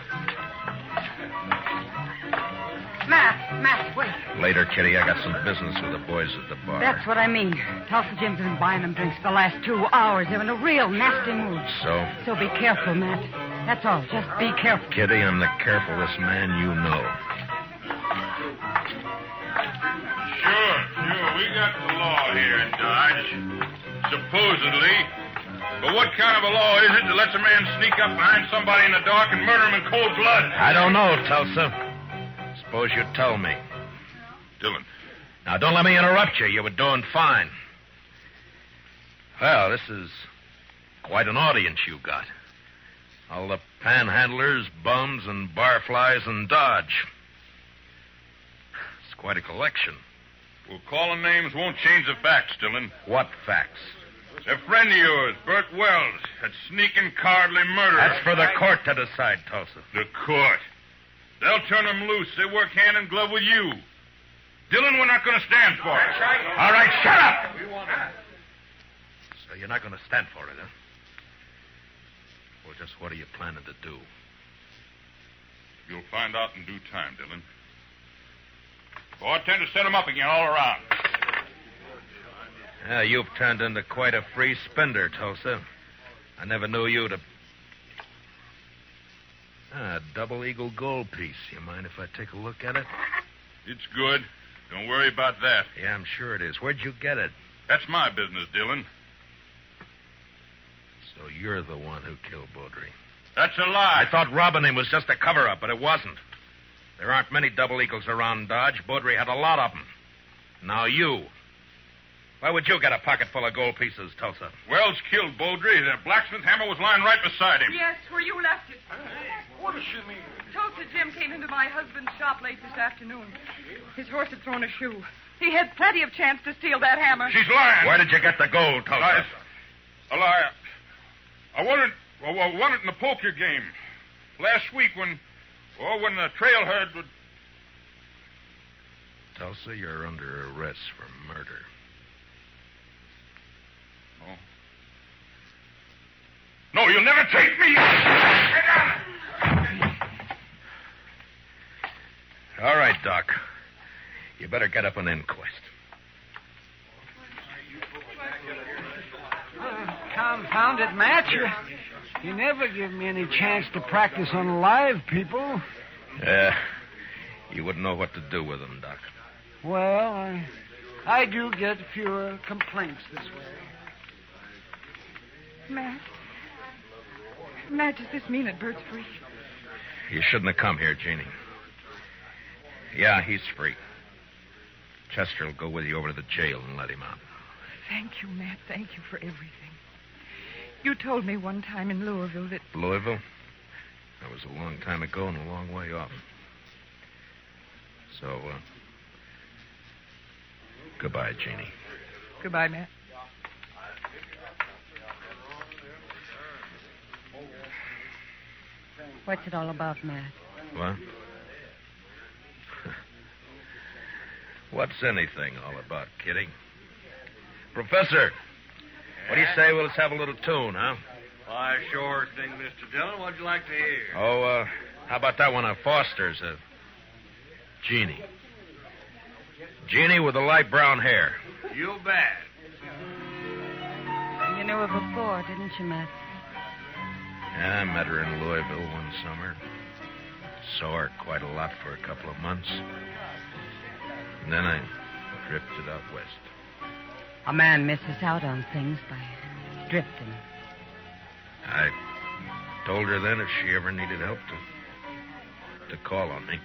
Matt, wait. Later, Kitty, I got some business with the boys at the bar. That's what I mean. Tulsa Jim's been buying them drinks the last 2 hours. They're in a real nasty mood. So? So be careful, Matt. That's all. Just be careful. Kitty, I'm the carefulest man you know. Sure. We got the law here in Dodge. Supposedly. But what kind of a law is it that lets a man sneak up behind somebody in the dark and murder him in cold blood? I don't know, Tulsa. Suppose you tell me. Dillon. Now, don't let me interrupt you. You were doing fine. Well, this is quite an audience you got. All the panhandlers, bums, and barflies in Dodge. It's quite a collection. Well, calling names won't change the facts, Dillon. What facts? A friend of yours, Bert Wells, that sneaking cowardly murderer. That's for the court to decide, Tulsa. The court. They'll turn him loose. They work hand in glove with you. Dillon, we're not going to stand for it. All right, shut up! So you're not going to stand for it, huh? Well, just what are you planning to do? You'll find out in due time, Dillon. Oh, I tend to set him up again all around. Yeah, you've turned into quite a free spender, Tulsa. I never knew you to... A double eagle gold piece. You mind if I take a look at it? It's good. Don't worry about that. Yeah, I'm sure it is. Where'd you get it? That's my business, Dillon. So you're the one who killed Beaudry. That's a lie. I thought robbing him was just a cover-up, but it wasn't. There aren't many double eagles around Dodge. Beaudry had a lot of them. Now you. Why would you get a pocket full of gold pieces, Tulsa? Wells killed Beaudry. The blacksmith hammer was lying right beside him. Yes, where you left it. What does she mean? Tulsa Jim came into my husband's shop late this afternoon. His horse had thrown a shoe. He had plenty of chance to steal that hammer. She's lying. Where did you get the gold, Tulsa? A lie. I won it in the poker game. Last week when the trail herd would... Tulsa, you're under arrest for murder. No, you'll never take me. All right, Doc. You better get up an inquest. Confound it, Matt. You never give me any chance to practice on live people. You wouldn't know what to do with them, Doc. Well, I do get fewer complaints this way. Matt, does this mean that Bert's free? You shouldn't have come here, Jeannie. Yeah, he's free. Chester will go with you over to the jail and let him out. Thank you, Matt. Thank you for everything. You told me one time in Louisville that... Louisville? That was a long time ago and a long way off. So, goodbye, Jeannie. Goodbye, Matt. What's it all about, Matt? What? What's anything all about, Kitty? Professor, what do you say we'll just have a little tune, huh? Why, sure thing, Mr. Dillon. What'd you like to hear? Oh, how about that one of Foster's? Jeannie. Jeannie with the light brown hair. You bet. You knew her before, didn't you, Matt? Yeah, I met her in Louisville one summer. Saw her quite a lot for a couple of months. And then I drifted out west. A man misses out on things by drifting. I told her then if she ever needed help to call on me.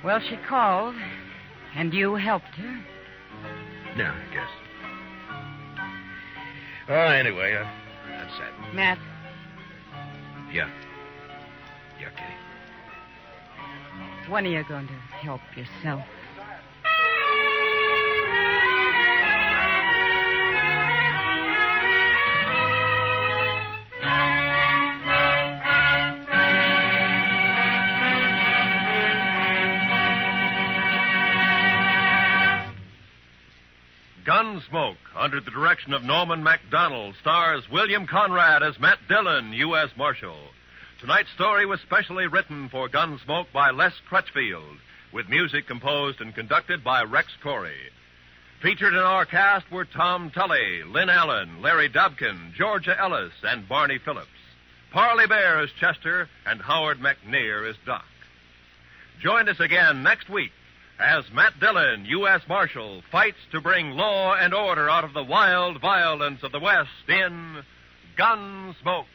Well, she called, and you helped her. Yeah, I guess. Anyway, that's that. Matt. Yeah. Yeah, Kitty. When are you going to help yourself? Gunsmoke, under the direction of Norman MacDonald, stars William Conrad as Matt Dillon, U.S. Marshal. Tonight's story was specially written for Gunsmoke by Les Crutchfield, with music composed and conducted by Rex Corey. Featured in our cast were Tom Tully, Lynn Allen, Larry Dobkin, Georgia Ellis, and Barney Phillips. Parley Bear as Chester, and Howard McNear as Doc. Join us again next week as Matt Dillon, U.S. Marshal, fights to bring law and order out of the wild violence of the West in Gunsmoke.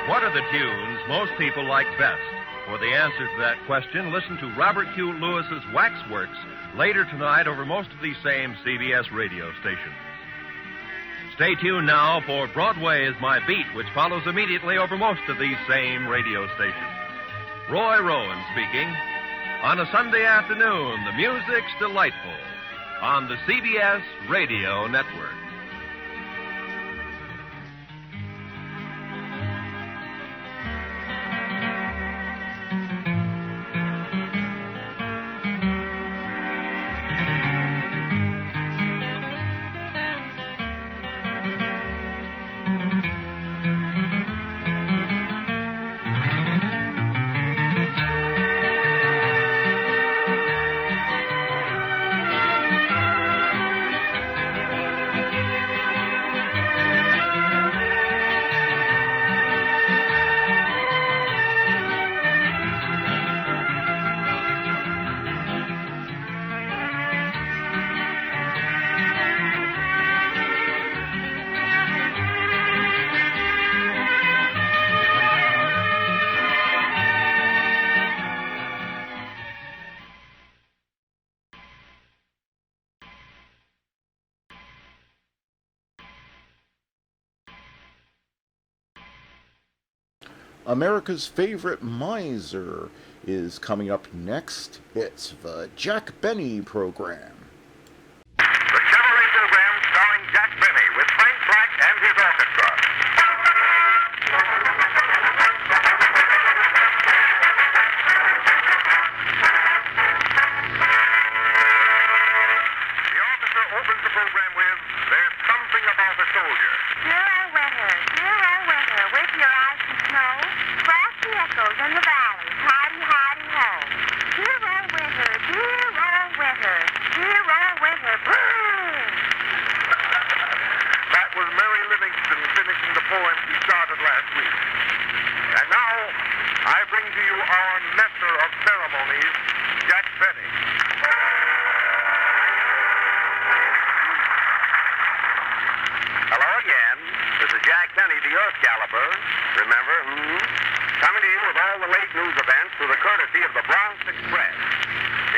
What are the tunes most people like best? For the answer to that question, listen to Robert Q. Lewis's Waxworks later tonight over most of these same CBS radio stations. Stay tuned now for Broadway is My Beat, which follows immediately over most of these same radio stations. Roy Rowan speaking. On a Sunday afternoon, the music's delightful on the CBS Radio Network. America's Favorite Miser is coming up next. It's the Jack Benny Program. The Chevrolet Program starring Jack Benny with Frank Black and his orchestra. The orchestra opens the program with There's Something About a Soldier. Dear old winter, with your ice and snow, frosty echoes in the valleys, hidey, hidey, ho. Dear old winter, boom! That was Mary Livingston finishing the poem she started last week. And now, I bring to you our master of ceremonies, Jack Benny. Hello again. This is Jack Benny, the Earth Galloper. Remember? Coming to you with all the late news events through the courtesy of the Bronx Express,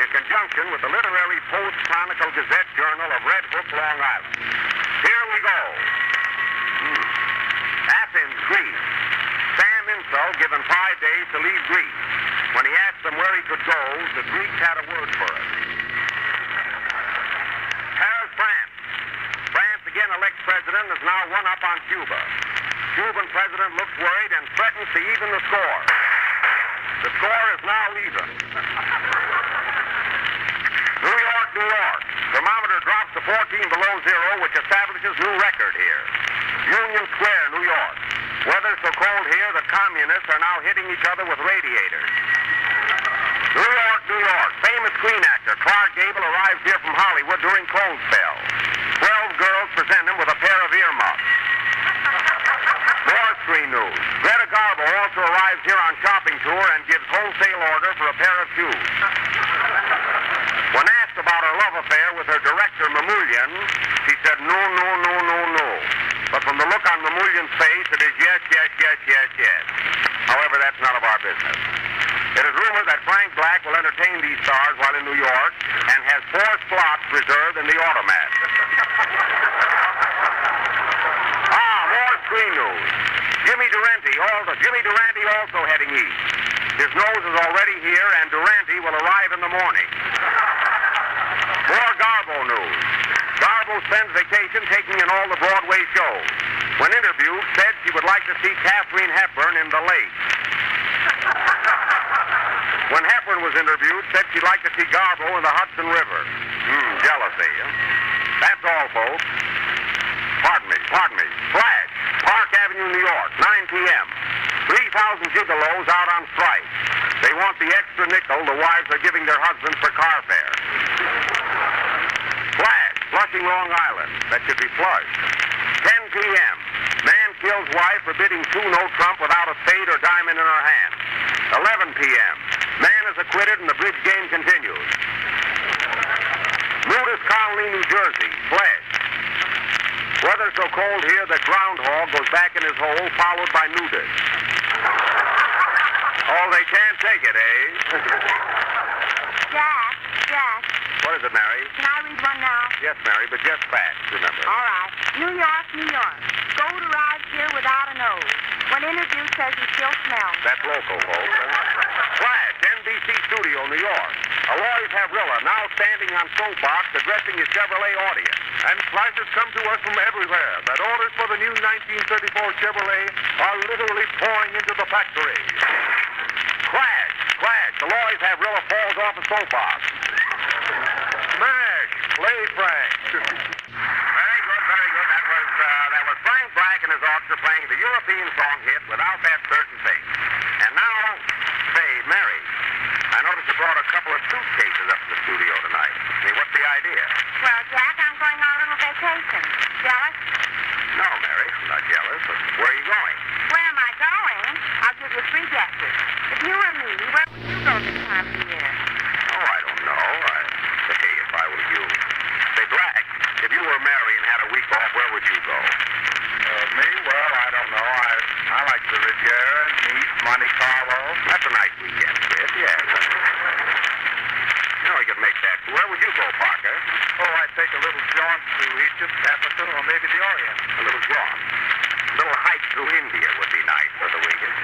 in conjunction with the Literary Post-Chronicle Gazette Journal of Red Hook, Long Island. Here we go. Athens, Greece. Sam Insull given 5 days to leave Greece. When he asked them where he could go, the Greeks had a word for us. to even the score. The score is now even. New York, New York. Thermometer drops to 14 below zero, which establishes new record here. Union Square, New York. Weather so cold here that communists are now hitting each other with radiators. New York, New York. Famous screen actor Clark Gable arrives here from Hollywood during cold spell. 12 girls present him with a pair of earmuffs. More screen news. Greta Garbo also arrives here on shopping tour and gives wholesale order for a pair of shoes. When asked about her love affair with her director, Mamoulian, she said no, no, no, no, no. But from the look on Mamoulian's face, it is yes, yes, yes, yes, yes. However, that's none of our business. It is rumored that Frank Black will entertain these stars while in New York and has 4 slots reserved in the automat. More screen news. Jimmy Durante also heading east. His nose is already here, and Durante will arrive in the morning. More Garbo news. Garbo spends vacation taking in all the Broadway shows. When interviewed, said she would like to see Katharine Hepburn in The Lake. When Hepburn was interviewed, said she'd like to see Garbo in the Hudson River. Jealousy. That's all, folks. Pardon me. Flash. Park Avenue, New York, 9 p.m. 3,000 gigolos out on strike. They want the extra nickel the wives are giving their husbands for car fare. Flash. Flushing, Long Island. That should be flushed. 10 p.m. Man kills wife for bidding 2-no Trump without a spade or diamond in her hand. 11 p.m. Man is acquitted and the bridge game continues. Nudist Colony, New Jersey. Flash. Weather so cold here that groundhog goes back in his hole, followed by nudist. Oh, they can't take it, eh? Jack. What is it, Mary? Can I read one now? Yes, Mary, but just fast, remember. All right. New York, New York. Gold arrives here without a nose. When interviewed, says he still smells. That's local, folks. Flash, NBC Studio, New York. Alois Havrilla now standing on soapbox addressing his Chevrolet audience. And flashes come to us from everywhere that orders for the new 1934 Chevrolet are literally pouring into the factory. Crash! Alois Havrilla falls off a soapbox. Smash! Play Frank. Very good. That was Frank Black and his orchestra playing the European song hit Without That Certain Thing. And now, say, Mary, I noticed you brought a couple of suitcases up to the studio tonight. What's the idea? Well, Jack, I'm going on a little vacation. Jealous? No, Mary, I'm not jealous, but where are you going? Where am I going? I'll give you 3 guesses. If you were me, where would you go this time of year? Oh, I don't know. Say, if I were you. Say, Black, if you were Mary and had a week off, where would you go? Me? Well, I don't know. I like the Riviera, Nice, Monte Carlo. That's a nice weekend trip, yes. We could make that. Where would you go, Parker? Oh, I'd take a little jaunt to Egypt, Africa, or maybe the Orient. A little jaunt. A little hike through India would be nice for the weekend.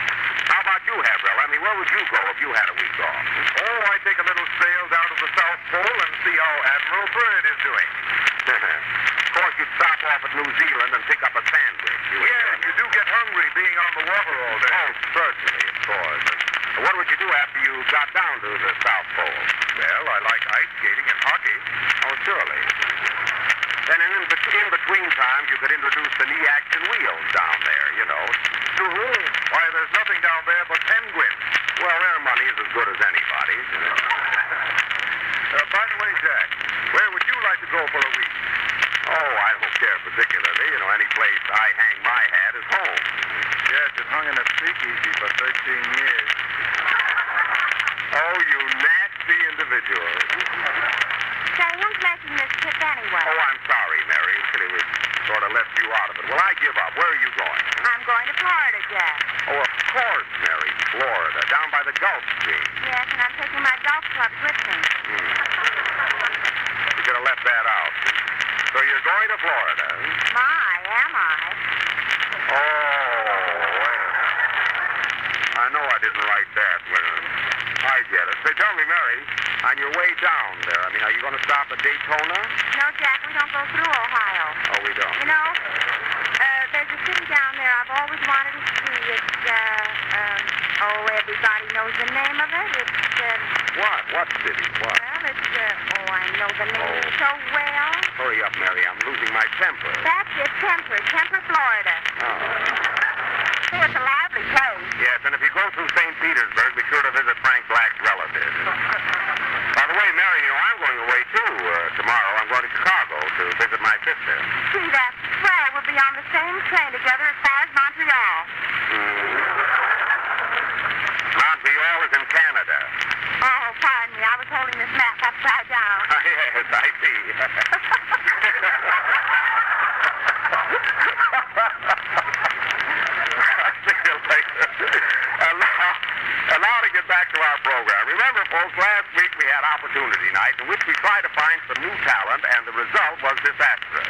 How about you, Havril? Where would you go if you had a week off? Oh, I'd take a little sail down to the South Pole and see how Admiral Byrd is doing. Of course, you'd stop off at New Zealand and pick up a sandwich. You do get hungry being on the water all day. Oh, certainly, of course. What would you do after you got down to the South Pole? Well, I like ice skating and hockey. Oh, surely. Then in between times, you could introduce the knee action wheels down there, To whom? Why, there's nothing down there but penguins. Well, their money's as good as anybody's. By the way, Jack, where would you like to go for a week? Oh, I don't care particularly. Any place I hang my hat is home. Yes, it hung in a speakeasy for 13 years. Oh, you nasty individual. Say, who's making this trip anyway? Oh, I'm sorry, Mary. We sort of left you out of it. Well, I give up. Where are you going? I'm going to Florida, Jack. Oh, of course, Mary. Florida, down by the Gulf Stream. Yes, and I'm taking my golf clubs with me. You could have left that out. So you're going to Florida? My, am I? Oh, well. I know I didn't write that. I get it. Say, tell me, Mary, on your way down there, are you going to stop at Daytona? No, Jack, we don't go through Ohio. Oh, we don't? There's a a city down there I've always wanted to see. It's, everybody knows the name of it. It's, What? What city? What? well, it's, I know the name so well. Hurry up, Mary. I'm losing my temper. That's it, Temper, Florida. Oh. It's a lively place. Yes, and if you go through St. Petersburg, be sure to visit Frank Black's relatives. By the way, Mary, you know, I'm going away, too. Tomorrow I'm going to Chicago to visit my sister. See, that's right. We'll be on the same train together as far as Montreal. Montreal is in Canada. Oh, pardon me. I was holding this map upside down. Yes, I see. See you later. Now to get back to our program. Remember, folks, last week we had Opportunity Night in which we tried to find some new talent, and the result was disastrous.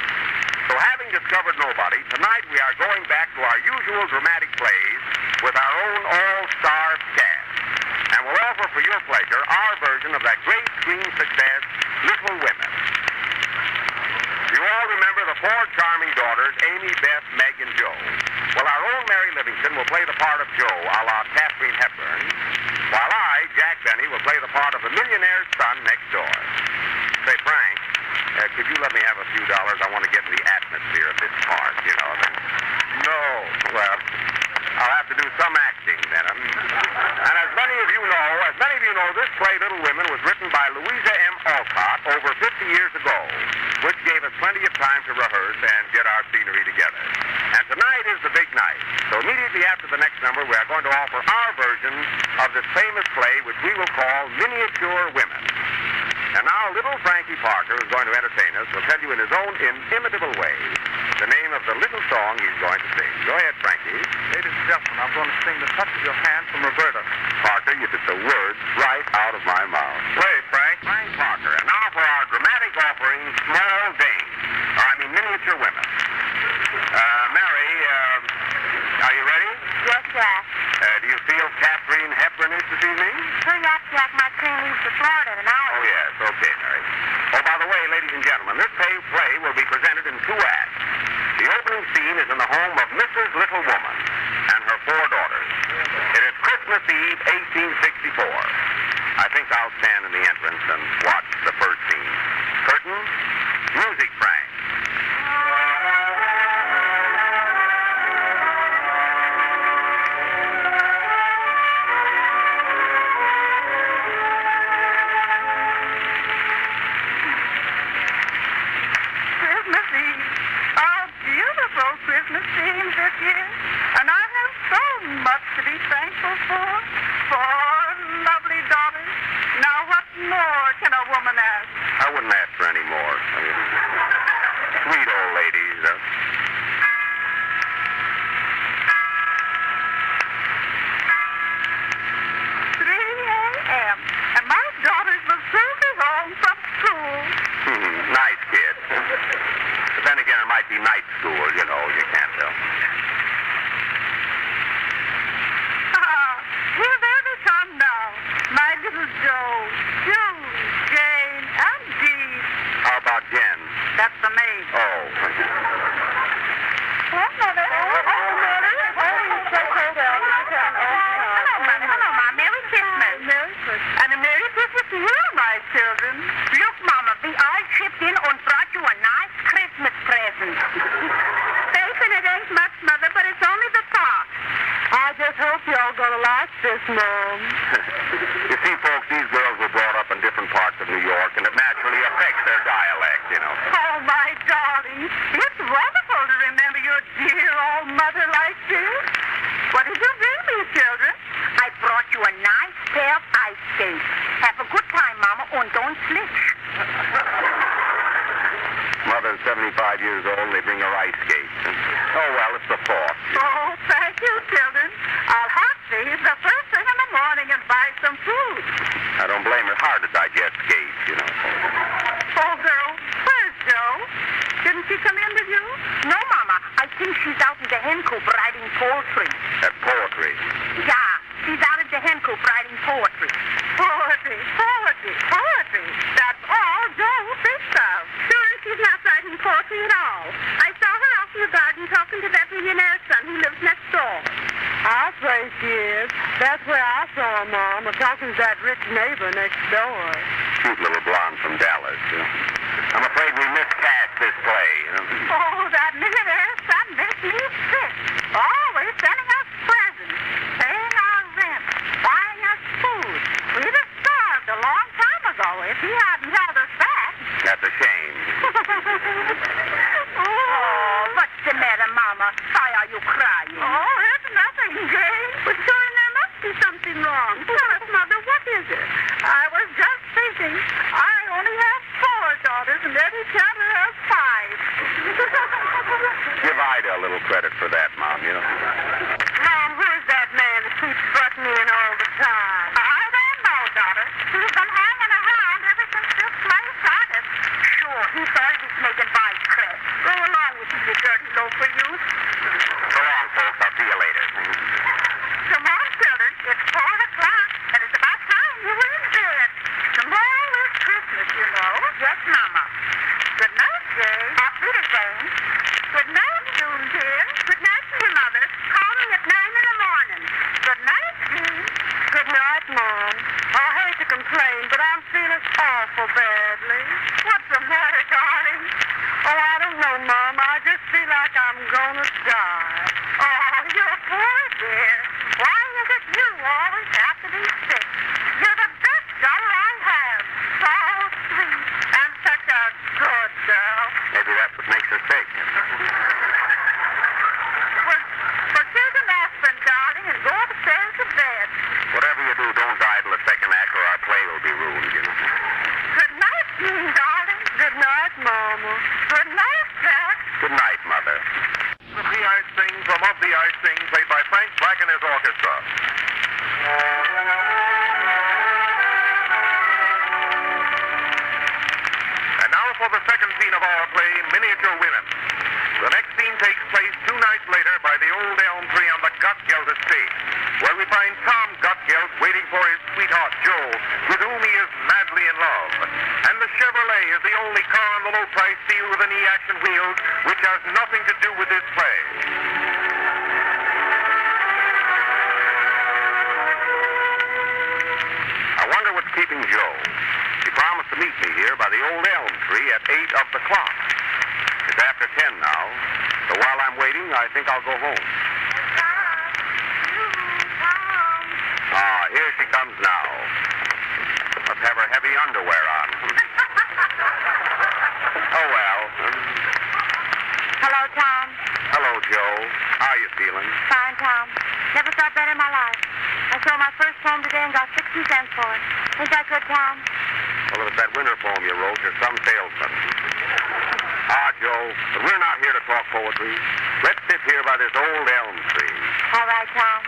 So having discovered nobody, tonight we are going back to our usual dramatic plays with our own all-star cast. And we'll offer for your pleasure our version of that great screen success, Little Women. You all remember the four charming daughters, Amy, Beth, Meg, and Jo. Well, our own Mary Livingston will play the part of Jo, a la Katharine Hepburn, while I, Jack Benny, will play the part of the millionaire's son next door. Say, Frank, could you let me have a few dollars? I want to get in the atmosphere of this part, you know. No. Well, I'll have to do some acting then. And as many of you know, this play, Little Women, was written by Louisa M. Alcott over 50 years ago, which gave us plenty of time to rehearse and get our scenery together. And tonight is the big night. So immediately after the next number, we are going to offer our version of this famous play, which we will call Miniature Women. And now little Frankie Parker is going to entertain us. Will tell you in his own inimitable way the name of the little song he's going to sing. Go ahead, Frankie. Ladies and gentlemen, I'm going to sing The Touch of Your Hand from Roberta. Parker, you took the words right out of my mouth. Play, Frank. Frank Parker. And now for our dramatic offering, Small Dames. Miniature Women. Mary, are you ready? Yes, Jack. Do you feel Katharine Hepburn-ish this evening? Hurry up, Jack. My train leaves for Florida in an hour. Oh, yes. Okay, Mary. Oh, by the way, ladies and gentlemen, this play will be presented in 2 acts. The opening scene is in the home of Mrs. Little Woman and her 4 daughters. It is Christmas Eve, 1864. I think I'll stand in the entrance and watch the first scene. Curtain, music, Frank. Christmas scene this year, and I have so much to be thankful for. 4 lovely daughters. Now, what more can a woman ask? I wouldn't ask for any more. Sweet old ladies. 3 a.m., and my daughters will soon be home from school. Nice kid. But then again, it might be night school, you know. You can't tell. Here they come now. My little Joe, Jude, Jane, and Dee. How about Jen? That's the maid. Oh. What, Mother? Oh, Mother. Hello, Mother. Hello, Mom. Merry Christmas. Merry Christmas. And a Merry Christmas to you, my children. Look, Mama, we all chipped in and brought you a nice Christmas present. Bacon, it ain't much, Mother, but it's only the thought. I just hope y'all gonna like this, Mom. You see, folks, these girls were brought up in different parts of New York, and it naturally affects their dialect, you know. Oh, my darling. It's wonderful to remember your dear old mother like this. What did you bring me, children? I brought you a nice pair of ice skates. Have a good time, Mama, and don't slip. Mother's 75 years old, and they bring her ice skates. Oh, well, it's the thought. Oh, thank you, children. I'll have these the first thing in the morning and buy some food. I don't blame her. Hard to digest skates, you know. Oh, girl, where's Joe? Didn't she come in with you? No, Mama. I think she's out in the hen coop writing poetry. That's poetry. Yeah, she's out at the hen coop writing poetry. Poetry, poetry, poetry. That's all Joe thinks of. Sure, she's not writing poetry at all. I saw her out in the garden talking to that millionaire How's that rich neighbor next door? Cute little blonde from Dallas. I'm afraid we miscast this play. Oh, that millionaire son makes me sick. Always sending us presents, paying our rent, buying us food. We'd have starved a long time ago if he hadn't held us back. That's a shame. Oh, what's the matter, Mama? Why are you crying? Oh, it's nothing, Jane. But surely there must be something wrong. Tell us, Mother, what is it? I was just thinking. I only have 4 daughters, and Eddie Chandler has 5. Give Ida a little credit for that, Mom, you know. Mom, who's that man that keeps butting me in all the time? I don't know, daughter. He's been hanging around ever since this play started. Sure, he thought he was making vice crest. Go along with you, you dirty loafer, you. So long, folks. I'll see you later. Come on, children. It's 4 o'clock, and it's about time you were in bed. Tomorrow is Christmas, you know. Yes, Mama. Good night, Jay. Auf Wiedersehen. Good night, June, dear. Good night to your mother. Call me at 9 in the morning. Good night, Jean. Good night, Mom. I hate to complain, but I'm feeling awful badly. What's the matter, darling? Oh, I don't know, Mom. I just feel like I'm gonna die. Oh, you're poor, dear. Why is it you always have to be sick? You're the best daughter I have. So sweet and such a good girl. Maybe that's what makes her sick. Well, take an aspirin, darling, and go upstairs to bed. Whatever you do, don't die till the second act or our play will be ruined, you know. Good night, Jean, darling. Good night, Mama. Good night, Jack. Good night, Mother. Of the Ice Thing, from Of the Ice Thing, played by Frank Black and his orchestra. And now for the second scene of our play, Miniature Women. The next scene takes place 2 nights later by the old elm tree on the Gutgeld estate, where we find Tom Gutgeld waiting for his sweetheart, Joe, with whom he is madly in love. And the Chevrolet is the only car on the low-price deal with an E-action wheels, which has nothing to do with this play. I wonder what's keeping Joe. He promised to meet me here by the old elm tree at 8 of the clock. It's after 10 now, so while I'm waiting, I think I'll go home. Ah, here she comes now. Must have her heavy underwear on. Oh, well. Hello, Tom. Hello, Joe. How are you feeling? Fine, Tom. Never felt better in my life. I sold my first poem today and got 60 cents for it. Ain't that good, Tom? Well, if it's that winter poem you wrote, you're some salesman. Ah, Joe, but we're not here to talk poetry. Let's sit here by this old elm tree. All right, Tom.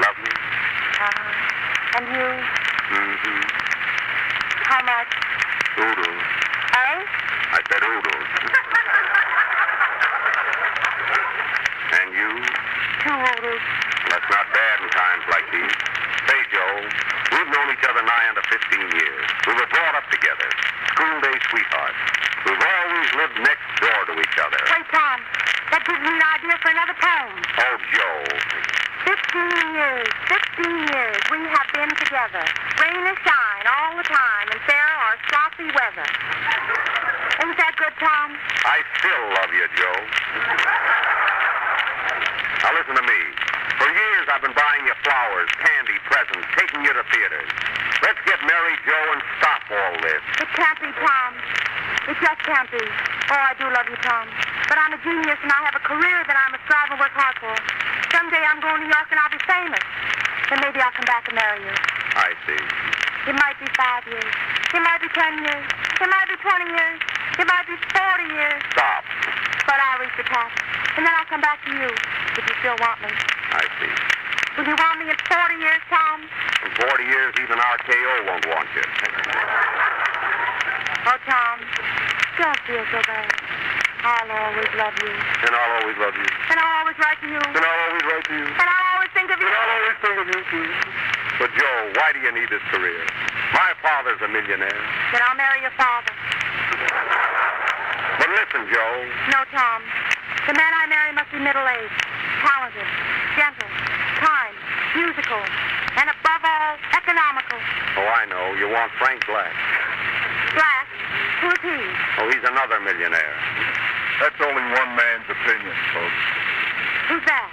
Love me? And you? Mm-hmm. How much? Oodle. Eh? I said oodle. And you? 2 oodles. That's not bad in times like these. Say, Joe, we've known each other nigh under 15 years. We were brought up together. School day sweethearts. We've always lived next door to each other. Wait, Tom. That gives me an idea for another poem. Oh, Joe. 15 years, 16 years, we have been together. Rain or shine, all the time, in fair or sloppy weather. Ain't that good, Tom? I still love you, Joe. Now listen to me. For years I've been buying you flowers, candy, presents, taking you to theaters. Let's get married, Joe, and stop all this. It can't be, Tom. It just can't be. Oh, I do love you, Tom. But I'm a genius and I have a career that I must strive and work hard for. Someday I'm going to New York and I'll be famous. Then maybe I'll come back and marry you. I see. It might be 5 years. It might be 10 years. It might be 20 years. It might be 40 years. Stop. But I'll reach the top. And then I'll come back to you if you still want me. I see. Will you want me in 40 years, Tom? In 40 years, even RKO won't want you. Oh, Tom, don't feel so bad. I'll always love you. And I'll always love you. And I'll always write to you. And I'll always write to you. And I'll always think of you. And I'll always think of you, too. But, Joe, why do you need this career? My father's a millionaire. Then I'll marry your father. But listen, Joe. No, Tom. The man I marry must be middle-aged, talented, gentle, kind, musical, and above all, economic. economical. Oh, I know. You want Frank Black. Black? Who's he? Oh, he's another millionaire. That's only one man's opinion, folks. Who's that?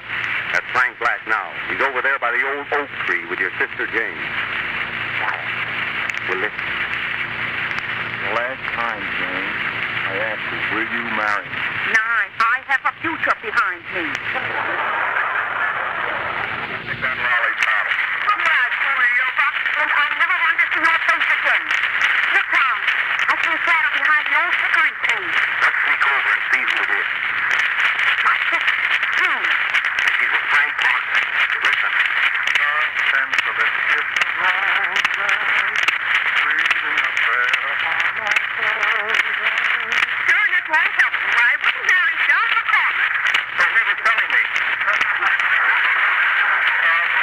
That's Frank Black now. He's over there by the old oak tree with your sister Jane. Quiet. We'll listen. The last time, Jane, I asked you, will you marry me? Nine. I have a future behind me. Take that Raleigh paddle. Yes, Silver, and I never want to see your face again. Look down. I see a shadow behind the old hickory tree. Let's sneak over and see who it is. My sister, June. She's with Frank Black. Listen. Sure, this won't help you. I wouldn't marry John McCormick. So he was telling me.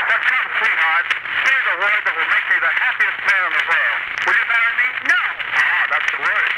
Now come, sweetheart. Say the word that will make me the happiest man in the world. Will you marry me? No. Ah, that's the word.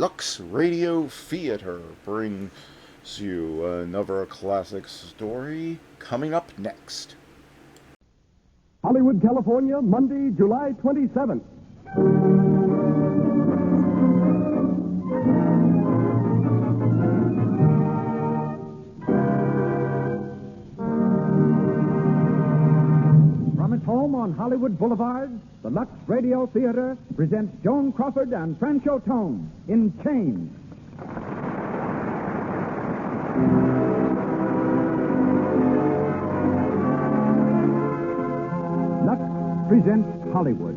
Lux Radio Theater brings you another classic story coming up next. Hollywood, California, Monday, July 27th. home on Hollywood Boulevard, the Lux Radio Theater presents Joan Crawford and Francho Tone in Chains. Lux presents Hollywood.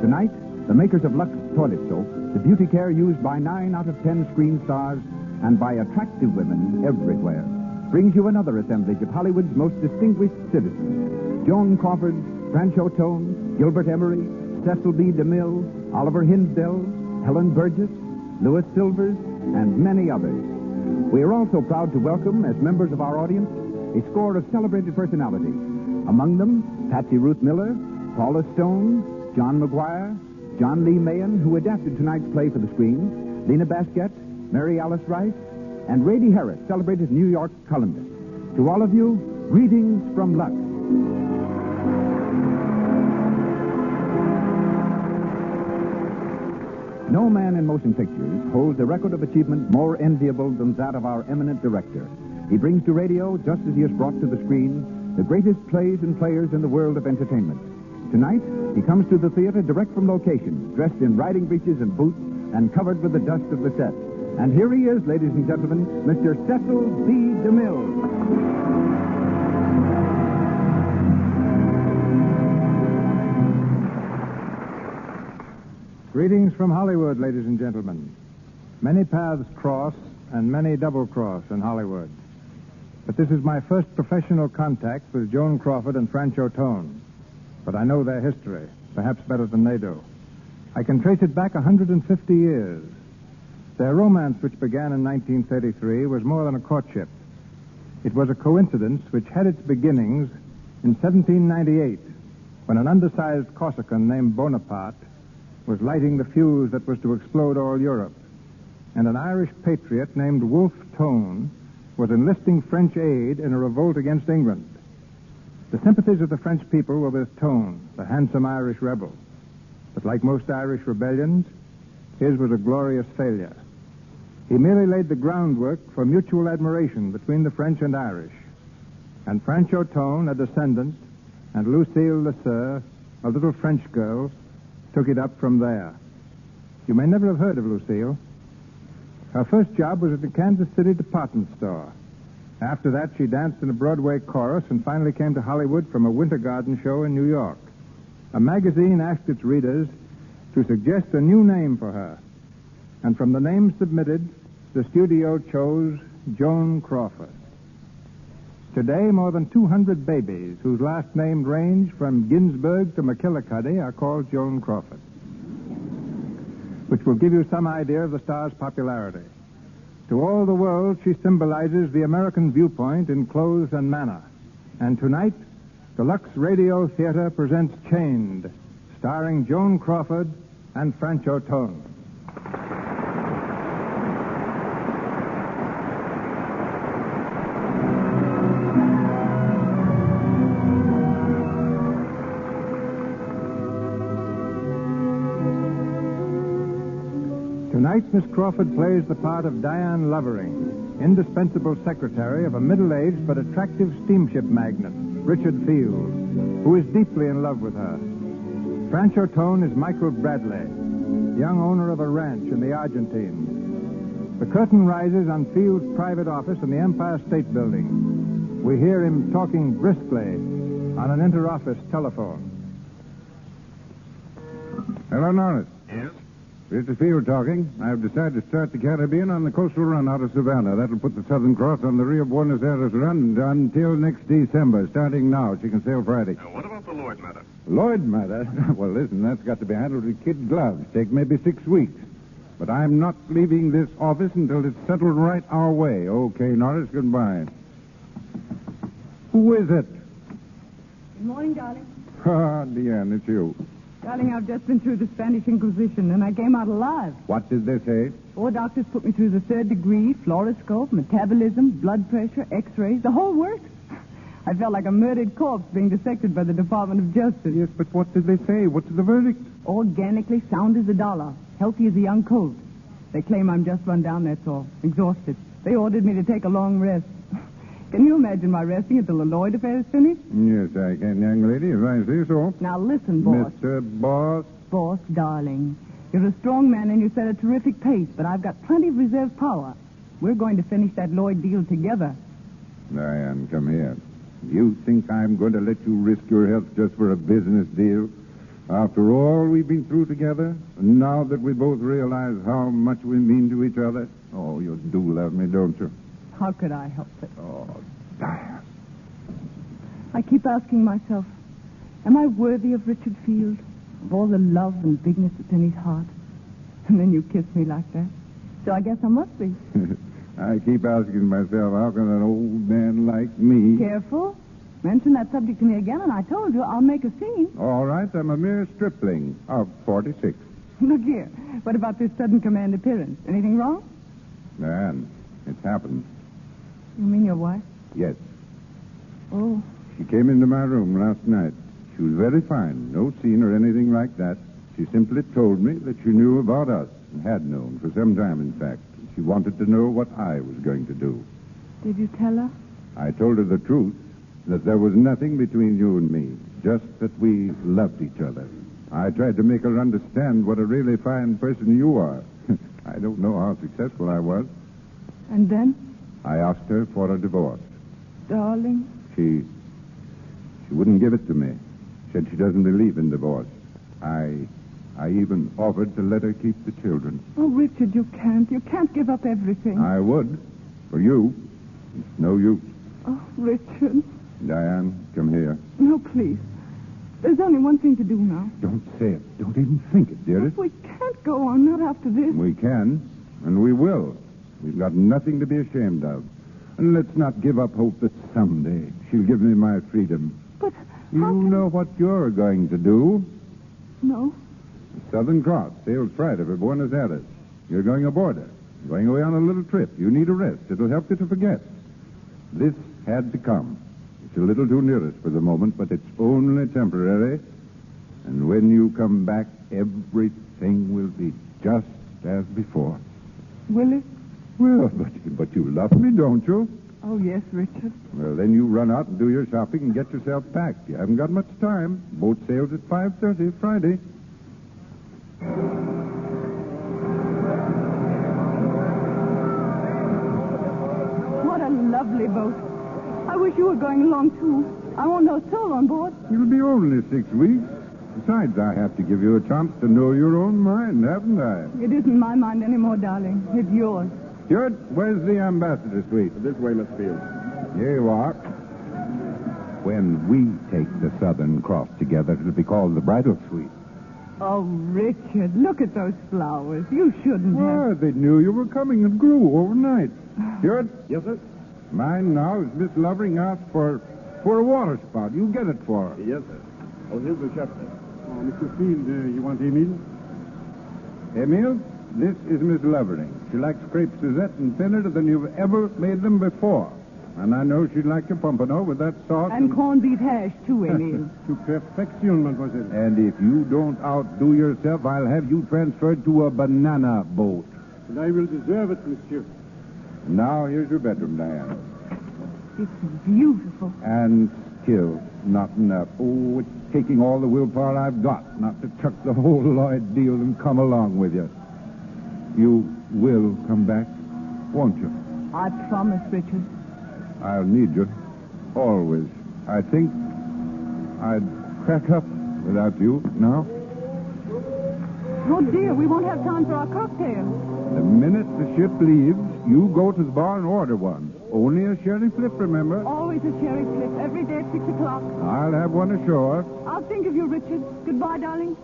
Tonight, the makers of Lux Toilet Soap, the beauty care used by 9 out of 10 screen stars and by attractive women everywhere, brings you another assemblage of Hollywood's most distinguished citizens. Joan Crawford, Francho Tone, Gilbert Emery, Cecil B. DeMille, Oliver Hinsdale, Helen Burgess, Louis Silvers, and many others. We are also proud to welcome, as members of our audience, a score of celebrated personalities. Among them, Patsy Ruth Miller, Paula Stone, John McGuire, John Lee Mahan, who adapted tonight's play for the screen, Lena Basquette, Mary Alice Rice, and Rady Harris, celebrated New York columnist. To all of you, greetings from Lux. No man in motion pictures holds a record of achievement more enviable than that of our eminent director. He brings to radio, just as he has brought to the screen, the greatest plays and players in the world of entertainment. Tonight, he comes to the theater direct from location, dressed in riding breeches and boots, and covered with the dust of the set. And here he is, ladies and gentlemen, Mr. Cecil B. DeMille. Greetings from Hollywood, ladies and gentlemen. Many paths cross and many double cross in Hollywood. But this is my first professional contact with Joan Crawford and Francho Tone. But I know their history, perhaps better than they do. I can trace it back 150 years. Their romance, which began in 1933, was more than a courtship. It was a coincidence which had its beginnings in 1798, when an undersized Corsican named Bonaparte was lighting the fuse that was to explode all Europe, and an Irish patriot named Wolfe Tone was enlisting French aid in a revolt against England. The sympathies of the French people were with Tone, the handsome Irish rebel. But like most Irish rebellions, his was a glorious failure. He merely laid the groundwork for mutual admiration between the French and Irish. And Francho Tone, a descendant, and Lucille Lesseur, a little French girl, took it up from there. You may never have heard of Lucille. Her first job was at the Kansas City department store. After that, she danced in a Broadway chorus and finally came to Hollywood from a Winter Garden show in New York. A magazine asked its readers to suggest a new name for her. And from the names submitted, the studio chose Joan Crawford. Today, more than 200 babies whose last names range from Ginsburg to McKillicuddy are called Joan Crawford, which will give you some idea of the star's popularity. To all the world, she symbolizes the American viewpoint in clothes and manner. And tonight, the Lux Radio Theater presents Chained, starring Joan Crawford and Francho Tone. Tonight, Miss Crawford plays the part of Diane Lovering, indispensable secretary of a middle-aged but attractive steamship magnate, Richard Field, who is deeply in love with her. Francho Tone is Michael Bradley, young owner of a ranch in the Argentines. The curtain rises on Field's private office in the Empire State Building. We hear him talking briskly on an inter-office telephone. Hello, Norris. Yes? Mr. Field talking. I've decided to start the Caribbean on the coastal run out of Savannah. That'll put the Southern Cross on the Rio Buenos Aires run until next December. Starting now, she can sail Friday. What about the Lloyd matter? Lloyd matter? Well, listen, that's got to be handled with kid gloves. Take maybe 6 weeks. But I'm not leaving this office until it's settled right our way. Okay, Norris, goodbye. Who is it? Good morning, darling. Ah, Deanne, it's you. Darling, I've just been through the Spanish Inquisition, and I came out alive. What did they say? 4 doctors put me through the 3rd degree, fluoroscope, metabolism, blood pressure, x-rays, the whole works. I felt like a murdered corpse being dissected by the Department of Justice. Yes, but what did they say? What's the verdict? Organically sound as a dollar, healthy as a young colt. They claim I'm just run down, that's all. Exhausted. They ordered me to take a long rest. Can you imagine my resting until the Lloyd affair is finished? Yes, I can, young lady, if I say so. Now listen, boss. Mr. Boss. Boss, darling. You're a strong man and you set a terrific pace, but I've got plenty of reserve power. We're going to finish that Lloyd deal together. Diane, come here. You think I'm going to let you risk your health just for a business deal? After all we've been through together, and now that we both realize how much we mean to each other? Oh, you do love me, don't you? How could I help it? Oh, Diane. I keep asking myself, am I worthy of Richard Field? Of all the love and bigness that's in his heart? And then you kiss me like that. So I guess I must be. I keep asking myself, how can an old man like me... Careful. Mention that subject to me again, and I told you I'll make a scene. All right, I'm a mere stripling of 46. Look here. What about this sudden command appearance? Anything wrong? Diane, it's happened. You mean your wife? Yes. Oh. She came into my room last night. She was very fine. No scene or anything like that. She simply told me that she knew about us, and had known for some time, in fact. She wanted to know what I was going to do. Did you tell her? I told her the truth, that there was nothing between you and me, just that we loved each other. I tried to make her understand what a really fine person you are. I don't know how successful I was. And then? I asked her for a divorce. Darling? She wouldn't give it to me. Said she doesn't believe in divorce. I even offered to let her keep the children. Oh, Richard, you can't. You can't give up everything. I would. For you. It's no use. Oh, Richard. Diane, come here. No, please. There's only one thing to do now. Don't say it. Don't even think it, dearest. We can't go on, not after this. We can, and we will. We've got nothing to be ashamed of. And let's not give up hope that someday she'll give me my freedom. But you know what you're going to do? No. The Southern Cross sails Friday for Buenos Aires. You're going aboard her. Going away on a little trip. You need a rest. It'll help you to forget. This had to come. It's a little too near us for the moment, but it's only temporary. And when you come back, everything will be just as before. Will it? Well, but you love me, don't you? Oh, yes, Richard. Well, then you run out and do your shopping and get yourself packed. You haven't got much time. Boat sails at 5:30 Friday. What a lovely boat. I wish you were going along, too. I won't know a soul on board. It'll be only 6 weeks. Besides, I have to give you a chance to know your own mind, haven't I? It isn't my mind anymore, darling. It's yours. Stuart, where's the ambassador suite? This way, Miss Field. Here you are. When we take the Southern Cross together, it'll be called the bridal suite. Oh, Richard, look at those flowers. You shouldn't have. Well, they knew you were coming and grew overnight. Stuart? Yes, sir? Mine now is Miss Lovering asked for a water spout. You get it for her. Yes, sir. Oh, here's the chef, sir. Oh, Mr. Field, you want Emile? Emile, this is Miss Lovering. She likes crepes Suzette and thinner than you've ever made them before. And I know she'd like your pompano with that sauce. And corned beef hash, too, Emile. To perfection, mademoiselle. And if you don't outdo yourself, I'll have you transferred to a banana boat. And I will deserve it, monsieur. Now, here's your bedroom, Diane. It's beautiful. And still not enough. Oh, it's taking all the willpower I've got not to chuck the whole Lloyd deal and come along with you. You will come back, won't you? I promise, Richard. I'll need you. Always. I think I'd crack up without you now. Oh, dear, we won't have time for our cocktail. The minute the ship leaves, you go to the bar and order one. Only a sherry flip, remember? Always a sherry flip, every day at 6 o'clock. I'll have one ashore. I'll think of you, Richard. Goodbye, darling.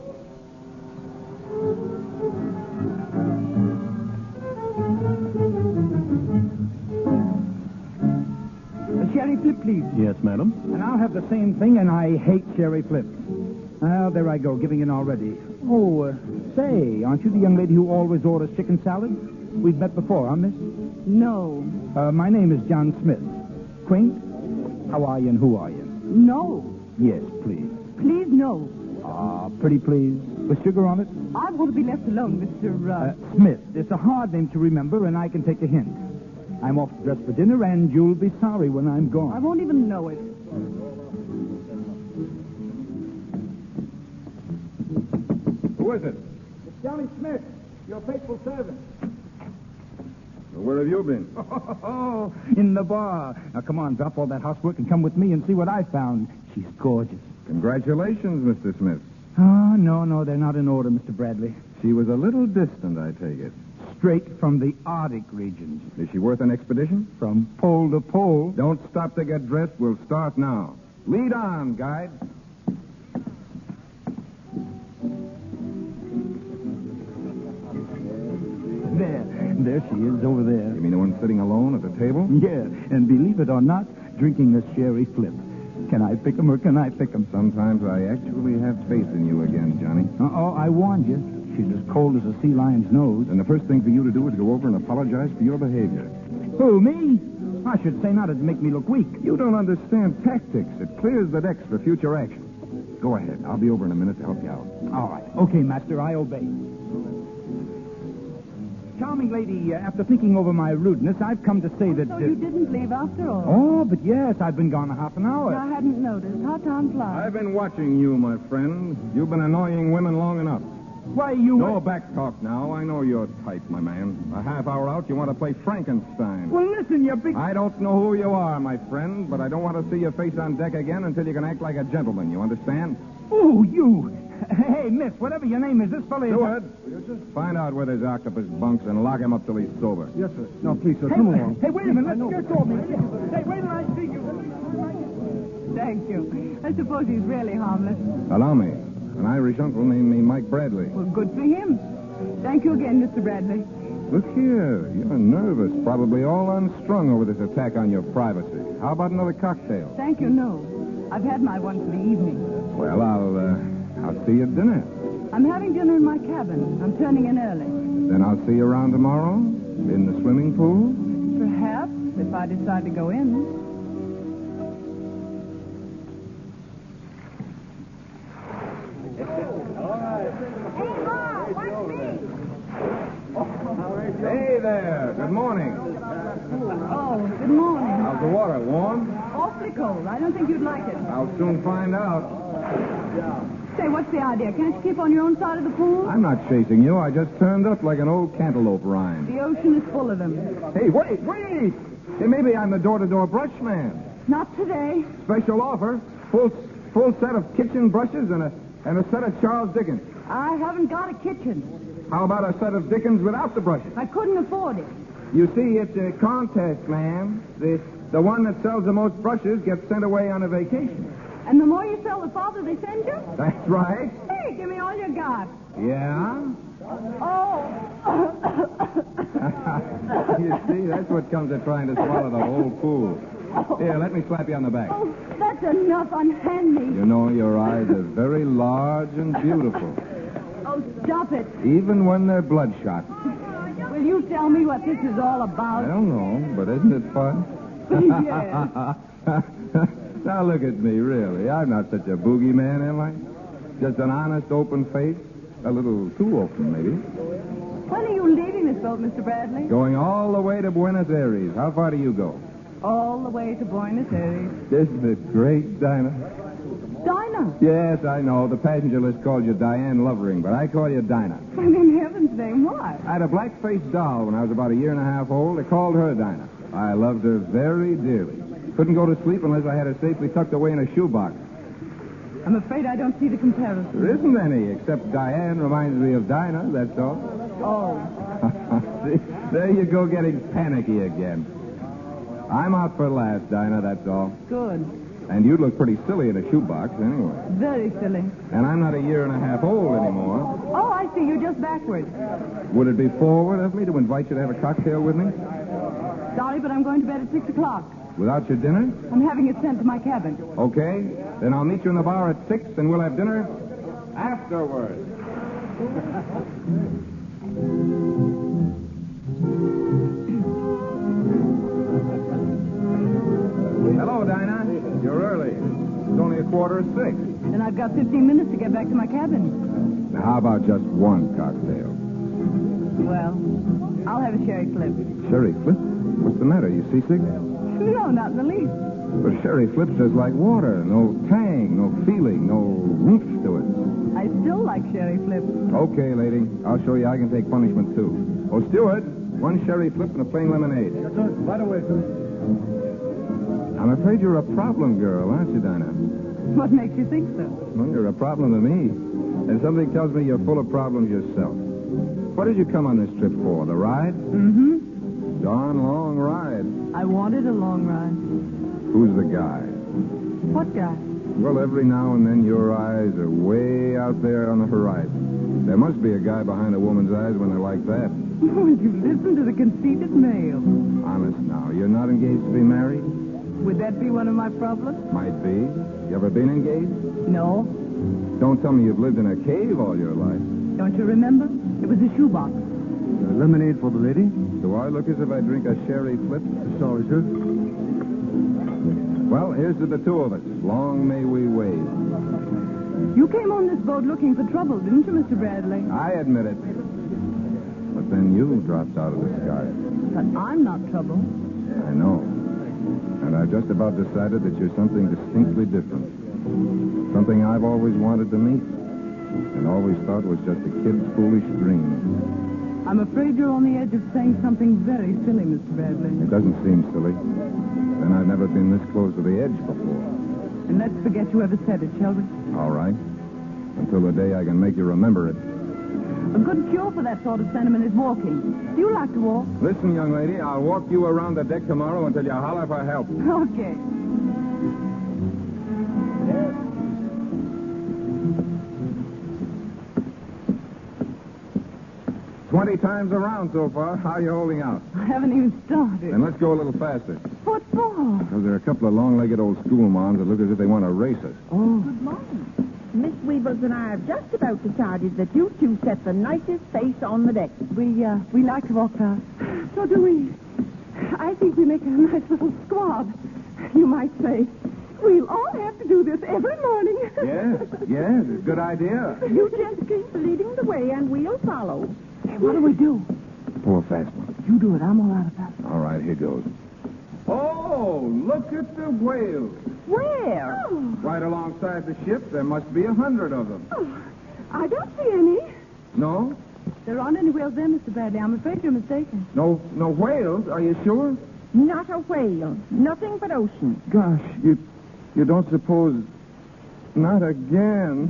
A sherry flip, please. Yes, madam. And I'll have the same thing, and I hate sherry flips. Well, there I go, giving in already. Oh, say, aren't you the young lady who always orders chicken salad? We've met before, huh, miss? No. My name is John Smith. Quaint? How are you and who are you? No. Yes, please. Please, no. Pretty please. With sugar on it? I want to be left alone, Mr. Smith. It's a hard name to remember, and I can take a hint. I'm off to dress for dinner, and you'll be sorry when I'm gone. I won't even know it. Who is it? It's Johnny Smith, your faithful servant. Where have you been? Oh, in the bar. Now, come on, drop all that housework and come with me and see what I found. She's gorgeous. Congratulations, Mr. Smith. Oh, no, they're not in order, Mr. Bradley. She was a little distant, I take it. Straight from the Arctic regions. Is she worth an expedition? From pole to pole. Don't stop to get dressed. We'll start now. Lead on, guide. There she is, over there. You mean the one sitting alone at the table? Yeah, and believe it or not, drinking a sherry flip. Can I pick 'em or can I pick 'em? Sometimes I actually have faith in you again, Johnny. Uh-oh, I warned you. She's as cold as a sea lion's nose. And the first thing for you to do is go over and apologize for your behavior. Who, me? I should say not. It'd make me look weak. You don't understand tactics. It clears the decks for future action. Go ahead. I'll be over in a minute to help you out. All right. Okay, Master, I obey. Charming lady, after thinking over my rudeness, I've come to say that... So you didn't leave after all? Oh, but yes, I've been gone a half an hour. I hadn't noticed. How time flies. I've been watching you, my friend. You've been annoying women long enough. Why, you... No back talk now. I know your type, my man. A half hour out, you want to play Frankenstein. Well, listen, you big... I don't know who you are, my friend, but I don't want to see your face on deck again until you can act like a gentleman. You understand? Oh, you... Hey, miss, whatever your name is, this fella is... Steward, find out where there's octopus bunks and lock him up till he's sober. Yes, sir. No, please, sir. Hey, Come along. Hey, wait a minute. Let's get off me. Hey, wait till I see you. Thank you. I suppose he's really harmless. Allow me. An Irish uncle named me Mike Bradley. Well, good for him. Thank you again, Mr. Bradley. Look here. You're nervous, probably all unstrung over this attack on your privacy. How about another cocktail? Thank you, no. I've had my one for the evening. Well, I'll see you at dinner. I'm having dinner in my cabin. I'm turning in early. Then I'll see you around tomorrow in the swimming pool. Perhaps, if I decide to go in. Hey there. Good morning. Oh, good morning. How's the water? Warm? Awfully cold. I don't think you'd like it. I'll soon find out. Say, what's the idea? Can't you keep on your own side of the pool? I'm not chasing you. I just turned up like an old cantaloupe rind. The ocean is full of them. Hey, wait! Hey, maybe I'm the door-to-door brush man. Not today. Special offer. Full set of kitchen brushes and a set of Charles Dickens. I haven't got a kitchen. How about a set of Dickens without the brushes? I couldn't afford it. You see, it's a contest, ma'am. The one that sells the most brushes gets sent away on a vacation. And the more you sell, the farther they send you? That's right. Hey, give me all you got. Yeah? Oh. You see, that's what comes of trying to swallow the whole pool. Here, let me slap you on the back. Oh, that's enough. Unhand me. You know, your eyes are very large and beautiful. Oh, stop it. Even when they're bloodshot. Will you tell me what this is all about? I don't know, but isn't it fun? Yes. Now look at me, really. I'm not such a boogeyman, am I? Just an honest, open face. A little too open, maybe. When are you leaving this boat, Mr. Bradley? Going all the way to Buenos Aires. How far do you go? All the way to Buenos Aires. Isn't it great, Dinah? Dinah? Yes, I know. The passenger list called you Diane Lovering, but I call you Dinah. And in heaven's name, why? I had a black-faced doll when I was about a year and a half old. They called her Dinah. I loved her very dearly. Couldn't go to sleep unless I had her safely tucked away in a shoebox. I'm afraid I don't see the comparison. There isn't any, except Diane reminds me of Dinah, that's all. Oh. See, there you go getting panicky again. I'm out for last, Dinah, that's all. Good. And you'd look pretty silly in a shoebox anyway. Very silly. And I'm not a year and a half old anymore. Oh, I see. You're just backward. Would it be forward of me to invite you to have a cocktail with me? Sorry, but I'm going to bed at 6 o'clock. Without your dinner? I'm having it sent to my cabin. Okay. Then I'll meet you in the bar at 6, and we'll have dinner afterwards. Hello, Dinah. You're early. It's only 5:45. And I've got 15 minutes to get back to my cabin. Now, how about just one cocktail? Well, I'll have a sherry flip. Sherry flip? What's the matter? You seasick? No, not in the least. But Sherry Flips is like water. No tang, no feeling, no oomph to it. I still like Sherry Flips. Okay, lady. I'll show you I can take punishment, too. Oh, Stewart, one Sherry Flip and a plain lemonade. Yes, sir. Right away, sir. I'm afraid you're a problem girl, aren't you, Dinah? What makes you think so? Well, you're a problem to me. And something tells me you're full of problems yourself. What did you come on this trip for? The ride? Mm-hmm. Darn long ride. I wanted a long ride. Who's the guy? What guy? Well, every now and then your eyes are way out there on the horizon. There must be a guy behind a woman's eyes when they're like that. Would you listen to the conceited male? Honest now, you're not engaged to be married? Would that be one of my problems? Might be. You ever been engaged? No. Don't tell me you've lived in a cave all your life. Don't you remember? It was a shoebox. Lemonade for the lady? Do I look as if I drink a Sherry Flip? Sorry, sir. Well, here's to the two of us. Long may we wave. You came on this boat looking for trouble, didn't you, Mr. Bradley? I admit it. But then you dropped out of the sky. But I'm not trouble. I know. And I've just about decided that you're something distinctly different. Something I've always wanted to meet. And always thought was just a kid's foolish dream. I'm afraid you're on the edge of saying something very silly, Mr. Bradley. It doesn't seem silly. And I've never been this close to the edge before. And let's forget you ever said it, shall we? All right. Until the day I can make you remember it. A good cure for that sort of sentiment is walking. Do you like to walk? Listen, young lady, I'll walk you around the deck tomorrow until you holler for help. Okay. 20 times around so far. How are you holding out? I haven't even started. Then let's go a little faster. What for? Because there are a couple of long-legged old schoolmoms that look as if they want to race us. Oh. Good morning. Miss Weebles and I have just about decided that you two set the nicest face on the deck. We like to walk fast. So do we. I think we make a nice little squad. You might say, we'll all have to do this every morning. Yes, good idea. You just keep leading the way and we'll follow. Hey, what do we do? Pull a fast one. You do it. I'm all out of that. All right, here goes. Oh, look at the whales. Where? Oh. Right alongside the ship. There must be 100 of them. Oh, I don't see any. No? There aren't any whales there, Mr. Bradley. I'm afraid you're mistaken. No whales? Are you sure? Not a whale. Nothing but ocean. Gosh, you don't suppose... Not again.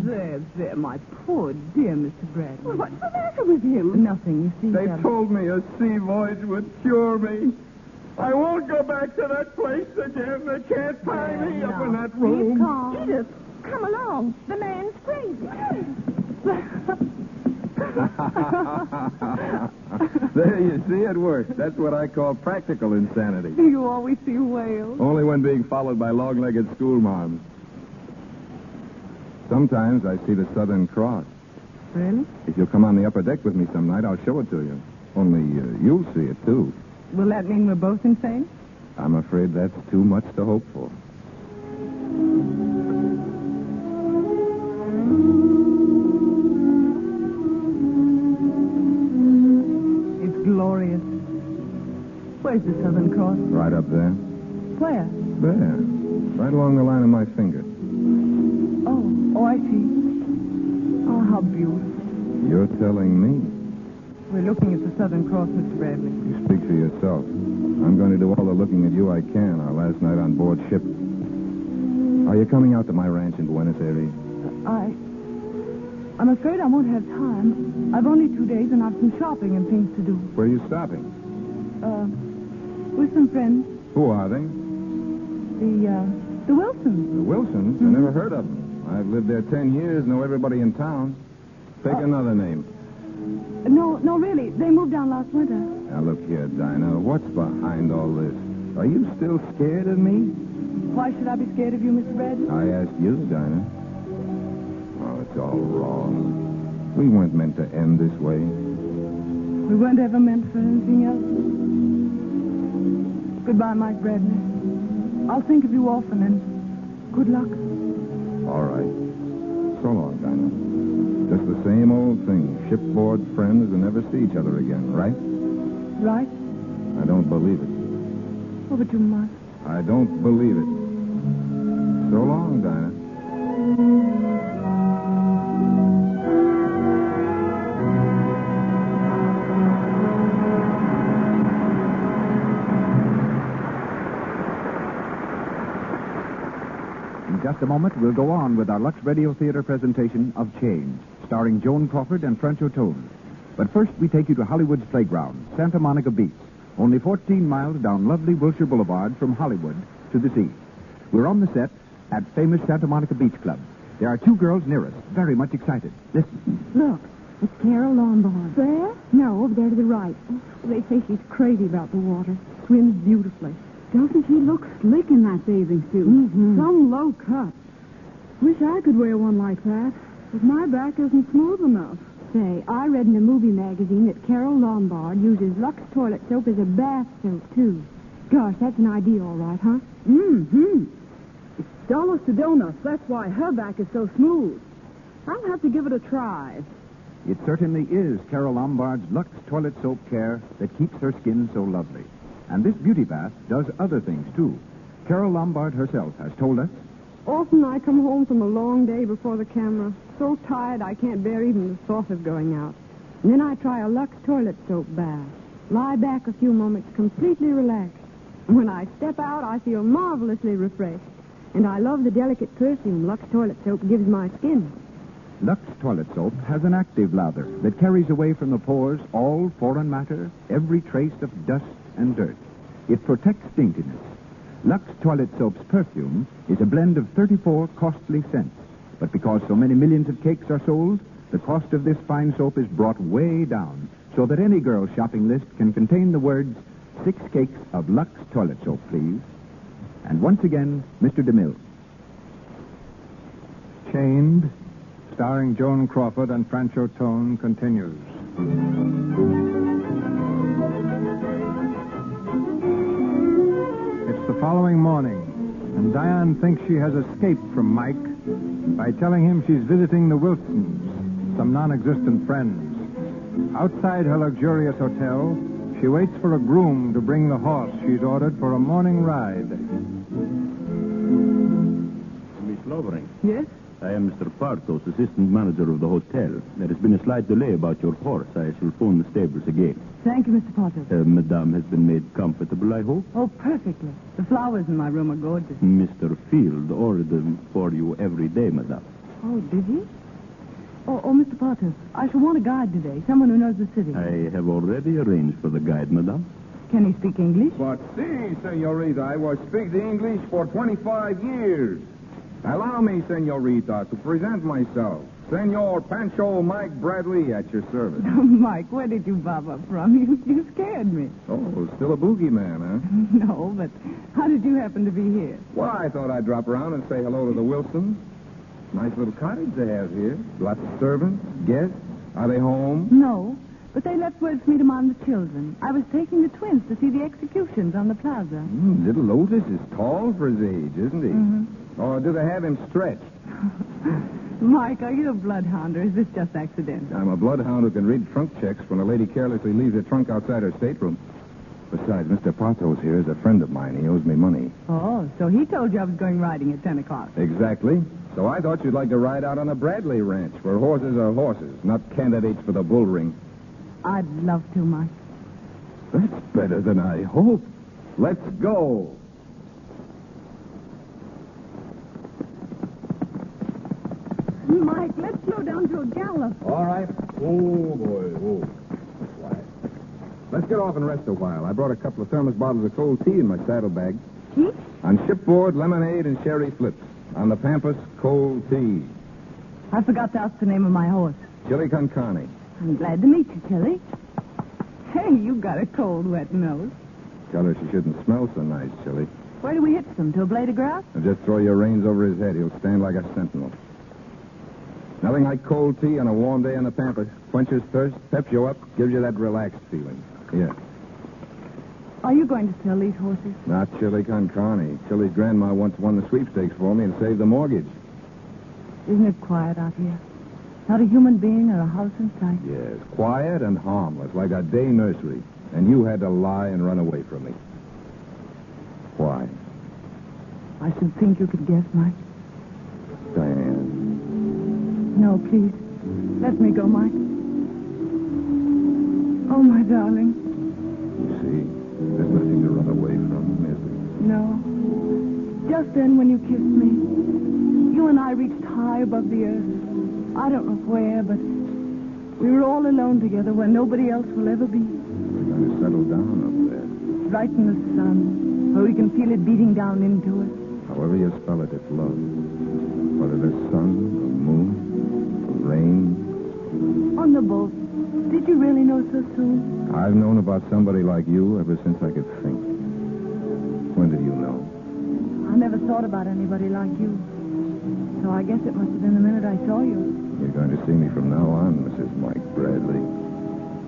There, my poor dear Mr. Bradley. Well, what's the matter with him? Nothing, you see. They told me a sea voyage would cure me. I won't go back to that place again. They can't tie me up in that room. Keep calm. Edith, come along. The man's crazy. There, you see, it works. That's what I call practical insanity. You always see whales. Only when being followed by long-legged schoolmoms. Sometimes I see the Southern Cross. Really? If you'll come on the upper deck with me some night, I'll show it to you. Only you'll see it, too. Will that mean we're both insane? I'm afraid that's too much to hope for. It's glorious. Where's the Southern Cross? Right up there. Where? There. Right along the line of my finger. Oh, I see. Oh, how beautiful. You're telling me. We're looking at the Southern Cross, Mr. Bradley. You speak for yourself. I'm going to do all the looking at you I can our last night on board ship. Are you coming out to my ranch in Buenos Aires? I'm afraid I won't have time. I've only 2 days and I've some shopping and things to do. Where are you stopping? With some friends. Who are they? The Wilsons. The Wilsons? Mm-hmm. I never heard of them. I've lived there 10 years, know everybody in town. Take another name. No, really. They moved down last winter. Now, look here, Dinah. What's behind all this? Are you still scared of me? Why should I be scared of you, Mr. Bradley? I asked you, Dinah. Oh, it's all wrong. We weren't meant to end this way. We weren't ever meant for anything else. Goodbye, Mike Bradley. I'll think of you often, and good luck. All right. So long, Dinah. Just the same old thing. Shipboard friends and never see each other again, right? Right? I don't believe it. Oh, but you must. I don't believe it. So long, Dinah. In just a moment, we'll go on with our Lux Radio Theater presentation of Change, starring Joan Crawford and Francho Tone. But first, we take you to Hollywood's playground, Santa Monica Beach, only 14 miles down lovely Wilshire Boulevard from Hollywood to the sea. We're on the set at famous Santa Monica Beach Club. There are two girls near us, very much excited. Listen. Look, it's Carol Lombard. There? No, over there to the right. They say she's crazy about the water. Swims beautifully. Doesn't she look slick in that bathing suit? Mm-hmm. Some low cut. Wish I could wear one like that, but my back isn't smooth enough. Say, I read in a movie magazine that Carol Lombard uses Lux toilet soap as a bath soap, too. Gosh, that's an idea, all right, huh? Mm-hmm. It's dollars to donuts. That's why her back is so smooth. I'll have to give it a try. It certainly is Carol Lombard's Lux toilet soap care that keeps her skin so lovely. And this beauty bath does other things, too. Carol Lombard herself has told us, Often I come home from a long day before the camera, so tired I can't bear even the thought of going out. And then I try a Lux toilet soap bath. Lie back a few moments, completely relaxed. And when I step out, I feel marvelously refreshed. And I love the delicate perfume Lux toilet soap gives my skin. Lux toilet soap has an active lather that carries away from the pores all foreign matter, every trace of dust and dirt. It protects daintiness. Lux toilet soap's perfume is a blend of 34 costly scents. But because so many millions of cakes are sold, the cost of this fine soap is brought way down so that any girl's shopping list can contain the words, 6 cakes of Lux toilet soap, please. And once again, Mr. DeMille. Chained, starring Joan Crawford and Francho Tone, continues. It's the following morning, and Diane thinks she has escaped from Mike by telling him she's visiting the Wilsons, some non-existent friends. Outside her luxurious hotel, she waits for a groom to bring the horse she's ordered for a morning ride. Miss Lovering. Yes? I am Mr. Partos, assistant manager of the hotel. There has been a slight delay about your horse. I shall phone the stables again. Thank you, Mr. Potter. Madame has been made comfortable, I hope? Oh, perfectly. The flowers in my room are gorgeous. Mr. Field ordered them for you every day, madame. Oh, did he? Oh, Mr. Potter, I shall want a guide today, someone who knows the city. I have already arranged for the guide, madame. Can he speak English? But si, senorita, I was speak the English for 25 years. Allow me, senorita, to present myself. Senor Pancho Mike Bradley at your service. Mike, where did you bob up from? You scared me. Oh, still a boogeyman, huh? No, but how did you happen to be here? Well, I thought I'd drop around and say hello to the Wilsons. Nice little cottage they have here. Lots of servants, guests. Are they home? No, but they left word for me to mind the children. I was taking the twins to see the executions on the plaza. Little Otis is tall for his age, isn't he? Mm-hmm. Or do they have him stretched? Mike, are you a bloodhound, or is this just accidental? I'm a bloodhound who can read trunk checks when a lady carelessly leaves her trunk outside her stateroom. Besides, Mr. Patos here is a friend of mine. He owes me money. Oh, so he told you I was going riding at 10 o'clock. Exactly. So I thought you'd like to ride out on a Bradley ranch, where horses are horses, not candidates for the bull ring. I'd love to, Mike. That's better than I hoped. Let's go. Mike, let's slow down to a gallop. All right. Oh, boy. Oh. Quiet. Let's get off and rest a while. I brought a couple of thermos bottles of cold tea in my saddlebag. Tea? On shipboard, lemonade and sherry flips. On the Pampas, cold tea. I forgot to ask the name of my horse. Chili con carne. I'm glad to meet you, Tilly. Hey, you got a cold, wet nose. Tell her she shouldn't smell so nice, Chili. Where do we hitch them? To a blade of grass? Now just throw your reins over his head. He'll stand like a sentinel. Nothing like cold tea on a warm day on the Pampas. Quenches thirst, peps you up, gives you that relaxed feeling. Here. Are you going to sell these horses? Not chili con carne. Chili's grandma once won the sweepstakes for me and saved the mortgage. Isn't it quiet out here? Not a human being or a house in sight. Yes, quiet and harmless, like a day nursery. And you had to lie and run away from me. Why? I should think you could guess, Mike. Diane. No, please. Let me go, Mike. Oh, my darling. You see, there's nothing to run away from, is there? No. Just then when you kissed me, you and I reached high above the earth. I don't know where, but we were all alone together where nobody else will ever be. We're going to settle down up there. Right in the sun, where we can feel it beating down into us. However you spell it, it's love. Whether there's sun, or moon, or rain. On the boat. Did you really know so soon? I've known about somebody like you ever since I could think. When did you know? I never thought about anybody like you. So I guess it must have been the minute I saw you. You're going to see me from now on, Mrs. Mike Bradley.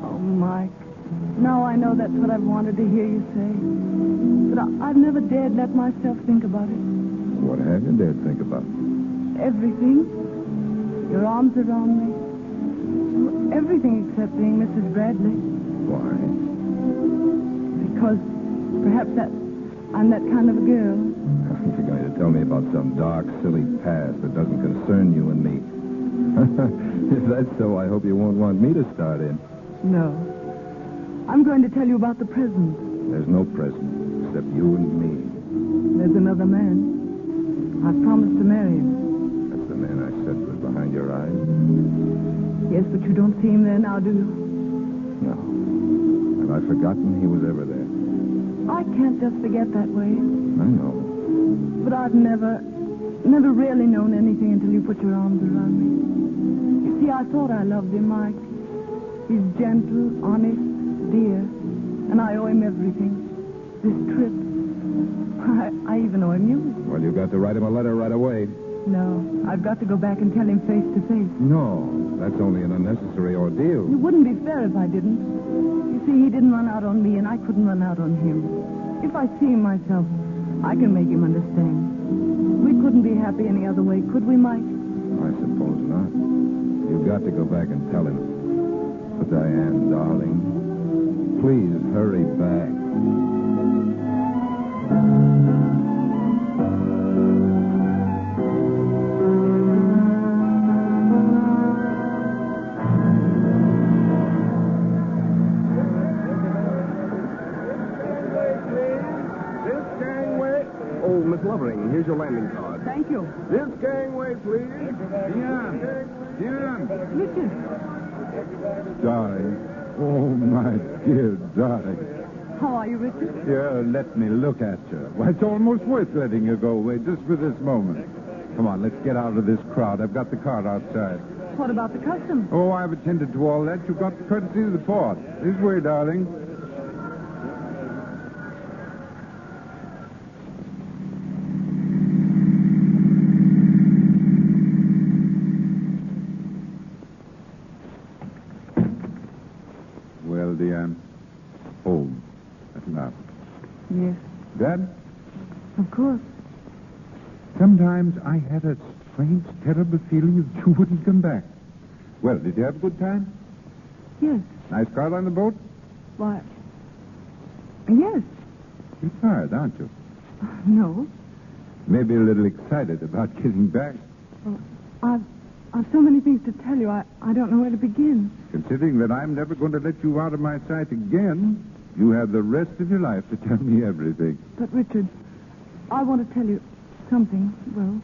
Oh, Mike. Now I know that's what I've wanted to hear you say. But I've never dared let myself think about it. What have you dared think about? Everything. Your arms around me. Everything except being Mrs. Bradley. Why? Because perhaps I'm that kind of a girl. You're going to tell me about some dark, silly past that doesn't concern you and me. If that's so, I hope you won't want me to start in. No. I'm going to tell you about the present. There's no present except you and me. There's another man. I've promised to marry him. That's the man I said was behind your eyes? Yes, but you don't see him there now, do you? No. And I've forgotten he was ever there. I can't just forget that way. I know. But I've never really known anything until you put your arms around me. You see, I thought I loved him, Mike. He's gentle, honest, dear. And I owe him everything. This trip. I even owe him you. Well, you got to write him a letter right away. No, I've got to go back and tell him face to face. No, that's only an unnecessary ordeal. It wouldn't be fair if I didn't. You see, he didn't run out on me, and I couldn't run out on him. If I see him myself, I can make him understand. We couldn't be happy any other way, could we, Mike? I suppose not. You've got to go back and tell him. But Diane, darling, please hurry back. Miss Lovering, here's your landing card. Thank you. This gangway, please. Diane! Richard. Darling. Oh, my dear darling. How are you, Richard? Here, let me look at you. Why, it's almost worth letting you go away just for this moment. Come on, let's get out of this crowd. I've got the car outside. What about the customs? Oh, I've attended to all that. You've got the courtesy of the port. This way, darling. Well, Diane, home at last. Yes. Dad? Of course. Sometimes I had a strange, terrible feeling that you wouldn't come back. Well, did you have a good time? Yes. Nice crowd on the boat? Why? Yes. You're tired, aren't you? No. Maybe a little excited about getting back. Well, I've so many things to tell you, I don't know where to begin. Considering that I'm never going to let you out of my sight again, you have the rest of your life to tell me everything. But, Richard, I want to tell you something, well...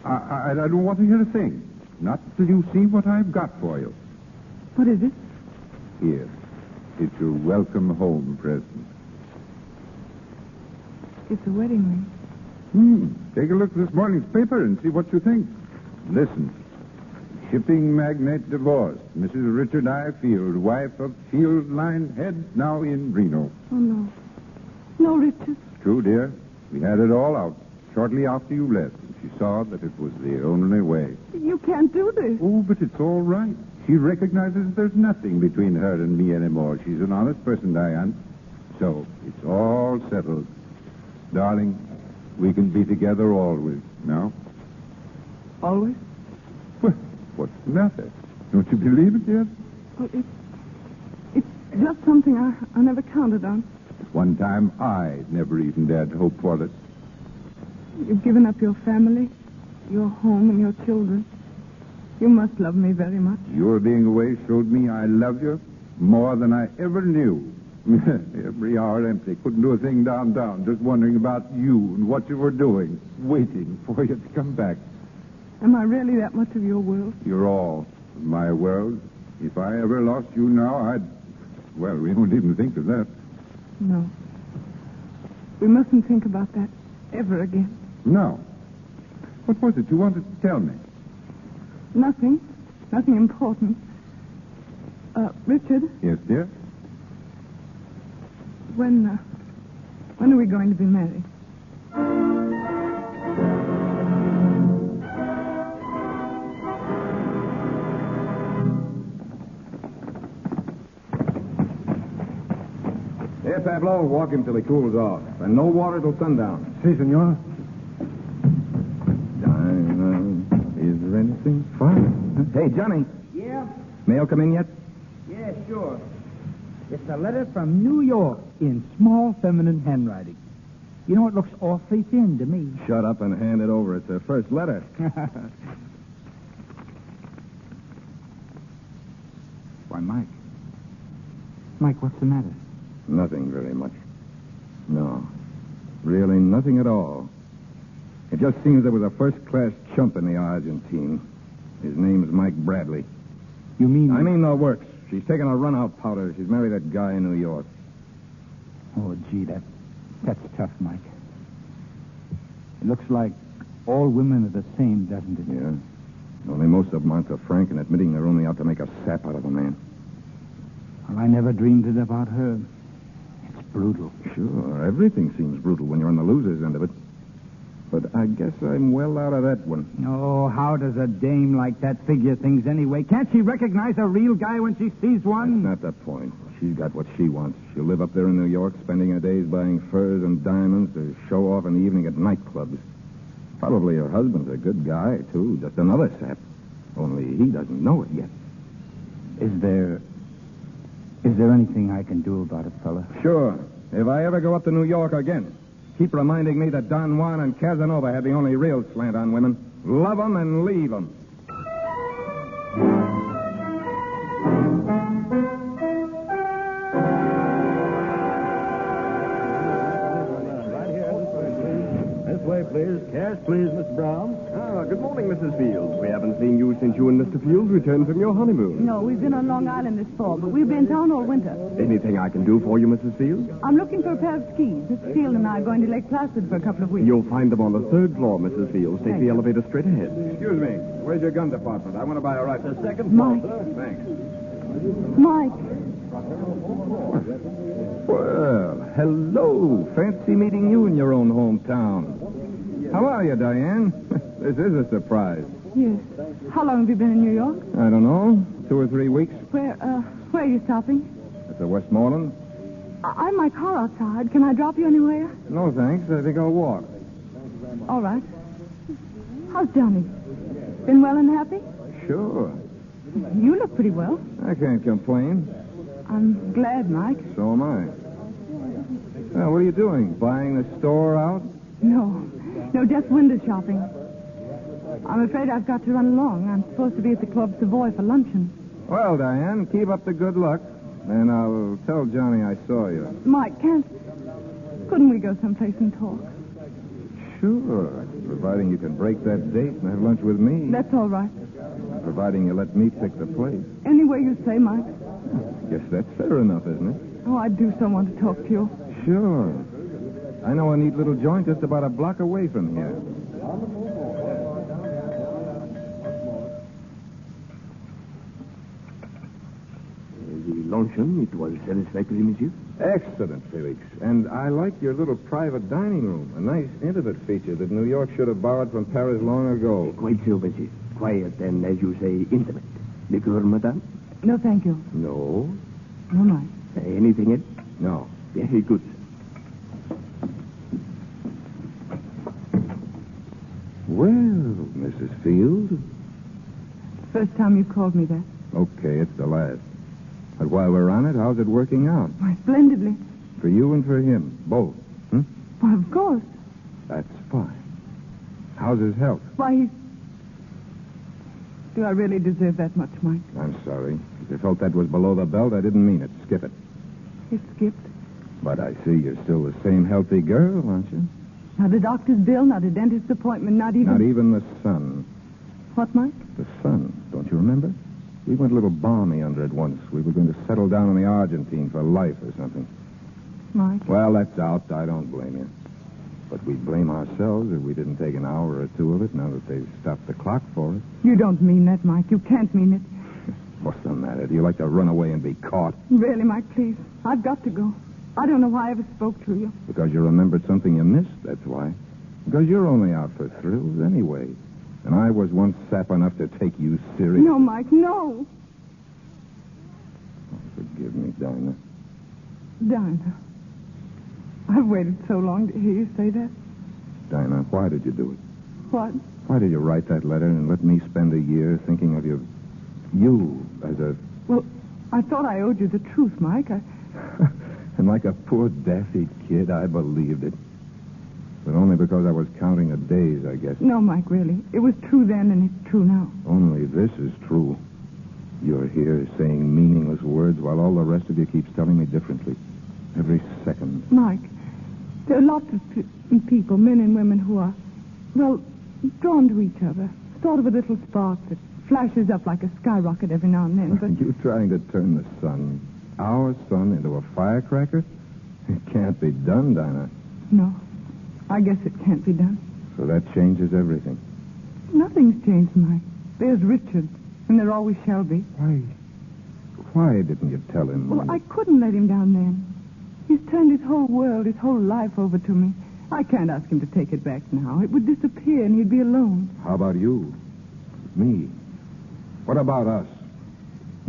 I don't want to hear a thing. Not till you see what I've got for you. What is it? Here. It's your welcome home present. It's a wedding ring. Take a look at this morning's paper and see what you think. Listen. Shipping magnate divorced. Mrs. Richard I. Field, wife of Field Line Head, now in Reno. Oh, no. No, Richard. True, dear. We had it all out shortly after you left. She saw that it was the only way. You can't do this. Oh, but it's all right. She recognizes there's nothing between her and me anymore. She's an honest person, Diane. So, it's all settled. Darling, we can be together always, now? Always? Well, what's the matter? Don't you believe it yet? Well, it's just something I never counted on. At one time, I never even dared to hope for it. You've given up your family, your home, and your children. You must love me very much. Your being away showed me I love you more than I ever knew. Every hour empty. Couldn't do a thing downtown. Just wondering about you and what you were doing. Waiting for you to come back. Am I really that much of your world? You're all of my world. If I ever lost you now, I'd... Well, we don't even think of that. No. We mustn't think about that ever again. No. What was it you wanted to tell me? Nothing. Nothing important. Richard? Yes, dear? When are we going to be married? Here, Pablo, walk him till he cools off. And no water till sundown. Si, senor. Is there anything fine? Hey, Johnny. Yeah? Mail come in yet? Yeah, sure. It's a letter from New York in small feminine handwriting. You know, it looks awfully thin to me. Shut up and hand it over. It's her first letter. Why, Mike. Mike, what's the matter? Nothing very much. No. Really nothing at all. It just seems there was a first-class chump in the Argentine. His name's Mike Bradley. You mean... I mean the works. She's taken a run-out powder. She's married that guy in New York. Oh, gee, that's tough, Mike. It looks like all women are the same, doesn't it? Yeah. Only most of them aren't so frank in admitting they're only out to make a sap out of a man. Well, I never dreamed it about her. It's brutal. Sure, everything seems brutal when you're on the loser's end of it. But I guess I'm well out of that one. Oh, how does a dame like that figure things anyway? Can't she recognize a real guy when she sees one? That's not the point. She's got what she wants. She'll live up there in New York, spending her days buying furs and diamonds to show off in the evening at nightclubs. Probably her husband's a good guy, too. Just another sap. Only he doesn't know it yet. Is there anything I can do about it, fella? Sure. If I ever go up to New York again, keep reminding me that Don Juan and Casanova had the only real slant on women. Love 'em and leave 'em. This way, please. Cash, please, Mr. Brown. Good morning, Mrs. Fields. We haven't seen you since you and Mr. Fields returned from your honeymoon. No, we've been on Long Island this fall, but we'll be in town all winter. Anything I can do for you, Mrs. Fields? I'm looking for a pair of skis. Mr. Field and I are going to Lake Placid for a couple of weeks. You'll find them on the third floor, Mrs. Fields. Take the elevator straight ahead. Excuse me. Where's your gun department? I want to buy a rifle. The second floor, Mike. sir. Thanks. Mike. Well, hello. Fancy meeting you in your own hometown. How are you, Diane? This is a surprise. Yes. How long have you been in New York? I don't know. 2 or 3 weeks. Where are you stopping? At the Westmoreland? I have my car outside. Can I drop you anywhere? No, thanks. I think I'll walk. All right. How's Johnny? Been well and happy? Sure. You look pretty well. I can't complain. I'm glad, Mike. So am I. Well, what are you doing? Buying the store out? No, just window shopping. I'm afraid I've got to run along. I'm supposed to be at the Club Savoy for luncheon. Well, Diane, keep up the good luck. And I'll tell Johnny I saw you. Mike, couldn't we go someplace and talk? Sure. Providing you can break that date and have lunch with me. That's all right. Providing you let me pick the place. Any way you say, Mike. Guess that's fair enough, isn't it? Oh, I do so want to talk to you. Sure. I know a neat little joint just about a block away from here. The luncheon, it was satisfactory, monsieur? Excellent, Felix. And I like your little private dining room. A nice, intimate feature that New York should have borrowed from Paris long ago. Quite so, monsieur. Quiet and, as you say, intimate. Liqueur, madame? No, thank you. No. No, Mike. Anything else? No. Very good. Well, Mrs. Field. First time you've called me that. Okay, it's the last. But while we're on it, how's it working out? Why, splendidly. For you and for him, both. Why, of course. That's fine. How's his health? Why, he's... Do I really deserve that much, Mike? I'm sorry. If you felt that was below the belt, I didn't mean it. Skip it. It skipped. But I see you're still the same healthy girl, aren't you? Not a doctor's bill, not a dentist's appointment, not even... Not even the sun. What, Mike? The sun. Don't you remember? We went a little balmy under it once. We were going to settle down in the Argentine for life or something. Mike? Well, that's out. I don't blame you. But we'd blame ourselves if we didn't take an hour or two of it now that they've stopped the clock for us. You don't mean that, Mike. You can't mean it. What's the matter? Do you like to run away and be caught? Really, Mike, please. I've got to go. I don't know why I ever spoke to you. Because you remembered something you missed, that's why. Because you're only out for thrills anyway. And I was once sap enough to take you seriously. No, Mike, no. Oh, forgive me, Dinah. Dinah. I've waited so long to hear you say that. Dinah, why did you do it? What? Why did you write that letter and let me spend a year thinking of you as a... Well, I thought I owed you the truth, Mike. And like a poor daffy kid, I believed it. But only because I was counting the days, I guess. No, Mike, really. It was true then and it's true now. Only this is true. You're here saying meaningless words while all the rest of you keeps telling me differently. Every second. Mike, there are lots of people, men and women, who are, well, drawn to each other. Sort of a little spark that flashes up like a skyrocket every now and then, but... Are you trying to turn the sun, our sun, into a firecracker? It can't be done, Dinah. No, I guess it can't be done. So that changes everything. Nothing's changed, Mike. There's Richard, and there always shall be. Why didn't you tell him? Well, I couldn't let him down then. He's turned his whole world, his whole life over to me. I can't ask him to take it back now. It would disappear, and he'd be alone. How about you? Me? What about us?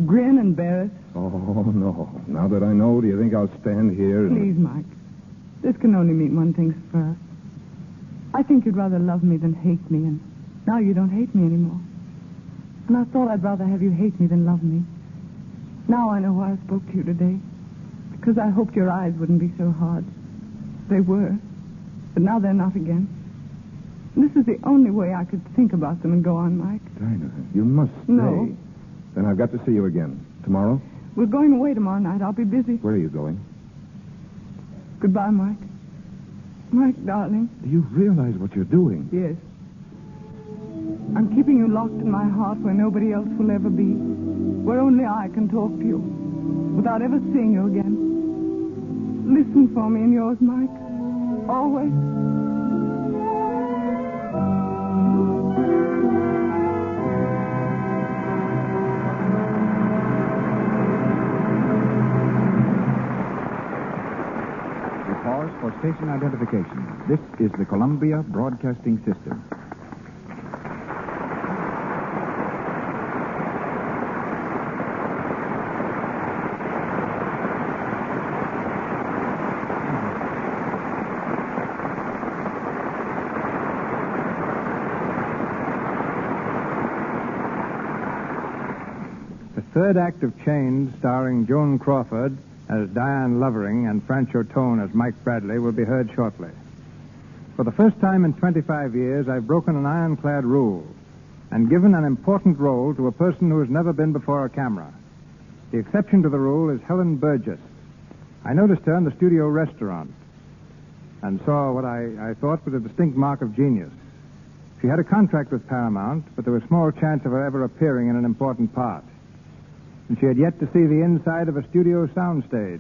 Grin and bear it. Oh, no. Now that I know, do you think I'll stand here and... Please, Mike. This can only mean one thing for us. I think you'd rather love me than hate me, and now you don't hate me anymore. And I thought I'd rather have you hate me than love me. Now I know why I spoke to you today. Because I hoped your eyes wouldn't be so hard. They were. But now they're not again. This is the only way I could think about them and go on, Mike. Dinah, you must stay. No. Then I've got to see you again. Tomorrow? We're going away tomorrow night. I'll be busy. Where are you going? Goodbye, Mike. Mike, darling. Do you realize what you're doing? Yes. I'm keeping you locked in my heart where nobody else will ever be. Where only I can talk to you. Without ever seeing you again. Listen for me in yours, Mike. Always. Pause for station identification. This is the Columbia Broadcasting System. The third act of Chains, starring Joan Crawford as Diane Lovering and Francho Tone as Mike Bradley, will be heard shortly. For the first time in 25 years, I've broken an ironclad rule and given an important role to a person who has never been before a camera. The exception to the rule is Helen Burgess. I noticed her in the studio restaurant and saw what I thought was a distinct mark of genius. She had a contract with Paramount, but there was small chance of her ever appearing in an important part. And she had yet to see the inside of a studio soundstage.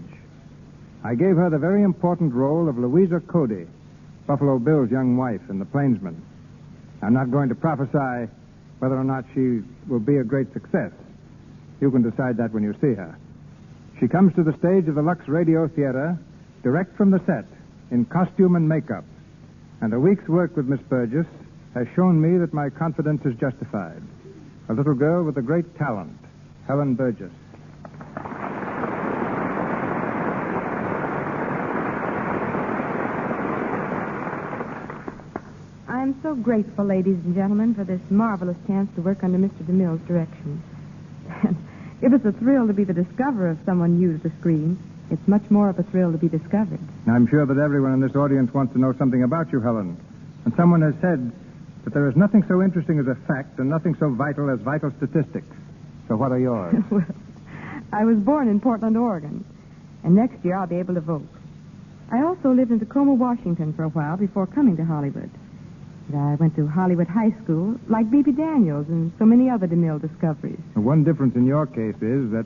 I gave her the very important role of Louisa Cody, Buffalo Bill's young wife in The Plainsman. I'm not going to prophesy whether or not she will be a great success. You can decide that when you see her. She comes to the stage of the Lux Radio Theater direct from the set in costume and makeup. And a week's work with Miss Burgess has shown me that my confidence is justified. A little girl with a great talent. Helen Burgess. I'm so grateful, ladies and gentlemen, for this marvelous chance to work under Mr. DeMille's direction. It was a thrill to be the discoverer of someone new to the screen. It's much more of a thrill to be discovered. I'm sure that everyone in this audience wants to know something about you, Helen. And someone has said that there is nothing so interesting as a fact and nothing so vital as vital statistics. So what are yours? Well, I was born in Portland, Oregon, and next year I'll be able to vote. I also lived in Tacoma, Washington for a while before coming to Hollywood. And I went to Hollywood High School, like B.B. Daniels and so many other DeMille discoveries. The one difference in your case is that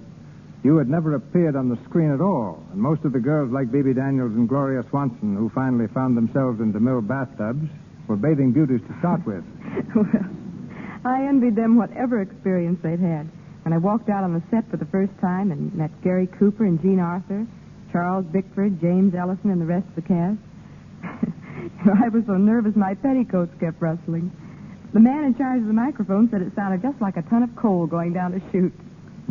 you had never appeared on the screen at all, and most of the girls like B.B. Daniels and Gloria Swanson, who finally found themselves in DeMille bathtubs, were bathing beauties to start with. Well, I envied them whatever experience they'd had. When I walked out on the set for the first time and met Gary Cooper and Jean Arthur, Charles Bickford, James Ellison, and the rest of the cast, I was so nervous my petticoats kept rustling. The man in charge of the microphone said it sounded just like a ton of coal going down a chute.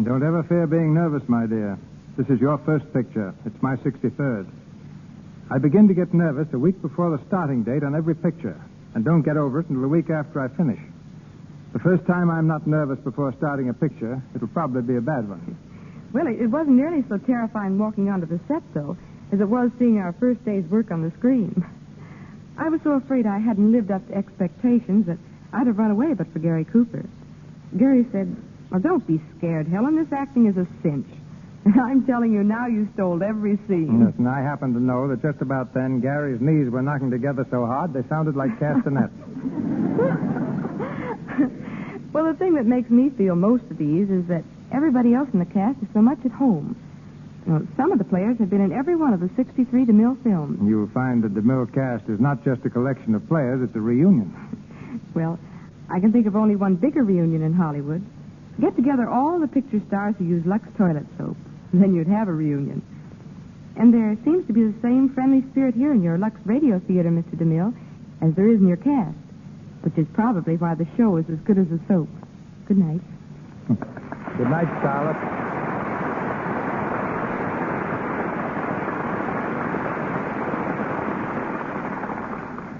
Don't ever fear being nervous, my dear. This is your first picture. It's my 63rd. I begin to get nervous a week before the starting date on every picture, and don't get over it until the week after I finish. The first time I'm not nervous before starting a picture, it'll probably be a bad one. Well, it wasn't nearly so terrifying walking onto the set, though, as it was seeing our first day's work on the screen. I was so afraid I hadn't lived up to expectations that I'd have run away but for Gary Cooper. Gary said, "Well, don't be scared, Helen. This acting is a cinch." And I'm telling you now, you stole every scene. Yes, and I happen to know that just about then, Gary's knees were knocking together so hard they sounded like castanets. Well, the thing that makes me feel most at ease is that everybody else in the cast is so much at home. You know, some of the players have been in every one of the 63 DeMille films. You'll find the DeMille cast is not just a collection of players, it's a reunion. Well, I can think of only one bigger reunion in Hollywood. Get together all the picture stars who use Lux toilet soap. Then you'd have a reunion. And there seems to be the same friendly spirit here in your Lux Radio Theater, Mr. DeMille, as there is in your cast, which is probably why the show is as good as the soap. Good night. Good night, Scarlett.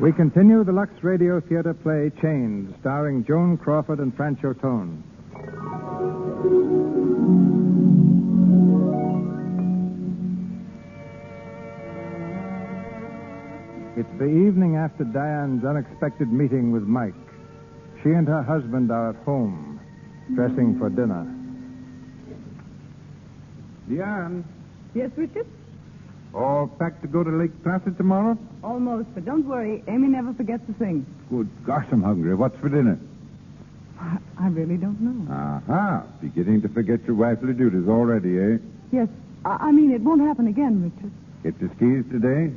We continue the Lux Radio Theater play Chains, starring Joan Crawford and Francho Tone. It's the evening after Diane's unexpected meeting with Mike. She and her husband are at home, dressing for dinner. Diane, Yes, Richard? all packed to go to Lake Placid tomorrow? Almost, but don't worry. Amy never forgets a thing. Good gosh, I'm hungry. What's for dinner? I really don't know. Aha, beginning to forget your wifely duties already, eh? Yes, I mean, it won't happen again, Richard. Get to skis today?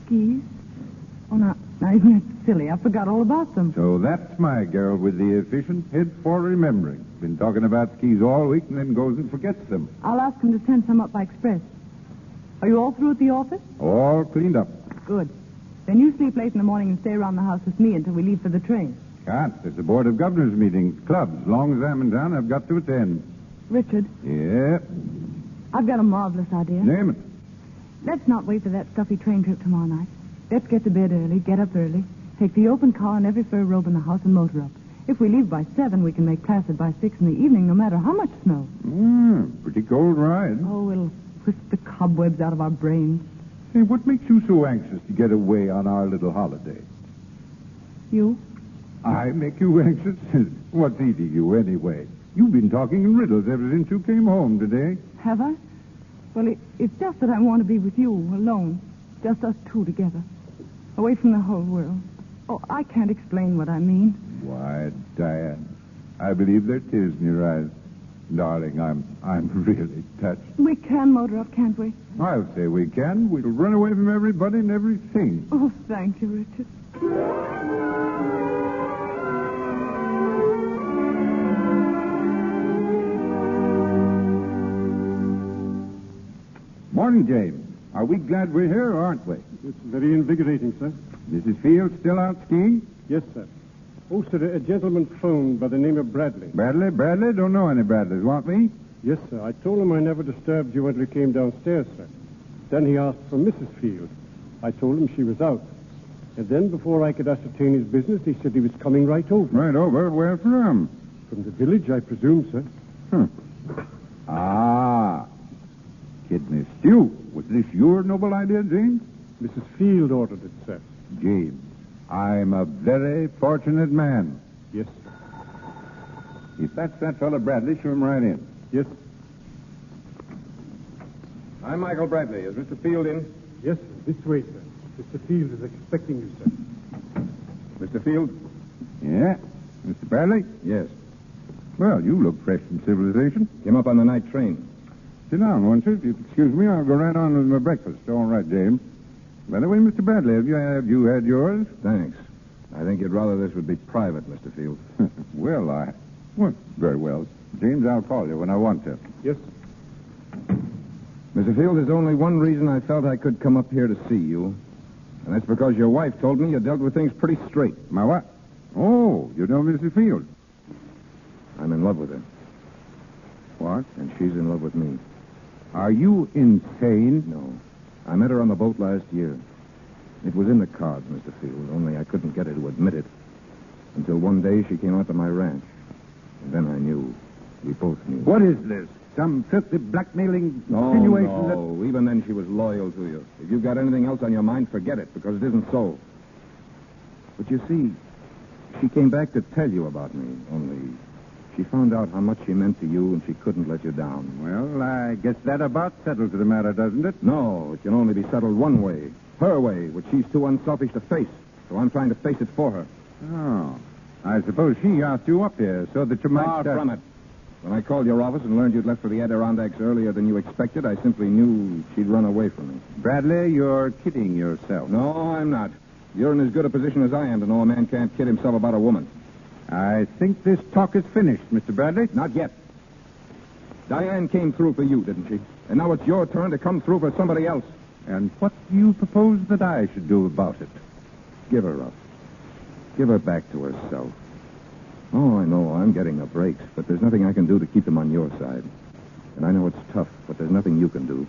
Skis? Oh, now isn't that silly? I forgot all about them. So that's my girl with the efficient head for remembering. Been talking about skis all week and then goes and forgets them. I'll ask him to send some up by express. Are you all through at the office? All cleaned up. Good. Then you sleep late in the morning and stay around the house with me until we leave for the train. Can't. There's a board of governors meeting. Clubs. As long as I'm in town, I've got to attend. Richard, Yeah. I've got a marvelous idea. Name it. Let's not wait for that stuffy train trip tomorrow night. Let's get to bed early, get up early, take the open car and every fur robe in the house and motor up. If we leave by 7, we can make Placid by 6 in the evening, no matter how much snow. Pretty cold ride. Oh, it'll whisk the cobwebs out of our brains. Hey, what makes you so anxious to get away on our little holiday? You? I make you anxious? What's eating you anyway? You've been talking in riddles ever since you came home today. Have I? Well, it's just that I want to be with you, alone. Just us two together. Away from the whole world. Oh, I can't explain what I mean. Why, Diane, I believe there are tears in your eyes. Darling, I'm really touched. We can motor up, can't we? I'll say we can. We'll run away from everybody and everything. Oh, thank you, Richard. Morning, James. Are we glad we're here, or aren't we? It's very invigorating, sir. Mrs. Fields still out skiing? Yes, sir. Oh, sir, a gentleman phoned by the name of Bradley. Bradley? Don't know any Bradleys. Want me? Yes, sir. I told him I never disturbed you until he came downstairs, sir. Then he asked for Mrs. Fields. I told him she was out. And then, before I could ascertain his business, he said he was coming right over. Right over? Where from? From the village, I presume, sir. Ah. Kid goodness, Stu, was this your noble idea, James? Mrs. Field ordered it, sir. James, I'm a very fortunate man. Yes, If that's that fellow Bradley, show him right in. Yes. I'm Michael Bradley. Is Mr. Field in? Yes, this way, sir. Mr. Field is expecting you, sir. Mr. Field? Yeah? Mr. Bradley? Yes. Well, you look fresh from civilization. Came up on the night train. Sit down, won't you? If you'll excuse me, I'll go right on with my breakfast. All right, James. By the way, Mr. Bradley, have you had yours? Thanks. I think you'd rather this would be private, Mr. Field. Well, very well. James, I'll call you when I want to. Yes. Mr. Field, there's only one reason I felt I could come up here to see you. And that's because your wife told me you dealt with things pretty straight. My what? Oh, you know Mr. Field. I'm in love with her. What? And she's in love with me. Are you insane? No. I met her on the boat last year. It was in the cards, Mr. Field, only I couldn't get her to admit it. Until one day she came out to my ranch. And then I knew. We both knew. What is this? Some filthy blackmailing insinuation that... No, even then she was loyal to you. If you've got anything else on your mind, forget it, because it isn't so. But you see, she came back to tell you about me, only she found out how much she meant to you and she couldn't let you down. Well, I guess that about settles the matter, doesn't it? No, it can only be settled one way. Her way, which she's too unselfish to face. So I'm trying to face it for her. Oh. I suppose she asked you up here so that you might... Far from it. When I called your office and learned you'd left for the Adirondacks earlier than you expected, I simply knew she'd run away from me. Bradley, you're kidding yourself. No, I'm not. You're in as good a position as I am to know a man can't kid himself about a woman. I think this talk is finished, Mr. Bradley. Not yet. Diane came through for you, didn't she? And now it's your turn to come through for somebody else. And what do you propose that I should do about it? Give her up. Give her back to herself. Oh, I know, I'm getting the breaks, but there's nothing I can do to keep them on your side. And I know it's tough, but there's nothing you can do.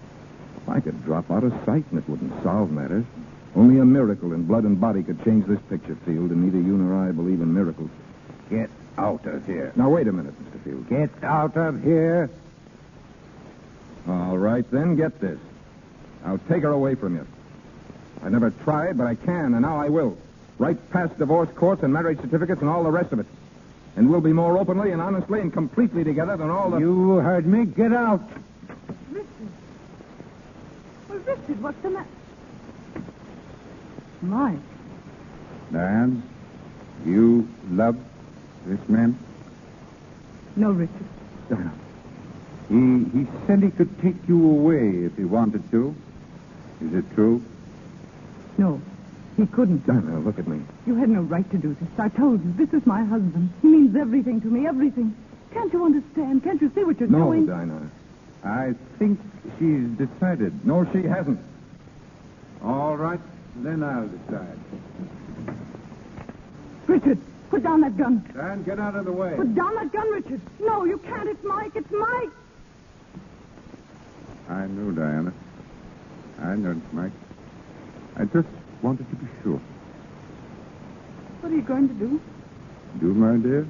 I could drop out of sight and it wouldn't solve matters. Only a miracle in blood and body could change this picture, Field, and neither you nor I believe in miracles. Get out of here. Now, wait a minute, Mr. Field. Get out of here. All right, then, get this. I'll take her away from you. I never tried, but I can, and now I will. Right past divorce courts and marriage certificates and all the rest of it. And we'll be more openly and honestly and completely together than all the... You heard me. Get out. Richard. Well, Richard, what's the matter? Mike. Diane, you love this man? No, Richard. He said he could take you away if he wanted to. Is it true? No, he couldn't. Dinah, look at me. You had no right to do this. I told you, this is my husband. He means everything to me, everything. Can't you understand? Can't you see what you're doing? No, Dinah. I think she's decided. No, she hasn't. All right, then I'll decide. Richard, put down that gun. Dan, get out of the way. Put down that gun, Richard. No, you can't. It's Mike. It's Mike. I knew, Diana. I knew, Mike. I just wanted to be sure. What are you going to do? Do, my dear?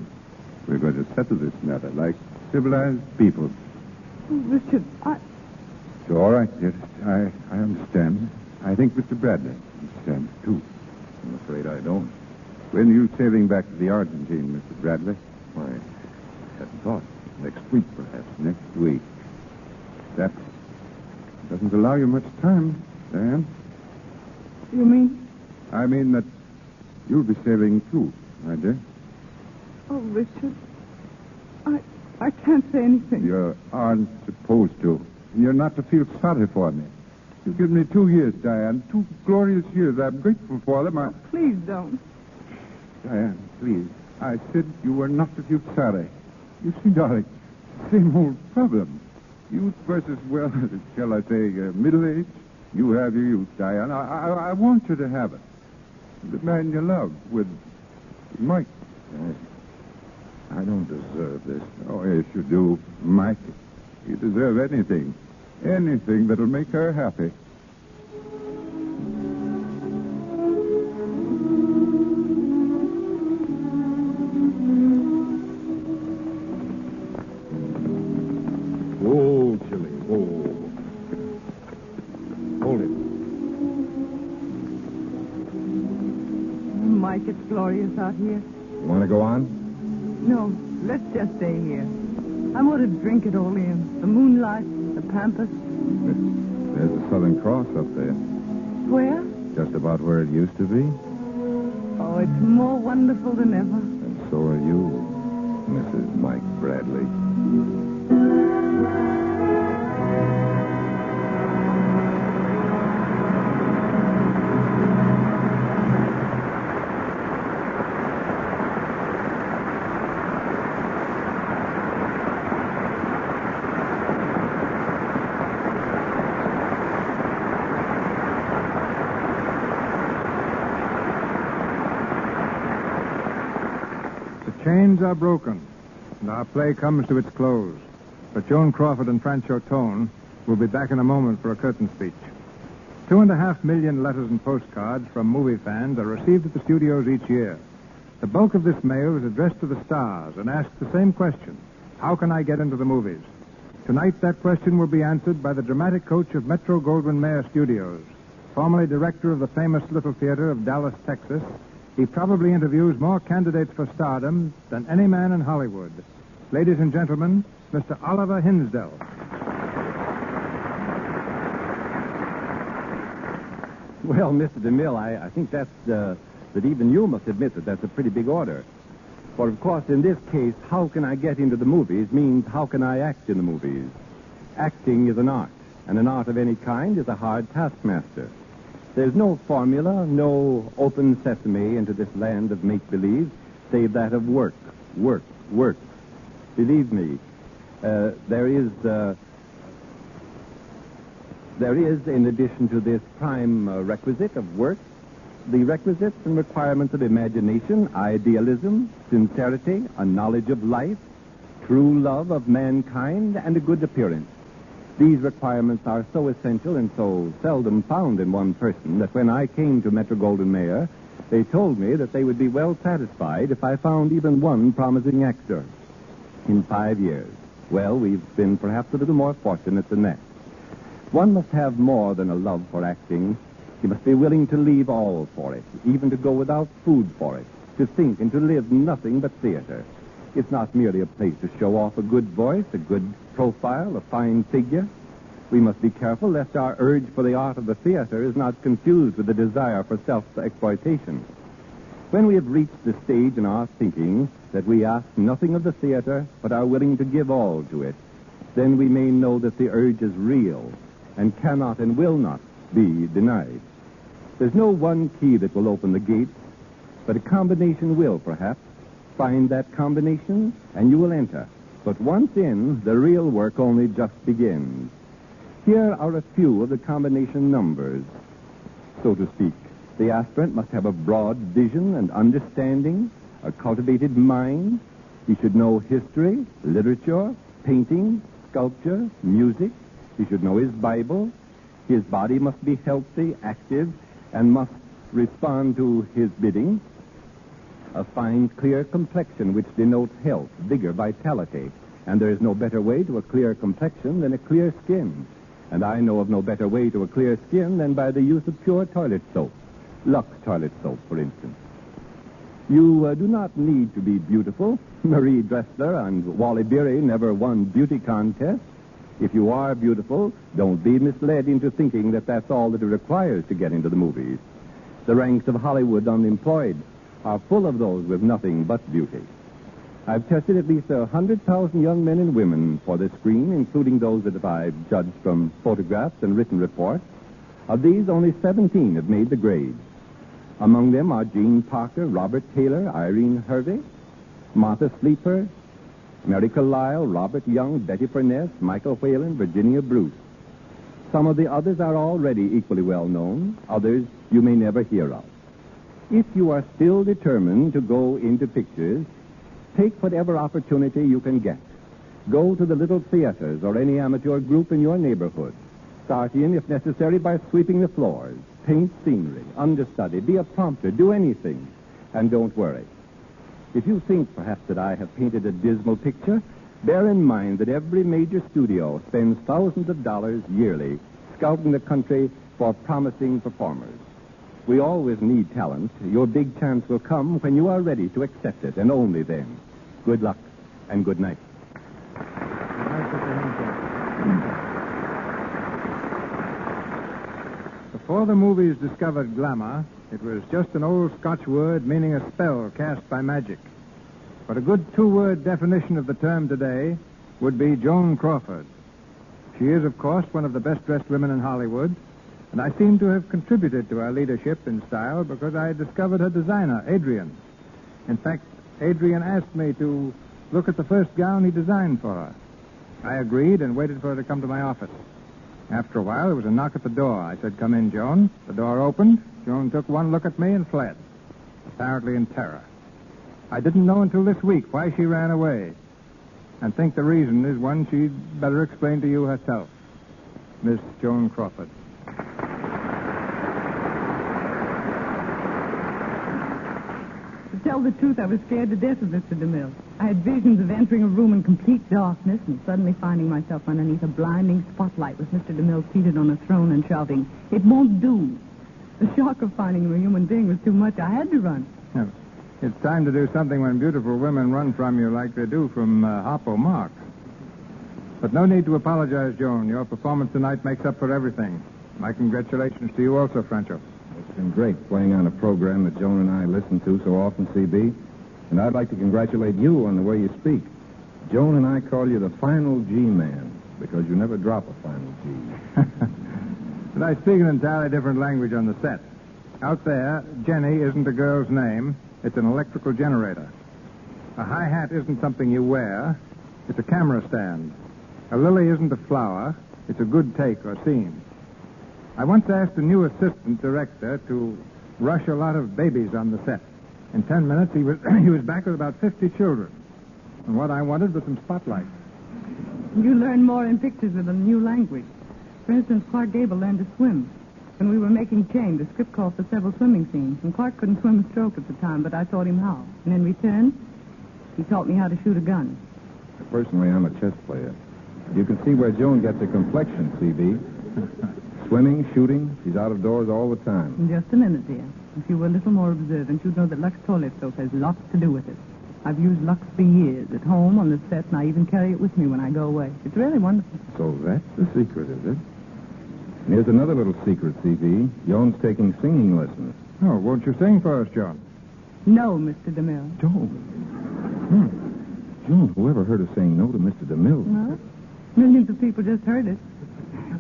We're going to settle this matter like civilized people. Oh, Richard, It's all right, dear. I understand. I think Mr. Bradley understands, too. I'm afraid I don't. When are you sailing back to the Argentine, Mr. Bradley? Why, I hadn't thought. Next week, perhaps. Next week. That doesn't allow you much time, Diane. You mean? I mean that you'll be sailing, too, my dear. Oh, Richard, I can't say anything. You aren't supposed to. You're not to feel sorry for me. You've given me 2 years, Diane. 2 glorious years. I'm grateful for them. Oh, please don't. Diane, please. I said you were not to feel sorry. You see, darling, same old problem. Youth versus, well, shall I say, middle age. You have your youth, Diane. I want you to have it. The man you love with Mike. I don't deserve this. Oh, yes, you do, Mike. You deserve anything. Anything that'll make her happy. Oh, Chili. Oh. glorious out here. You want to go on? No, let's just stay here. I want to drink it all in. The moonlight, the pampas. There's the Southern Cross up there. Where? Just about where it used to be. Oh, it's more wonderful than ever. And so are you, Mrs. Mike Bradley. Chains are broken, and our play comes to its close. But Joan Crawford and Francho Tone will be back in a moment for a curtain speech. 2.5 million letters and postcards from movie fans are received at the studios each year. The bulk of this mail is addressed to the stars and asks the same question: how can I get into the movies? Tonight, that question will be answered by the dramatic coach of Metro-Goldwyn-Mayer Studios, formerly director of the famous Little Theater of Dallas, Texas. He probably interviews more candidates for stardom than any man in Hollywood. Ladies and gentlemen, Mr. Oliver Hinsdale. Well, Mr. DeMille, I think that even you must admit that that's a pretty big order. For, of course, in this case, how can I get into the movies means how can I act in the movies. Acting is an art, and an art of any kind is a hard taskmaster. There's no formula, no open sesame into this land of make-believe, save that of work, work, work. Believe me, there is, in addition to this prime requisite of work, the requisites and requirements of imagination, idealism, sincerity, a knowledge of life, true love of mankind, and a good appearance. These requirements are so essential and so seldom found in one person that when I came to Metro-Goldwyn-Mayer, they told me that they would be well satisfied if I found even one promising actor. In 5 years. Well, we've been perhaps a little more fortunate than that. One must have more than a love for acting. He must be willing to leave all for it, even to go without food for it, to think and to live nothing but theater. It's not merely a place to show off a good voice, a good profile, a fine figure. We must be careful lest our urge for the art of the theater is not confused with the desire for self-exploitation. When we have reached the stage in our thinking that we ask nothing of the theater but are willing to give all to it, then we may know that the urge is real and cannot and will not be denied. There's no one key that will open the gates, but a combination will, perhaps. Find that combination, and you will enter. But once in, the real work only just begins. Here are a few of the combination numbers, so to speak. The aspirant must have a broad vision and understanding, a cultivated mind. He should know history, literature, painting, sculpture, music. He should know his Bible. His body must be healthy, active, and must respond to his bidding. A fine, clear complexion which denotes health, vigor, vitality. And there is no better way to a clear complexion than a clear skin. And I know of no better way to a clear skin than by the use of pure toilet soap. Lux toilet soap, for instance. You do not need to be beautiful. Marie Dressler and Wally Beery never won beauty contests. If you are beautiful, don't be misled into thinking that that's all that it requires to get into the movies. The ranks of Hollywood unemployed are full of those with nothing but beauty. I've tested at least 100,000 young men and women for this screen, including those that I've judged from photographs and written reports. Of these, only 17 have made the grade. Among them are Gene Parker, Robert Taylor, Irene Hervey, Martha Sleeper, Mary Carlisle, Robert Young, Betty Furness, Michael Whalen, Virginia Bruce. Some of the others are already equally well known. Others you may never hear of. If you are still determined to go into pictures, take whatever opportunity you can get. Go to the little theaters or any amateur group in your neighborhood. Start in, if necessary, by sweeping the floors. Paint scenery, understudy, be a prompter, do anything. And don't worry. If you think, perhaps, that I have painted a dismal picture, bear in mind that every major studio spends thousands of dollars yearly scouting the country for promising performers. We always need talent. Your big chance will come when you are ready to accept it, and only then. Good luck, and good night. Before the movies discovered glamour, it was just an old Scotch word meaning a spell cast by magic. But a good two-word definition of the term today would be Joan Crawford. She is, of course, one of the best-dressed women in Hollywood, and I seem to have contributed to her leadership in style because I discovered her designer, Adrian. In fact, Adrian asked me to look at the first gown he designed for her. I agreed and waited for her to come to my office. After a while, there was a knock at the door. I said, "Come in, Joan." The door opened. Joan took one look at me and fled, apparently in terror. I didn't know until this week why she ran away, and think the reason is one she'd better explain to you herself. Miss Joan Crawford. To tell the truth, I was scared to death of Mr. DeMille. I had visions of entering a room in complete darkness and suddenly finding myself underneath a blinding spotlight with Mr. DeMille seated on a throne and shouting, "It won't do." The shock of finding him a human being was too much. I had to run. Yeah. It's time to do something when beautiful women run from you like they do from Hoppo Mark. But no need to apologize, Joan. Your performance tonight makes up for everything. My congratulations to you also, Franco. It's been great playing on a program that Joan and I listen to so often, CB. And I'd like to congratulate you on the way you speak. Joan and I call you the Final G-Man because you never drop a final G. But I speak an entirely different language on the set. Out there, Jenny isn't a girl's name. It's an electrical generator. A hi-hat isn't something you wear. It's a camera stand. A lily isn't a flower. It's a good take or scene. I once asked a new assistant director to rush a lot of babies on the set. In 10 minutes, he was back with about 50 children. And what I wanted was some spotlight. You learn more in pictures with a new language. For instance, Clark Gable learned to swim. When we were making Chain, the script called for several swimming scenes, and Clark couldn't swim a stroke at the time, but I taught him how. And in return, he taught me how to shoot a gun. Personally, I'm a chess player. You can see where Joan gets her complexion, CB. Swimming, shooting, she's out of doors all the time. Just a minute, dear. If you were a little more observant, you'd know that Lux toilet soap has lots to do with it. I've used Lux for years, at home, on the set, and I even carry it with me when I go away. It's really wonderful. So that's the secret, is it? And here's another little secret, CB. Joan's taking singing lessons. Oh, won't you sing for us, Joan? No, Mr. DeMille. Joan. Joan, whoever heard of saying no to Mr. DeMille? No. Millions of people just heard it.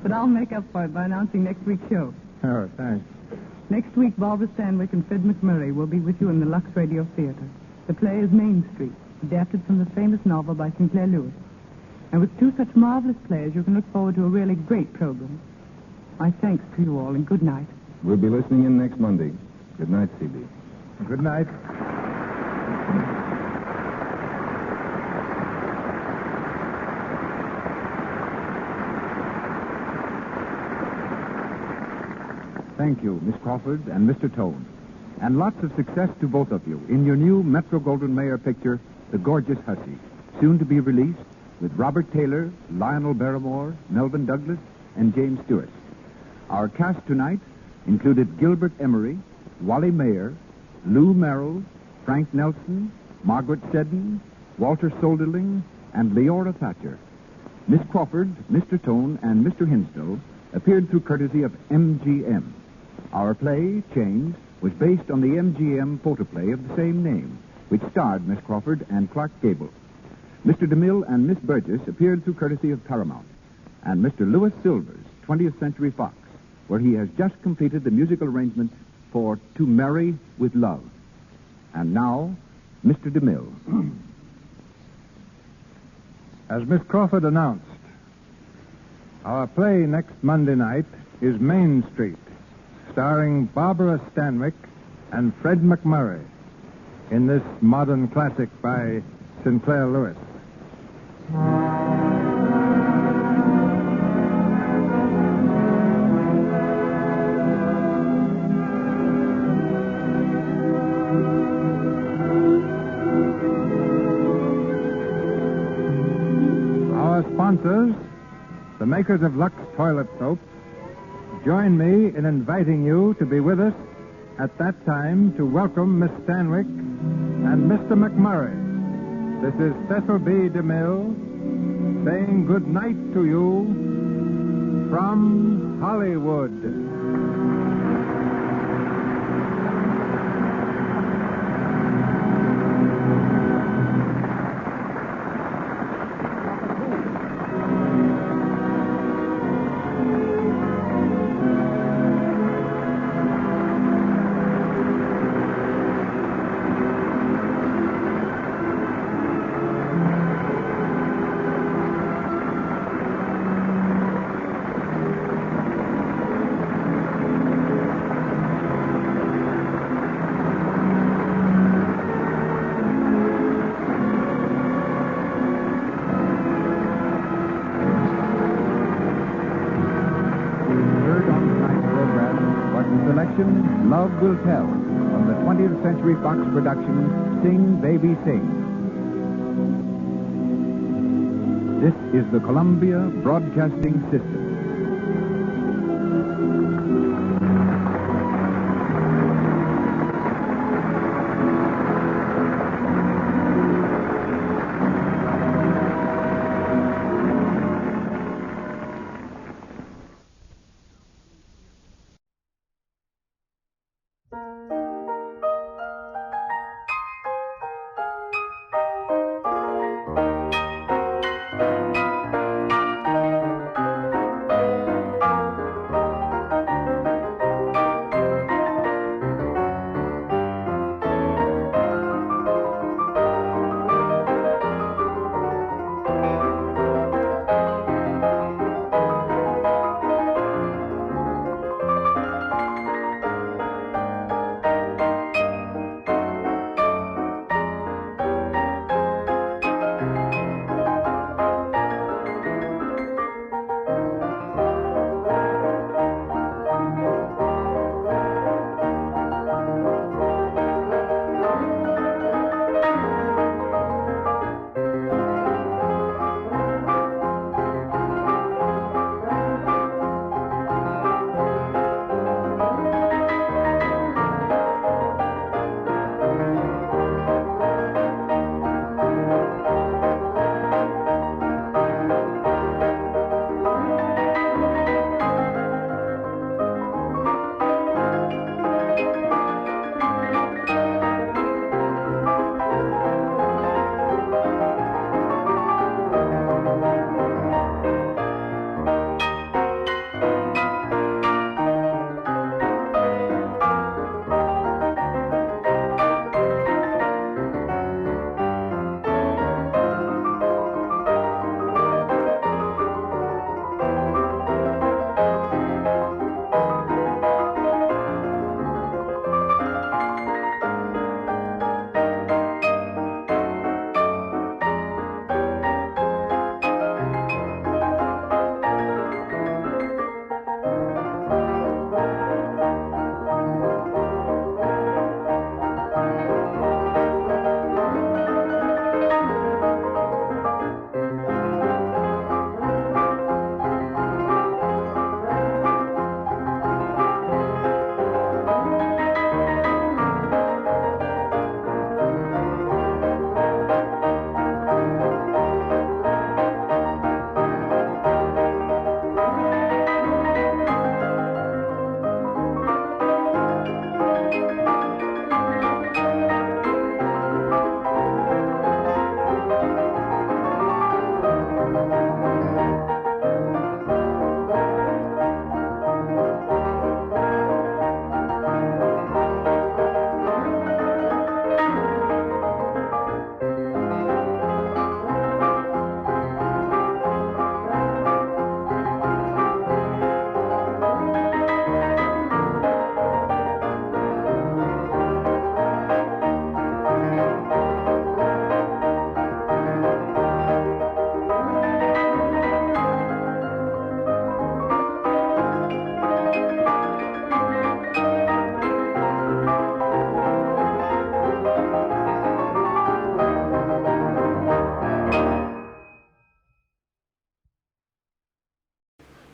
But I'll make up for it by announcing next week's show. Oh, thanks. Next week, Barbara Stanwyck and Fred McMurray will be with you in the Lux Radio Theater. The play is Main Street, adapted from the famous novel by Sinclair Lewis. And with two such marvelous plays, you can look forward to a really great program. My thanks to you all, and good night. We'll be listening in next Monday. Good night, CB. Good night. Thank you, Miss Crawford and Mr. Tone. And lots of success to both of you in your new Metro-Goldwyn-Mayer picture, The Gorgeous Hussy, soon to be released with Robert Taylor, Lionel Barrymore, Melvin Douglas, and James Stewart. Our cast tonight included Gilbert Emery, Wally Mayer, Lou Merrill, Frank Nelson, Margaret Seddon, Walter Solderling, and Leora Thatcher. Miss Crawford, Mr. Tone, and Mr. Hinsdale appeared through courtesy of MGM. Our play, Chains, was based on the MGM photoplay of the same name, which starred Miss Crawford and Clark Gable. Mr. DeMille and Miss Burgess appeared through courtesy of Paramount, and Mr. Louis Silvers, 20th Century Fox, where he has just completed the musical arrangement for To Marry with Love. And now, Mr. DeMille. As Miss Crawford announced, our play next Monday night is Main Street, starring Barbara Stanwyck and Fred McMurray in this modern classic by Sinclair Lewis. Our sponsors, the makers of Lux Toilet Soap, join me in inviting you to be with us at that time to welcome Miss Stanwyck and Mr. McMurray. This is Cecil B. DeMille saying good night to you from Hollywood. Love Will Tell, from the 20th Century Fox production, Sing, Baby, Sing. This is the Columbia Broadcasting System.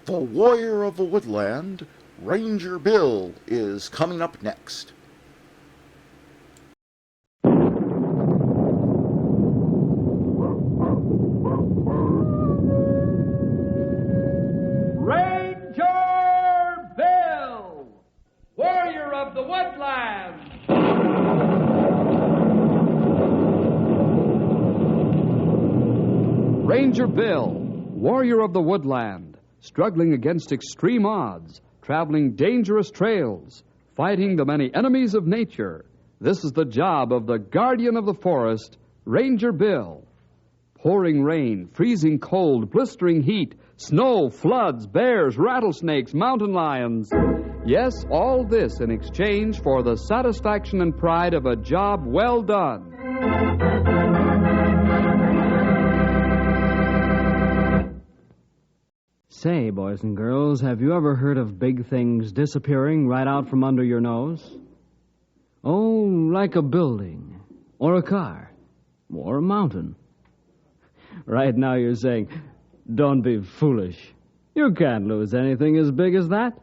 The warrior of the woodland Ranger Bill is coming up next. Ranger Bill, warrior of the woodlands. Ranger Bill, warrior of the woodland, struggling against extreme odds, traveling dangerous trails, fighting the many enemies of nature. This is the job of the guardian of the forest, Ranger Bill. Pouring rain, freezing cold, blistering heat, snow, floods, bears, rattlesnakes, mountain lions. Yes, all this in exchange for the satisfaction and pride of a job well done. Say, boys and girls, have you ever heard of big things disappearing right out from under your nose? Oh, like a building, or a car, or a mountain. Right now you're saying, don't be foolish. You can't lose anything as big as that.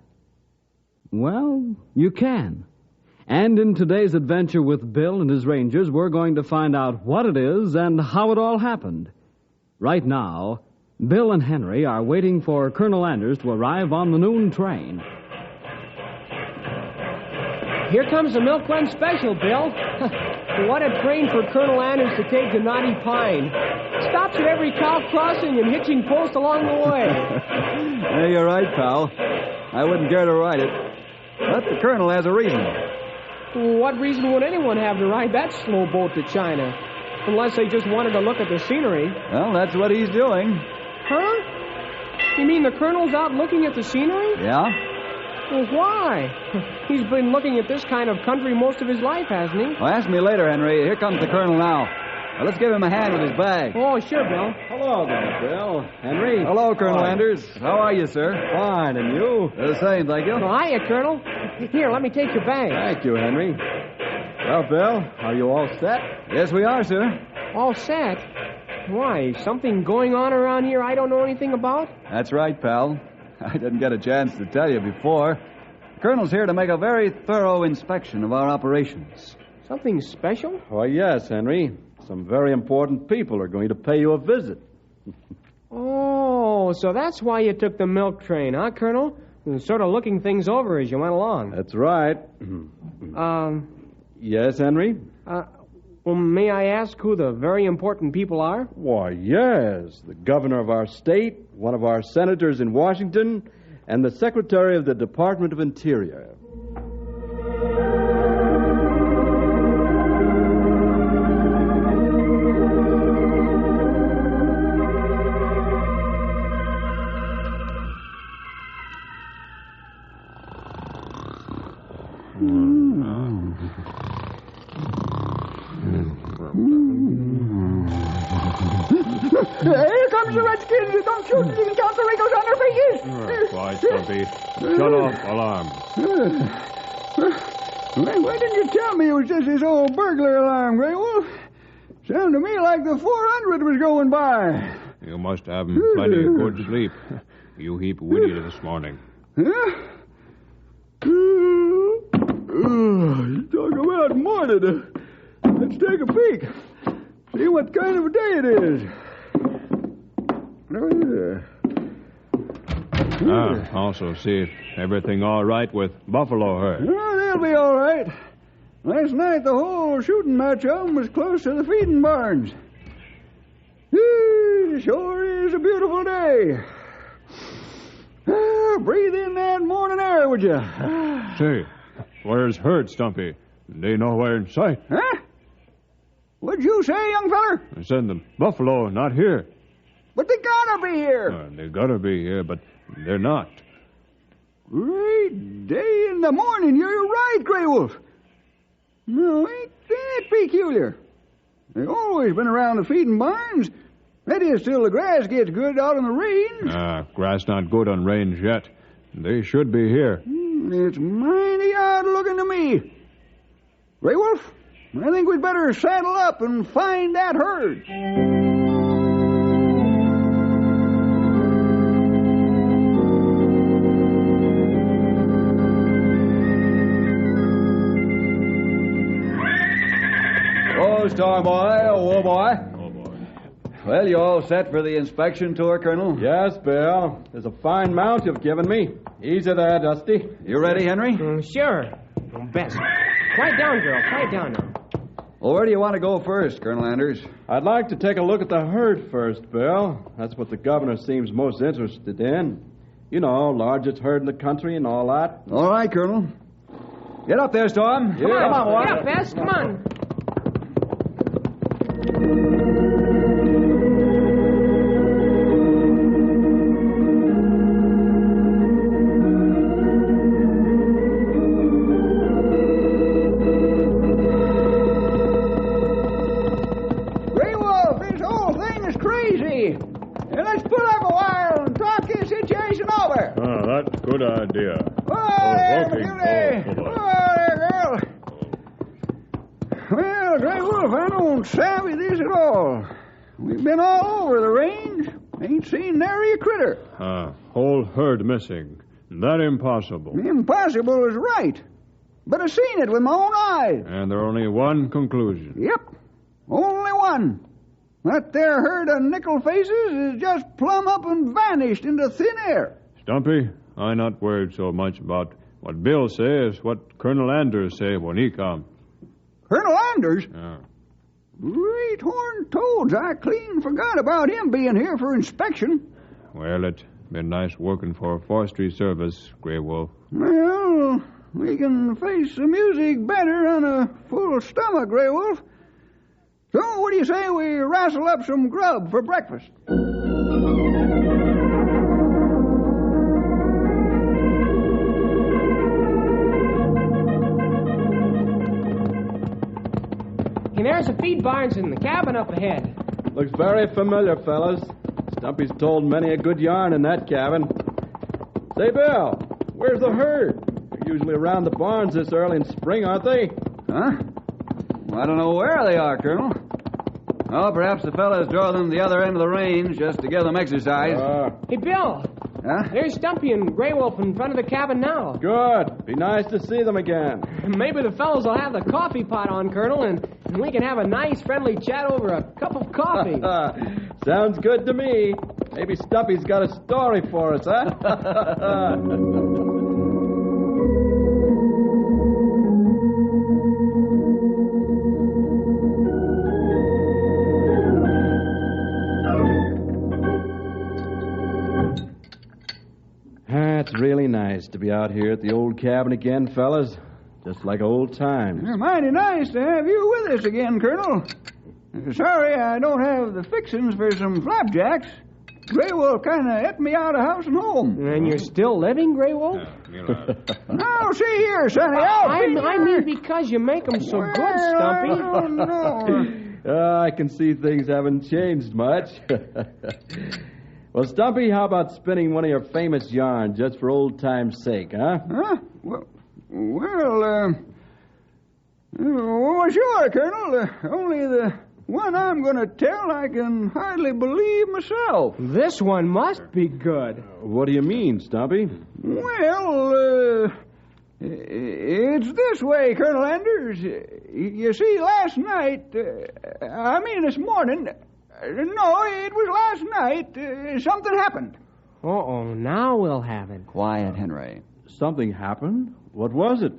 Well, you can. And in today's adventure with Bill and his Rangers, we're going to find out what it is and how it all happened. Right now, Bill and Henry are waiting for Colonel Anders to arrive on the noon train. Here comes the Milk Run Special, Bill. What a train for Colonel Anders to take to Knotty Pine. Stops at every cow crossing and hitching post along the way. Yeah, you're right, pal. I wouldn't care to ride it. But the Colonel has a reason. What reason would anyone have to ride that slow boat to China? Unless they just wanted to look at the scenery. Well, that's what he's doing. Huh? You mean the Colonel's out looking at the scenery? Yeah? Well, why? He's been looking at this kind of country most of his life, hasn't he? Well, ask me later, Henry. Here comes the Colonel now. Well, let's give him a hand with his bag. Oh, sure, Bill. Hello there, Bill. Henry. Hello, Colonel Anders. How are you, sir? Fine, and you? The same, thank you. Well, hiya, Colonel. Here, let me take your bag. Thank you, Henry. Well, Bill, are you all set? Yes, we are, sir. All set? Why, something going on around here I don't know anything about? That's right, pal. I didn't get a chance to tell you before. The Colonel's here to make a very thorough inspection of our operations. Something special? Why, yes, Henry. Some very important people are going to pay you a visit. Oh, so that's why you took the milk train, huh, Colonel? Sort of looking things over as you went along. That's right. Yes, Henry? Well, may I ask who the very important people are? Why, yes. The governor of our state, one of our senators in Washington, and the secretary of the Department of Interior. Here comes the Redskins. Don't shoot. You can count the wrinkles on their faces. Quiet, Stumpy. Shut off alarm. Why didn't you tell me it was just this old burglar alarm, Grey Wolf? Sounded to me like the 400 was going by. You must have plenty of good sleep. You heap witty this morning. Huh? Talk about morning. Let's take a peek. See what kind of a day it is. Also see if everything all right with Buffalo herd. Oh, they'll be all right. Last night, the whole shooting match of them was close to the feeding barns. Sure is a beautiful day. Breathe in that morning air, would you? Say, where's herd, Stumpy? They nowhere in sight. Huh? What'd you say, young feller? I said the buffalo not here. But they gotta be here. They gotta be here, but they're not. Great day in the morning. You're right, Grey Wolf. No, ain't that peculiar? They've always been around the feeding barns. That is till the grass gets good out on the range. Grass not good on range yet. They should be here. It's mighty odd looking to me. Grey Wolf, I think we'd better saddle up and find that herd. Storm boy. Oh, boy. Well, you all set for the inspection tour, Colonel? Yes, Bill. There's a fine mount you've given me. Easy there, Dusty. You ready, Henry? Sure. Best. Quiet down, girl. Quiet down now. Well, where do you want to go first, Colonel Anders? I'd like to take a look at the herd first, Bill. That's what the governor seems most interested in. You know, largest herd in the country and all that. All right, Colonel. Get up there, Storm. Come on, boy. Get up, Bess. Come on. Grey Wolf, this whole thing is crazy. Let's pull up a while and talk this situation over. That's a good idea. There, girl. Well, Grey Wolf, I don't savvy this at all. We've been all over the range. Ain't seen nary a critter. Whole herd missing. That impossible. Impossible is right. But I seen it with my own eyes. And there only one conclusion. Yep. Only one. That there herd of nickel faces is just plumb up and vanished into thin air. Stumpy, I'm not worried so much about what Bill says, what Colonel Anders say when he comes. Colonel Anders? Yeah. Great horned toads. I clean forgot about him being here for inspection. Well, it's been nice working for forestry service, Grey Wolf. Well, we can face the music better on a full stomach, Grey Wolf. So, what do you say we wrestle up some grub for breakfast? And there's the feed barns in the cabin up ahead. Looks very familiar, fellas. Stumpy's told many a good yarn in that cabin. Say, Bill, where's the herd? They're usually around the barns this early in spring, aren't they? Huh? Well, I don't know where they are, Colonel. Oh, perhaps the fellas draw them to the other end of the range just to give them exercise. Hey, Bill. Huh? There's Stumpy and Grey Wolf in front of the cabin now. Good. Be nice to see them again. Maybe the fellows will have the coffee pot on, Colonel, and we can have a nice, friendly chat over a cup of coffee. Sounds good to me. Maybe Stumpy's got a story for us, huh? It's really nice to be out here at the old cabin again, fellas. Just like old times. Mighty nice to have you with us again, Colonel. Sorry I don't have the fixings for some flapjacks. Grey Wolf kind of ate me out of house and home. And you're still living, Grey Wolf? Now, see here, Sonny. I mean because you make them so good, Stumpy. Oh, no. I can see things haven't changed much. Well, Stumpy, how about spinning one of your famous yarns just for old time's sake, huh? Huh? Well, sure, Colonel. Only the one I'm going to tell I can hardly believe myself. This one must be good. What do you mean, Stumpy? Well, it's this way, Colonel Anders. You see, last night, this morning... No, it was last night. Something happened. Uh-oh, now we'll have it. Quiet, Henry. Something happened? What was it?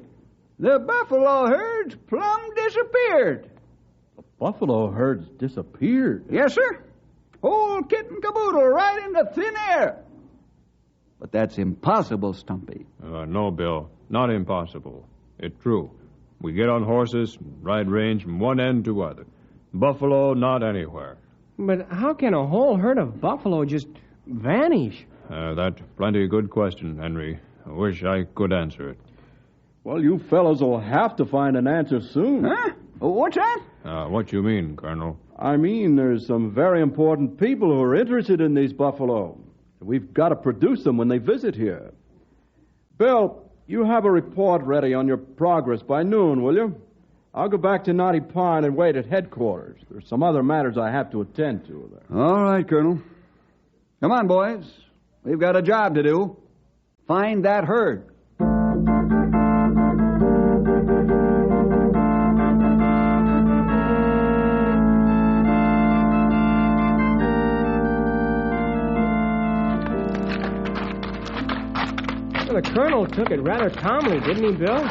The buffalo herds plumb disappeared. The buffalo herds disappeared? Yes, sir. Whole kit and caboodle right into thin air. But that's impossible, Stumpy. No, Bill. Not impossible. It's true. We get on horses, ride range from one end to other. Buffalo not anywhere. But how can a whole herd of buffalo just vanish? That's plenty good question, Henry. I wish I could answer it. Well, you fellows will have to find an answer soon. Huh? What's that? What you mean, Colonel? I mean, there's some very important people who are interested in these buffalo. We've got to produce them when they visit here. Bill, you have a report ready on your progress by noon, will you? I'll go back to Knotty Pine and wait at headquarters. There's some other matters I have to attend to there. All right, Colonel. Come on, boys. We've got a job to do. Find that herd. the colonel took it rather calmly, didn't he, Bill?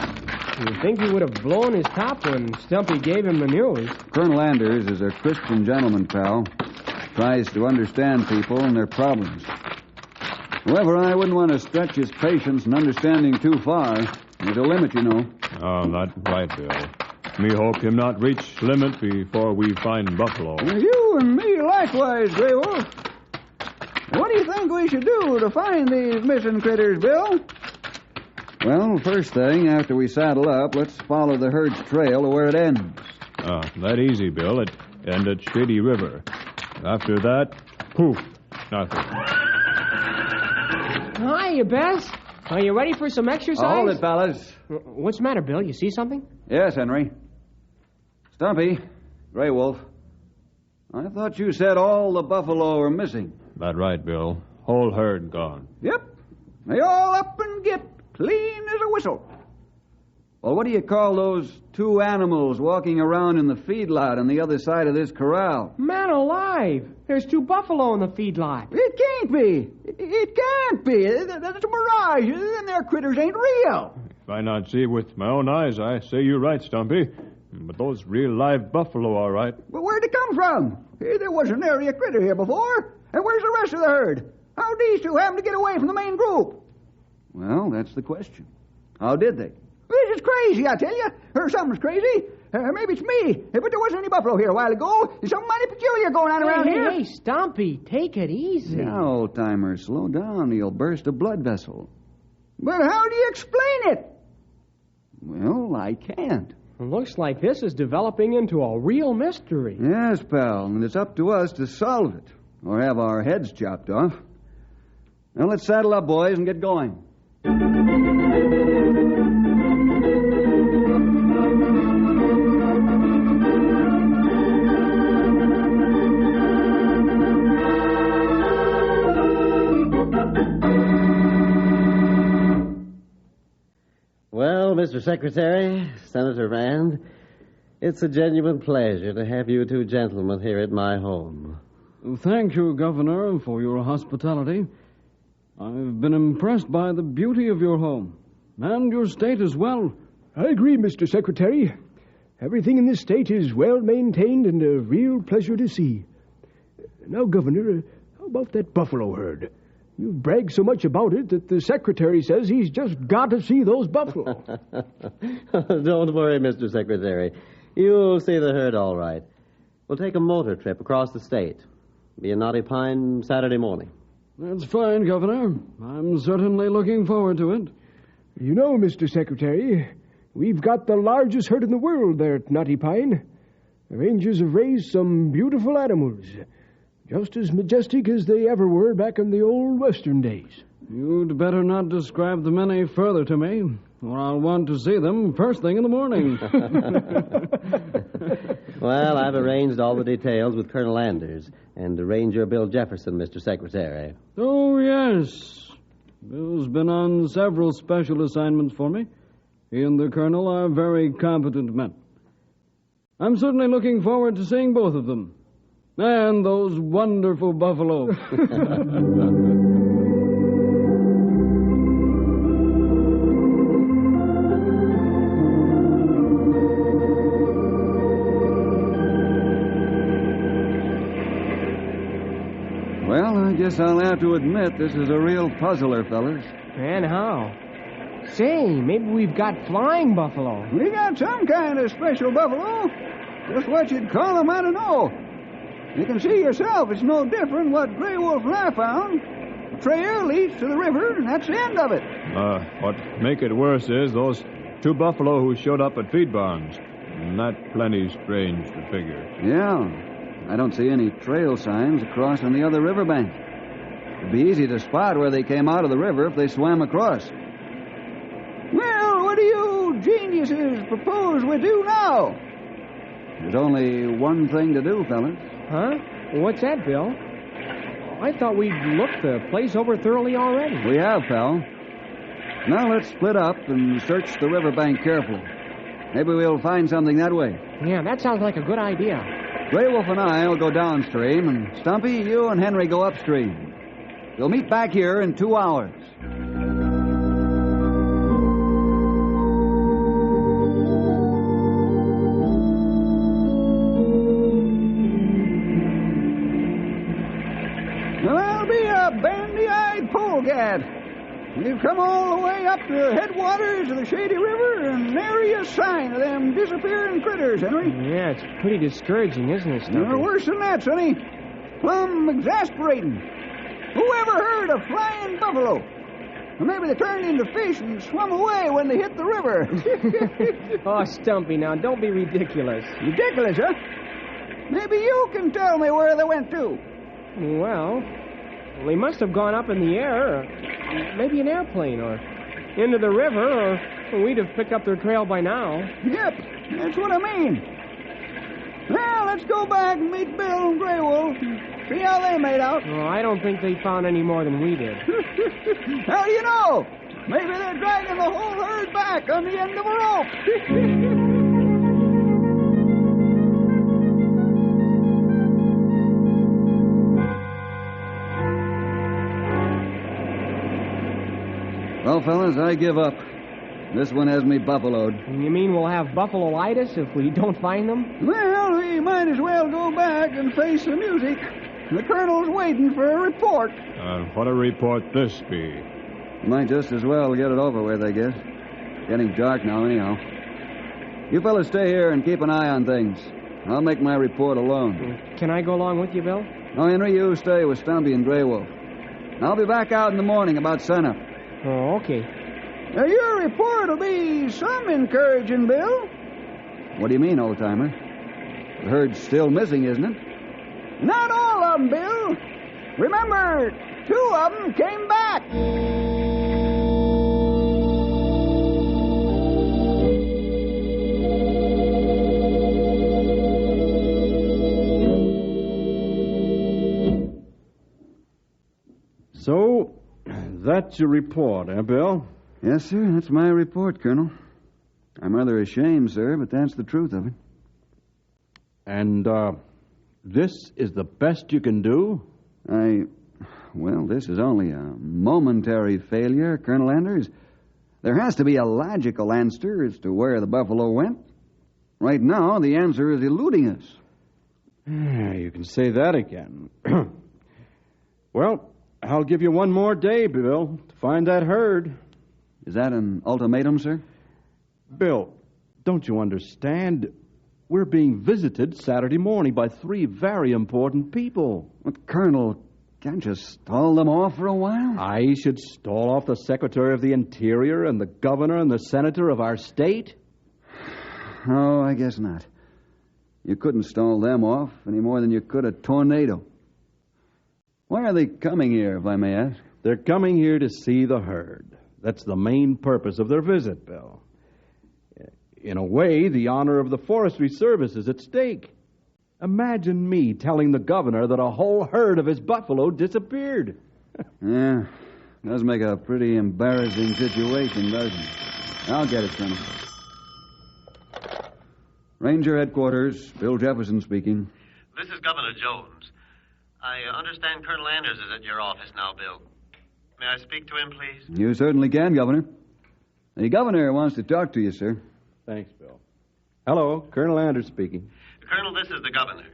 You'd think he would have blown his top when Stumpy gave him the news. Colonel Anders is a Christian gentleman, pal. Tries to understand people and their problems. However, I wouldn't want to stretch his patience and understanding too far. There's a limit, you know. Oh, that's right, Bill. Me hope him not reach limit before we find Buffalo. You and me likewise, Grey Wolf. What do you think we should do to find these missing critters, Bill? Well, first thing, after we saddle up, let's follow the herd's trail to where it ends. That easy, Bill. It end at Shady River. After that, poof, nothing. Hiya, Bess. Are you ready for some exercise? Hold it, fellas. What's the matter, Bill? You see something? Yes, Henry. Stumpy, Grey Wolf. I thought you said all the buffalo were missing. That right, Bill. Whole herd gone. Yep. They all up and get clean as a whistle. Well, what do you call those two animals walking around in the feedlot on the other side of this corral? Man alive! There's 2 buffalo in the feedlot. It can't be. It can't be. That's a mirage. And their critters ain't real. If I not see it with my own eyes, I say you're right, Stumpy. But those real live buffalo, all right. But where'd it come from? There wasn't nary a critter here before. And where's the rest of the herd? How'd these two happen to get away from the main group? Well, that's the question. How did they? This is crazy, I tell you. Or something's crazy. Maybe it's me. But there wasn't any buffalo here a while ago. There's something mighty peculiar going on around here. Hey, Stumpy, take it easy. Now, old-timer, slow down. You'll burst a blood vessel. But how do you explain it? Well, I can't. It looks like this is developing into a real mystery. Yes, pal, and it's up to us to solve it, or have our heads chopped off. Now, let's saddle up, boys, and get going. Well, Mr. Secretary, Senator Rand, it's a genuine pleasure to have you 2 gentlemen here at my home. Thank you, Governor, for your hospitality. I've been impressed by the beauty of your home, and your state as well. I agree, Mr. Secretary. Everything in this state is well maintained and a real pleasure to see. Now, Governor, how about that buffalo herd? You've bragged so much about it that the Secretary says he's just got to see those buffalo. Don't worry, Mr. Secretary. You'll see the herd all right. We'll take a motor trip across the state. Be in Knotty Pine Saturday morning. That's fine, Governor. I'm certainly looking forward to it. You know, Mr. Secretary, we've got the largest herd in the world there at Knotty Pine. The Rangers have raised some beautiful animals, just as majestic as they ever were back in the old Western days. You'd better not describe them any further to me, or I'll want to see them first thing in the morning. Well, I've arranged all the details with Colonel Anders and Ranger Bill Jefferson, Mr. Secretary. Oh, yes. Bill's been on several special assignments for me. He and the Colonel are very competent men. I'm certainly looking forward to seeing both of them. And those wonderful buffalo. Well, I guess I'll have to admit this is a real puzzler, fellas. And how? Say, maybe we've got flying buffalo. We got some kind of special buffalo. Just what you'd call them, I don't know. You can see yourself, it's no different what Grey Wolf and I found. The trail leads to the river, and that's the end of it. What make it worse is those 2 buffalo who showed up at feed barns. And that's plenty strange to figure. Yeah. I don't see any trail signs across on the other riverbank. It'd be easy to spot where they came out of the river if they swam across. Well, what do you geniuses propose we do now? There's only one thing to do, fellas. Huh? What's that, Bill? I thought we'd looked the place over thoroughly already. We have, pal. Now let's split up and search the riverbank carefully. Maybe we'll find something that way. Yeah, that sounds like a good idea. Grey Wolf and I will go downstream, and Stumpy, you and Henry go upstream. We'll meet back here in 2 hours. all the way up to the headwaters of the Shady River, and nary a sign of them disappearing critters, Henry. Yeah, it's pretty discouraging, isn't it, Stumpy? No, worse than that, Sonny. Plumb exasperating. Who ever heard of flying buffalo? Or maybe they turned into fish and swum away when they hit the river. Oh, Stumpy, now, don't be ridiculous. Ridiculous, huh? Maybe you can tell me where they went to. Well, they must have gone up in the air, or maybe an airplane, or into the river, or we'd have picked up their trail by now. Yep, that's what I mean. Well, let's go back and meet Bill and Grey Wolf and see how they made out. Oh, I don't think they found any more than we did. How do you know? Maybe they're dragging the whole herd back on the end of a rope. Well, fellas, I give up. This one has me buffaloed. You mean we'll have buffalo-itis if we don't find them? Well, we might as well go back and face the music. The colonel's waiting for a report. What a report this be? Might just as well get it over with, I guess. Getting dark now, anyhow. You fellas stay here and keep an eye on things. I'll make my report alone. Can I go along with you, Bill? No, Henry, you stay with Stumpy and Grey Wolf. I'll be back out in the morning about sunup. Oh, okay. Now, your report will be some encouraging, Bill. What do you mean, old-timer? The herd's still missing, isn't it? Not all of them, Bill. Remember, 2 of them came back. So, that's your report, eh, Bill? Yes, sir, that's my report, Colonel. I'm rather ashamed, sir, but that's the truth of it. And, this is the best you can do? Well, this is only a momentary failure, Colonel Anders. There has to be a logical answer as to where the buffalo went. Right now, the answer is eluding us. You can say that again. Well, I'll give you one more day, Bill, to find that herd. Is that an ultimatum, sir? Bill, don't you understand? We're being visited Saturday morning by 3 very important people. But, Colonel, can't you stall them off for a while? I should stall off the Secretary of the Interior and the Governor and the Senator of our state? Oh, I guess not. You couldn't stall them off any more than you could a tornado. Why are they coming here, if I may ask? They're coming here to see the herd. That's the main purpose of their visit, Bill. In a way, the honor of the Forestry Service is at stake. Imagine me telling the governor that a whole herd of his buffalo disappeared. Yeah, does make a pretty embarrassing situation, doesn't it? I'll get it, Colonel. Ranger Headquarters, Bill Jefferson speaking. This is Governor Jones. I understand Colonel Anders is at your office now, Bill. May I speak to him, please? You certainly can, Governor. The governor wants to talk to you, sir. Thanks, Bill. Hello, Colonel Anders speaking. Colonel, this is the governor.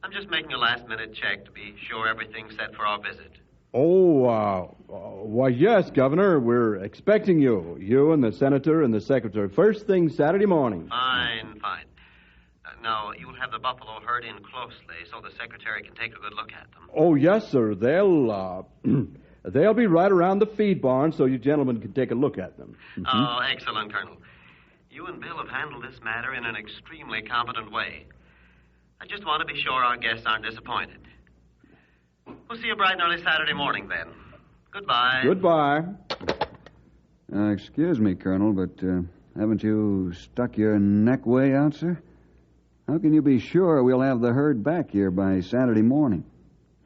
I'm just making a last-minute check to be sure everything's set for our visit. Oh, why, yes, Governor. We're expecting you. You and the Senator and the Secretary. First thing Saturday morning. Fine. Now, you'll have the buffalo herd in closely so the Secretary can take a good look at them. Oh, yes, sir. They'll be right around the feed barn so you gentlemen can take a look at them. Mm-hmm. Oh, excellent, Colonel. You and Bill have handled this matter in an extremely competent way. I just want to be sure our guests aren't disappointed. We'll see you bright and early Saturday morning, then. Goodbye. Goodbye. Excuse me, Colonel, but haven't you stuck your neck way out, sir? How can you be sure we'll have the herd back here by Saturday morning?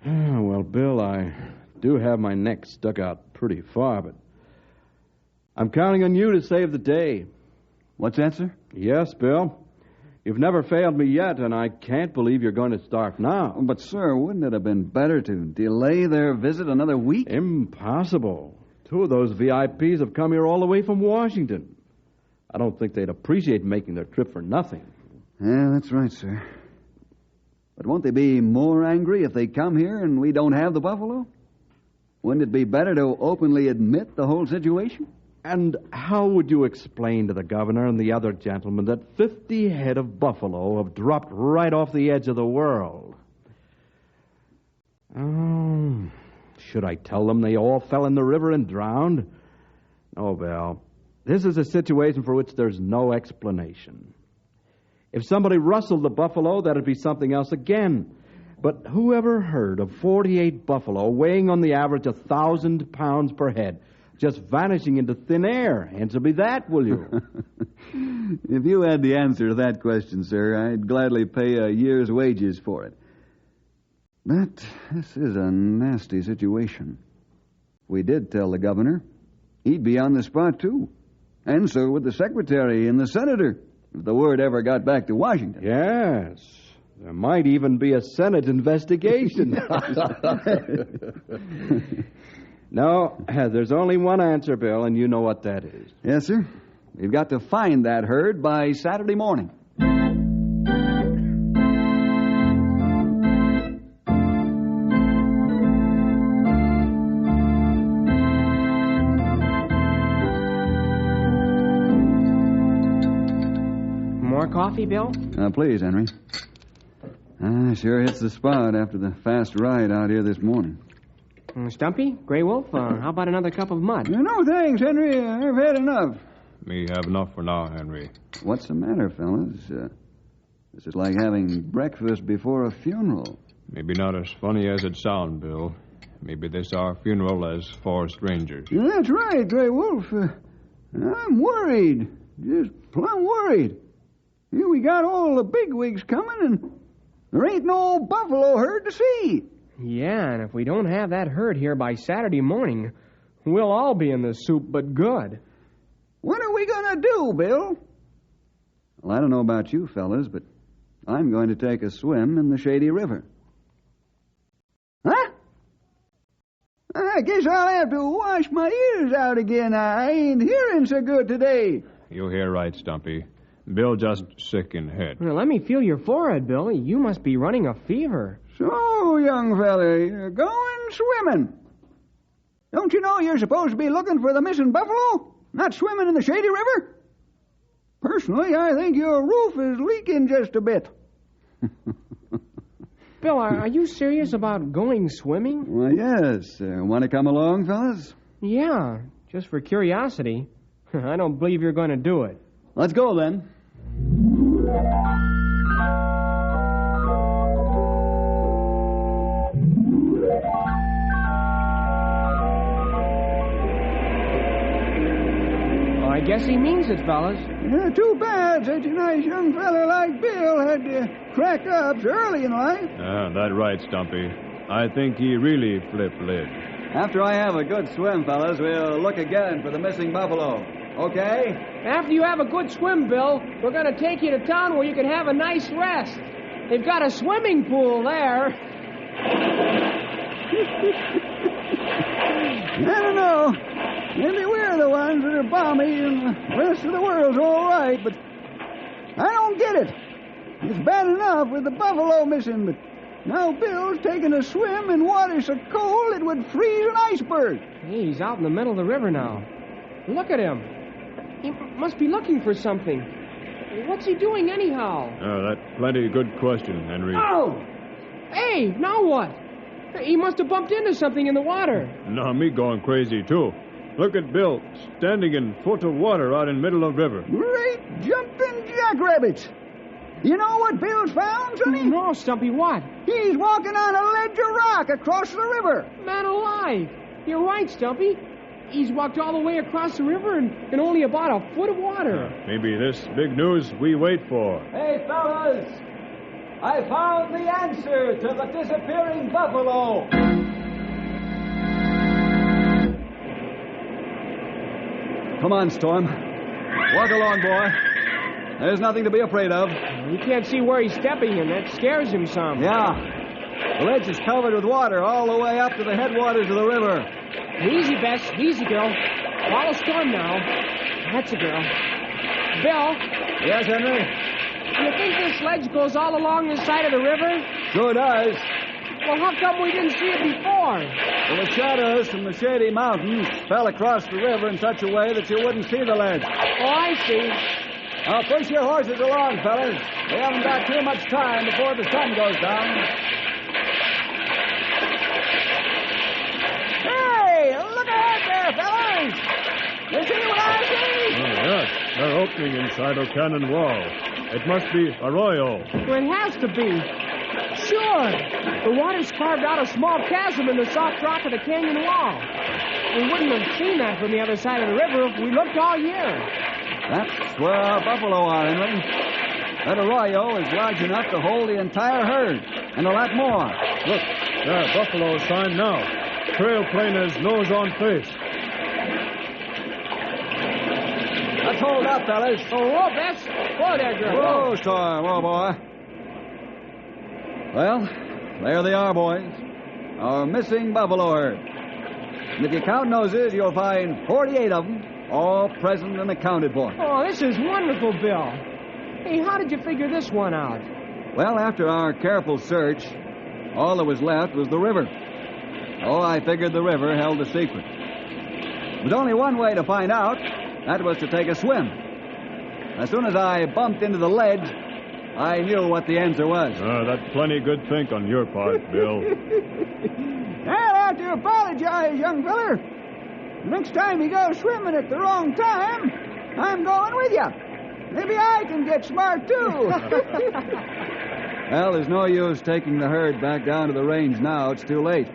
Well, Bill, I do have my neck stuck out pretty far, but I'm counting on you to save the day. What's that, sir? Yes, Bill. You've never failed me yet, and I can't believe you're going to start now. But, sir, wouldn't it have been better to delay their visit another week? Impossible. 2 of those VIPs have come here all the way from Washington. I don't think they'd appreciate making their trip for nothing. Yeah, that's right, sir. But won't they be more angry if they come here and we don't have the buffalo? Wouldn't it be better to openly admit the whole situation? And how would you explain to the governor and the other gentlemen that 50 head of buffalo have dropped right off the edge of the world? Oh, should I tell them they all fell in the river and drowned? Oh, Bill, this is a situation for which there's no explanation. If somebody rustled the buffalo, that'd be something else again. But who ever heard of 48 buffalo weighing on the average 1,000 pounds per head, just vanishing into thin air? Answer me that, will you? If you had the answer to that question, sir, I'd gladly pay a year's wages for it. But this is a nasty situation. If we did tell the governor, he'd be on the spot, too. And so would the secretary and the senator, if the word ever got back to Washington. Yes. There might even be a Senate investigation. No, there's only one answer, Bill, and you know what that is. Yes, sir. We've got to find that herd by Saturday morning. More coffee, Bill? Please, Henry. Sure hits the spot after the fast ride out here this morning. Stumpy? Grey Wolf? How about another cup of mud? No, thanks, Henry. I've had enough. Me have enough for now, Henry. What's the matter, fellas? This is like having breakfast before a funeral. Maybe not as funny as it sounds, Bill. Maybe this our funeral as for strangers. That's right, Grey Wolf. I'm worried. Just plumb worried. Here we got all the bigwigs coming, and there ain't no buffalo herd to see. Yeah, and if we don't have that herd here by Saturday morning, we'll all be in the soup but good. What are we going to do, Bill? Well, I don't know about you fellas, but I'm going to take a swim in the Shady River. Huh? I guess I'll have to wash my ears out again. I ain't hearing so good today. You hear right, Stumpy. Bill just sick in head. Well, let me feel your forehead, Bill. You must be running a fever. So, young fella, you're going swimming. Don't you know you're supposed to be looking for the missing buffalo, not swimming in the Shady River? Personally, I think your roof is leaking just a bit. Bill, are you serious about going swimming? Well, yes. Want to come along, fellas? Yeah, just for curiosity. I don't believe you're going to do it. Let's go, then. I guess he means it, fellas. Too bad such a nice young fella like Bill had to crack up so early in life. That's right, Stumpy. I think he really flipped lid. After I have a good swim, fellas, we'll look again for the missing buffalo. Okay? After you have a good swim, Bill, we're going to take you to town where you can have a nice rest. They've got a swimming pool there. I don't know. Maybe we're the ones that are balmy and the rest of the world's all right, but I don't get it. It's bad enough with the buffalo missing, but now Bill's taking a swim in water so cold it would freeze an iceberg. Hey, he's out in the middle of the river now. Look at him. He must be looking for something. What's he doing anyhow? That's plenty good question, Henry. Oh! Hey, now what? He must have bumped into something in the water. Now me going crazy, too. Look at Bill, standing in foot of water out in middle of river. Great jumping jackrabbits. You know what Bill's found, Sonny? No, Stumpy, what? He's walking on a ledge of rock across the river. Man alive. You're right, Stumpy. He's walked all the way across the river in only about a foot of water. Maybe this big news we wait for. Hey, fellas. I found the answer to the disappearing buffalo. Come on, Storm. Walk along, boy. There's nothing to be afraid of. You can't see where he's stepping, and that scares him some. Yeah. The ledge is covered with water all the way up to the headwaters of the river. Easy, Bess. Easy, girl. Follow Storm now. That's a girl. Bill? Yes, Henry? Do you think this ledge goes all along the side of the river? Sure does. Well, how come we didn't see it before? Well, the shadows from the shady mountains fell across the river in such a way that you wouldn't see the ledge. Oh, I see. Now, push your horses along, fellas. We haven't got too much time before the sun goes down. Hey, look ahead there, fellas! You see what I see? Oh, yes. They're opening inside a cannon wall. It must be Arroyo. Well, it has to be. Sure. The water's carved out a small chasm in the soft rock of the canyon wall. We wouldn't have seen that from the other side of the river if we looked all year. That's where our buffalo are, Henry. That arroyo is large enough to hold the entire herd, and a lot more. Look, there, buffalo sign now. Trail planers nose on face. Let's hold up, fellas. Oh, whoa, Bess. Whoa there, girl. Whoa, Storm. Whoa, boy. Well, there they are, boys. Our missing buffalo herd. And if you count noses, you'll find 48 of them, all present and accounted for. Oh, this is wonderful, Bill. Hey, how did you figure this one out? Well, after our careful search, all that was left was the river. Oh, I figured the river held a secret. There was only one way to find out. That was to take a swim. As soon as I bumped into the ledge, I knew what the answer was. That's plenty good think on your part, Bill. I'll have to apologize, young feller. Next time you go swimming at the wrong time, I'm going with you. Maybe I can get smart, too. Well, there's no use taking the herd back down to the range now. It's too late.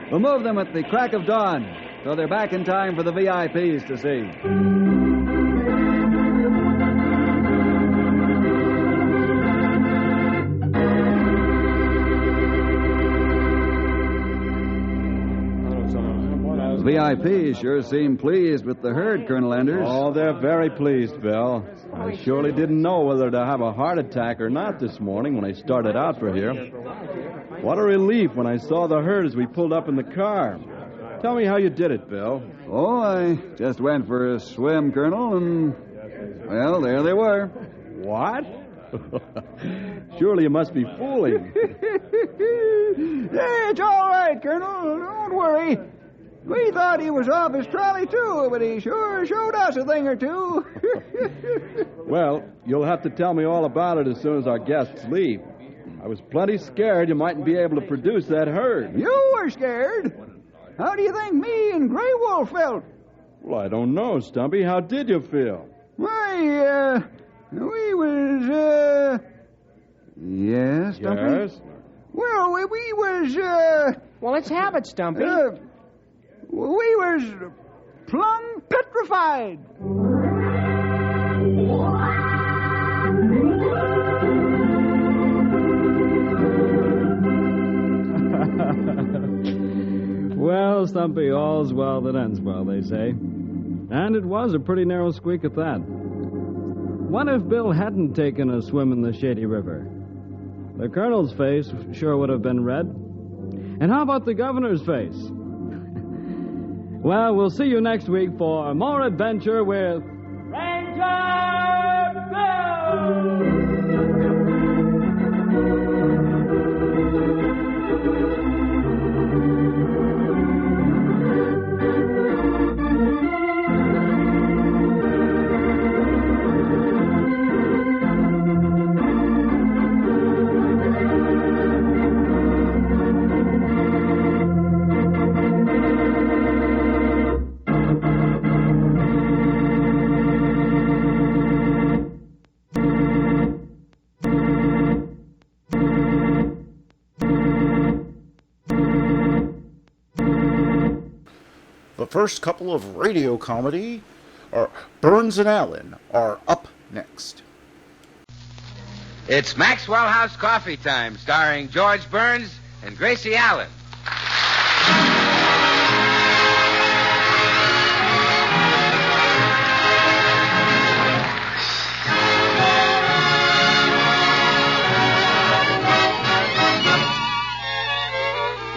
We'll move them at the crack of dawn, so they're back in time for the VIPs to see. VIPs sure seem pleased with the herd, Colonel Enders. Oh, they're very pleased, Bill. I surely didn't know whether to have a heart attack or not this morning when I started out for here. What a relief when I saw the herd as we pulled up in the car. Tell me how you did it, Bill. Oh, I just went for a swim, Colonel, and, well, there they were. What? Surely you must be fooling. Hey, it's all right, Colonel. Don't worry. We thought he was off his trolley, too, but he sure showed us a thing or two. Well, you'll have to tell me all about it as soon as our guests leave. I was plenty scared you mightn't be able to produce that herd. You were scared? How do you think me and Grey Wolf felt? Well, I don't know, Stumpy. How did you feel? Why, we was, Yes, Stumpy? Yes? Well, we was, Well, let's have it, Stumpy. We was plumb petrified. Well, Stumpy, all's well that ends well, they say. And it was a pretty narrow squeak at that. What if Bill hadn't taken a swim in the shady river? The colonel's face sure would have been red. And how about the governor's face? Well, we'll see you next week for more adventure with Ranger Bill! The first couple of radio comedy, Burns and Allen, are up next. It's Maxwell House Coffee Time, starring George Burns and Gracie Allen.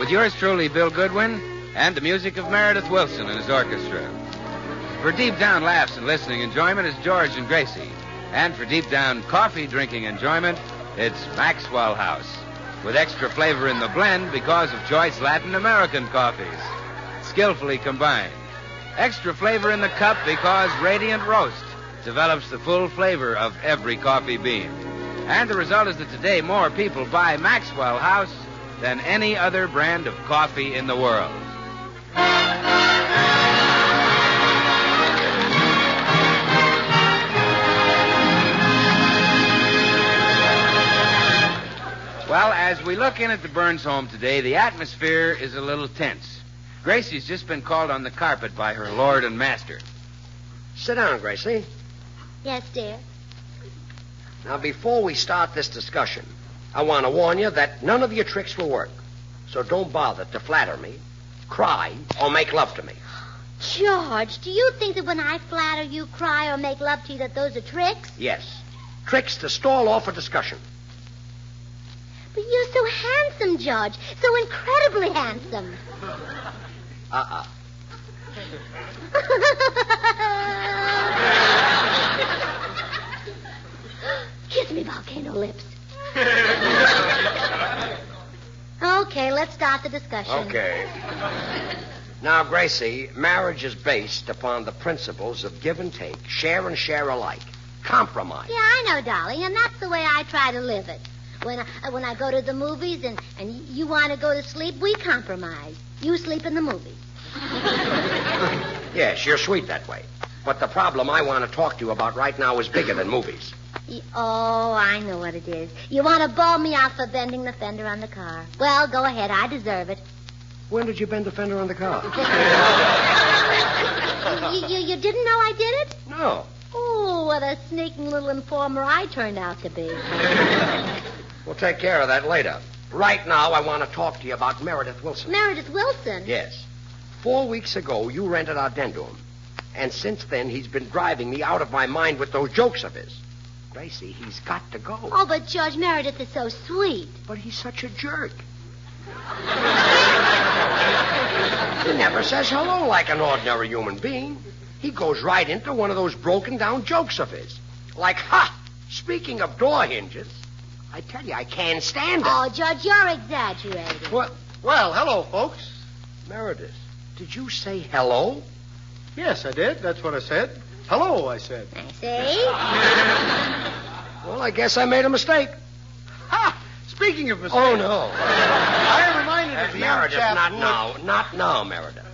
With yours truly, Bill Goodwin, and the music of Meredith Wilson and his orchestra. For deep down laughs and listening enjoyment, it's George and Gracie. And for deep down coffee drinking enjoyment, it's Maxwell House. with extra flavor in the blend because of choice Latin American coffees, skillfully combined. Extra flavor in the cup because Radiant Roast develops the full flavor of every coffee bean. And the result is that today more people buy Maxwell House than any other brand of coffee in the world. Well, as we look in at the Burns home today, the atmosphere is a little tense. Gracie's just been called on the carpet by her lord and master. Sit down, Gracie. Yes, dear. Now, before we start this discussion, I want to warn you that none of your tricks will work. So don't bother to flatter me, cry, or make love to me. George, do you think that when I flatter you, cry, or make love to you, that those are tricks? Yes. Tricks to stall off a discussion. But you're so handsome, George. So incredibly handsome. Kiss me, volcano lips. Okay, let's start the discussion. Okay. Now, Gracie, marriage is based upon the principles of give and take, share and share alike, compromise. Yeah, I know, darling, and that's the way I try to live it. When I go to the movies and you want to go to sleep, we compromise. You sleep in the movies. Yes, you're sweet that way. But the problem I want to talk to you about right now is bigger than movies. Oh, I know what it is. You want to bawl me out for bending the fender on the car. Well, go ahead. I deserve it. When did you bend the fender on the car? You didn't know I did it? No. Oh, what a sneaking little informer I turned out to be. We'll take care of that later. Right now, I want to talk to you about Meredith Wilson. Meredith Wilson? Yes. 4 weeks ago, you rented our den to him. And since then, he's been driving me out of my mind with those jokes of his. Gracie, he's got to go. Oh, but Judge Meredith is so sweet. But he's such a jerk. He never says hello like an ordinary human being. He goes right into one of those broken-down jokes of his. Like, speaking of door hinges, I tell you, I can't stand it. Oh, Judge, you're exaggerating. What? Well, hello, folks. Meredith, did you say hello? Yes, I did. That's what I said. Hello, I said. I see. Well, I guess I made a mistake. Speaking of mistakes. Oh, no. I am reminded of the young Meredith, chap not who- now. Not now, Meredith.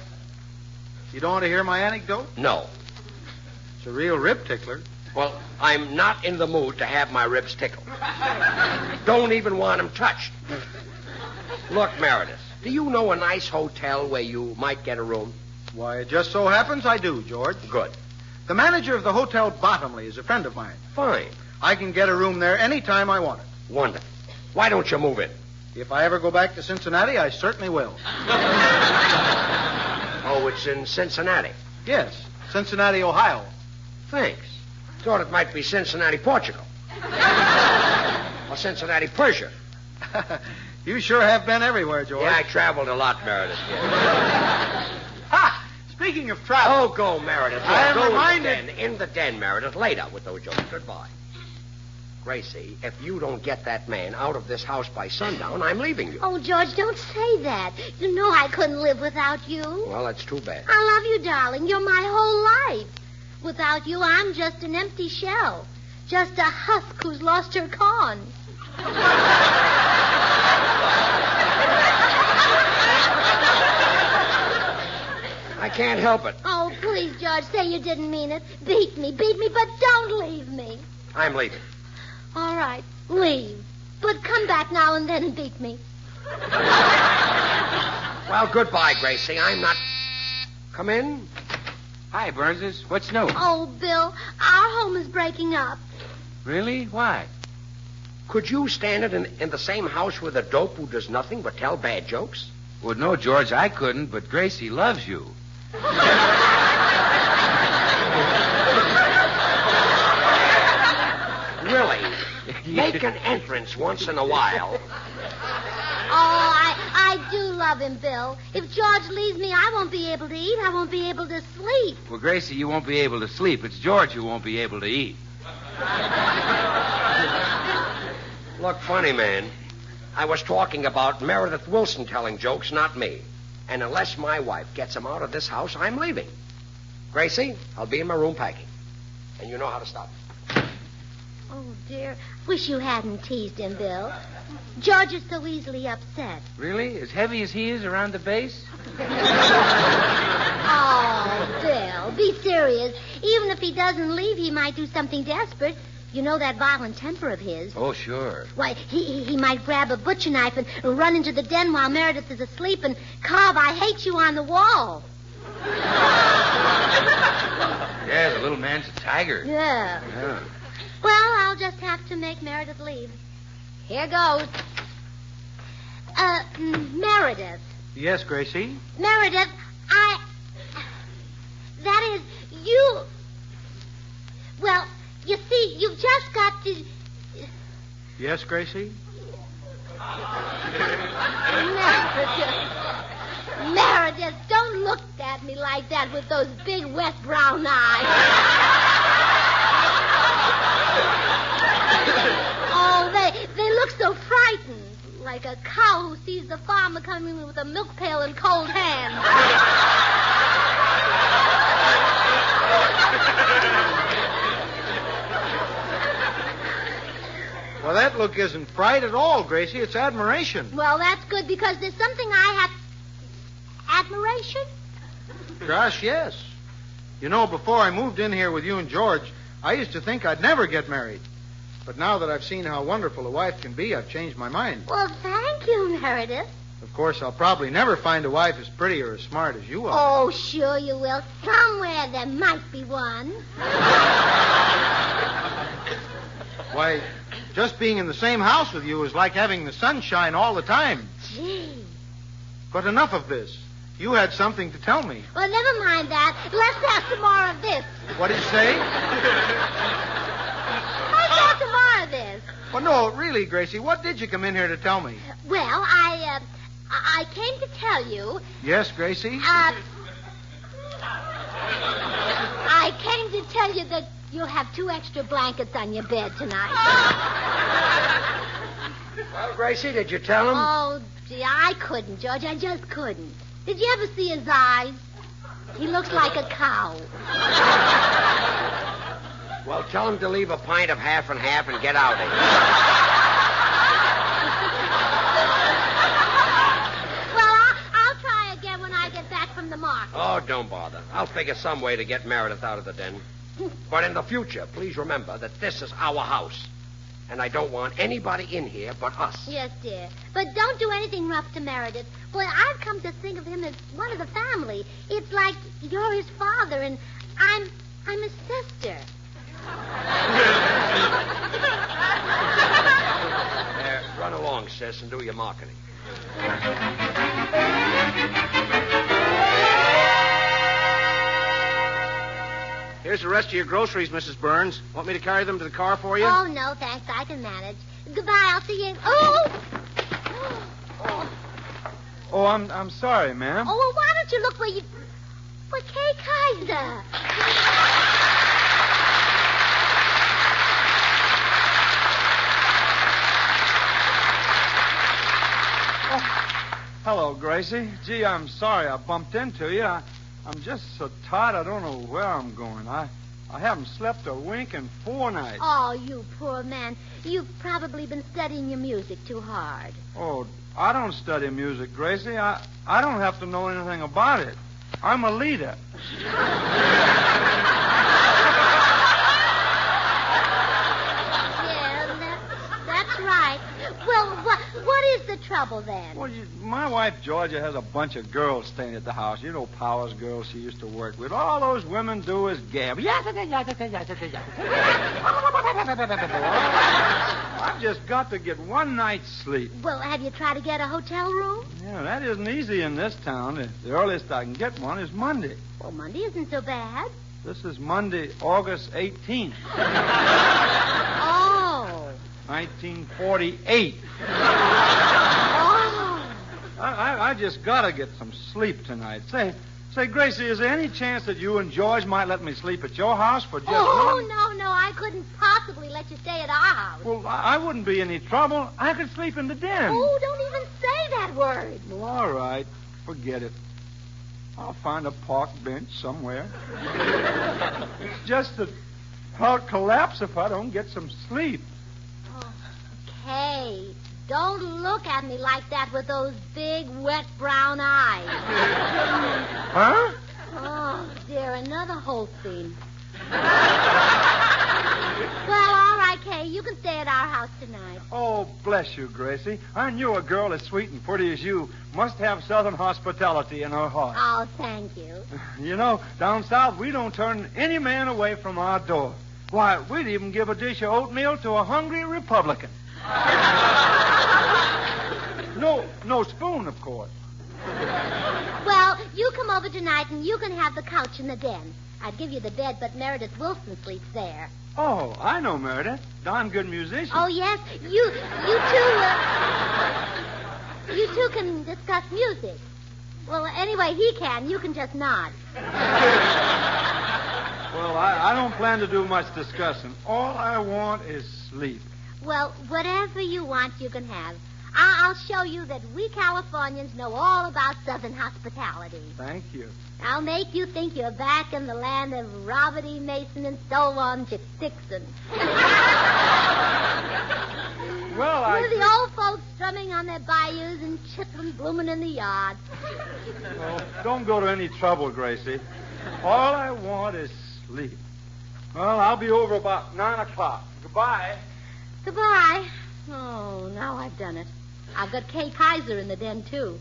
You don't want to hear my anecdote? No. It's a real rib tickler. Well, I'm not in the mood to have my ribs tickled. Don't even want them touched. Look, Meredith, do you know a nice hotel where you might get a room? Why, it just so happens I do, George. Good. The manager of the Hotel Bottomley is a friend of mine. Fine. I can get a room there any time I want it. Wonderful. Why don't you move in? If I ever go back to Cincinnati, I certainly will. Oh, it's in Cincinnati? Yes, Cincinnati, Ohio. Thanks. Thought it might be Cincinnati, Portugal. Or Cincinnati, Persia. You sure have been everywhere, George. Yeah, I traveled a lot, Meredith. Speaking of travel. Oh, go, Meredith. I am Go reminded. in the den, Meredith. Later with those jokes. Goodbye. Gracie, if you don't get that man out of this house by sundown, I'm leaving you. Oh, George, don't say that. You know I couldn't live without you. Well, that's too bad. I love you, darling. You're my whole life. Without you, I'm just an empty shell. Just a husk who's lost her corn. I can't help it. Oh, please, George, say you didn't mean it. Beat me, but don't leave me. I'm leaving. All right, leave. But come back now and then and beat me. Well, goodbye, Gracie. I'm not... Come in. Hi, Burnses. What's new? Oh, Bill, our home is breaking up. Really? Why? Could you stand it in the same house with a dope who does nothing but tell bad jokes? Well, no, George, I couldn't, but Gracie loves you. Really? Make an entrance once in a while. Oh, I do love him, Bill. If George leaves me, I won't be able to eat. I won't be able to sleep. Well, Gracie, you won't be able to sleep. It's George who won't be able to eat. Look, funny man, I was talking about Meredith Wilson telling jokes, not me. And unless my wife gets him out of this house, I'm leaving. Gracie, I'll be in my room packing. And you know how to stop it. Oh, dear. Wish you hadn't teased him, Bill. George is so easily upset. Really? As heavy as he is around the base? Oh, Bill, be serious. Even if he doesn't leave, he might do something desperate. You know that violent temper of his. Oh, sure. Why, he might grab a butcher knife and run into the den while Meredith is asleep and carve "I hate you" on the wall. Yeah, the little man's a tiger. Yeah. Well, I'll just have to make Meredith leave. Here goes. Meredith. Yes, Gracie? Meredith, that is, you... Well, you see, you've just got to... Yes, Gracie? Meredith, don't look at me like that with those big, wet, brown eyes. Oh, they look so frightened, like a cow who sees the farmer coming in with a milk pail and cold hands. Well, that look isn't fright at all, Gracie. It's admiration. Well, that's good, because there's something I have... Admiration? Gosh, yes. You know, before I moved in here with you and George, I used to think I'd never get married. But now that I've seen how wonderful a wife can be, I've changed my mind. Well, thank you, Meredith. Of course, I'll probably never find a wife as pretty or as smart as you are. Oh, sure you will. Somewhere there might be one. Why, just being in the same house with you is like having the sunshine all the time. Gee. But enough of this. You had something to tell me. Well, never mind that. Let's have some more of this. What did you say? Let's have some more of this. Well, no, really, Gracie, what did you come in here to tell me? Well, I came to tell you... Yes, Gracie? I came to tell you that you'll have 2 extra blankets on your bed tonight. Well, Gracie, did you tell him? Oh, gee, I couldn't, George. I just couldn't. Did you ever see his eyes? He looks like a cow. Well, tell him to leave a pint of half and half and get out of here. Well, I'll try again when I get back from the market. Oh, don't bother. I'll figure some way to get Meredith out of the den. But in the future, please remember that this is our house. And I don't want anybody in here but us. Yes, dear. But don't do anything rough to Meredith. Boy, I've come to think of him as one of the family. It's like you're his father and I'm his sister. Run along, sis, and do your marketing. Here's the rest of your groceries, Mrs. Burns. Want me to carry them to the car for you? Oh, no, thanks. I can manage. Goodbye. I'll see you. Oh! Oh, I'm sorry, ma'am. Oh, well, why don't you look where you... For Kay Kaiser. Hello, Gracie. Gee, I'm sorry I bumped into you. I'm just so tired I don't know where I'm going. I haven't slept a wink in 4 nights. Oh, you poor man. You've probably been studying your music too hard. Oh, I don't study music, Gracie. I don't have to know anything about it. I'm a leader. Yeah, that's right. Well, what is the trouble then? Well, my wife, Georgia, has a bunch of girls staying at the house. You know, Powers girls she used to work with. All those women do is gab. I've just got to get one night's sleep. Well, have you tried to get a hotel room? Yeah, that isn't easy in this town. The earliest I can get one is Monday. Well, Monday isn't so bad. This is Monday, August 18th. Oh. 1948. Oh. I just got to get some sleep tonight. Say, Say, Gracie, is there any chance that you and George might let me sleep at your house for just Oh, no, I couldn't possibly let you stay at our house. Well, I wouldn't be any trouble. I could sleep in the den. Oh, don't even say that word. Well, all right. Forget it. I'll find a park bench somewhere. It's just that I'll collapse if I don't get some sleep. Okay. Don't look at me like that with those big, wet, brown eyes. Huh? Oh, dear, another whole scene. Well, all right, Kay, you can stay at our house tonight. Oh, bless you, Gracie. I knew a girl as sweet and pretty as you must have Southern hospitality in her heart. Oh, thank you. You know, down south, we don't turn any man away from our door. Why, we'd even give a dish of oatmeal to a hungry Republican. No spoon, of course. Well, you come over tonight and you can have the couch in the den. I'd give you the bed, but Meredith Wilson sleeps there. Oh, I know Meredith. Darn good musician. Oh, yes? You two can discuss music. Well, anyway, he can. You can just nod. Well, I don't plan to do much discussing. All I want is sleep. Well, whatever you want, you can have. I'll show you that we Californians know all about Southern hospitality. Thank you. I'll make you think you're back in the land of Robert E. Mason and Stonewall Dixon. Well, With the old folks strumming on their bayous and chitlin blooming in the yard. Well, don't go to any trouble, Gracie. All I want is sleep. Well, I'll be over about 9 o'clock. Goodbye. Goodbye. Oh, now I've done it. I've got Kay Kaiser in the den, too.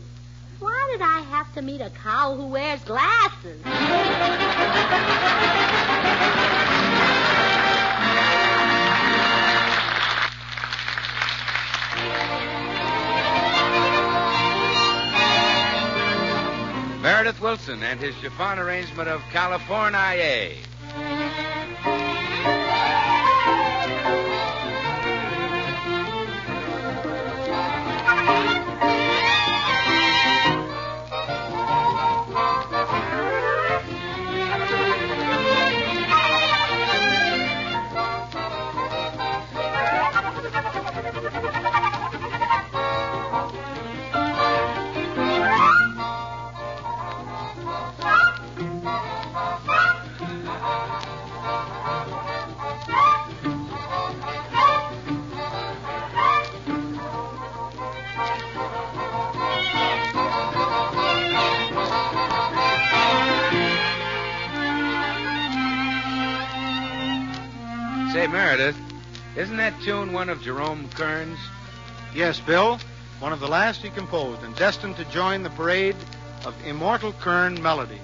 Why did I have to meet a cow who wears glasses? Meredith Wilson and his chiffon arrangement of California. Say, Meredith, isn't that tune one of Jerome Kern's? Yes, Bill. One of the last he composed and destined to join the parade of immortal Kern melodies.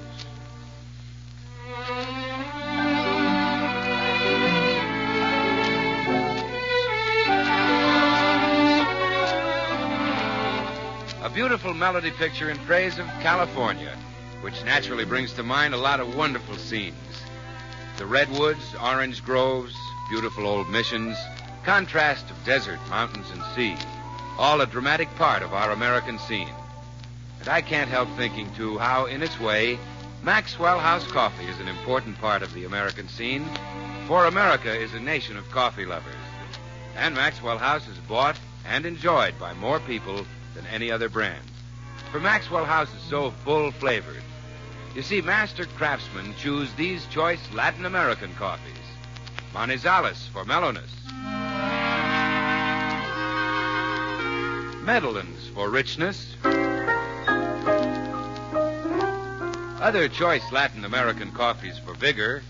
A beautiful melody picture in praise of California, which naturally brings to mind a lot of wonderful scenes. The redwoods, orange groves, beautiful old missions, contrast of desert, mountains, and sea, all a dramatic part of our American scene. And I can't help thinking, too, how, in its way, Maxwell House coffee is an important part of the American scene, for America is a nation of coffee lovers. And Maxwell House is bought and enjoyed by more people than any other brand. For Maxwell House is so full-flavored. You see, master craftsmen choose these choice Latin American coffees. Manizales for mellowness. Medellins for richness. Other choice Latin American coffees for vigor.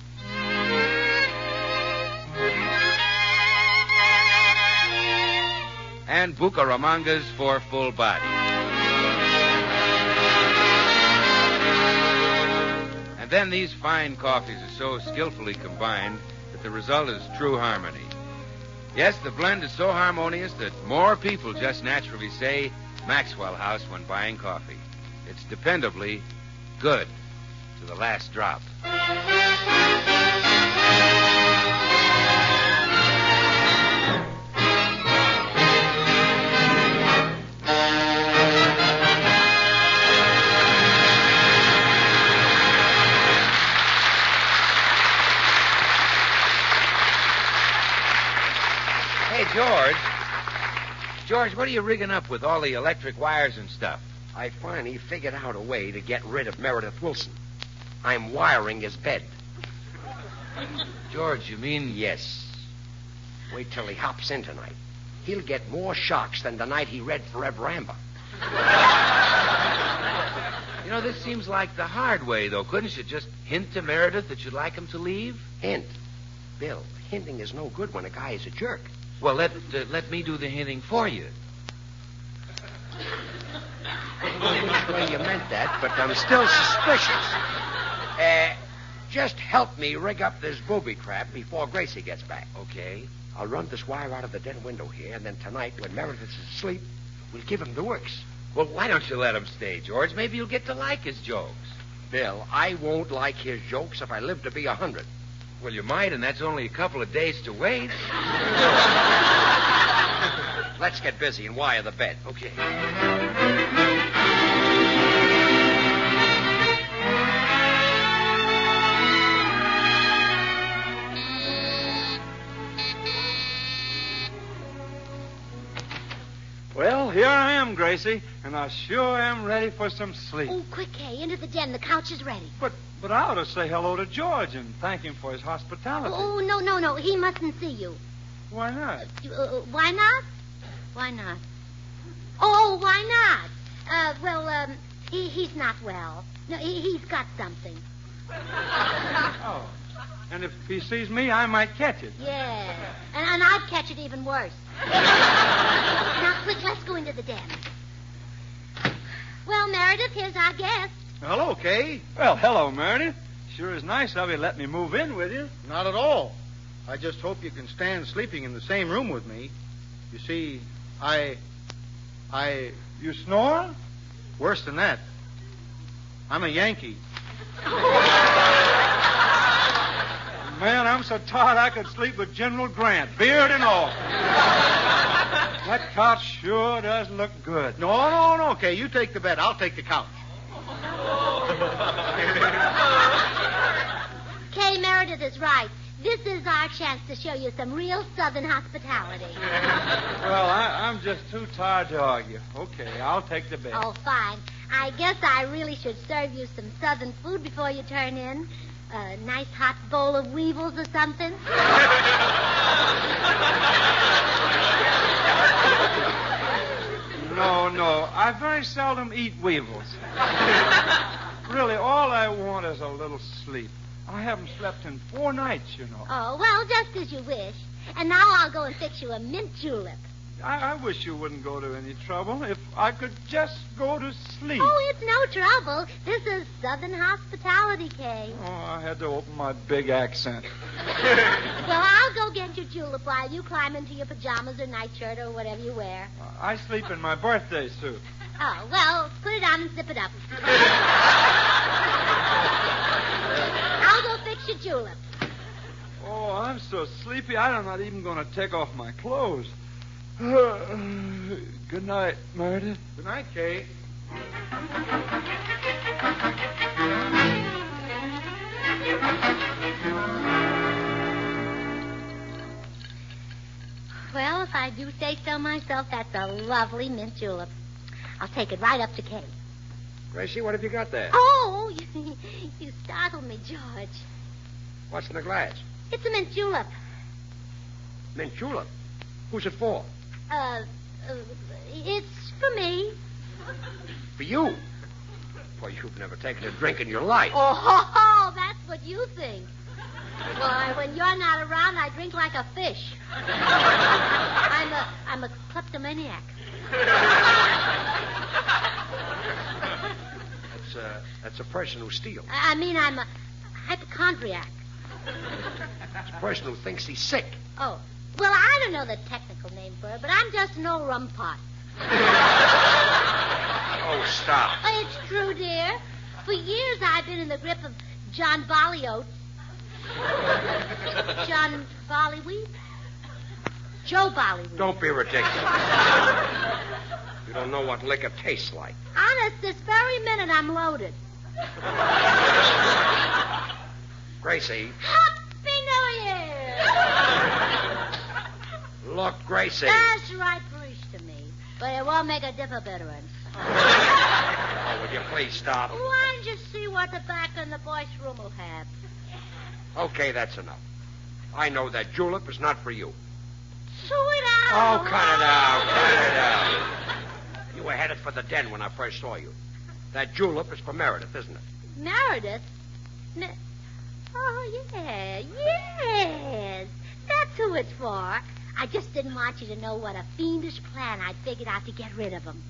And Bucaramangas for full body. And then these fine coffees are so skillfully combined that the result is true harmony. Yes, the blend is so harmonious that more people just naturally say Maxwell House when buying coffee. It's dependably good to the last drop. George. George, what are you rigging up with all the electric wires and stuff? I finally figured out a way to get rid of Meredith Wilson. I'm wiring his bed. George, you mean... Yes. Wait till he hops in tonight. He'll get more shocks than the night he read Forever Amber. You know, this seems like the hard way, though. Couldn't you just hint to Meredith that you'd like him to leave? Hint? Bill, hinting is no good when a guy is a jerk. Well, let me do the hinting for you. I don't know which way you meant that, but I'm still suspicious. Just help me rig up this booby trap before Gracie gets back. Okay. I'll run this wire out of the dead window here, and then tonight, when Meredith is asleep, we'll give him the works. Well, why don't you let him stay, George? Maybe you'll get to like his jokes. Bill, I won't like his jokes if I live to be 100. Well, you might, and that's only a couple of days to wait. Let's get busy and wire the bed. Okay. Well, here I am, Gracie, and I sure am ready for some sleep. Oh, quick, Kay, into the den. The couch is ready. But I ought to say hello to George and thank him for his hospitality. Oh, no. He mustn't see you. Why not? Why not? Why not? Oh, why not? He's not well. No, he's got something. Oh. And if he sees me, I might catch it. Yeah. And I'd catch it even worse. Now, quick, let's go into the den. Well, Meredith, here's our guest. Hello, Kay. Well, hello, Meredith. Sure is nice of you to let me move in with you. Not at all. I just hope you can stand sleeping in the same room with me. You see, You snore? Worse than that. I'm a Yankee. Man, I'm so tired I could sleep with General Grant, beard and all. That couch sure does look good. No, Kay. You take the bed. I'll take the couch. Kay, Meredith is right. This is our chance to show you some real Southern hospitality. Well, I'm just too tired to argue. Okay, I'll take the bed. Oh, fine. I guess I really should serve you some Southern food before you turn in. A nice hot bowl of weevils or something. No. I very seldom eat weevils. Really, all I want is a little sleep. I haven't slept in 4 nights, you know. Oh, well, just as you wish. And now I'll go and fix you a mint julep. I wish you wouldn't go to any trouble. If I could just go to sleep. Oh, it's no trouble. This is Southern hospitality, Kay. Oh, I had to open my big accent. Well, I'll go get your julep while you climb into your pajamas or nightshirt or whatever you wear. I sleep in my birthday suit. Oh, well, put it on and zip it up. I'll go fix your julep. Oh, I'm so sleepy, I'm not even going to take off my clothes. Good night, Meredith. Good night, Kay. Well, if I do say so myself, that's a lovely mint julep. I'll take it right up to Kay. Gracie, what have you got there? Oh, you startled me, George. What's in the glass? It's a mint julep. Mint julep? Who's it for? It's for me. For you? Boy, you've never taken a drink in your life. Oh, that's what you think. Why, when you're not around, I drink like a fish. I'm a kleptomaniac. That's a person who steals. I mean, I'm a hypochondriac. It's a person who thinks he's sick. Oh, well, I don't know the technical name for it, but I'm just an old rum pot. Oh, stop. Oh, it's true, dear. For years, I've been in the grip of John Bollyoats. John Bollyweed? Joe Bollyweed. Don't be ridiculous. You don't know what liquor tastes like. Honest, this very minute I'm loaded. Gracie. Happy New Year! looked greasy. That's right, Bruce to me. But it won't make a difference. Oh, would you please stop? Why don't you see what the back in the boys' room will have? Okay, that's enough. I know that julep is not for you. Sweet Oh, cut it out. You were headed for the den when I first saw you. That julep is for Meredith, isn't it? Meredith? Oh, yeah, yes. That's who it's for. I just didn't want you to know what a fiendish plan I'd figured out to get rid of him.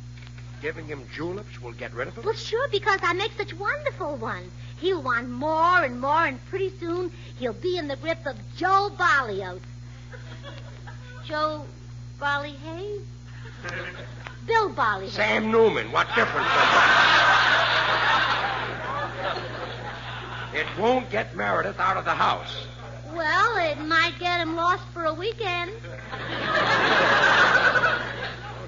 Giving him juleps will get rid of him? Well, sure, because I make such wonderful ones. He'll want more and more, and pretty soon he'll be in the grip of Joe Barleyos. Joe Barleyhay? Bill Barleyhay. Sam Newman. What difference does it? It won't get Meredith out of the house. Well, it might get him lost for a weekend. Well,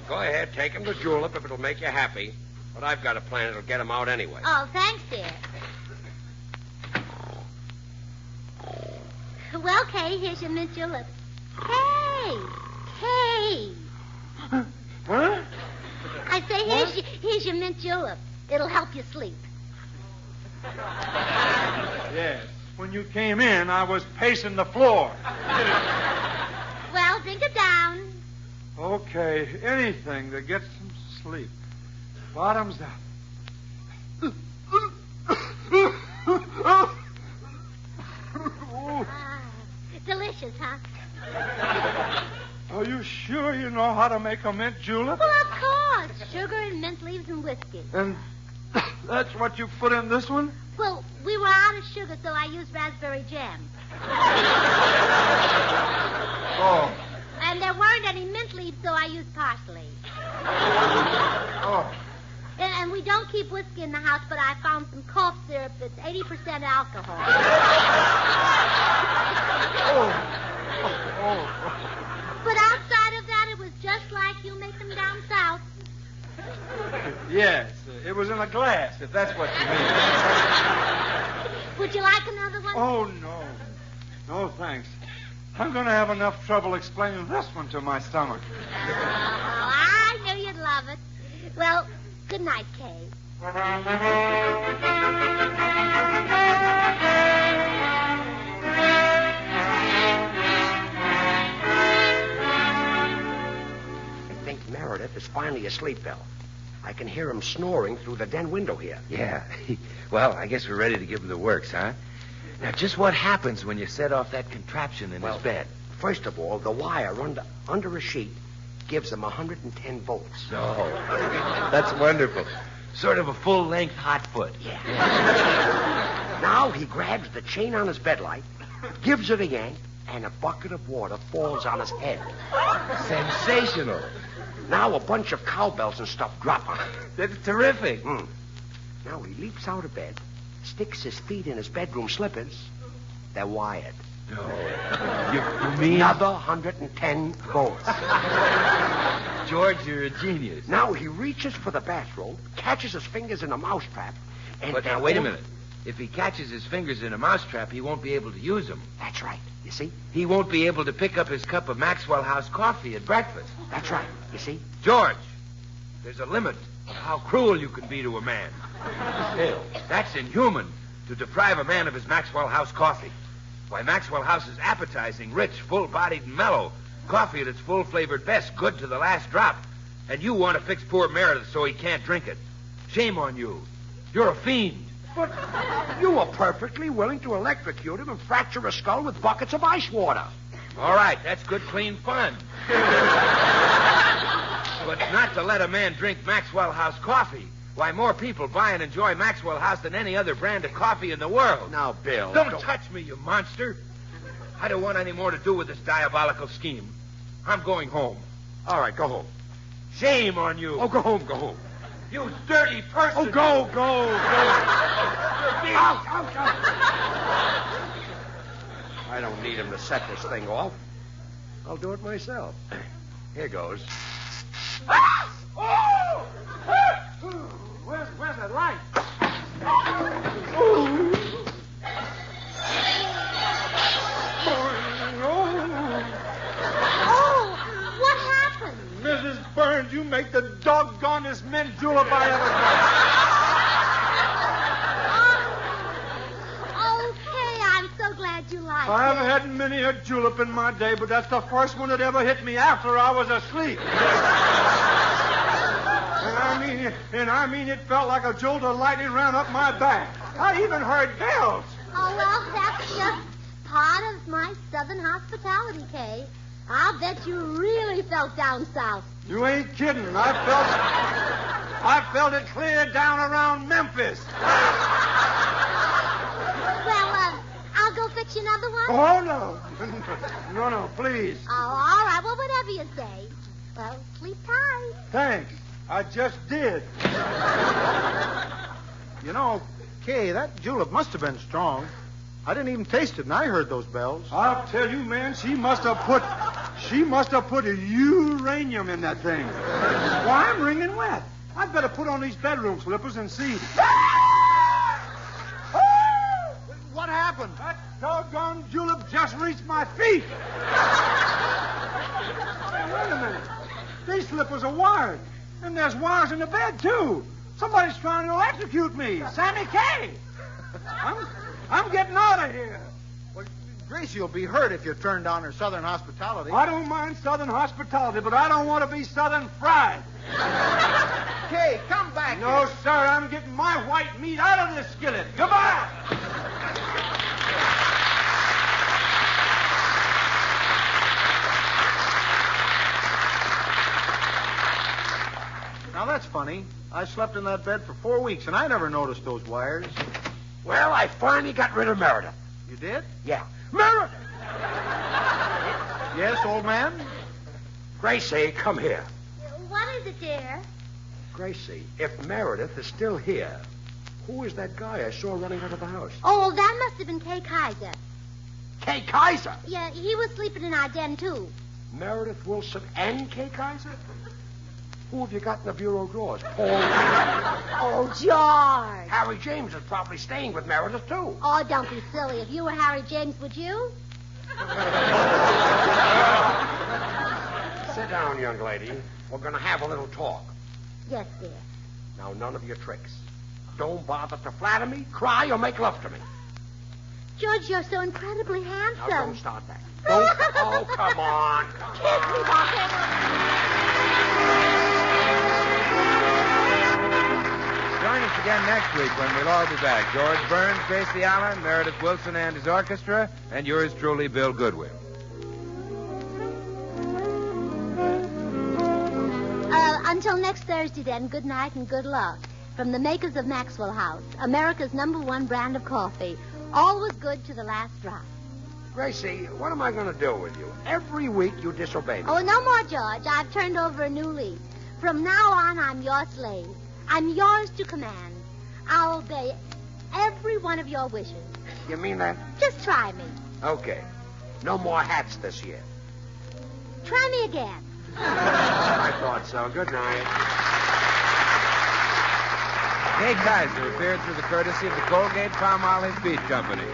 go ahead, take him to julep if it'll make you happy. But I've got a plan that'll get him out anyway. Oh, thanks, dear. Well, Kay, here's your mint julep. Kay! What? I say, here's your mint julep. It'll help you sleep. Yes. When you came in, I was pacing the floor. Well, think it down. Okay, anything to get some sleep. Bottoms up. Delicious, huh? Are you sure you know how to make a mint julep? Well, of course. Sugar and mint leaves and whiskey. And that's what you put in this one? Well, we were out of sugar, so I used raspberry jam. Oh. And there weren't any mint leaves, so I used parsley. Oh. And we don't keep whiskey in the house, but I found some cough syrup that's 80% alcohol. But outside of that, it was just like you make them down south. Yes, it was in a glass, if that's what you mean. Would you like another one? Oh, no. No, thanks. I'm going to have enough trouble explaining this one to my stomach. Oh, I knew you'd love it. Well, good night, Kay. I think Meredith is finally asleep, Bill. I can hear him snoring through the den window here. Yeah. Well, I guess we're ready to give him the works, huh? Now, just what happens when you set off that contraption in his bed? First of all, the wire under a sheet gives him 110 volts. Oh, that's wonderful. Sort of a full-length hot foot. Yeah. Now he grabs the chain on his bedlight, gives it a yank, and a bucket of water falls on his head. Sensational. Now a bunch of cowbells and stuff drop on him. That's terrific. Now he leaps out of bed, sticks his feet in his bedroom slippers. They're wired. No. You mean? Another 110 volts. George, you're a genius. Now he reaches for the bathrobe, catches his fingers in a mousetrap, and... But now, wait a minute. If he catches his fingers in a mousetrap, he won't be able to use them. That's right. You see? He won't be able to pick up his cup of Maxwell House coffee at breakfast. That's right. You see? George, there's a limit of how cruel you can be to a man. Still, that's inhuman to deprive a man of his Maxwell House coffee. Why, Maxwell House is appetizing, rich, full-bodied, and mellow. Coffee at its full-flavored best, good to the last drop. And you want to fix poor Meredith so he can't drink it. Shame on you. You're a fiend. But you were perfectly willing to electrocute him and fracture his skull with buckets of ice water. All right, that's good, clean fun. But not to let a man drink Maxwell House coffee. Why, more people buy and enjoy Maxwell House than any other brand of coffee in the world. Now, Bill... Don't touch me, you monster. I don't want any more to do with this diabolical scheme. I'm going home. All right, go home. Shame on you. Oh, go home, go home. You dirty person. Oh, go. Out. I don't need him to set this thing off. I'll do it myself. Here goes. Oh! Where's the light? darndest mint julep I ever drank. Okay, I'm so glad you like it. I've had many a julep in my day, but that's the first one that ever hit me after I was asleep. And I mean it felt like a jolt of lightning ran up my back. I even heard bells. Oh, well, that's just part of my southern hospitality, Kay. I'll bet you really felt down south. You ain't kidding. I felt it clear down around Memphis. Well, I'll go fix you another one. Oh, no. No, please. Oh, all right. Well, whatever you say. Well, sleep tight. Thanks. I just did. You know, Kay, that julep must have been strong. I didn't even taste it, and I heard those bells. I'll tell you, man, she must have put a uranium in that thing. Why, I'm wringing wet. I'd better put on these bedroom slippers and see. What happened? That doggone julep just reached my feet. Hey, wait a minute. These slippers are wired. And there's wires in the bed, too. Somebody's trying to electrocute me. Sammy Kay. I'm getting out of here. Well, Gracie will be hurt if you turn down her southern hospitality. I don't mind southern hospitality, but I don't want to be southern fried. Kay, come back No, here. sir. I'm getting my white meat out of this skillet. Goodbye. Now, that's funny. I slept in that bed for 4 weeks, and I never noticed those wires. Well, I finally got rid of Meredith. You did? Yeah. Meredith! Yes, old man? Gracie, come here. What is it, dear? Gracie, if Meredith is still here, who is that guy I saw running out of the house? Oh, that must have been Kay Kaiser. Kay Kaiser? Yeah, he was sleeping in our den, too. Meredith Wilson and Kay Kaiser? Who have you got in the bureau drawers? Paul? Oh, George. Harry James is probably staying with Meredith, too. Oh, don't be silly. If you were Harry James, would you? Sit down, young lady. We're going to have a little talk. Yes, dear. Now, none of your tricks. Don't bother to flatter me, cry, or make love to me. George, you're so incredibly handsome. Now, don't start that. Don't. Oh, come on. Kiss me, Doctor. Join us again next week when we'll all be back. George Burns, Gracie Allen, Meredith Wilson and his orchestra, and yours truly, Bill Goodwin. Until next Thursday, then, good night and good luck. From the makers of Maxwell House, America's #1 brand of coffee. Always good to the last drop. Gracie, what am I going to do with you? Every week you disobey me. Oh, no more, George. I've turned over a new leaf. From now on, I'm your slave. I'm yours to command. I'll obey every one of your wishes. You mean that? Just try me. Okay. No more hats this year. Try me again. I thought so. Good night. Kay Kaiser appeared through the courtesy of the Colgate-Palmolive Beef Company.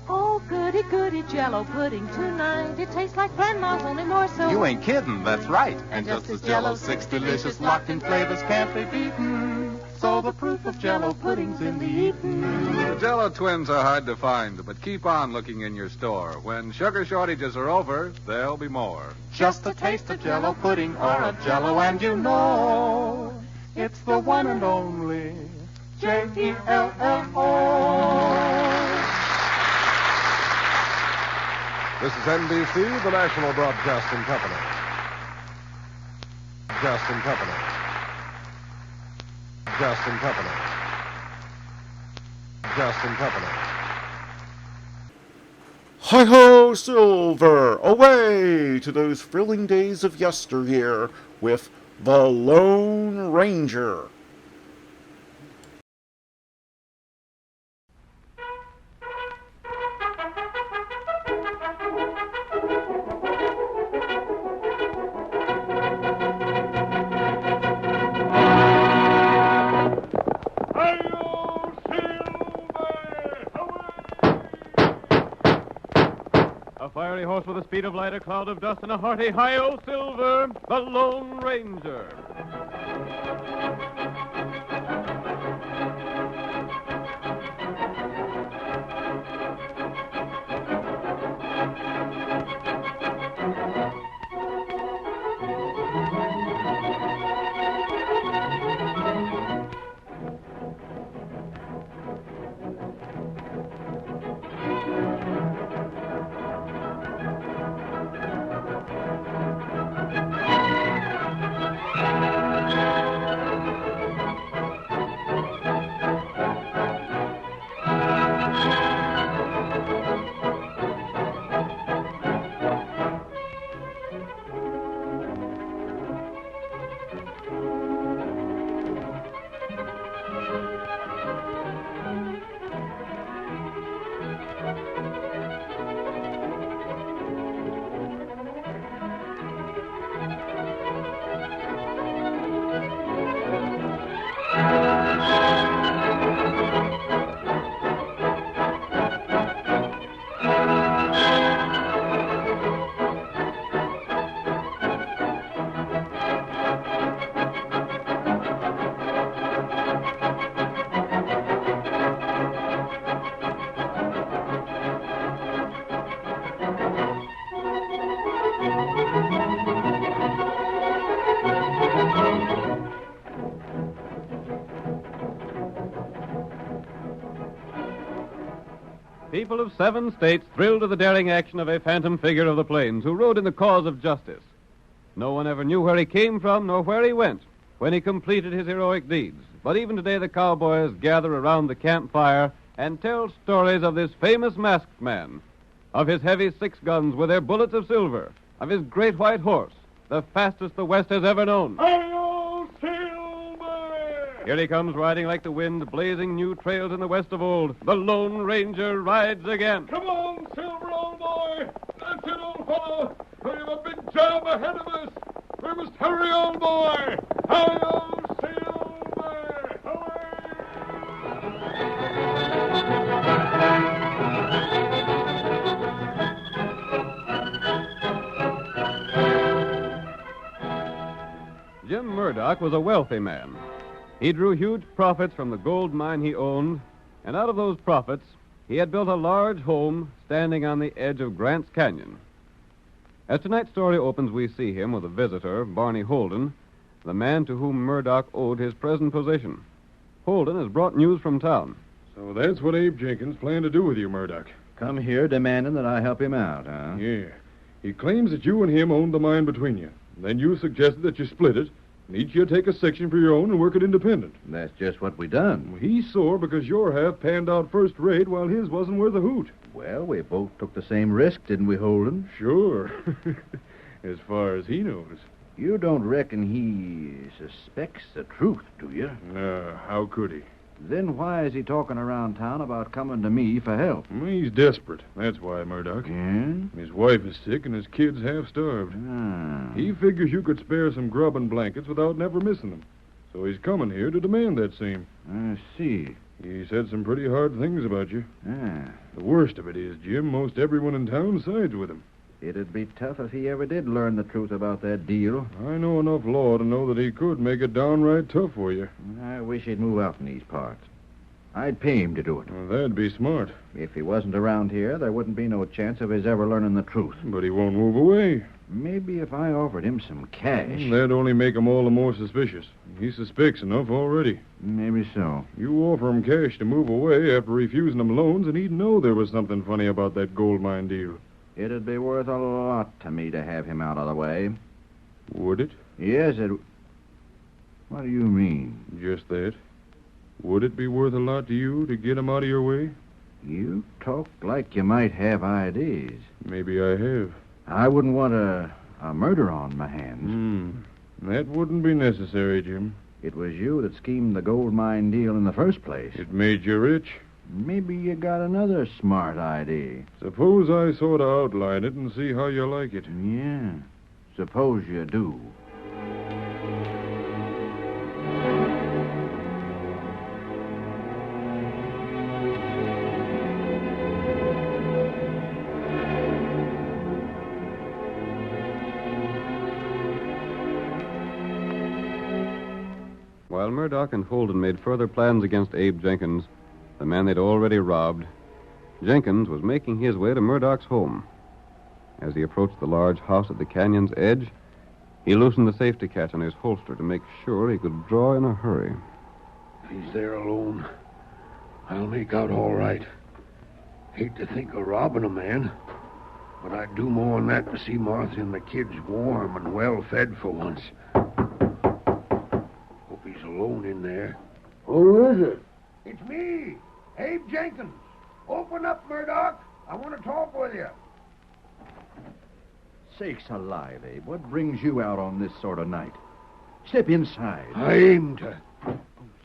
Oh, goody, goody Jell-O pudding tonight. It tastes like Grandma's, only more so. You ain't kidding, that's right. And just as Jell-O's 6 delicious locked-in flavors can't be beaten, so the proof of Jell-O pudding's in the eating. The Jell-O twins are hard to find, but keep on looking in your store. When sugar shortages are over, there'll be more. Just a taste of Jell-O pudding or a Jell-O and you know it's the one and only Jell-O. This is NBC, the National Broadcasting Company. Broadcasting Company. Broadcasting Company. Broadcasting Company. Hi-ho, Silver! Away to those thrilling days of yesteryear with The Lone Ranger. A fire fiery horse with the speed of light, a cloud of dust, and a hearty hi-yo Silver, the Lone Ranger. People of 7 states thrilled to the daring action of a phantom figure of the plains who rode in the cause of justice. No one ever knew where he came from nor where he went when he completed his heroic deeds. But even today the cowboys gather around the campfire and tell stories of this famous masked man, of his heavy 6 guns with their bullets of silver, of his great white horse, the fastest the West has ever known. Hi-yo, Silver! Here he comes, riding like the wind, blazing new trails in the West of old. The Lone Ranger rides again. Come on, Silver, old boy! That's it, old fellow! We have a big job ahead of us! We must hurry, old boy! Hi-yo, Silver! Jim Murdoch was a wealthy man. He drew huge profits from the gold mine he owned, and out of those profits, he had built a large home standing on the edge of Grant's Canyon. As tonight's story opens, we see him with a visitor, Barney Holden, the man to whom Murdoch owed his present position. Holden has brought news from town. So that's what Abe Jenkins planned to do with you, Murdoch. Come here demanding that I help him out, huh? Yeah. He claims that you and him owned the mine between you. Then you suggested that you split it, and each you take a section for your own and work it independent. That's just what we done. Well, he's sore because your half panned out first rate while his wasn't worth a hoot. Well, we both took the same risk, didn't we, Holden? Sure. As far as he knows. You don't reckon he suspects the truth, do you? No, how could he? Then why is he talking around town about coming to me for help? Well, he's desperate. That's why, Murdoch. Yeah? His wife is sick and his kid's half starved. Ah. He figures you could spare some grub and blankets without never missing them. So he's coming here to demand that same. I see. He said some pretty hard things about you. Ah. The worst of it is, Jim, most everyone in town sides with him. It'd be tough if he ever did learn the truth about that deal. I know enough law to know that he could make it downright tough for you. I wish he'd move out in these parts. I'd pay him to do it. Well, that'd be smart. If he wasn't around here, there wouldn't be no chance of his ever learning the truth. But he won't move away. Maybe if I offered him some cash. That'd only make him all the more suspicious. He suspects enough already. Maybe so. You offer him cash to move away after refusing him loans, and he'd know there was something funny about that gold mine deal. It'd be worth a lot to me to have him out of the way. Would it? Yes, it... What do you mean? Just that. Would it be worth a lot to you to get him out of your way? You talk like you might have ideas. Maybe I have. I wouldn't want a murder on my hands. That wouldn't be necessary, Jim. It was you that schemed the gold mine deal in the first place. It made you rich. Maybe you got another smart idea. Suppose I sort of outline it and see how you like it. Yeah. Suppose you do. While Murdoch and Holden made further plans against Abe Jenkins, the man they'd already robbed, Jenkins was making his way to Murdoch's home. As he approached the large house at the canyon's edge, he loosened the safety catch on his holster to make sure he could draw in a hurry. If he's there alone, I'll make out all right. Hate to think of robbing a man, but I'd do more than that to see Martha and the kids warm and well-fed for once. Hope he's alone in there. Who is it? It's me, Abe Jenkins. Open up, Murdoch. I want to talk with you. Sakes alive, Abe. What brings you out on this sort of night? Step inside. I aim to.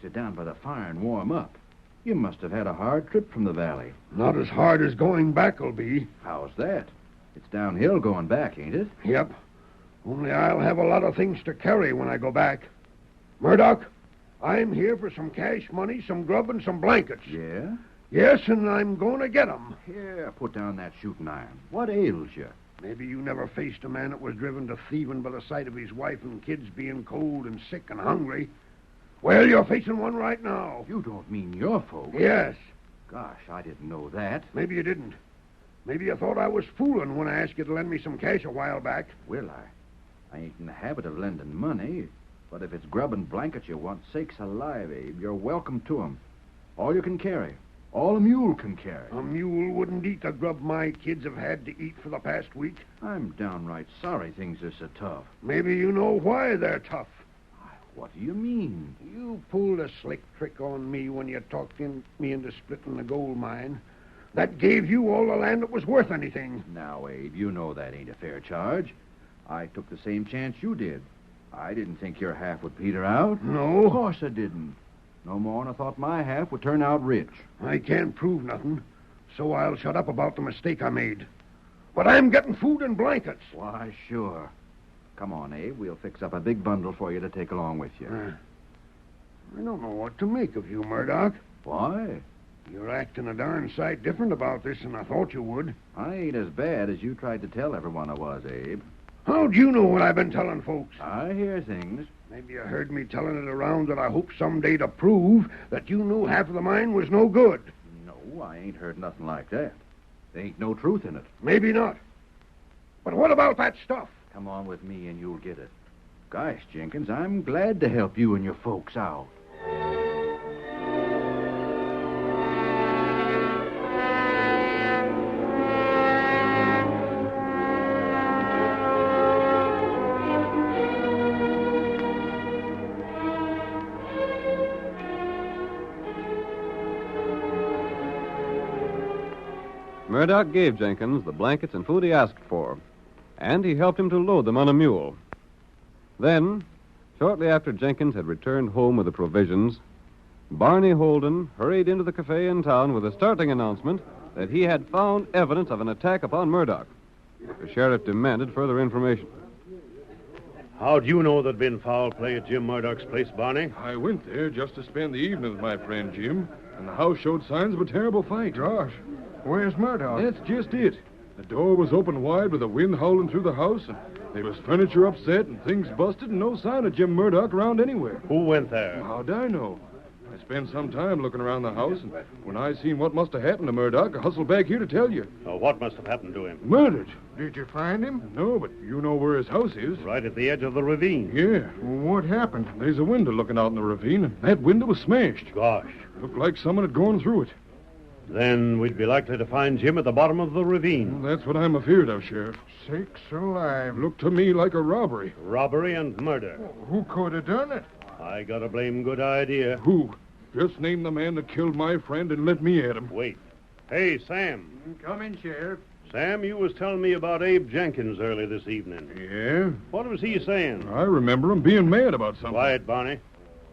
Sit down by the fire and warm up. You must have had a hard trip from the valley. Not as hard as going back will be. How's that? It's downhill going back, ain't it? Yep. Only I'll have a lot of things to carry when I go back. Murdoch, I'm here for some cash money, some grub, and some blankets. Yeah? Yes, and I'm going to get 'em. Here, put down that shooting iron. What ails you? Maybe you never faced a man that was driven to thieving by the sight of his wife and kids being cold and sick and hungry. Well, you're facing one right now. You don't mean your folks? Yes. Gosh, I didn't know that. Maybe you didn't. Maybe you thought I was fooling when I asked you to lend me some cash a while back. Well, I ain't in the habit of lending money, but if it's grub and blankets you want, sakes alive, Abe, you're welcome to 'em. All you can carry. All a mule can carry. A mule wouldn't eat the grub my kids have had to eat for the past week. I'm downright sorry things are so tough. Maybe you know why they're tough. What do you mean? You pulled a slick trick on me when you talked me into splitting the gold mine. That gave you all the land that was worth anything. Now, Abe, you know that ain't a fair charge. I took the same chance you did. I didn't think your half would peter out. No? Of course I didn't. No more than I thought my half would turn out rich. I can't prove nothing, so I'll shut up about the mistake I made. But I'm getting food and blankets. Why, sure. Come on, Abe. We'll fix up a big bundle for you to take along with you. I don't know what to make of you, Murdoch. Why? You're acting a darn sight different about this than I thought you would. I ain't as bad as you tried to tell everyone I was, Abe. How'd you know what I've been telling folks? I hear things. Maybe you heard me telling it around that I hope someday to prove that you knew half of the mine was no good. No, I ain't heard nothing like that. There ain't no truth in it. Maybe not. But what about that stuff? Come on with me and you'll get it. Gosh, Jenkins, I'm glad to help you and your folks out. Murdoch gave Jenkins the blankets and food he asked for, and he helped him to load them on a mule. Then, shortly after Jenkins had returned home with the provisions, Barney Holden hurried into the cafe in town with a startling announcement that he had found evidence of an attack upon Murdoch. The sheriff demanded further information. How'd you know there'd been foul play at Jim Murdoch's place, Barney? I went there just to spend the evening with my friend Jim, and the house showed signs of a terrible fight. Gosh, where's Murdoch? That's just it. The door was open wide with the wind howling through the house, and there was furniture upset and things busted and no sign of Jim Murdoch around anywhere. Who went there? How'd I know? I spent some time looking around the house, and when I seen what must have happened to Murdoch, I hustled back here to tell you. What must have happened to him? Murdered. Did you find him? No, but you know where his house is. Right at the edge of the ravine. Yeah. Well, what happened? There's a window looking out in the ravine, and that window was smashed. Gosh. Looked like someone had gone through it. Then we'd be likely to find Jim at the bottom of the ravine. Well, that's what I'm afeard of, Sheriff. Sakes alive. Looked to me like a robbery. Robbery and murder. Who could have done it? I got a blame good idea. Who? Just name the man that killed my friend and let me at him. Wait. Hey, Sam. Come in, Sheriff. Sam, you was telling me about Abe Jenkins early this evening. Yeah? What was he saying? I remember him being mad about something. Quiet, Barney.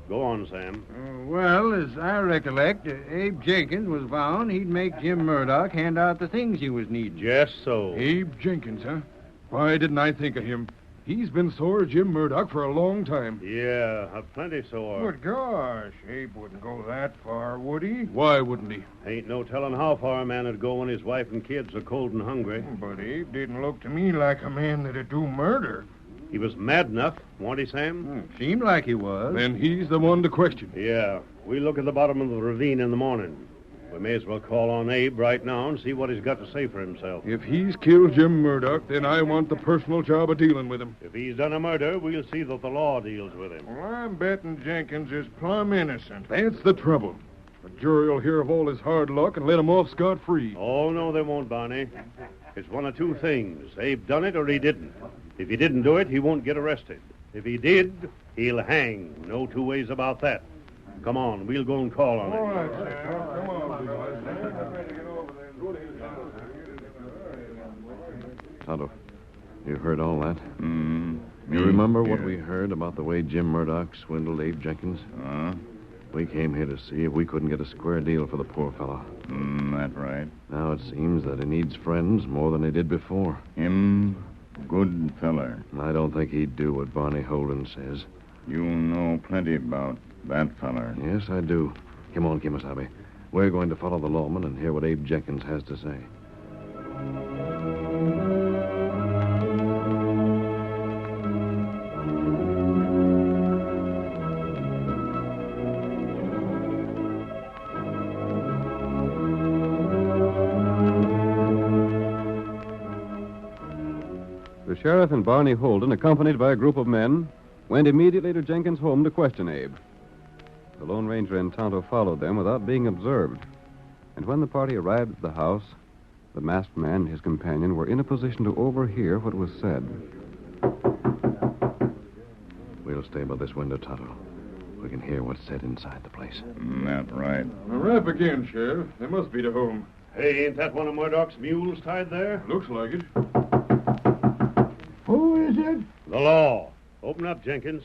Go on, Sam. Well, as I recollect, Abe Jenkins was vowing he'd make Jim Murdoch hand out the things he was needing. Just so. Abe Jenkins, huh? Why didn't I think of him? He's been sore at Jim Murdoch for a long time. Yeah, plenty sore. Good gosh, Abe wouldn't go that far, would he? Why wouldn't he? Ain't no telling how far a man would go when his wife and kids are cold and hungry. But Abe didn't look to me like a man that'd do murder. He was mad enough, wasn't he, Sam? Seemed like he was. Then he's the one to question. Yeah. We'll look at the bottom of the ravine in the morning. We may as well call on Abe right now and see what he's got to say for himself. If he's killed Jim Murdoch, then I want the personal job of dealing with him. If he's done a murder, we'll see that the law deals with him. Well, I'm betting Jenkins is plumb innocent. That's the trouble. The jury will hear of all his hard luck and let him off scot-free. Oh, no, they won't, Barney. It's one of two things. Abe done it or he didn't. If he didn't do it, he won't get arrested. If he did, he'll hang. No two ways about that. Come on, we'll go and call on him. All right, Sam. Come on. Tonto, you heard all that? You remember what we heard about the way Jim Murdoch swindled Abe Jenkins? We came here to see if we couldn't get a square deal for the poor fellow. That's right. Now it seems that he needs friends more than he did before. Him, good feller. I don't think he'd do what Barney Holden says. You know plenty about that feller. Yes, I do. Come on, Kimasabi. We're going to follow the lawman and hear what Abe Jenkins has to say. The sheriff and Barney Holden, accompanied by a group of men, went immediately to Jenkins' home to question Abe. The Lone Ranger and Tonto followed them without being observed. And when the party arrived at the house, the masked man and his companion were in a position to overhear what was said. We'll stay by this window, Tonto. We can hear what's said inside the place. That's right. A rap again, Sheriff. They must be to home. Hey, ain't that one of Murdoch's mules tied there? Looks like it. Who is it? The law. Open up, Jenkins.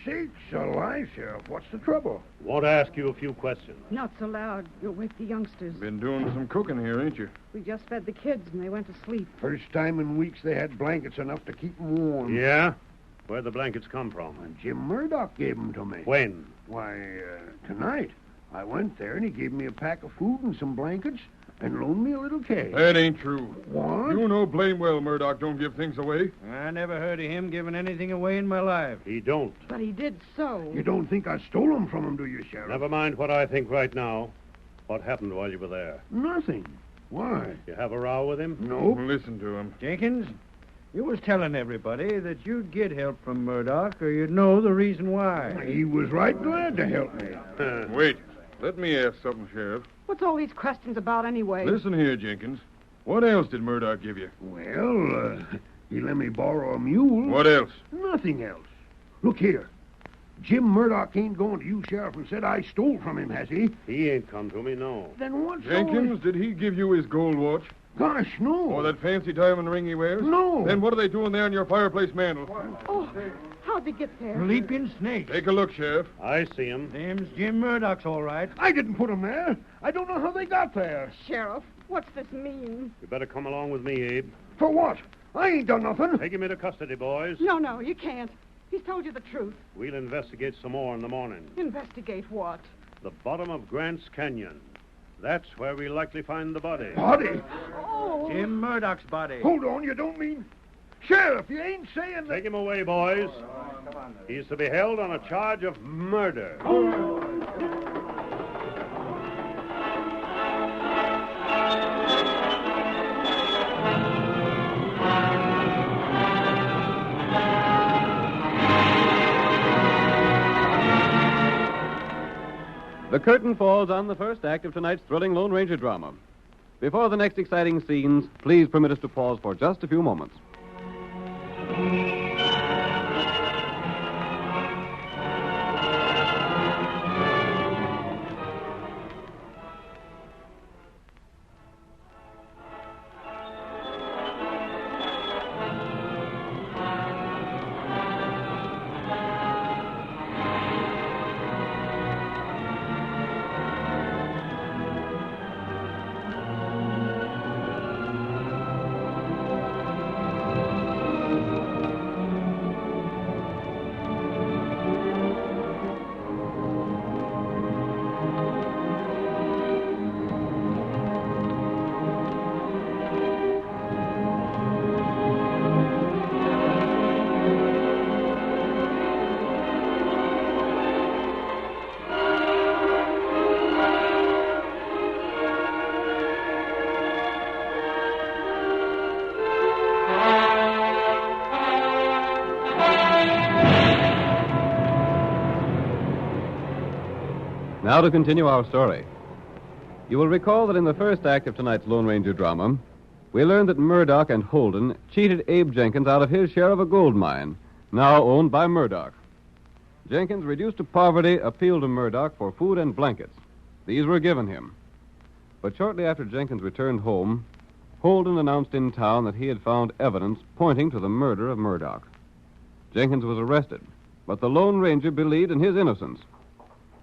Sakes alive, Sheriff. What's the trouble? Want to ask you a few questions. Not so loud. You'll wake the youngsters. Been doing some cooking here, ain't you? We just fed the kids and they went to sleep. First time in weeks they had blankets enough to keep 'em warm. Yeah? Where'd the blankets come from? Jim Murdoch gave 'em to me. When? Why, tonight. I went there and he gave me a pack of food and some blankets and loaned me a little cage. That ain't true. What? You know blame well Murdoch don't give things away. I never heard of him giving anything away in my life. He don't. But he did so. You don't think I stole 'em from him, do you, Sheriff? Never mind what I think right now. What happened while you were there? Nothing. Why? You have a row with him? No. Listen to him. Jenkins, you was telling everybody that you'd get help from Murdoch or you'd know the reason why. He was right glad to help me. Wait. Let me ask something, Sheriff. What's all these questions about anyway? Listen here, Jenkins. What else did Murdoch give you? Well, he let me borrow a mule. What else? Nothing else. Look here. Jim Murdoch ain't going to you, Sheriff, and said I stole from him, has he? He ain't come to me, no. Then what's Jenkins, did he give you his gold watch? Gosh, no. Or that fancy diamond ring he wears? No. Then what are they doing there on your fireplace mantel? Oh, how'd they get there? Leaping snakes. Take a look, Sheriff. I see him. Them's Jim Murdoch's all right. I didn't put 'em there. I don't know how they got there. Sheriff, what's this mean? You better come along with me, Abe. For what? I ain't done nothing. Take him into custody, boys. No, you can't. He's told you the truth. We'll investigate some more in the morning. Investigate what? The bottom of Grant's Canyon. That's where we'll likely find the body. Body? Oh. Jim Murdoch's body. Hold on, you don't mean... Sheriff, you ain't saying that... Take him away, boys. He's to be held on a charge of murder. The curtain falls on the first act of tonight's thrilling Lone Ranger drama. Before the next exciting scenes, please permit us to pause for just a few moments. Now to continue our story. You will recall that in the first act of tonight's Lone Ranger drama, we learned that Murdoch and Holden cheated Abe Jenkins out of his share of a gold mine, now owned by Murdoch. Jenkins, reduced to poverty, appealed to Murdoch for food and blankets. These were given him. But shortly after Jenkins returned home, Holden announced in town that he had found evidence pointing to the murder of Murdoch. Jenkins was arrested, but the Lone Ranger believed in his innocence.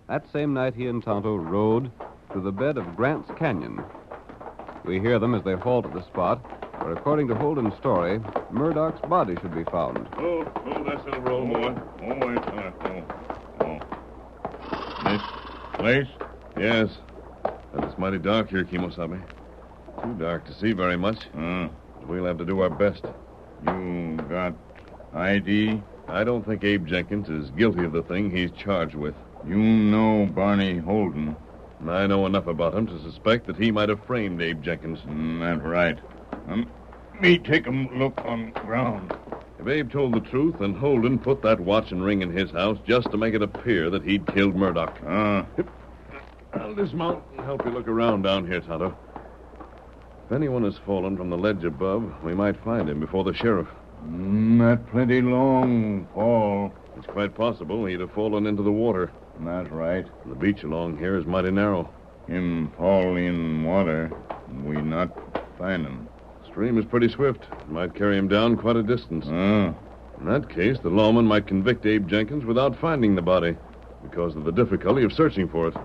That same night, he and Tonto rode to the bed of Grant's Canyon. We hear them as they halt at the spot where, according to Holden's story, Murdoch's body should be found. Oh, that's in a roll, boy. This place? Yes. But it's mighty dark here, Kimosabe. Too dark to see very much. We'll have to do our best. You got ID? I don't think Abe Jenkins is guilty of the thing he's charged with. You know Barney Holden. I know enough about him to suspect that he might have framed Abe Jenkins. That's right. Me take a look on ground. If Abe told the truth, then Holden put that watch and ring in his house just to make it appear that he'd killed Murdoch. I'll dismount and help you look around down here, Tonto. If anyone has fallen from the ledge above, we might find him before the sheriff. That plenty long fall. It's quite possible he'd have fallen into the water. That's right. The beach along here is mighty narrow. Him fall in water, we not find him. Stream is pretty swift. It might carry him down quite a distance. In that case, the lawman might convict Abe Jenkins without finding the body because of the difficulty of searching for it.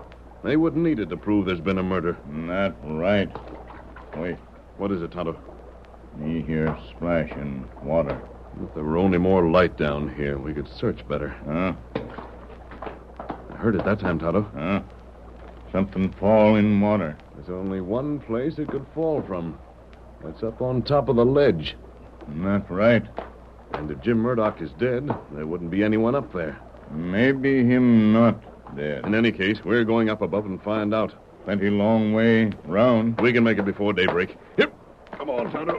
They wouldn't need it to prove there's been a murder. That's right. Wait. What is it, Tonto? Me hear splash in water. If there were only more light down here, we could search better. I heard it that time, Tonto. Something fall in water. There's only one place it could fall from. That's up on top of the ledge. That's right. And if Jim Murdoch is dead, there wouldn't be anyone up there. Maybe him not dead. In any case, we're going up above and find out. Plenty long way round. We can make it before daybreak. Yep. Come on, Tonto.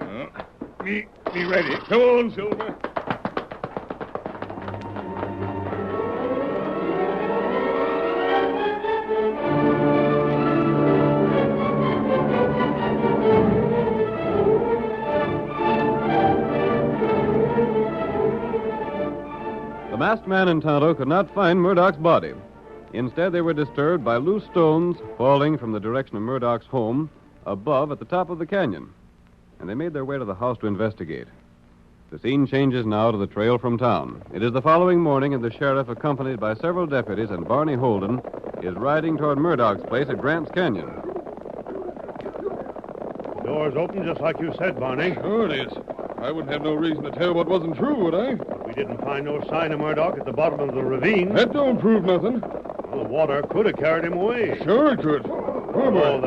Me ready. Come on, Silver. The masked man and Tonto could not find Murdoch's body. Instead, they were disturbed by loose stones falling from the direction of Murdoch's home above at the top of the canyon. And they made their way to the house to investigate. The scene changes now to the trail from town. It is the following morning, and the sheriff, accompanied by several deputies and Barney Holden, is riding toward Murdoch's place at Grant's Canyon. The door's open just like you said, Barney. Sure it is. I wouldn't have no reason to tell what wasn't true, would I? We didn't find no sign of Murdoch at the bottom of the ravine. That don't prove nothing. Well, the water could have carried him away. Sure it could. Oh, boy.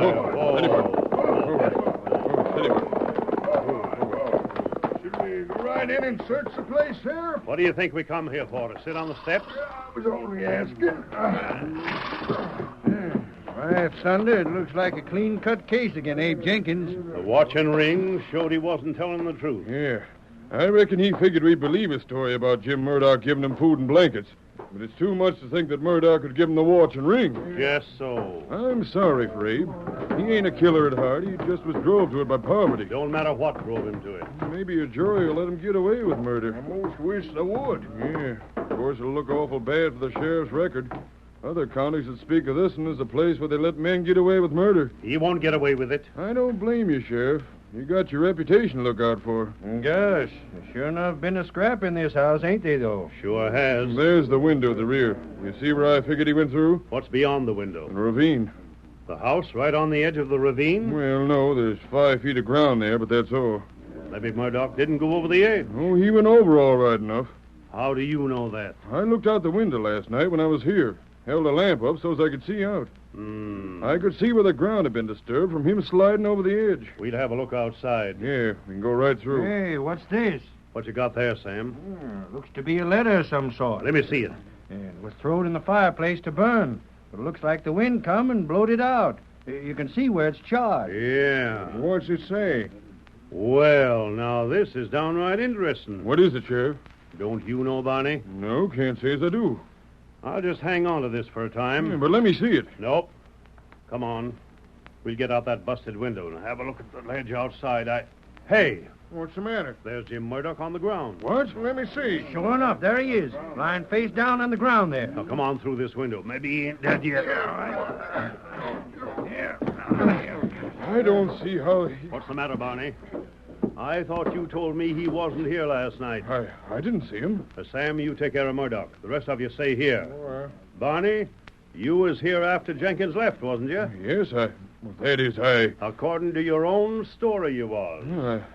Should we ride in and search the place, Sheriff? What do you think we come here for? To sit on the steps? I was only asking. Why, Thunder, it looks like a clean-cut case against Abe Jenkins. The watch and ring showed he wasn't telling the truth. Yeah. I reckon he figured we'd believe his story about Jim Murdoch giving him food and blankets. But it's too much to think that Murdoch could give him the watch and ring. Just so. I'm sorry for Abe. He ain't a killer at heart. He just was drove to it by poverty. Don't matter what drove him to it. Maybe a jury will let him get away with murder. I most wish they would. Yeah. Of course, it'll look awful bad for the sheriff's record. Other counties that speak of this one as a place where they let men get away with murder. He won't get away with it. I don't blame you, Sheriff. You got your reputation to look out for. Gosh, sure enough been a scrap in this house, ain't they, though? Sure has. There's the window at the rear. You see where I figured he went through? What's beyond the window? A ravine. The house right on the edge of the ravine? Well, no, there's 5 feet of ground there, but that's all. Maybe Murdoch didn't go over the edge. Oh, he went over all right enough. How do you know that? I looked out the window last night when I was here. Held a lamp up so as I could see out. I could see where the ground had been disturbed from him sliding over the edge. We'll have a look outside. Yeah, we can go right through. Hey, what's this? What you got there, Sam? Looks to be a letter of some sort. Let me see it. It was thrown in the fireplace to burn. But it looks like the wind come and blowed it out. You can see where it's charred. Yeah. What's it say? Well, now this is downright interesting. What is it, Sheriff? Don't you know, Barney? No, can't say as I do. I'll just hang on to this for a time. Yeah, but let me see it. Nope. Come on. We'll get out that busted window and have a look at the ledge outside. Hey! What's the matter? There's Jim Murdoch on the ground. What? Let me see. Sure enough, there he is, lying face down on the ground there. Now, come on through this window. Maybe he ain't dead yet. I don't see how he... What's the matter, Barney? I thought you told me he wasn't here last night. I didn't see him. Sam, you take care of Murdoch. The rest of you stay here. Oh, Barney, you was here after Jenkins left, wasn't you? Yes, that is, I... According to your own story, you was.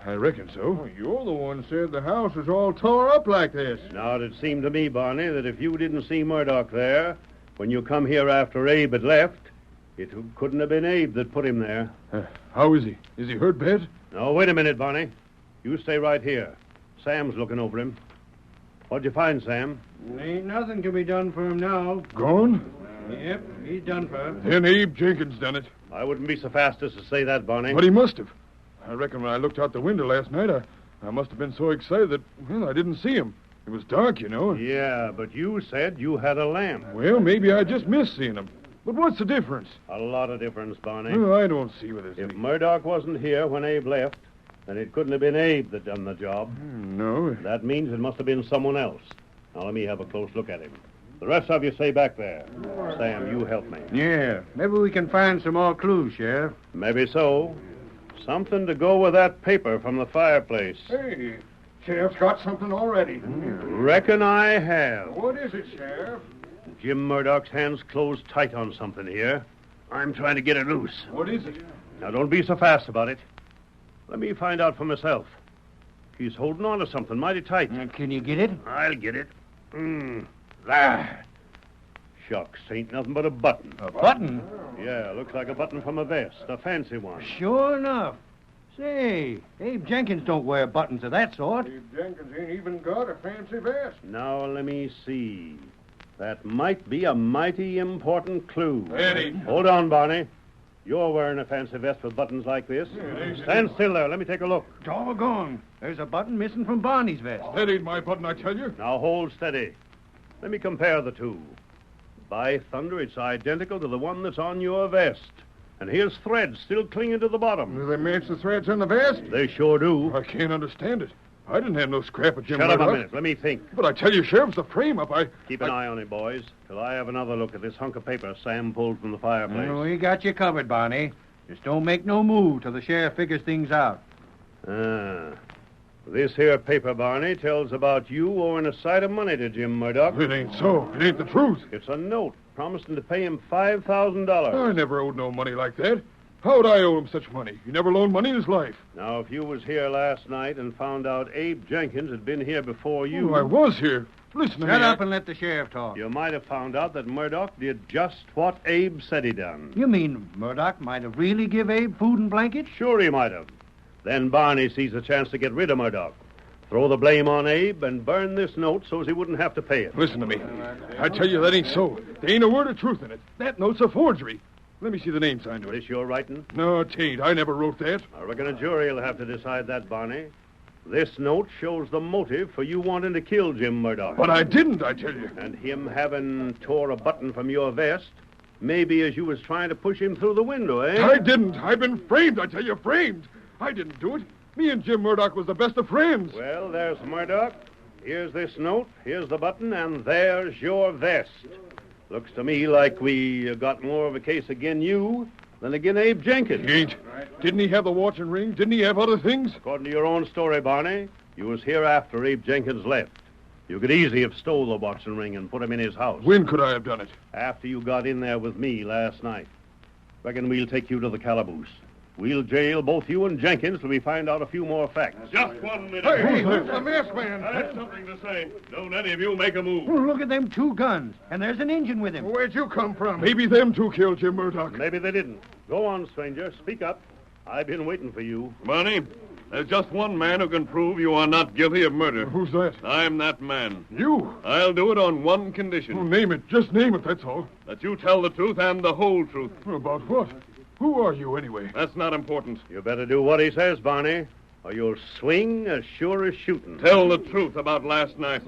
I reckon so. You're the one said the house was all tore up like this. Now, it seemed to me, Barney, that if you didn't see Murdoch there, when you come here after Abe had left, it couldn't have been Abe that put him there. How is he? Is he hurt bad? No, wait a minute, Barney. You stay right here. Sam's looking over him. What'd you find, Sam? Ain't nothing can be done for him now. Gone? Yep, he's done for. Then Abe Jenkins done it. I wouldn't be so fast as to say that, Barney. But he must have. I reckon when I looked out the window last night, I must have been so excited that, well, I didn't see him. It was dark, you know. Yeah, but you said you had a lamp. Well, maybe I just missed seeing him. But what's the difference? A lot of difference, Barney. Well, I don't see what it is. If Murdoch wasn't here when Abe left, then it couldn't have been Abe that done the job. No. That means it must have been someone else. Now, let me have a close look at him. The rest of you stay back there. Sam, you help me. Yeah, maybe we can find some more clues, Sheriff. Maybe so. Something to go with that paper from the fireplace. Hey, Sheriff's got something already. Reckon I have. What is it, Sheriff? Jim Murdoch's hands closed tight on something here. I'm trying to get it loose. What is it? Now, don't be so fast about it. Let me find out for myself. He's holding on to something mighty tight. Can you get it? I'll get it. There. Shucks, ain't nothing but a button. A button? Yeah, looks like a button from a vest, a fancy one. Sure enough. Say, Abe Jenkins don't wear buttons of that sort. Abe Jenkins ain't even got a fancy vest. Now, let me see. That might be a mighty important clue. Eddie. Hold on, Barney. You're wearing a fancy vest with buttons like this. Stand still there. Let me take a look. Doggone. There's a button missing from Barney's vest. That ain't my button, I tell you. Now, hold steady. Let me compare the two. By thunder, it's identical to the one that's on your vest. And here's threads still clinging to the bottom. Do they match the threads on the vest? They sure do. I can't understand it. I didn't have no scrap of Jim Shut up Murdoch. a minute. Let me think. But I tell you, Sheriff, the frame-up, Keep an eye on it, boys, till I have another look at this hunk of paper Sam pulled from the fireplace. We got you covered, Barney. Just don't make no move till the sheriff figures things out. This here paper, Barney, tells about you owing a sight of money to Jim Murdoch. It ain't so. It ain't the truth. It's a note promising to pay him $5,000. I never owed no money like that. How'd I owe him such money? He never loaned money in his life. Now, if you was here last night and found out Abe Jenkins had been here before you... Oh, I was here. Listen to me. Shut up and let the sheriff talk. You might have found out that Murdoch did just what Abe said he done. You mean Murdoch might have really give Abe food and blankets? Sure he might have. Then Barney sees a chance to get rid of Murdoch. Throw the blame on Abe and burn this note so as he wouldn't have to pay it. Listen to me. I tell you, that ain't so. There ain't a word of truth in it. That note's a forgery. Let me see the name signed to it. This your writing? No, it ain't. I never wrote that. I reckon a jury will have to decide that, Barney. This note shows the motive for you wanting to kill Jim Murdoch. But I didn't, I tell you. And him having tore a button from your vest, maybe as you was trying to push him through the window, eh? I didn't. I've been framed, I tell you, framed. I didn't do it. Me and Jim Murdoch was the best of friends. Well, there's Murdoch. Here's this note. Here's the button. And there's your vest. Looks to me like we got more of a case again you than again Abe Jenkins. He ain't. Didn't he have the watch and ring? Didn't he have other things? According to your own story, Barney, you was here after Abe Jenkins left. You could easily have stole the watch and ring and put him in his house. When could I have done it? After you got in there with me last night. Reckon we'll take you to the calaboose. We'll jail both you and Jenkins till we find out a few more facts. Just 1 minute. Hey, the masked man. I have something to say. Don't any of you make a move. Oh, look at them 2 guns. And there's an engine with him. Where'd you come from? Maybe them 2 killed Jim Murdoch. Maybe they didn't. Go on, stranger. Speak up. I've been waiting for you. Barney, there's just one man who can prove you are not guilty of murder. Who's that? I'm that man. You? I'll do it on one condition. Oh, name it. Just name it, that's all. That you tell the truth and the whole truth. About what? Who are you, anyway? That's not important. You better do what he says, Barney, or you'll swing as sure as shooting. Tell the truth about last night.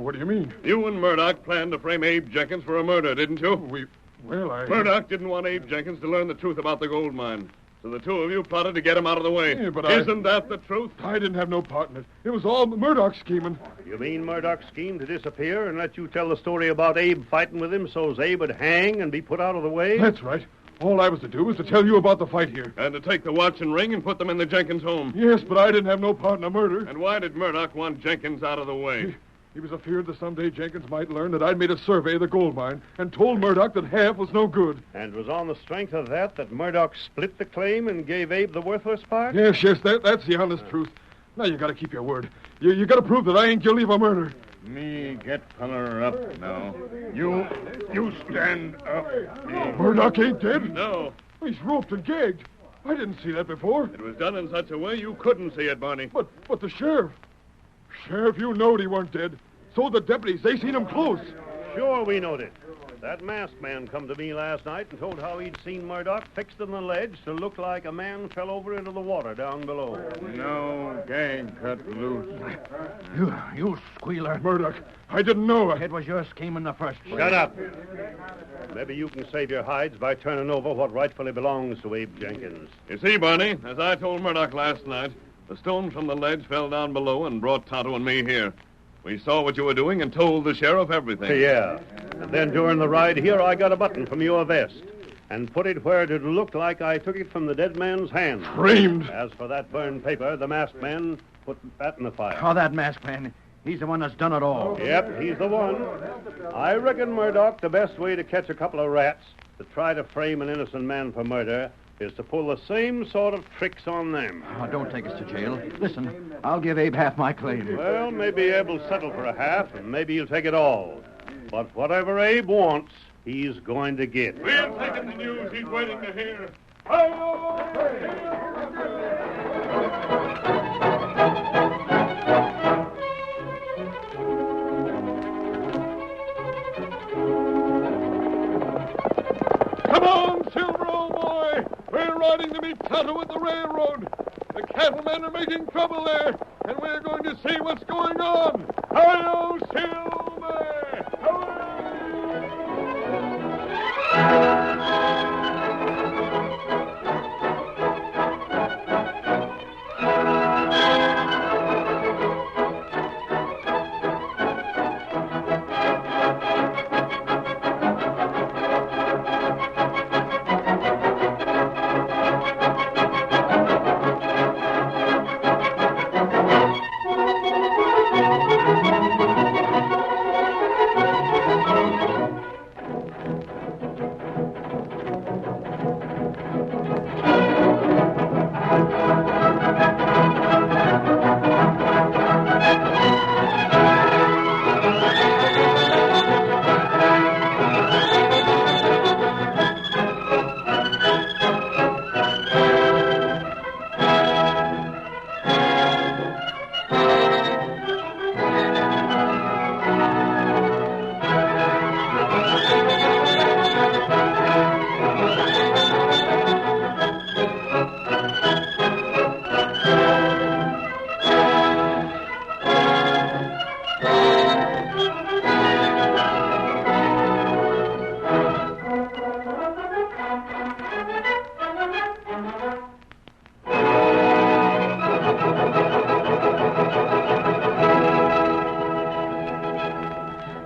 What do you mean? You and Murdoch planned to frame Abe Jenkins for a murder, didn't you? Murdoch didn't want Abe Jenkins to learn the truth about the gold mine. So the two of you plotted to get him out of the way. Yeah, but Isn't that the truth? I didn't have no part in it. It was all Murdoch scheming. You mean Murdoch's scheme to disappear and let you tell the story about Abe fighting with him so's Abe would hang and be put out of the way? That's right. All I was to do was to tell you about the fight here. And to take the watch and ring and put them in the Jenkins home. Yes, but I didn't have no part in the murder. And why did Murdoch want Jenkins out of the way? He was afeard that someday Jenkins might learn that I'd made a survey of the gold mine and told Murdoch that half was no good. And it was on the strength of that Murdoch split the claim and gave Abe the worthless part? Yes, that's the honest truth. Now you got to keep your word. You got to prove that I ain't guilty of a murder. Me get feller up now. You stand up. Murdoch ain't dead? No. He's roped and gagged. I didn't see that before. It was done in such a way you couldn't see it, Barney. But the sheriff. Sheriff, you knowed he weren't dead. So the deputies, they seen him close. Sure, we knowed it. That masked man come to me last night and told how he'd seen Murdoch fixed on the ledge to look like a man fell over into the water down below. No gang cut loose. You squealer. Murdoch, I didn't know. It was your scheme in the first place. Shut up. Maybe you can save your hides by turning over what rightfully belongs to Abe Jenkins. You see, Barney, as I told Murdoch last night, the stones from the ledge fell down below and brought Tonto and me here. We saw what you were doing and told the sheriff everything. Yeah. And then during the ride here, I got a button from your vest and put it where it looked like I took it from the dead man's hand. Framed. As for that burned paper, the masked man put that in the fire. Oh, that masked man. He's the one that's done it all. Yep, he's the one. I reckon, Murdoch, the best way to catch a couple of rats to try to frame an innocent man for murder is to pull the same sort of tricks on them. Oh, don't take us to jail. Listen, I'll give Abe half my claim. Well, maybe Abe will settle for a half, and maybe he'll take it all. But whatever Abe wants, he's going to get. We'll take him the news he's waiting to hear. Come on, Silver, old boy. We're riding to meet Tonto at the railroad. The cattlemen are making trouble there, and we're going to see what's going on. Hi-yo, Silver!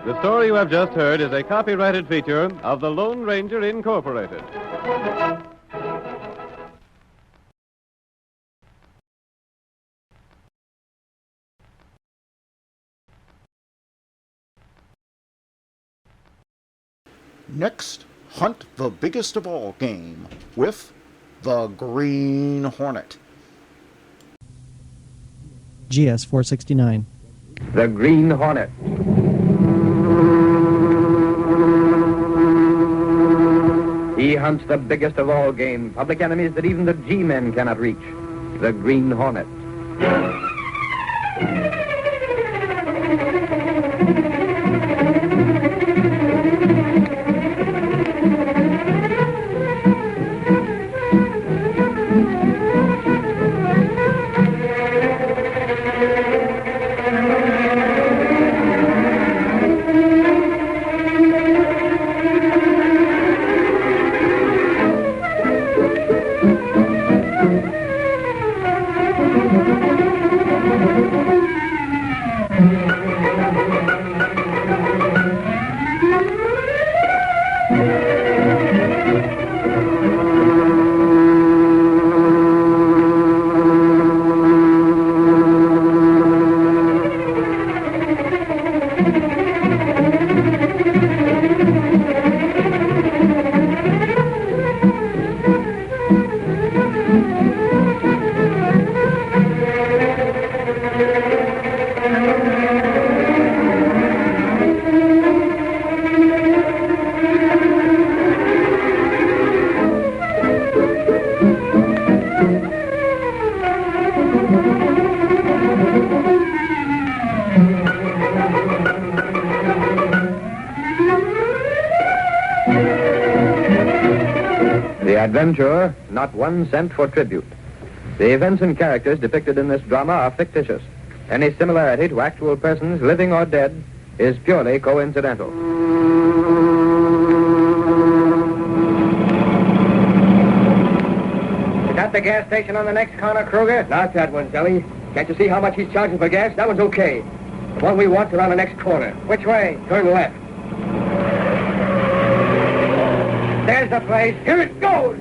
The story you have just heard is a copyrighted feature of the Lone Ranger Incorporated. Next, hunt the biggest of all game with the Green Hornet. GS 469. The Green Hornet. He hunts the biggest of all game, public enemies that even the G-men cannot reach. The Green Hornet. Adventure, not 1 cent for tribute. The events and characters depicted in this drama are fictitious. Any similarity to actual persons, living or dead, is purely coincidental. Is that the gas station on the next corner, Kruger? Not that one, Zelly. Can't you see how much he's charging for gas? That one's okay. The one we want's around the next corner. Which way? Turn left. There's the place. Here it goes.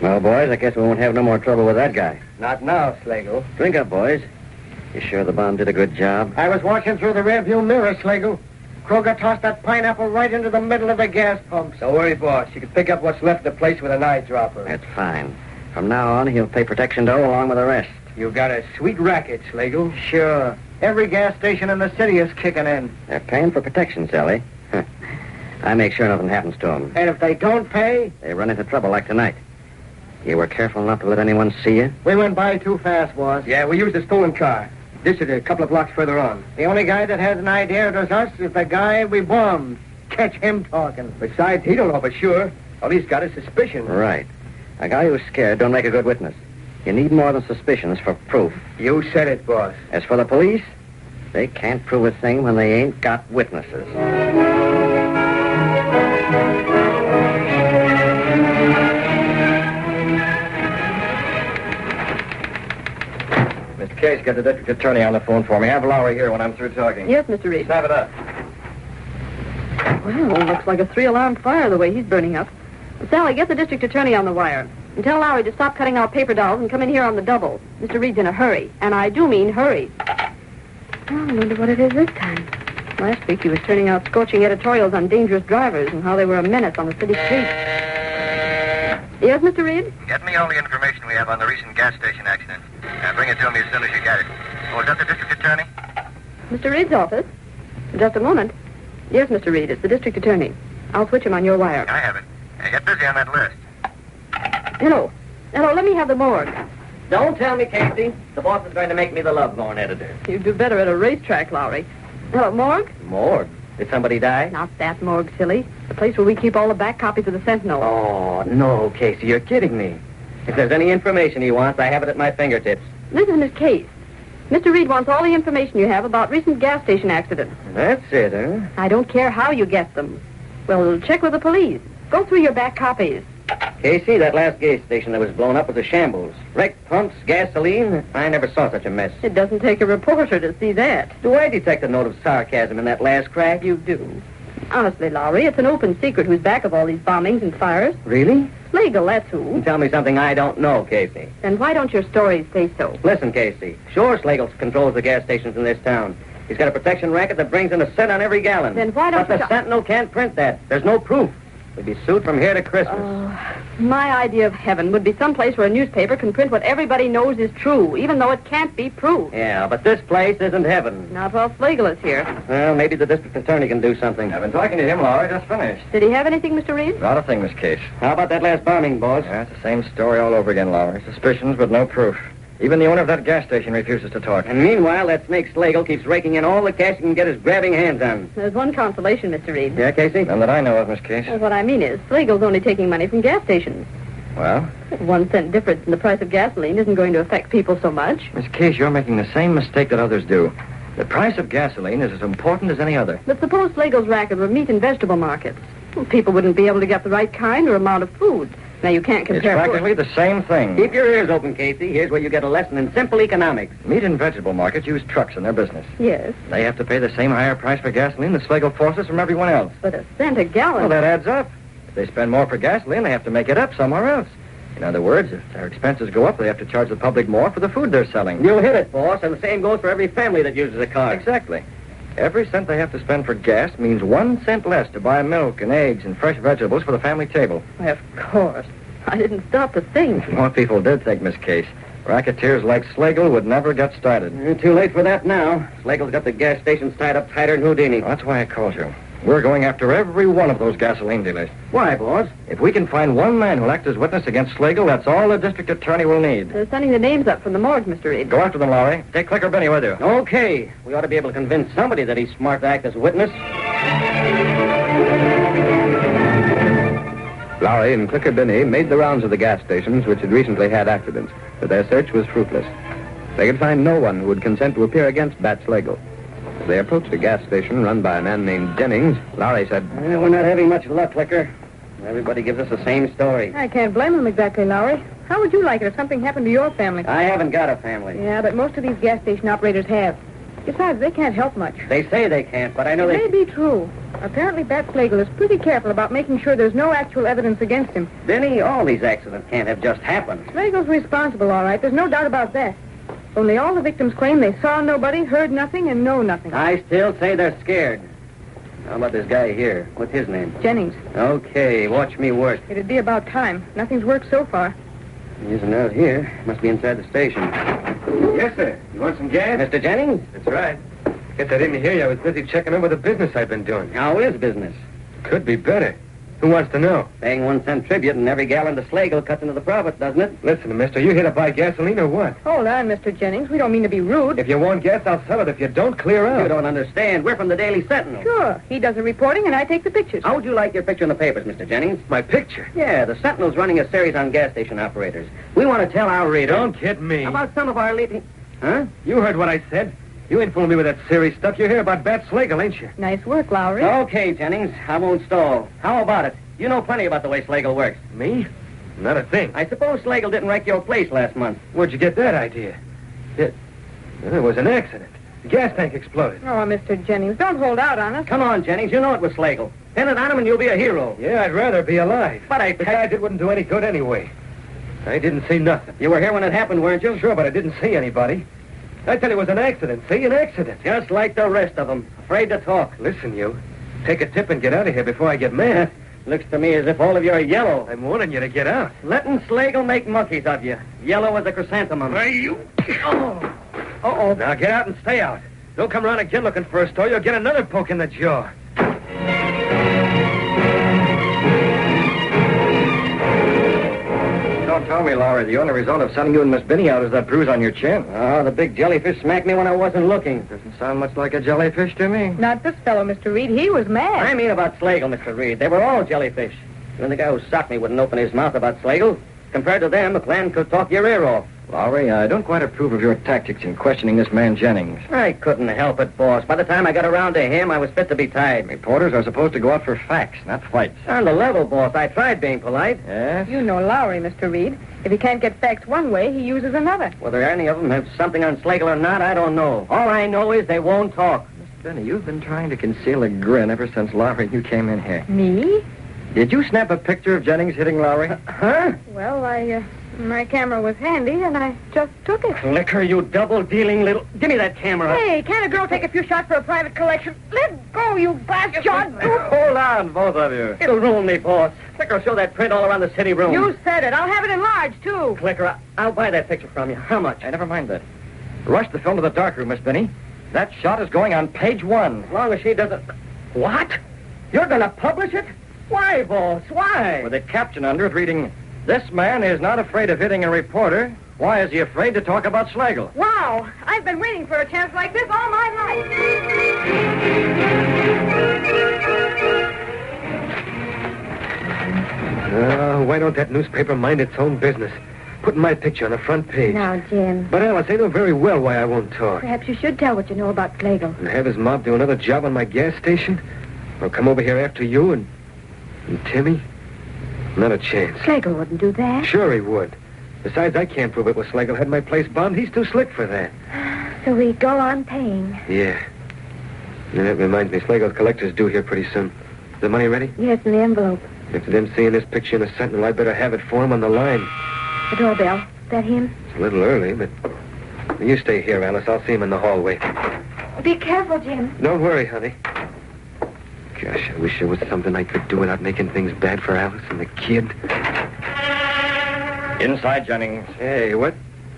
Well, boys, I guess we won't have no more trouble with that guy. Not now, Slagle. Drink up, boys. You sure the bomb did a good job? I was watching through the rearview mirror, Slagle. Kruger tossed that pineapple right into the middle of the gas pump. Don't worry, boss. You can pick up what's left of the place with an eyedropper. That's fine. From now on, he'll pay protection dough along with the rest. You've got a sweet racket, Slagle. Sure. Every gas station in the city is kicking in. They're paying for protection, Sally. I make sure nothing happens to them. And if they don't pay? They run into trouble like tonight. You were careful not to let anyone see you? We went by too fast, boss. Yeah, we used a stolen car. This is a couple of blocks further on. The only guy that has an idea it was us is the guy we bombed. Catch him talking. Besides, he don't know for sure. All he's got is suspicion. Right. A guy who's scared don't make a good witness. You need more than suspicions for proof. You said it, boss. As for the police, they can't prove a thing when they ain't got witnesses. Mr. Case, get the district attorney on the phone for me. Have Lowry here when I'm through talking. Yes, Mr. Reed. Snap it up. Well, looks like a 3-alarm fire the way he's burning up. Sally, get the district attorney on the wire. And tell Lowry to stop cutting out paper dolls and come in here on the double. Mr. Reed's in a hurry. And I do mean hurry. Oh, I wonder what it is this time. Last week he was turning out scorching editorials on dangerous drivers and how they were a menace on the city streets. Yes, Mr. Reed? Get me all the information we have on the recent gas station accident. Bring it to me as soon as you get it. Oh, is that the district attorney? Mr. Reed's office? Just a moment. Yes, Mr. Reed, it's the district attorney. I'll switch him on your wire. I have it. Get busy on that list. Hello. Hello, let me have the morgue. Don't tell me, Casey. The boss is going to make me the love-born editor. You'd do better at a racetrack, Lowry. Hello, morgue? Morgue? Did somebody die? Not that morgue, silly. The place where we keep all the back copies of the Sentinel. Oh, no, Casey, you're kidding me. If there's any information he wants, I have it at my fingertips. This is his case. Mr. Reed wants all the information you have about recent gas station accidents. That's it, huh? I don't care how you get them. Well, check with the police. Go through your back copies. Casey, that last gas station that was blown up was a shambles. Wrecked pumps, gasoline. I never saw such a mess. It doesn't take a reporter to see that. Do I detect a note of sarcasm in that last crack? You do. Honestly, Lowry, it's an open secret who's back of all these bombings and fires. Really? Slagle, that's who. Tell me something I don't know, Casey. Then why don't your stories say so? Listen, Casey. Sure, Slagle controls the gas stations in this town. He's got a protection racket that brings in a cent on every gallon. Then why don't But the Sentinel can't print that. There's no proof. We'd be sued from here to Christmas. My idea of heaven would be someplace where a newspaper can print what everybody knows is true, even though it can't be proved. Yeah, but this place isn't heaven. Not while Slagle is here. Well, maybe the district attorney can do something. I've been talking to him, Laura. Just finished. Did he have anything, Mr. Reed? A lot of things, Miss Case. How about that last bombing, boss? Yeah, it's the same story all over again, Laura. Suspicions, but no proof. Even the owner of that gas station refuses to talk. And meanwhile, that snake Slagle keeps raking in all the cash he can get his grabbing hands on. There's one consolation, Mr. Reed. Yeah, Casey? None that I know of, Miss Case. Well, what I mean is, Slagle's only taking money from gas stations. Well? 1 cent difference in the price of gasoline isn't going to affect people so much. Miss Case, you're making the same mistake that others do. The price of gasoline is as important as any other. But suppose Slagle's racket were meat and vegetable markets. Well, people wouldn't be able to get the right kind or amount of food. Now, you can't compare... It's practically the same thing. Keep your ears open, Casey. Here's where you get a lesson in simple economics. Meat and vegetable markets use trucks in their business. Yes. They have to pay the same higher price for gasoline that Slagle forces from everyone else. But a cent a gallon... Well, that adds up. If they spend more for gasoline, they have to make it up somewhere else. In other words, if their expenses go up, they have to charge the public more for the food they're selling. You hit it, boss, and the same goes for every family that uses a car. Exactly. Every cent they have to spend for gas means 1 cent less to buy milk and eggs and fresh vegetables for the family table. Why, of course. I didn't stop to think. If more people did think, Miss Case, racketeers like Slagle would never get started. Too late for that now. Slagle's got the gas stations tied up tighter than Houdini. Well, that's why I called you. We're going after every one of those gasoline dealers. Why, boss? If we can find one man who'll act as witness against Slagle, that's all the district attorney will need. They're sending the names up from the morgue, Mr. Reed. Go after them, Lowry. Take Clicker Benny with you. Okay. We ought to be able to convince somebody that he's smart to act as witness. Lowry and Clicker Benny made the rounds of the gas stations which had recently had accidents, but their search was fruitless. They could find no one who would consent to appear against Bat Slagle. As they approached a gas station run by a man named Jennings, Lowry said, We're not having much luck, Clicker. Everybody gives us the same story. I can't blame them exactly, Lowry. How would you like it if something happened to your family? I haven't got a family. Yeah, but most of these gas station operators have. Besides, they can't help much. They say they can't, but I know It may be true. Apparently, Bat Slagle is pretty careful about making sure there's no actual evidence against him. Benny, all these accidents can't have just happened. Slagle's responsible, all right. There's no doubt about that. Only all the victims claim they saw nobody, heard nothing, and know nothing. I still say they're scared. How about this guy here? What's his name? Jennings. Okay, watch me work. It'd be about time. Nothing's worked so far. He isn't out here. Must be inside the station. Yes, sir. You want some gas? Mr. Jennings? That's right. Guess I didn't hear you. I was busy checking over the business I've been doing. How is business? Could be better. Who wants to know? Paying 1 cent tribute and every gallon to Slagle cuts into the profit, doesn't it? Listen, mister, you here to buy gasoline or what? Hold on, Mr. Jennings. We don't mean to be rude. If you want gas, I'll sell it. If you don't, clear out. You don't understand. We're from the Daily Sentinel. Sure. He does the reporting and I take the pictures. How would you like your picture in the papers, Mr. Jennings? My picture? Yeah, the Sentinel's running a series on gas station operators. We want to tell our readers... Don't kid me. How about some of our leading... Huh? You heard what I said. You ain't fooling me with that serious stuff. You're here about Bat Slagle, ain't you? Nice work, Lowry. Okay, Jennings. I won't stall. How about it? You know plenty about the way Slagle works. Me? Not a thing. I suppose Slagle didn't wreck your place last month. Where'd you get that idea? It was an accident. The gas tank exploded. Oh, Mr. Jennings, don't hold out on us. Come on, Jennings. You know it was Slagle. Pin it on him and you'll be a hero. Yeah, I'd rather be alive. But Besides, it wouldn't do any good anyway. I didn't see nothing. You were here when it happened, weren't you? Sure, but I didn't see anybody. I tell you, it was an accident. See, an accident. Just like the rest of them. Afraid to talk. Listen, you. Take a tip and get out of here before I get mad. Looks to me as if all of you are yellow. I'm warning you to get out. Letting Slagle make monkeys of you. Yellow as a chrysanthemum. Hey, you. Oh. Uh-oh. Now get out and stay out. Don't come around again looking for a store. You'll get another poke in the jaw. Don't tell me, Laura. The only result of sending you and Miss Benny out is that bruise on your chin. Oh, the big jellyfish smacked me when I wasn't looking. Doesn't sound much like a jellyfish to me. Not this fellow, Mr. Reed. He was mad. I mean about Slagle, Mr. Reed. They were all jellyfish. Even the guy who socked me wouldn't open his mouth about Slagle. Compared to them, McClan could talk your ear off. Lowry, I don't quite approve of your tactics in questioning this man Jennings. I couldn't help it, boss. By the time I got around to him, I was fit to be tied. Reporters are supposed to go out for facts, not fights. On the level, boss. I tried being polite. Yes? You know Lowry, Mr. Reed. If he can't get facts one way, he uses another. Whether any of them have something on Slagle or not, I don't know. All I know is they won't talk. Miss Benny, you've been trying to conceal a grin ever since Lowry and you came in here. Me? Did you snap a picture of Jennings hitting Lowry? Huh? Well, my camera was handy, and I just took it. Clicker, you double-dealing little... Give me that camera. Hey, can't a girl take a few shots for a private collection? Let go, you bastard! Hold on, both of you. It'll ruin me, boss. Clicker, show that print all around the city room. You said it. I'll have it enlarged, too. Clicker, I'll buy that picture from you. How much? Hey, never mind that. Rush the film to the darkroom, Miss Benny. That shot is going on page 1. As long as she doesn't... What? You're going to publish it? Why, boss? Why? With a caption under it reading, "This man is not afraid of hitting a reporter. Why is he afraid to talk about Slagle?" Wow! I've been waiting for a chance like this all my life. Why don't that newspaper mind its own business? Putting my picture on the front page. Now, Jim. But, Alice, I know very well why I won't talk. Perhaps you should tell what you know about Slagle. And have his mob do another job on my gas station? Or come over here after you and Timmy? Not a chance. Slagle wouldn't do that. Sure he would. Besides, I can't prove it was Slagle had my place bombed. He's too slick for that. So we go on paying. Yeah. And that reminds me, Slagle's collector's due here pretty soon. Is the money ready? Yes, in the envelope. After them seeing this picture in the Sentinel, I better have it for him on the line. The doorbell. Is that him? It's a little early, but... You stay here, Alice. I'll see him in the hallway. Be careful, Jim. Don't worry, honey. Gosh, I wish there was something I could do without making things bad for Alice and the kid. Inside, Jennings. Hey, what?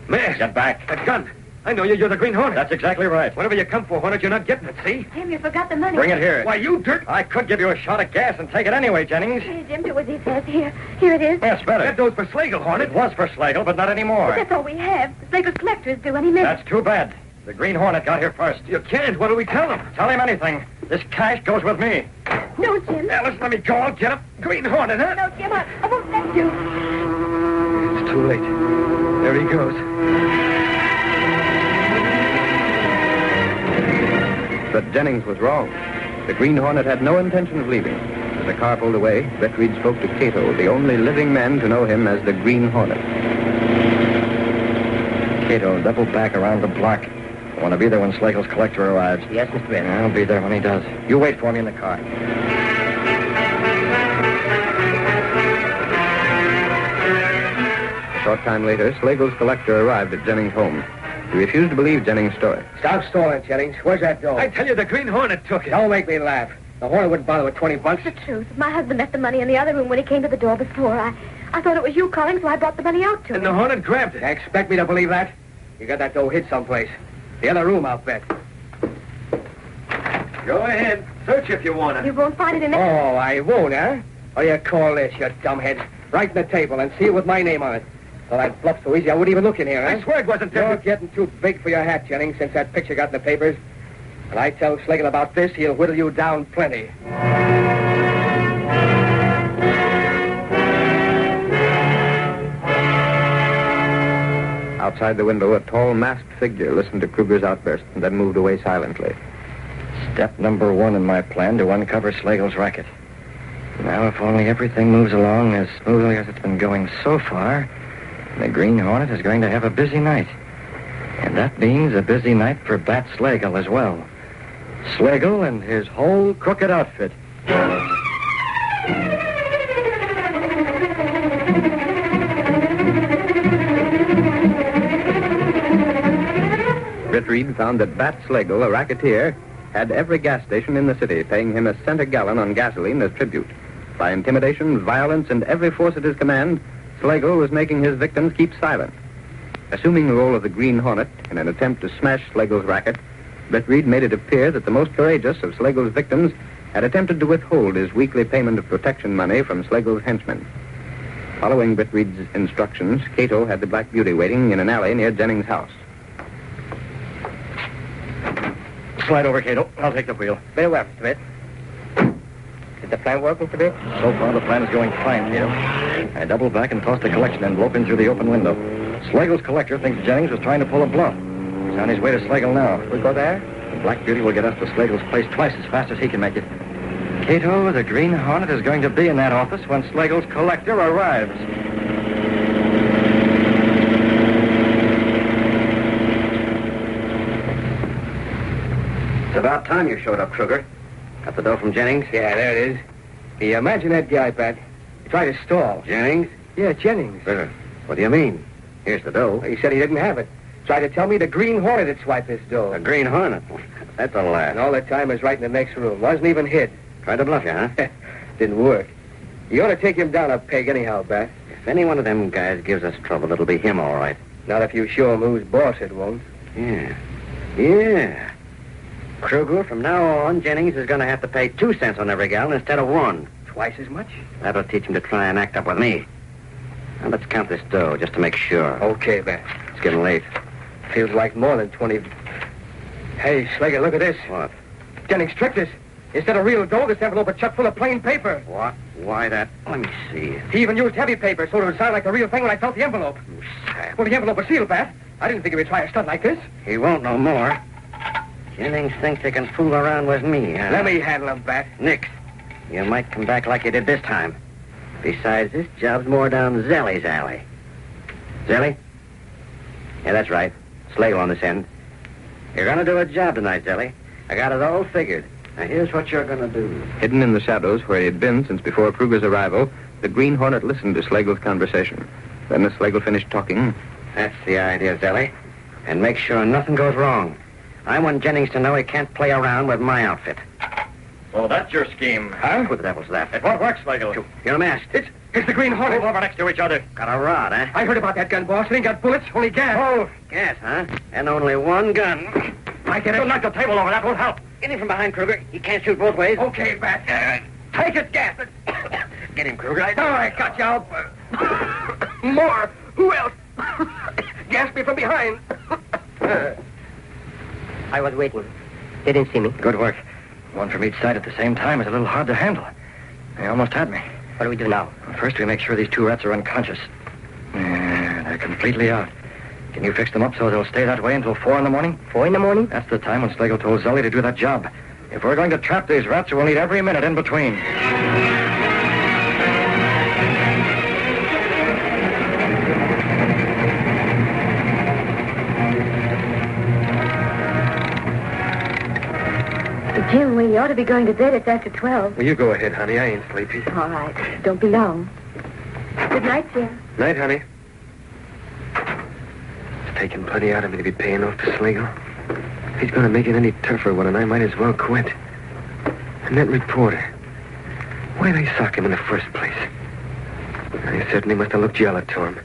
Mask! Get back. That gun! I know you. You're the Green Hornet. That's exactly right. Whatever you come for, Hornet, you're not getting it, see? Jim, you forgot the money. Bring it here. Why, you dirt... I could give you a shot of gas and take it anyway, Jennings. Hey, Jim, do as he says. Here it is. Yes, better. That goes for Slagle, Hornet. It was for Slagle, but not anymore. But that's all we have. The Slager's collector is due any minute. That's too bad. The Green Hornet got here first. You can't. What do we tell him? Tell him anything. This cash goes with me. No, Jim. Now, listen, let me go. I'll get him. Green Hornet, huh? No, Jim, I won't let you. It's too late. There he goes. But Jennings was wrong. The Green Hornet had no intention of leaving. As the car pulled away, Brett Reed spoke to Cato, the only living man to know him as the Green Hornet. Cato, double back around the block. I want to be there when Slagle's collector arrives. Yes, Mr. Brett. I'll be there when he does. You wait for me in the car. A short time later, Slagle's collector arrived at Jennings' home. He refused to believe Jennings' story. Stop stalling, Jennings. Where's that dough? I tell you, the Green Hornet took it. Don't make me laugh. The Hornet wouldn't bother with $20. It's the truth. My husband left the money in the other room when he came to the door before. I thought it was you calling, so I brought the money out to him. And the Hornet grabbed it. Expect me to believe that? You got that dough hid someplace. The other room, I'll bet. Go ahead. Search if you want it. You won't find it in there. Oh, I won't, huh? What do you call this, you dumbhead? Right in the table and see it with my name on it. Well, I'd bluff so easy I wouldn't even look in here, huh? I swear it wasn't there. You're getting too big for your hat, Jennings, since that picture got in the papers. When I tell Slagle about this, he'll whittle you down plenty. Outside the window, a tall, masked figure listened to Kruger's outburst and then moved away silently. Step number one in my plan to uncover Slagle's racket. Now, if only everything moves along as smoothly as it's been going so far, the Green Hornet is going to have a busy night. And that means a busy night for Bat Slagle as well. Slagle and his whole crooked outfit. Britt Reed found that Bat Slagle, a racketeer, had every gas station in the city paying him a cent a gallon on gasoline as tribute. By intimidation, violence, and every force at his command, Slagle was making his victims keep silent. Assuming the role of the Green Hornet in an attempt to smash Slagle's racket, Britt Reed made it appear that the most courageous of Slagle's victims had attempted to withhold his weekly payment of protection money from Slagle's henchmen. Following Britt Reed's instructions, Cato had the Black Beauty waiting in an alley near Jennings' house. Slide over, Cato. I'll take the wheel. Very well, Mr. Brett. Did the plan work, Mr. Brett? So far, the plan is going fine, Cato. I doubled back and tossed the collection envelope in through the open window. Slagle's collector thinks Jennings was trying to pull a bluff. He's on his way to Slagle now. We go there? The Black Beauty will get us to Slagle's place twice as fast as he can make it. Cato, the Green Hornet is going to be in that office when Slagle's collector arrives. It's about time you showed up, Kruger. Got the dough from Jennings? Yeah, there it is. Hey, imagine that guy, Pat. He tried to stall. Jennings? Yeah, Jennings. What do you mean? Here's the dough. He said he didn't have it. Tried to tell me the Green Hornet had swiped this dough. A Green Hornet? That's a laugh. And all the time was right in the next room. Wasn't even hid. Tried to bluff you, huh? Didn't work. You ought to take him down a peg anyhow, Bat. If any one of them guys gives us trouble, it'll be him, all right. Not if you show him who's boss, it won't. Yeah. Kruger, from now on, Jennings is going to have to pay 2 cents on every gallon instead of 1. Twice as much? That'll teach him to try and act up with me. Now, let's count this dough just to make sure. Okay, Bat. It's getting late. Feels like more than 20. Hey, Slager, look at this. What? Jennings tricked us. Instead of real dough, this envelope is chock full of plain paper. What? Why that? Let me see. He even used heavy paper so it would sound like the real thing when I felt the envelope. Well, the envelope was sealed, Bat. I didn't think he would try a stunt like this. He won't no more. Jennings thinks he can fool around with me, huh? Let me handle him, Bat. Nix. You might come back like you did this time. Besides, this job's more down Zelly's alley. Zelly? Yeah, that's right. Slagle on this end. You're going to do a job tonight, Zelly. I got it all figured. Now, here's what you're going to do. Hidden in the shadows where he had been since before Kruger's arrival, the Green Hornet listened to Slagle's conversation. Then as Slagle finished talking... That's the idea, Zelly. And make sure nothing goes wrong. I want Jennings to know he can't play around with my outfit. Oh, that's your scheme. Huh? Who the devil's that? It won't work, Slagle. You're masked. It's Here's the Green Hornet. Move over next to each other. Got a rod, eh? I heard about that gun, boss. It ain't got bullets, only gas. Oh, gas, huh? And only one gun. I get it. Don't knock the table over. That won't help. Get him from behind, Kruger. He can't shoot both ways. Okay, Bat. Take it, gas it. Get him, Kruger. All right, got you. More. Who else? Gas me from behind. I was waiting. They didn't see me. Good work. One from each side at the same time is a little hard to handle. They almost had me. What do we do now? First, we make sure these two rats are unconscious. They're completely out. Can you fix them up so they'll stay that way until 4 in the morning? 4 in the morning? That's the time when Slagle told Zully to do that job. If we're going to trap these rats, we'll need every minute in between. Jim, we ought to be going to bed. It's after 12. Well, you go ahead, honey. I ain't sleepy. All right. Don't be long. Good night, Jim. Night, honey. It's taking plenty out of me to be paying off to Slagle. If he's going to make it any tougher one, and I might as well quit. And that reporter. Why did I sock him in the first place? I certainly must have looked jealous to him.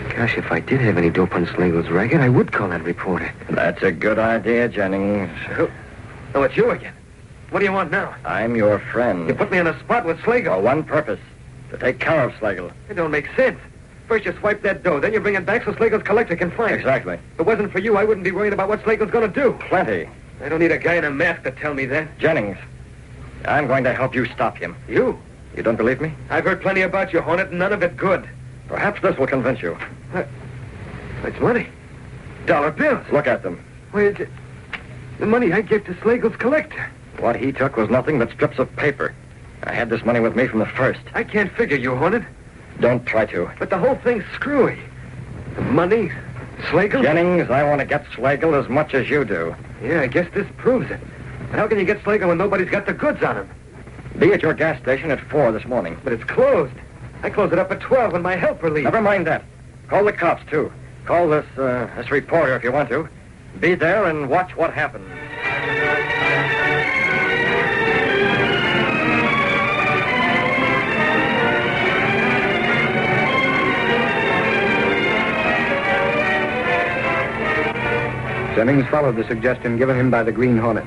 Gosh, if I did have any dope on Slagle's racket, I would call that reporter. That's a good idea, Jennings. Oh, it's you again. What do you want now? I'm your friend. You put me on the spot with Slagle. For one purpose. To take care of Slagle. It don't make sense. First you swipe that dough, then you bring it back so Slagle's collector can find it. Exactly. If it wasn't for you, I wouldn't be worried about what Slagle's going to do. Plenty. I don't need a guy in a mask to tell me that. Jennings, I'm going to help you stop him. You? You don't believe me? I've heard plenty about you, Hornet, and none of it good. Perhaps this will convince you. That's money. Dollar bills. Look at them. Where's it? The money I gave to Slagle's collector. What he took was nothing but strips of paper. I had this money with me from the first. I can't figure you, Hornet. Don't try to. But the whole thing's screwy. The money, Slagle... Jennings, I want to get Slagle as much as you do. Yeah, I guess this proves it. But how can you get Slagle when nobody's got the goods on him? Be at your gas station at 4 this morning. But it's closed. I close it up at 12 when my helper leaves. Never mind that. Call the cops, too. Call this reporter if you want to. Be there and watch what happens. Jennings followed the suggestion given him by the Green Hornet.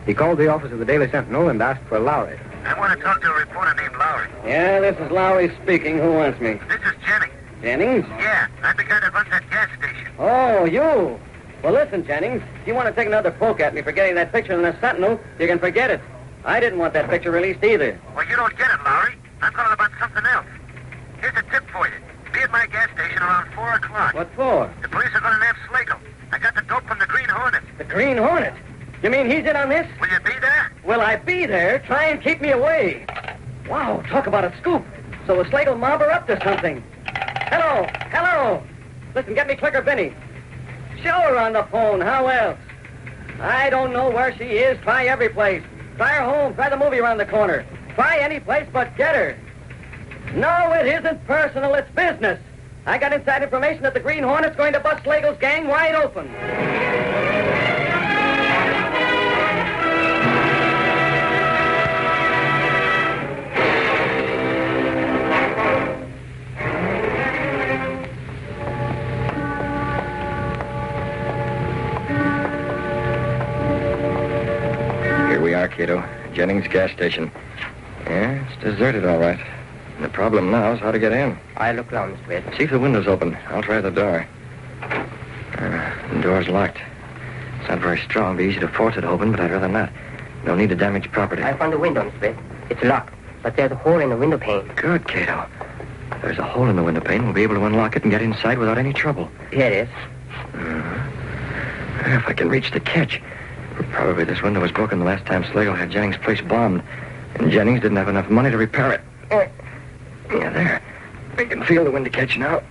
He called the office of the Daily Sentinel and asked for Lowry. I want to talk to a reporter named Lowry. Yeah, this is Lowry speaking. Who wants me? This is Jennings. Jennings? Yeah, I'm the guy that runs that gas station. Oh, you. Well, listen, Jennings. If you want to take another poke at me for getting that picture in the Sentinel, you can forget it. I didn't want that picture released either. Well, you don't get it, Lowry. I'm calling about something else. Here's a tip for you. Be at my gas station around 4 o'clock. What for? The police are going to nab Slagle. I got the dope from the Green Hornet. The Green Hornet? You mean he's in on this? Will you be there? Will I be there? Try and keep me away. Wow, talk about a scoop. So the Slagle mob are up to something. Hello, hello. Listen, get me Clicker Benny. Show her on the phone. How else? I don't know where she is. Try every place. Try her home. Try the movie around the corner. Try any place but get her. No, it isn't personal. It's business. I got inside information that the Green Hornet's going to bust Slagle's gang wide open. Here we are, Cato. Jennings gas station. Yeah, it's deserted, all right. The problem now is how to get in. I'll look around, Miss Wade. See if the window's open. I'll try the door. The door's locked. It's not very strong. It'd be easy to force it open, but I'd rather not. No need to damage property. I found the window, Miss Wade. It's locked, but there's a hole in the window pane. Good, Cato. If there's a hole in the window pane, we'll be able to unlock it and get inside without any trouble. Here it is. If I can reach the catch. Probably this window was broken the last time Slagle had Jennings' place bombed, and Jennings didn't have enough money to repair it. Yeah, there. I can feel the window catch now.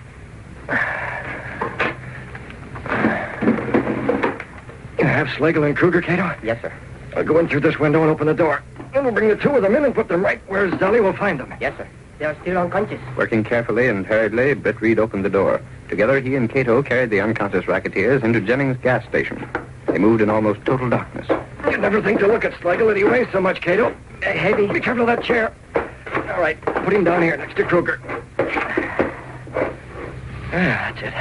You have Slagle and Kruger, Cato? Yes, sir. I'll go in through this window and open the door. Then we'll bring the two of them in and put them right where Zully will find them. Yes, sir. They're still unconscious. Working carefully and hurriedly, Britt Reed opened the door. Together, he and Cato carried the unconscious racketeers into Jennings' gas station. They moved in almost total darkness. You never think to look at Slagle that he weighs so much, Cato. Heavy. Be careful of that chair. All right, put him down here next to Kruger. That's it.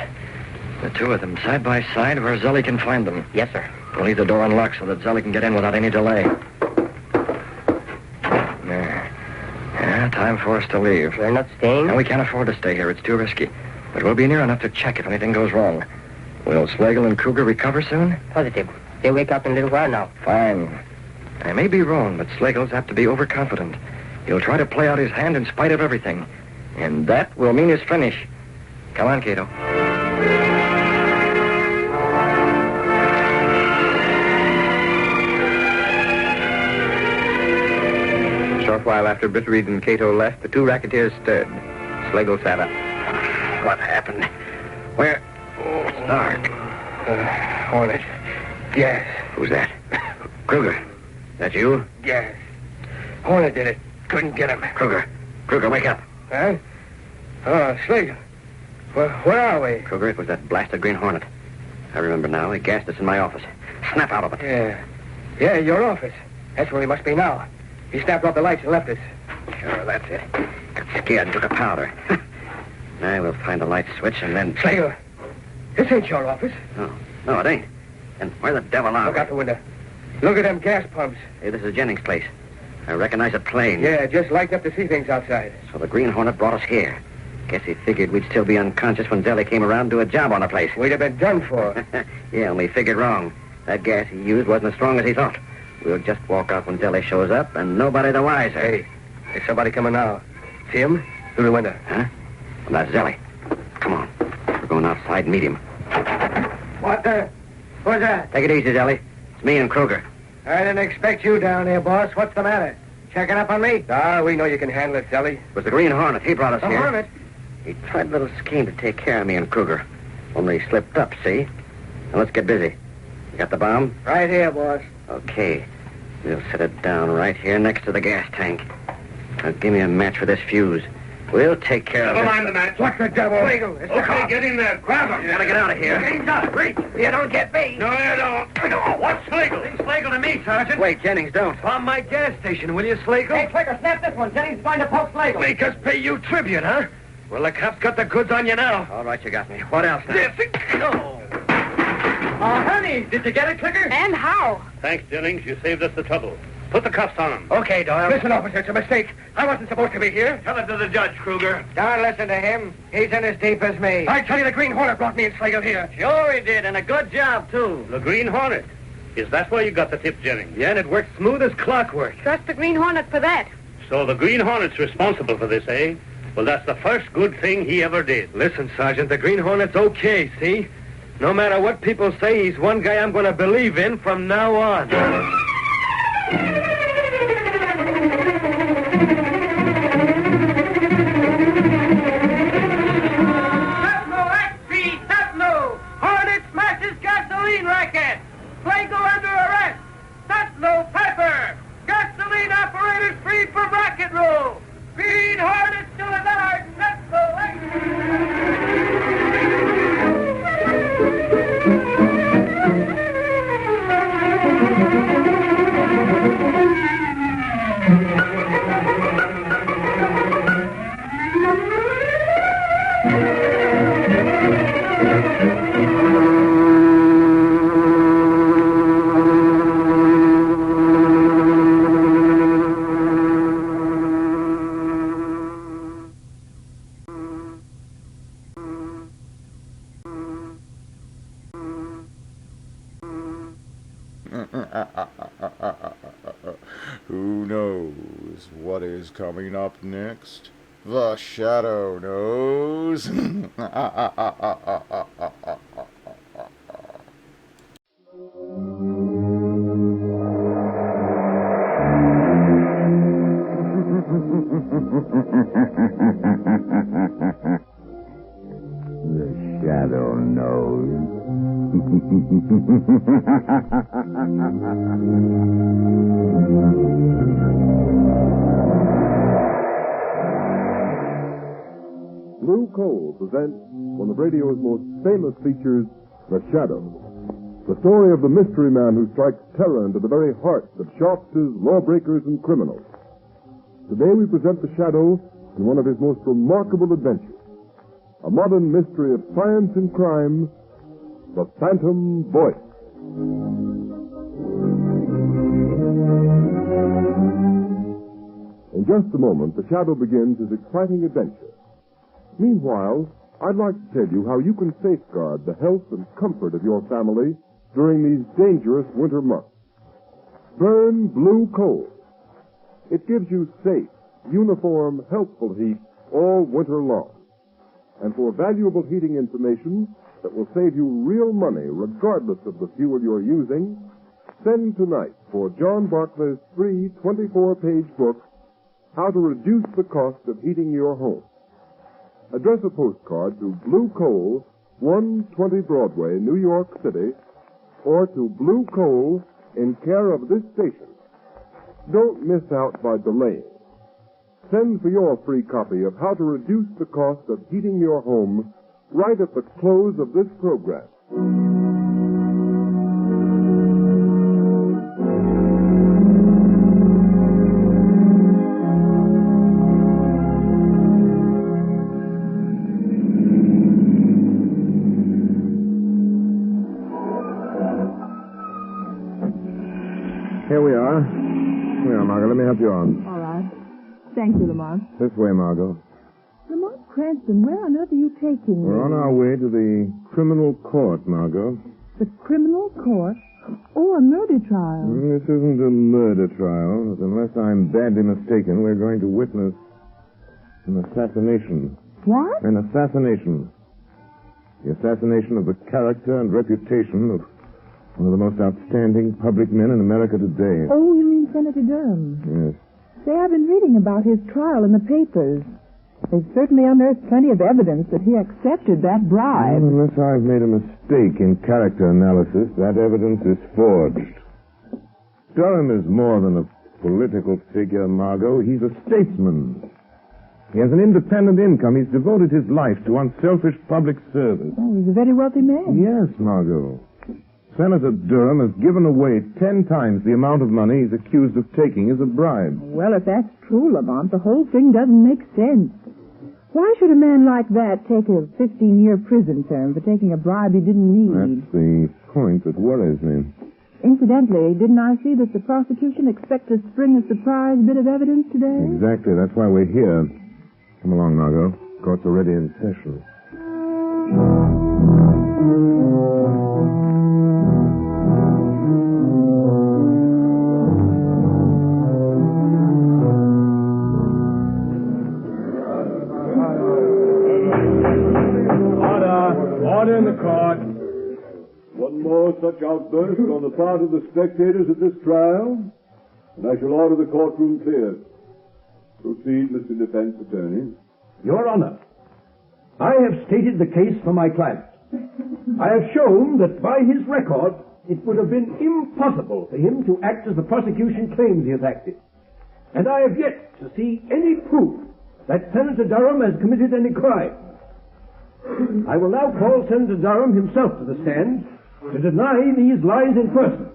The two of them, side by side, where Zelly can find them. Yes, sir. We'll leave the door unlocked so that Zelly can get in without any delay. There. Yeah, time for us to leave. We're not staying? No, we can't afford to stay here. It's too risky. But we'll be near enough to check if anything goes wrong. Will Slagle and Kruger recover soon? Positive. They'll wake up in a little while now. Fine. I may be wrong, but Slagle's apt to be overconfident. He'll try to play out his hand in spite of everything. And that will mean his finish. Come on, Cato. A short while after Britt Reed and Cato left, the two racketeers stirred. Slagle sat up. What happened? Where? Oh, it's dark. Hornet. Yes. Who's that? Kruger. That you? Yes. Hornet did it. Couldn't get him. Kruger, wake up. Huh? Oh, Slagle. Where are we? Kruger, it was that blasted Green Hornet. I remember now. He gassed us in my office. Snap out of it. Yeah, your office. That's where he must be now. He snapped off the lights and left us. Sure, that's it. Got scared and took a powder. Now we'll find the light switch and then... Slagle, this ain't your office. No, it ain't. And where the devil are we? Look out the window. Look at them gas pumps. Hey, this is Jennings' place. I recognize a plane. Yeah, just lights up to see things outside. So the Green Hornet brought us here. Guess he figured we'd still be unconscious when Zelly came around to do a job on the place. We'd have been done for. Yeah, only he figured wrong. That gas he used wasn't as strong as he thought. We'll just walk out when Zelly shows up, and nobody the wiser. Hey, there's somebody coming now. See him? Through the window. Huh? Well, that's Zelly. Come on. We're going outside and meet him. What the? Who's that? Take it easy, Zelly. It's me and Kruger. I didn't expect you down here, boss. What's the matter? Checking up on me? Ah, we know you can handle it, Zelly. It was the Green Hornet. He brought us here. The Hornet? He tried a little scheme to take care of me and Kruger. Only he slipped up, see? Now let's get busy. You got the bomb? Right here, boss. Okay. We'll set it down right here next to the gas tank. Now give me a match for this fuse. We'll take care of it. Never mind the match. What the devil? Slagle, it's Okay, get in there. Grab him. You gotta get out of here. Hands up. Reach. You don't get me. No, you don't. No, what's Slagle? He's Slagle to me, Sergeant. Wait, Jennings, don't. Bomb my gas station, will you, Slagle? Hey, Clicker, snap this one. Jennings trying to poke Slagle. Make us pay you tribute, huh? Well, the cops got the goods on you now. All right, you got me. What else now? No. Oh, honey, did you get it, Clicker? And how? Thanks, Jennings. You saved us the trouble. Put the cuffs on him. Okay, Doyle. Listen, officer, it's a mistake. I wasn't supposed to be here. Tell it to the judge, Kruger. Don't listen to him. He's in as deep as me. I tell you, the Green Hornet brought me and Slagle here. Sure he did, and a good job, too. The Green Hornet. Is that why you got the tip, Jennings? Yeah, and it worked smooth as clockwork. Trust the Green Hornet for that. So the Green Hornet's responsible for this, eh? Well, that's the first good thing he ever did. Listen, Sergeant, the Green Hornet's okay, see? No matter what people say, he's one guy I'm going to believe in from now on. Hornet smashes gasoline racket. Slagle under arrest. Citadel Pepper. Gasoline operators free from racket rule. Green Hornet still alive. Who knows what is coming up next? The Shadow knows. The Shadow knows. Blue Coal presents one of radio's most famous features, The Shadow. The story of the mystery man who strikes terror into the very hearts of sharpsters, lawbreakers, and criminals. Today we present the Shadow in one of his most remarkable adventures. A modern mystery of science and crime, The Phantom Voice. In just a moment, the Shadow begins his exciting adventure. Meanwhile, I'd like to tell you how you can safeguard the health and comfort of your family during these dangerous winter months. Burn blue coal. It gives you safe, uniform, helpful heat all winter long. And for valuable heating information that will save you real money regardless of the fuel you're using, send tonight for John Barclay's free 24-page book, How to Reduce the Cost of Heating Your Home. Address a postcard to Blue Coal, 120 Broadway, New York City, or to Blue Coal in care of this station. Don't miss out by delaying. Send for your free copy of How to Reduce the Cost of Heating Your Home right at the close of this program. Here we are. Here, Margot, let me help you on. All right. Thank you, Lamont. This way, Margot. Lamont Cranston, where on earth are you taking me? We're on our way to the criminal court, Margot. The criminal court? Oh, a murder trial. This isn't a murder trial. Unless I'm badly mistaken, we're going to witness an assassination. What? An assassination. The assassination of the character and reputation of one of the most outstanding public men in America today. Oh, you mean Senator Durham? Yes. Say, I've been reading about his trial in the papers. They've certainly unearthed plenty of evidence that he accepted that bribe. Well, unless I've made a mistake in character analysis, that evidence is forged. Durham is more than a political figure, Margot. He's a statesman. He has an independent income. He's devoted his life to unselfish public service. Oh, he's a very wealthy man. Yes, Margot. Senator Durham has given away 10 times the amount of money he's accused of taking as a bribe. Well, if that's true, Lamont, the whole thing doesn't make sense. Why should a man like that take a 15-year prison term for taking a bribe he didn't need? That's the point that worries me. Incidentally, didn't I see that the prosecution expects to spring a surprise bit of evidence today? Exactly. That's why we're here. Come along, Margot. Court's already in session. Order in the court. One more such outburst on the part of the spectators at this trial, and I shall order the courtroom cleared. Proceed, Mr. Defense Attorney. Your Honor, I have stated the case for my client. I have shown that by his record, it would have been impossible for him to act as the prosecution claims he has acted. And I have yet to see any proof that Senator Durham has committed any crime. I will now call Senator Durham himself to the stand to deny these lies in person.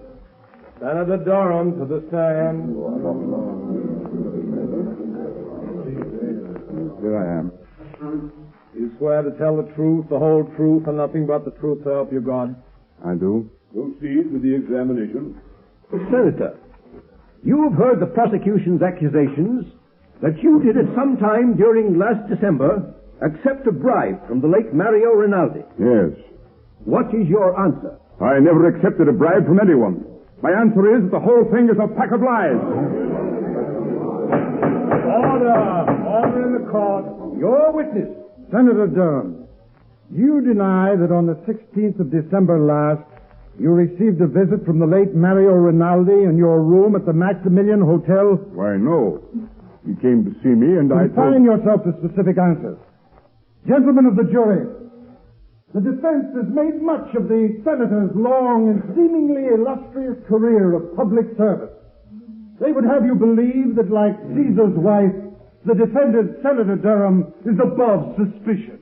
Senator Durham to the stand. Here I am. You swear to tell the truth, the whole truth, and nothing but the truth to help you God? I do. Proceed with the examination. Senator, you have heard the prosecution's accusations that you did at some time during last December accept a bribe from the late Mario Rinaldi. Yes. What is your answer? I never accepted a bribe from anyone. My answer is the whole thing is a pack of lies. Order in the court. Your witness. Senator Durham, you deny that on the 16th of December last, you received a visit from the late Mario Rinaldi in your room at the Maximilian Hotel? Why, no. He came to see me and I Confine yourself to specific answers. Gentlemen of the jury, the defense has made much of the senator's long and seemingly illustrious career of public service. They would have you believe that, like Caesar's wife, the defendant, Senator Durham, is above suspicion.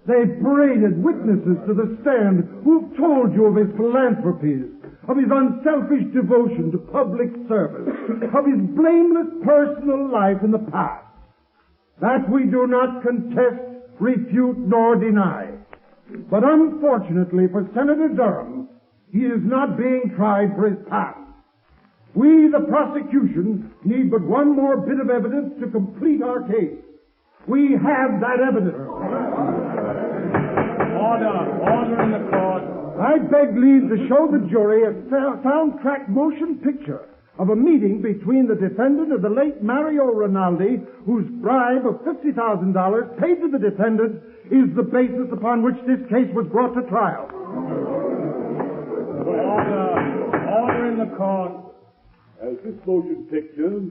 They've paraded witnesses to the stand who've told you of his philanthropies, of his unselfish devotion to public service, of his blameless personal life in the past. That we do not contest, refute, nor deny. But unfortunately for Senator Durham, he is not being tried for his past. We, the prosecution, need but one more bit of evidence to complete our case. We have that evidence. Order in the court. I beg leave to show the jury a soundtrack motion picture of a meeting between the defendant and the late Mario Rinaldi, whose bribe of $50,000 paid to the defendant is the basis upon which this case was brought to trial. Order in the court. Has this motion picture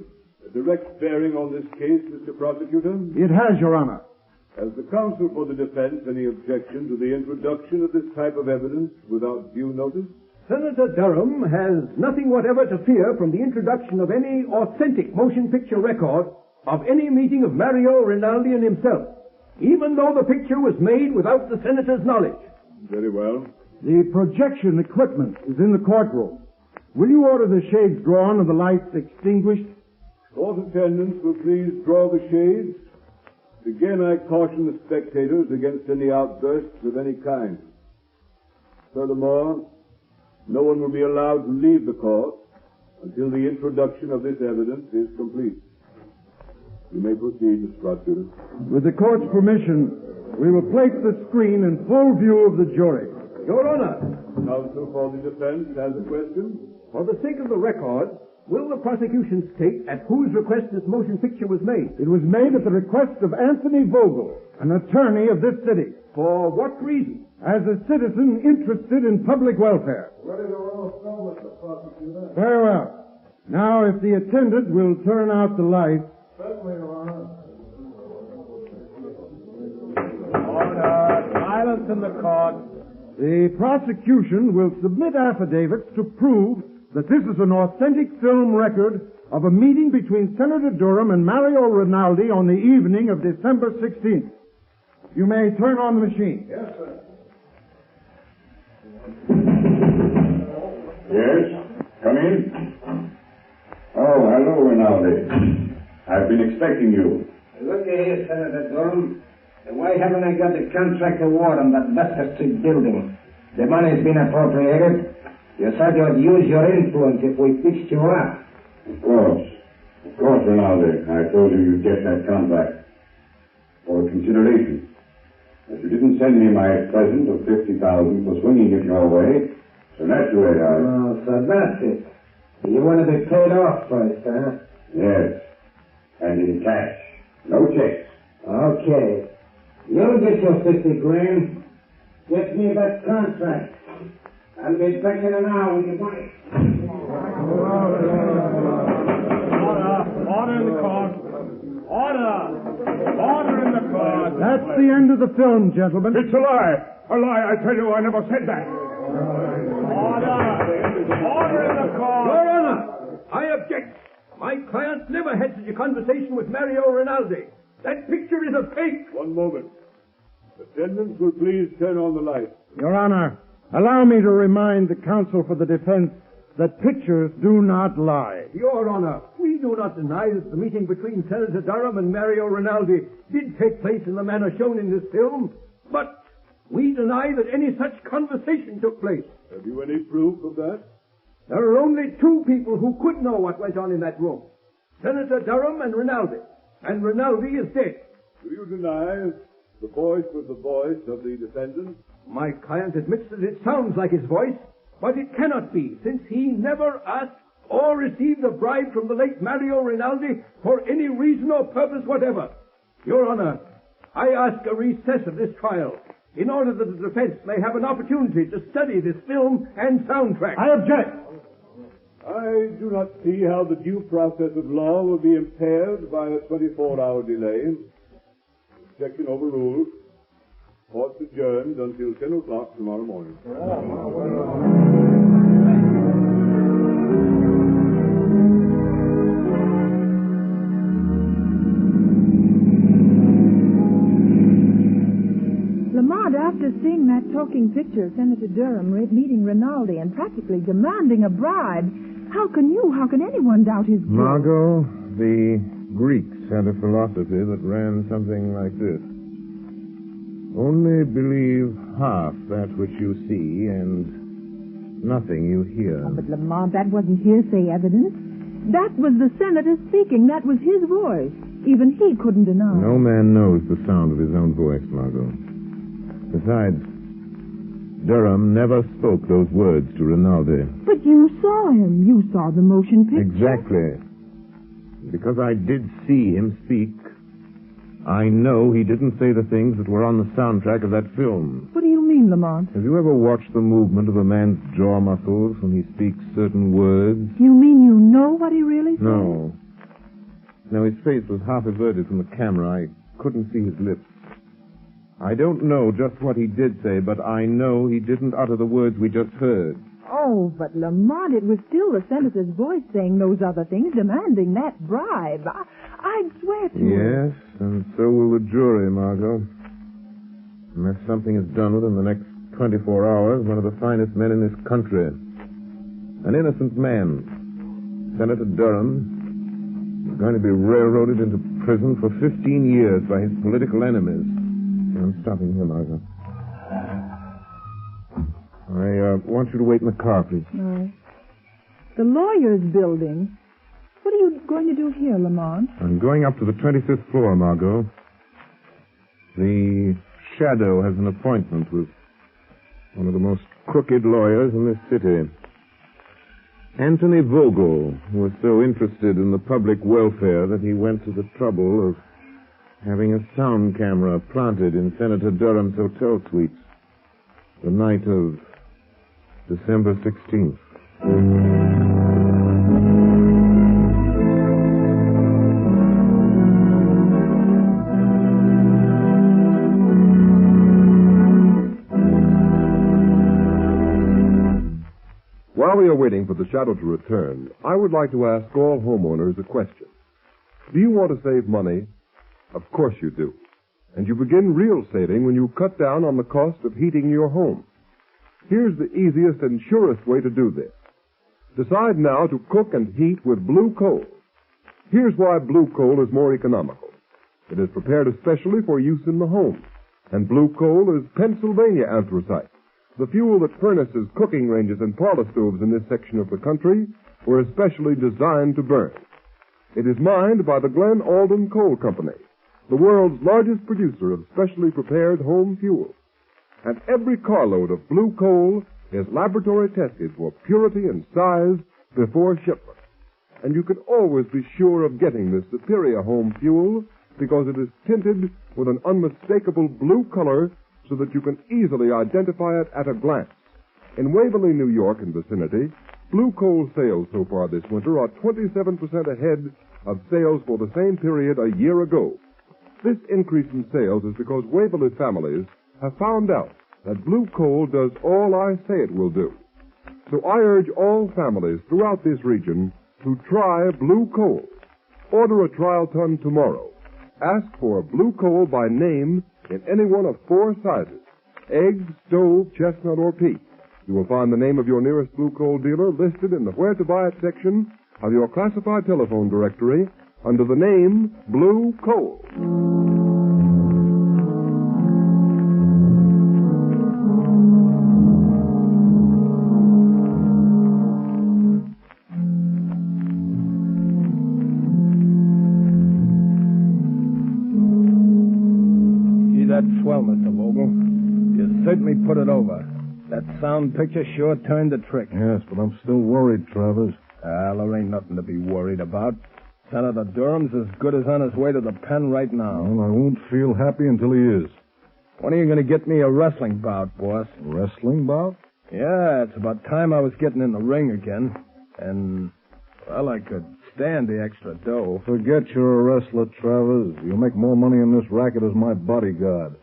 a direct bearing on this case, Mr. Prosecutor? It has, Your Honor. Has the counsel for the defense any objection to the introduction of this type of evidence without due notice? Senator Durham has nothing whatever to fear from the introduction of any authentic motion picture record of any meeting of Mario Rinaldi and himself, even though the picture was made without the senator's knowledge. Very well. The projection equipment is in the courtroom. Will you order the shades drawn and the lights extinguished? Court attendants will please draw the shades. Again, I caution the spectators against any outbursts of any kind. Furthermore, no one will be allowed to leave the court until the introduction of this evidence is complete. You may proceed, Mr. Prosecutor. With the court's permission, we will place the screen in full view of the jury. Your Honor. Counsel for the defense has a question. For the sake of the record, will the prosecution state at whose request this motion picture was made? It was made at the request of Anthony Vogel, an attorney of this city. For what reason? As a citizen interested in public welfare. Ready to roll film, Mr. Prosecutor. Very well. Now, if the attendant will turn out the lights. Certainly, Your Honor. Order. Silence in the court. The prosecution will submit affidavits to prove that this is an authentic film record of a meeting between Senator Durham and Mario Rinaldi on the evening of December 16th. You may turn on the machine. Yes, sir. Yes? Come in. Oh, hello, Rinaldi. I've been expecting you. Look here, Senator Durham. Why haven't I got the contract award on that Buster Street building? The money's been appropriated. You said you'd use your influence if we fixed you up. Of course, Rinaldi. I told you you'd get that contract. For consideration. If you didn't send me my present of $50,000 for swinging it your way, so naturally Oh, so that's it. You want to be paid off first, huh? Yes. And in cash. No checks. Okay. You'll get your 50 grand. Get me that contract. I'll be back in an hour with your money. Order in the court. Order in the court. That's the end of the film, gentlemen. It's a lie. A lie, I tell you. I never said that. Order in the court. Your Honor, I object. My client never had such a conversation with Mario Rinaldi. That picture is a fake. One moment. Attendants will please turn on the light. Your Honor, allow me to remind the counsel for the defense that pictures do not lie. Your Honor, we do not deny that the meeting between Senator Durham and Mario Rinaldi did take place in the manner shown in this film, but we deny that any such conversation took place. Have you any proof of that? There are only two people who could know what went on in that room. Senator Durham and Rinaldi. And Rinaldi is dead. Do you deny the voice was the voice of the defendant? My client admits that it sounds like his voice, but it cannot be, since he never asked or received a bribe from the late Mario Rinaldi for any reason or purpose whatever. Your Honor, I ask a recess of this trial in order that the defense may have an opportunity to study this film and soundtrack. I object. I do not see how the due process of law will be impaired by a 24-hour delay. Objection overruled. Court's adjourned until 10 o'clock tomorrow morning. Lamont, after seeing that talking picture of Senator Durham meeting Rinaldi and practically demanding a bribe. How can anyone doubt his guilt? Margot, the Greeks had a philosophy that ran something like this. Only believe half that which you see and nothing you hear. Oh, but Lamont, that wasn't hearsay evidence. That was the senator speaking. That was his voice. Even he couldn't deny. No man knows the sound of his own voice, Margot. Besides, Durham never spoke those words to Rinaldi. But you saw him. You saw the motion picture. Exactly. Because I did see him speak, I know he didn't say the things that were on the soundtrack of that film. What do you mean, Lamont? Have you ever watched the movement of a man's jaw muscles when he speaks certain words? You mean you know what he really said? No. No, his face was half averted from the camera. I couldn't see his lips. I don't know just what he did say, but I know he didn't utter the words we just heard. Oh, but Lamont, it was still the senator's voice saying those other things, demanding that bribe. I'd swear to it. Yes, and so will the jury, Margot. Unless something is done within the next 24 hours, one of the finest men in this country, an innocent man, Senator Durham, is going to be railroaded into prison for 15 years by his political enemies. I'm stopping here, Margot. I want you to wait in the car, please. No. The lawyer's building. What are you going to do here, Lamont? I'm going up to the 25th floor, Margot. The Shadow has an appointment with one of the most crooked lawyers in this city. Anthony Vogel, who was so interested in the public welfare that he went to the trouble of having a sound camera planted in Senator Durham's hotel suites the night of December 16th. While we are waiting for the Shadow to return, I would like to ask all homeowners a question. Do you want to save money? Of course you do. And you begin real saving when you cut down on the cost of heating your home. Here's the easiest and surest way to do this. Decide now to cook and heat with blue coal. Here's why blue coal is more economical. It is prepared especially for use in the home. And blue coal is Pennsylvania anthracite, the fuel that furnaces, cooking ranges, and parlor stoves in this section of the country were especially designed to burn. It is mined by the Glen Alden Coal Company, the world's largest producer of specially prepared home fuel. And every carload of blue coal is laboratory tested for purity and size before shipment. And you can always be sure of getting this superior home fuel because it is tinted with an unmistakable blue color so that you can easily identify it at a glance. In Waverly, New York and vicinity, blue coal sales so far this winter are 27% ahead of sales for the same period a year ago. This increase in sales is because Waverly families have found out that blue coal does all I say it will do. So I urge all families throughout this region to try blue coal. Order a trial ton tomorrow. Ask for blue coal by name in any one of 4 sizes: egg, stove, chestnut, or peat. You will find the name of your nearest blue coal dealer listed in the Where to Buy It section of your classified telephone directory under the name Blue Coal. That's swell, Mr. Vogel. You certainly put it over. That sound picture sure turned the trick. Yes, but I'm still worried, Travers. Well, there ain't nothing to be worried about. Senator Durham's as good as on his way to the pen right now. Well, I won't feel happy until he is. When are you going to get me a wrestling bout, boss? Wrestling bout? Yeah, it's about time I was getting in the ring again. And, well, I could stand the extra dough. Forget you're a wrestler, Travers. You'll make more money in this racket as my bodyguard.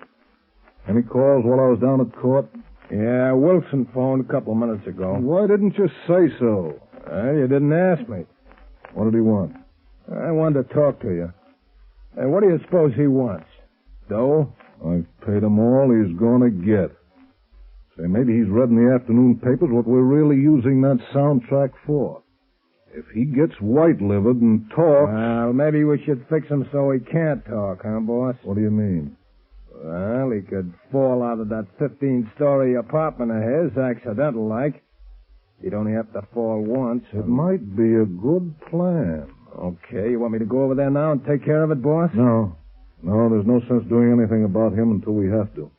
Any calls while I was down at court? Yeah, Wilson phoned a couple of minutes ago. Why didn't you say so? Well, you didn't ask me. What did he want? I wanted to talk to you. Hey, what do you suppose he wants? Dough? I've paid him all he's going to get. Say, maybe he's read in the afternoon papers what we're really using that soundtrack for. If he gets white-livered and talks... Well, maybe we should fix him so he can't talk, huh, boss? What do you mean? Well, he could fall out of that 15-story apartment of his, accidental-like. He'd only have to fall once. It might be a good plan. Okay, you want me to go over there now and take care of it, boss? No, there's no sense doing anything about him until we have to.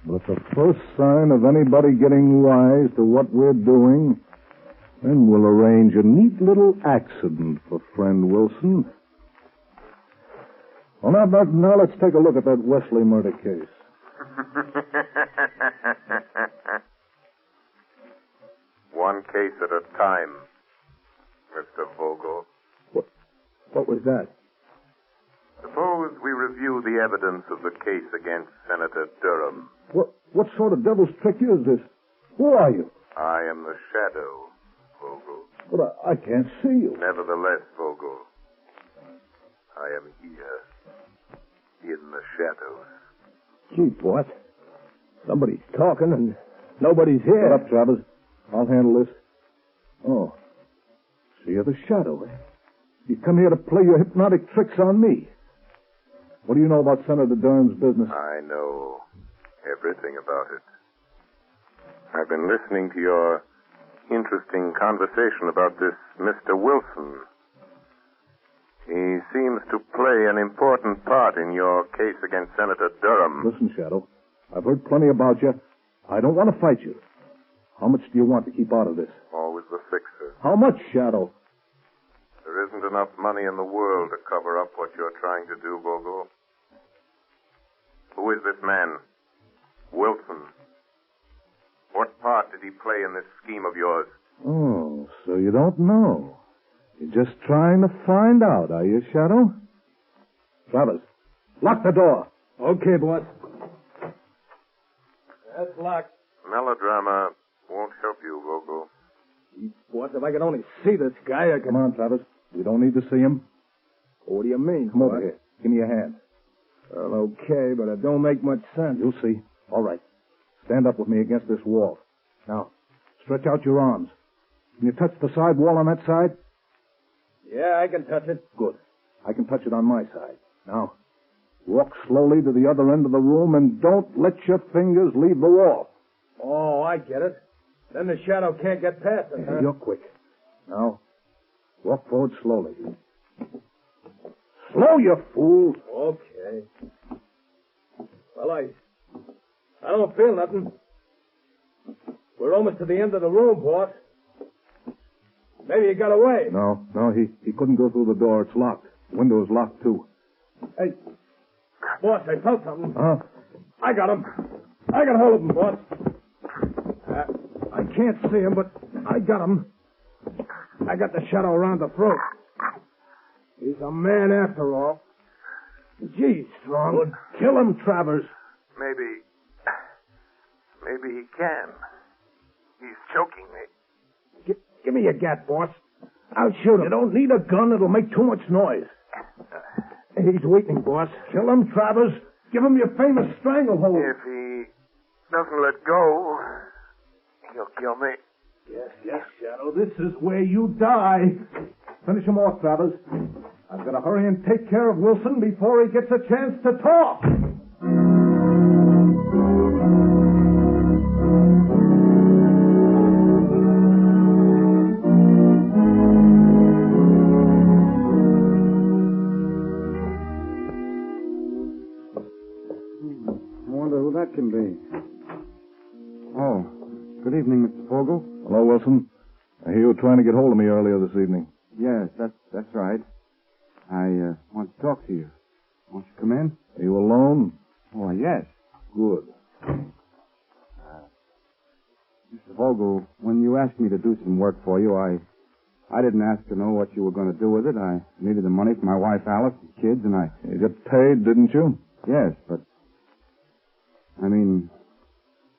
But at the first sign of anybody getting wise to what we're doing, then we'll arrange a neat little accident for friend Wilson. Well, now let's take a look at that Wesley murder case. One case at a time, Mr. Vogel. What was that? Suppose we review the evidence of the case against Senator Durham. What sort of devil's trick is this? Who are you? I am the shadow, Vogel. But I can't see you. Nevertheless, Vogel, I am here, in the shadows. Gee, boss. Somebody's talking and nobody's here. Shut up, Travers. I'll handle this. Oh. So you're the shadow, eh? You come here to play your hypnotic tricks on me. What do you know about Senator Durham's business? I know everything about it. I've been listening to your interesting conversation about this Mr. Wilson. He seems to play an important part in your case against Senator Durham. Listen, Shadow, I've heard plenty about you. I don't want to fight you. How much do you want to keep out of this? Always the fixer. How much, Shadow? There isn't enough money in the world to cover up what you're trying to do, Vogel. Who is this man? Wilson. What part did he play in this scheme of yours? Oh, so you don't know. You're just trying to find out, are you, Shadow? Travers, lock the door. Okay, boss. That's locked. Melodrama won't help you, Vogel. Boss, if I could only see this guy, I could... Come on, Travers. We don't need to see him. What do you mean? Come over here. Give me your hand. Well, okay, but it don't make much sense. You'll see. All right. Stand up with me against this wall. Now, stretch out your arms. Can you touch the side wall on that side? Yeah, I can touch it. Good. I can touch it on my side. Now, walk slowly to the other end of the room and don't let your fingers leave the wall. Oh, I get it. Then the shadow can't get past it, huh? You're quick. Now, walk forward slowly. Slow, you fool! Okay. Well, I don't feel nothing. We're almost to the end of the room, boss. Maybe he got away. No, he couldn't go through the door. It's locked. The window's locked, too. Hey, boss, I felt something. Huh? I got him. I got hold of him, boss. I can't see him, but I got him. I got the shadow around the throat. He's a man after all. Gee, strong. Good. Kill him, Travers. Maybe he can. He's choking me. Give me your gat, boss. I'll shoot him. You don't need a gun. It'll make too much noise. He's weakening, boss. Kill him, Travers. Give him your famous stranglehold. If he doesn't let go, he'll kill me. Yes, Shadow. This is where you die. Finish him off, Travers. I've got to hurry and take care of Wilson before he gets a chance to talk. I wonder who that can be. Oh, good evening, Mr. Vogel. Hello, Wilson. I hear you were trying to get hold of me earlier this evening. Yes, that's right. I want to talk to you. Won't you come in? Are you alone? Oh, yes. Good. Mr. Vogel, when you asked me to do some work for you, I didn't ask to know what you were going to do with it. I needed the money for my wife, Alice, and kids, and You got paid, didn't you? Yes, but...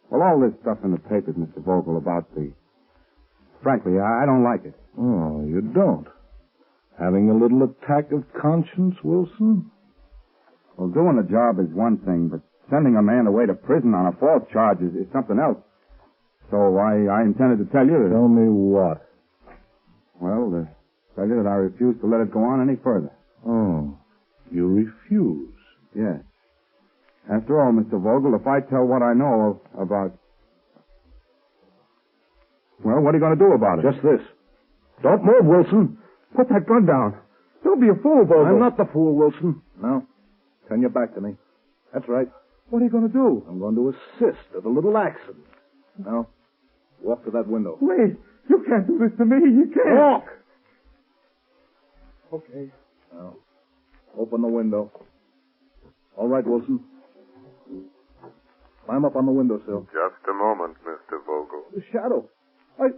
Well, all this stuff in the papers, Mr. Vogel, about the... Frankly, I don't like it. Oh, you don't? Having a little attack of conscience, Wilson? Well, doing the job is one thing, but sending a man away to prison on a false charge is something else. So I intended to tell you that... Tell me what? Well, to tell you that I refuse to let it go on any further. Oh, you refuse? Yes. After all, Mr. Vogel, if I tell what I know about... Well, what are you going to do about it? Just this. Don't move, Wilson. Put that gun down. Don't be a fool, Vogel. I'm not the fool, Wilson. No. Turn your back to me. That's right. What are you going to do? I'm going to assist at a little accident. Now, walk to that window. Wait. You can't do this to me. You can't. Walk! Okay. Now, open the window. All right, Wilson. Climb up on the windowsill. Just a moment, Mr. Vogel. The shadow. I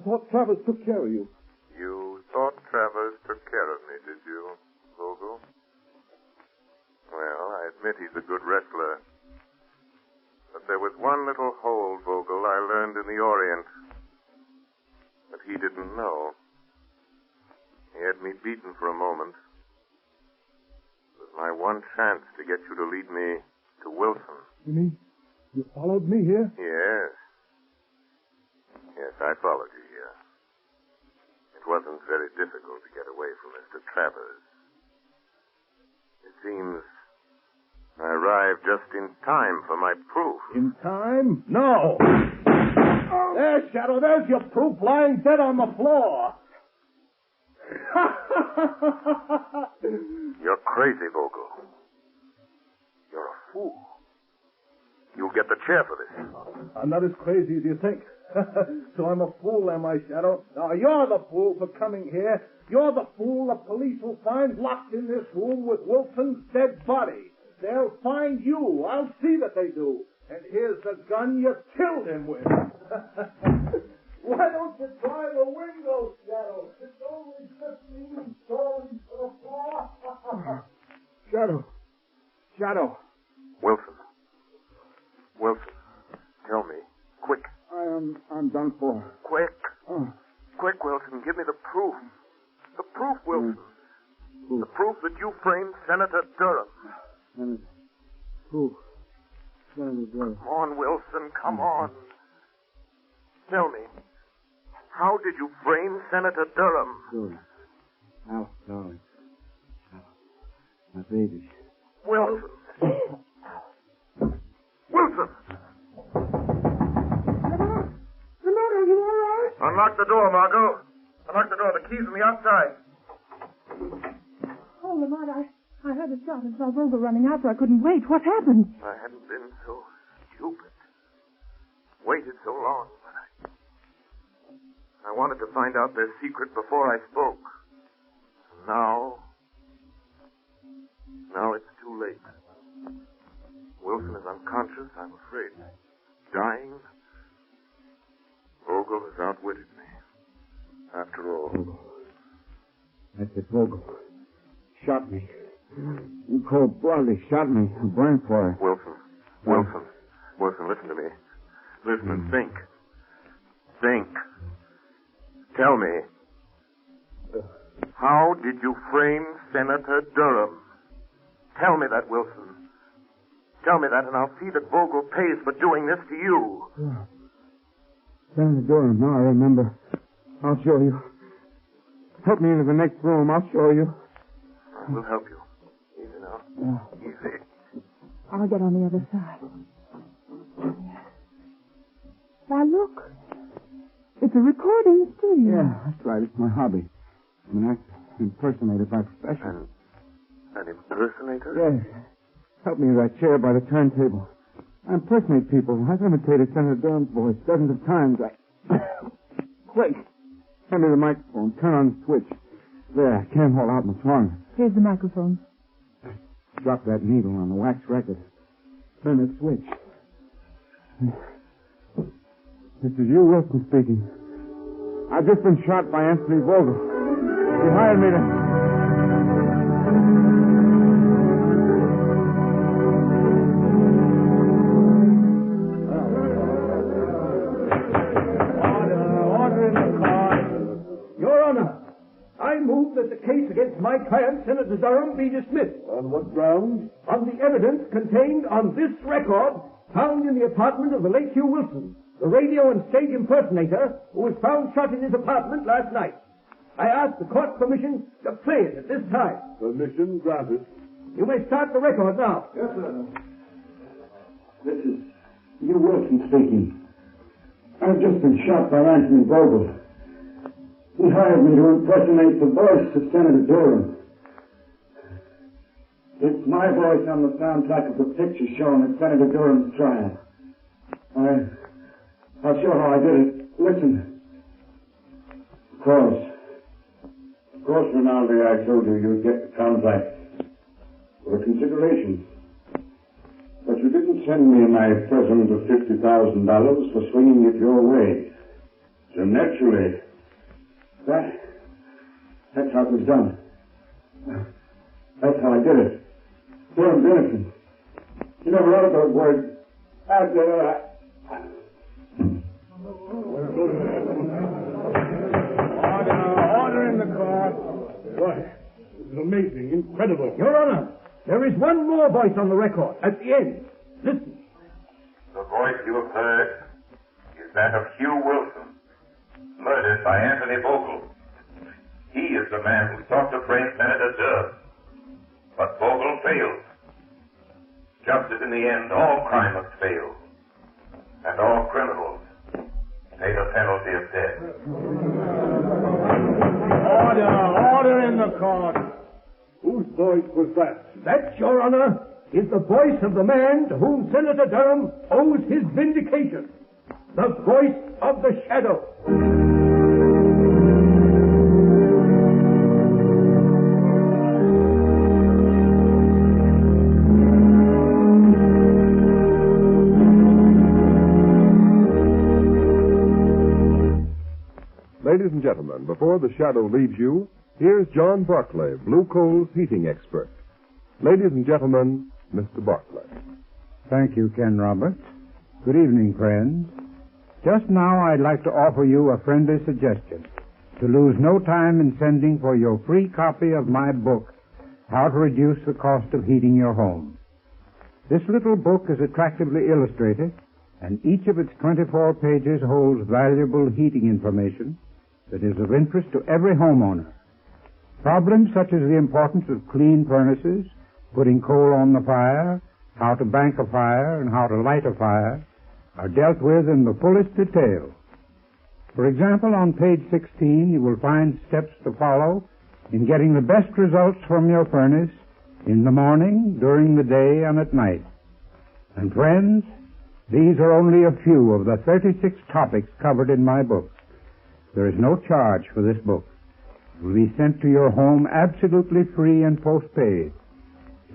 thought Travers took care of you. You thought Travers took care of me, did you, Vogel? Well, I admit he's a good wrestler. But there was one little hole, Vogel, I learned in the Orient that he didn't know. He had me beaten for a moment. It was my one chance to get you to lead me to Wilson. You mean you followed me here? Yes. Yes, I followed you here. It wasn't very difficult to get away from Mr. Travers. It seems I arrived just in time for my proof. In time? No. There, Shadow, there's your proof lying dead on the floor. You're crazy, Vogel. You're a fool. You'll get the chair for this. I'm not as crazy as you think. So I'm a fool, am I, Shadow? Now, you're the fool for coming here. You're the fool the police will find locked in this room with Wilson's dead body. They'll find you. I'll see that they do. And here's the gun you killed him with. Why don't you try the window, Shadow? It's only 15 stories to the floor. Shadow. Wilson, tell me, quick. I'm done for. Quick. Quick, Wilson, give me the proof. The proof, Wilson. The proof that you framed Senator Durham. Proof. Senator Durham. Come on, Wilson, come on. Tell me, how did you frame Senator Durham? Sure. Al, darling. My baby. Wilson. Wilson! Lamont, are you all right? Unlock the door, Margot. Unlock the door. The key's on the outside. Oh, Lamont, I heard a shot and saw Vogel running out, so I couldn't wait. What happened? I hadn't been so stupid. Waited so long, but I wanted to find out their secret before I spoke. Now it's too late. Wilson is unconscious, I'm afraid. Dying. Vogel has outwitted me. After all. That's it, Vogel. Shot me. In cold-bloodedly shot me. I'm burned for it. Wilson, listen to me. Listen and think. Think. Tell me. How did you frame Senator Durham? Tell me that, Wilson. Tell me that, and I'll see that Vogel pays for doing this to you. Yeah. Senator Durham, now I remember. I'll show you. Help me into the next room. I'll show you. I will help you. Easy now. Easy. I'll get on the other side. Why, look. It's a recording studio. Yeah, that's right. It's my hobby. I'm an actor, impersonator by profession. An impersonator? Yes. Help me in that chair by the turntable. I impersonate people. I've imitated Senator Durham's voice dozens of times. Quick. Hand me the microphone. Turn on the switch. There, I can't hold out much longer. Here's the microphone. Drop that needle on the wax record. Turn the switch. This is you, Wilson, speaking. I've just been shot by Anthony Vogel. He hired me to... That the case against my client, Senator Senator Durham be dismissed. On what grounds? On the evidence contained on this record found in the apartment of the late Hugh Wilson, the radio and stage impersonator who was found shot in his apartment last night. I ask the court's permission to play it at this time. Permission granted. You may start the record now. Yes, sir. This is Hugh Wilson speaking. I've just been shot by Anthony Vogel. He hired me to impersonate the voice of Senator Durham. It's my voice on the soundtrack of the picture shown at Senator Durham's trial. I'll show how I did it. Listen. Of course, Rinaldi, I told you you'd get the contract for a consideration. But you didn't send me my present of $50,000 for swinging it your way. So naturally, that's how it was done. That's how I did it. Durham's innocent. You never wrote those words. Order in the court. Why, this is amazing, incredible. Your Honor, there is one more voice on the record at the end. Listen. The voice you have heard is that of Hugh Wilson, murdered by Anthony Vogel. He is the man who sought to frame Senator Durham. But Vogel failed. Just as in the end all crime must fail, and all criminals pay the penalty of death. Order in the court. Whose voice was that? That, Your Honor, is the voice of the man to whom Senator Durham owes his vindication. The voice of the shadow. Ladies and gentlemen, before the shadow leaves you, here's John Barclay, Blue Coal's heating expert. Ladies and gentlemen, Mr. Barclay. Thank you, Ken Roberts. Good evening, friends. Just now I'd like to offer you a friendly suggestion. To lose no time in sending for your free copy of my book, How to Reduce the Cost of Heating Your Home. This little book is attractively illustrated, and each of its 24 pages holds valuable heating information that is of interest to every homeowner. Problems such as the importance of clean furnaces, putting coal on the fire, how to bank a fire, and how to light a fire are dealt with in the fullest detail. For example, on page 16, you will find steps to follow in getting the best results from your furnace in the morning, during the day, and at night. And friends, these are only a few of the 36 topics covered in my book. There is no charge for this book. It will be sent to your home absolutely free and postpaid.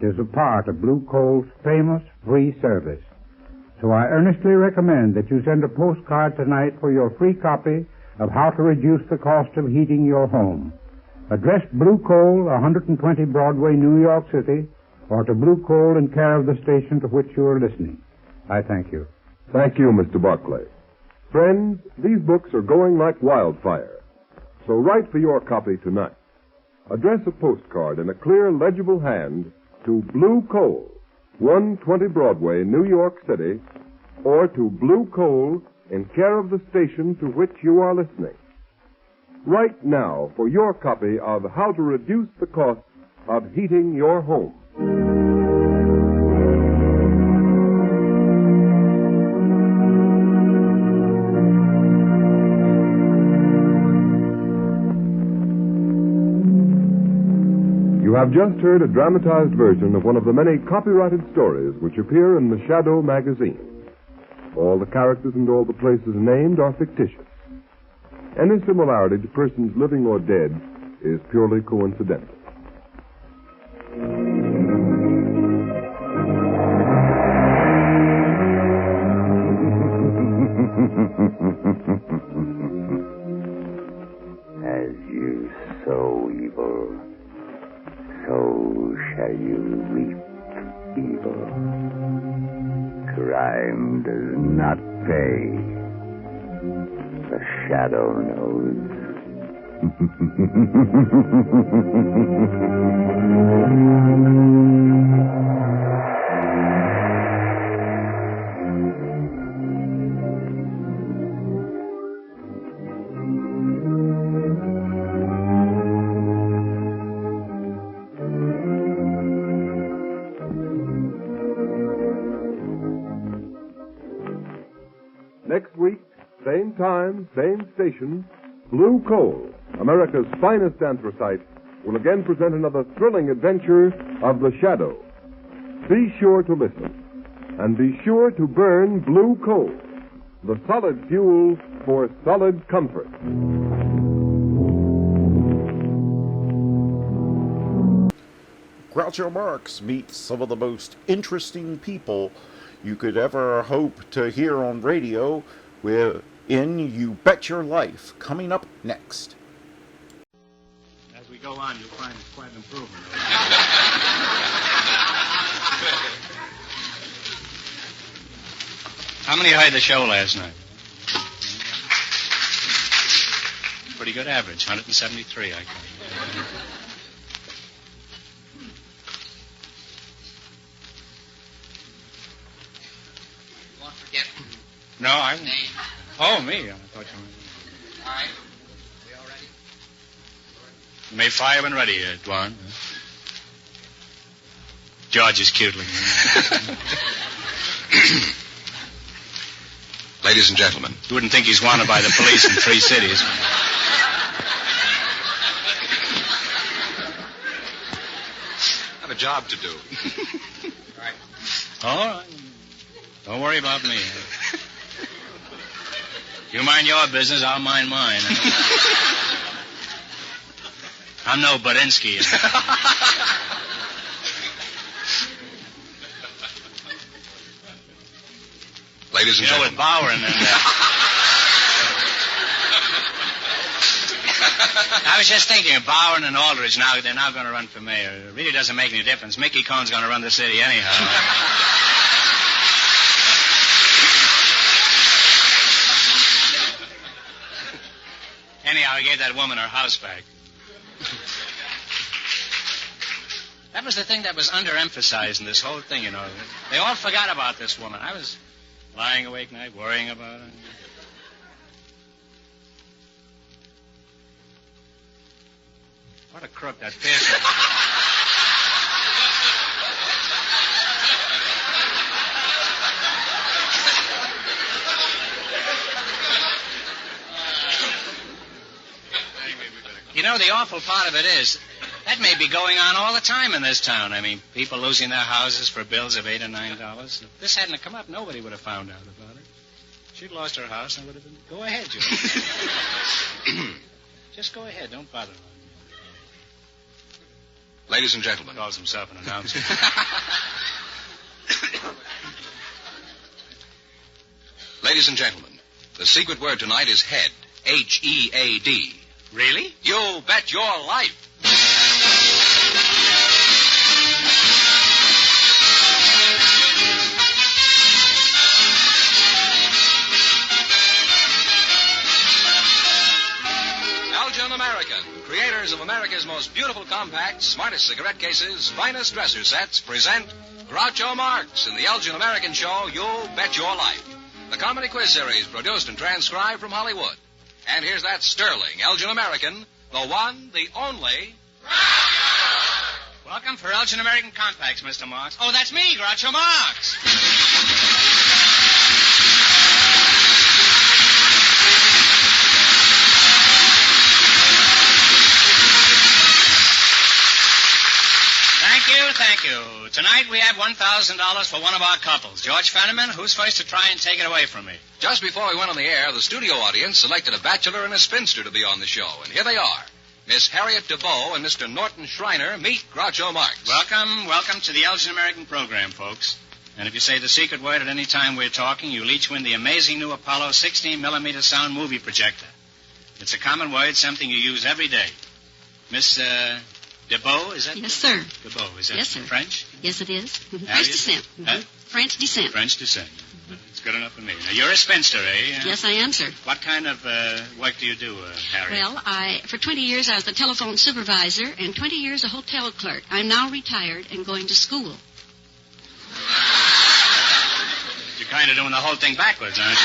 It is a part of Blue Coal's famous free service. So I earnestly recommend that you send a postcard tonight for your free copy of How to Reduce the Cost of Heating Your Home. Addressed Blue Coal, 120 Broadway, New York City, or to Blue Coal in care of the station to which you are listening. I thank you. Thank you, Mr. Barclay. Friends, these books are going like wildfire. So write for your copy tonight. Address a postcard in a clear, legible hand to Blue Coal, 120 Broadway, New York City, or to Blue Coal in care of the station to which you are listening. Write now for your copy of How to Reduce the Cost of Heating Your Home. You have just heard a dramatized version of one of the many copyrighted stories which appear in the Shadow magazine. All the characters and all the places named are fictitious. Any similarity to persons living or dead is purely coincidental. As you sow evil, so shall you reap evil. Crime does not pay. The shadow knows. Next week, same time, same station, Blue Coal, America's finest anthracite, will again present another thrilling adventure of the Shadow. Be sure to listen, and be sure to burn Blue Coal, the solid fuel for solid comfort. Groucho Marx meets some of the most interesting people you could ever hope to hear on radio in You Bet Your Life, coming up next. As we go on, you'll find it's quite an improvement. How many heard the show last night? Pretty good average, 173, I think. No, I'm... Oh, me. I thought you were... All right. We all ready? You may fire when ready, Dwan. George is cute looking. Ladies and gentlemen. You wouldn't think he's wanted by the police in 3 cities. I have a job to do. All right. Don't worry about me. You mind your business, I'll mind mine. I'm no Budinsky. Ladies and gentlemen. With Bauer and I was just thinking of Bauer and Aldridge now. They're now going to run for mayor. It really doesn't make any difference. Mickey Cohn's going to run the city anyhow. Anyhow, he gave that woman her house back. That was the thing that was underemphasized in this whole thing, you know. They all forgot about this woman. I was lying awake night worrying about her. What a crook that Pearson. You know, the awful part of it is, that may be going on all the time in this town. I mean, people losing their houses for bills of $8 or $9. If this hadn't come up, nobody would have found out about it. She'd lost her house and would have been... Go ahead, George. Just go ahead. Don't bother her. Ladies and gentlemen. Calls himself an announcer. Ladies and gentlemen, the secret word tonight is head. H-E-A-D. Really? You bet your life. Elgin American, creators of America's most beautiful compacts, smartest cigarette cases, finest dresser sets, present Groucho Marx in the Elgin American show, You Bet Your Life. The comedy quiz series produced and transcribed from Hollywood. And here's that sterling Elgin American, the one, the only... Groucho! Welcome for Elgin American Compacts, Mr. Marx. Oh, that's me, Groucho Marx. Thank you. Tonight we have $1,000 for one of our couples. George Fenneman, who's first to try and take it away from me? Just before we went on the air, the studio audience selected a bachelor and a spinster to be on the show. And here they are. Miss Harriet DeBow and Mr. Norton Schreiner meet Groucho Marx. Welcome to the Elgin American program, folks. And if you say the secret word at any time we're talking, you'll each win the amazing new Apollo 16mm sound movie projector. It's a common word, something you use every day. Miss, DeBow, is that? Yes, sir. DeBow, is that yes, sir. French? Yes, it is. French descent. French descent. French descent. It's good enough for me. Now, you're a spinster, eh? Yes, I am, sir. What kind of work do you do, Harriet? Well, for 20 years I was the telephone supervisor and 20 years a hotel clerk. I'm now retired and going to school. You're kind of doing the whole thing backwards, aren't you?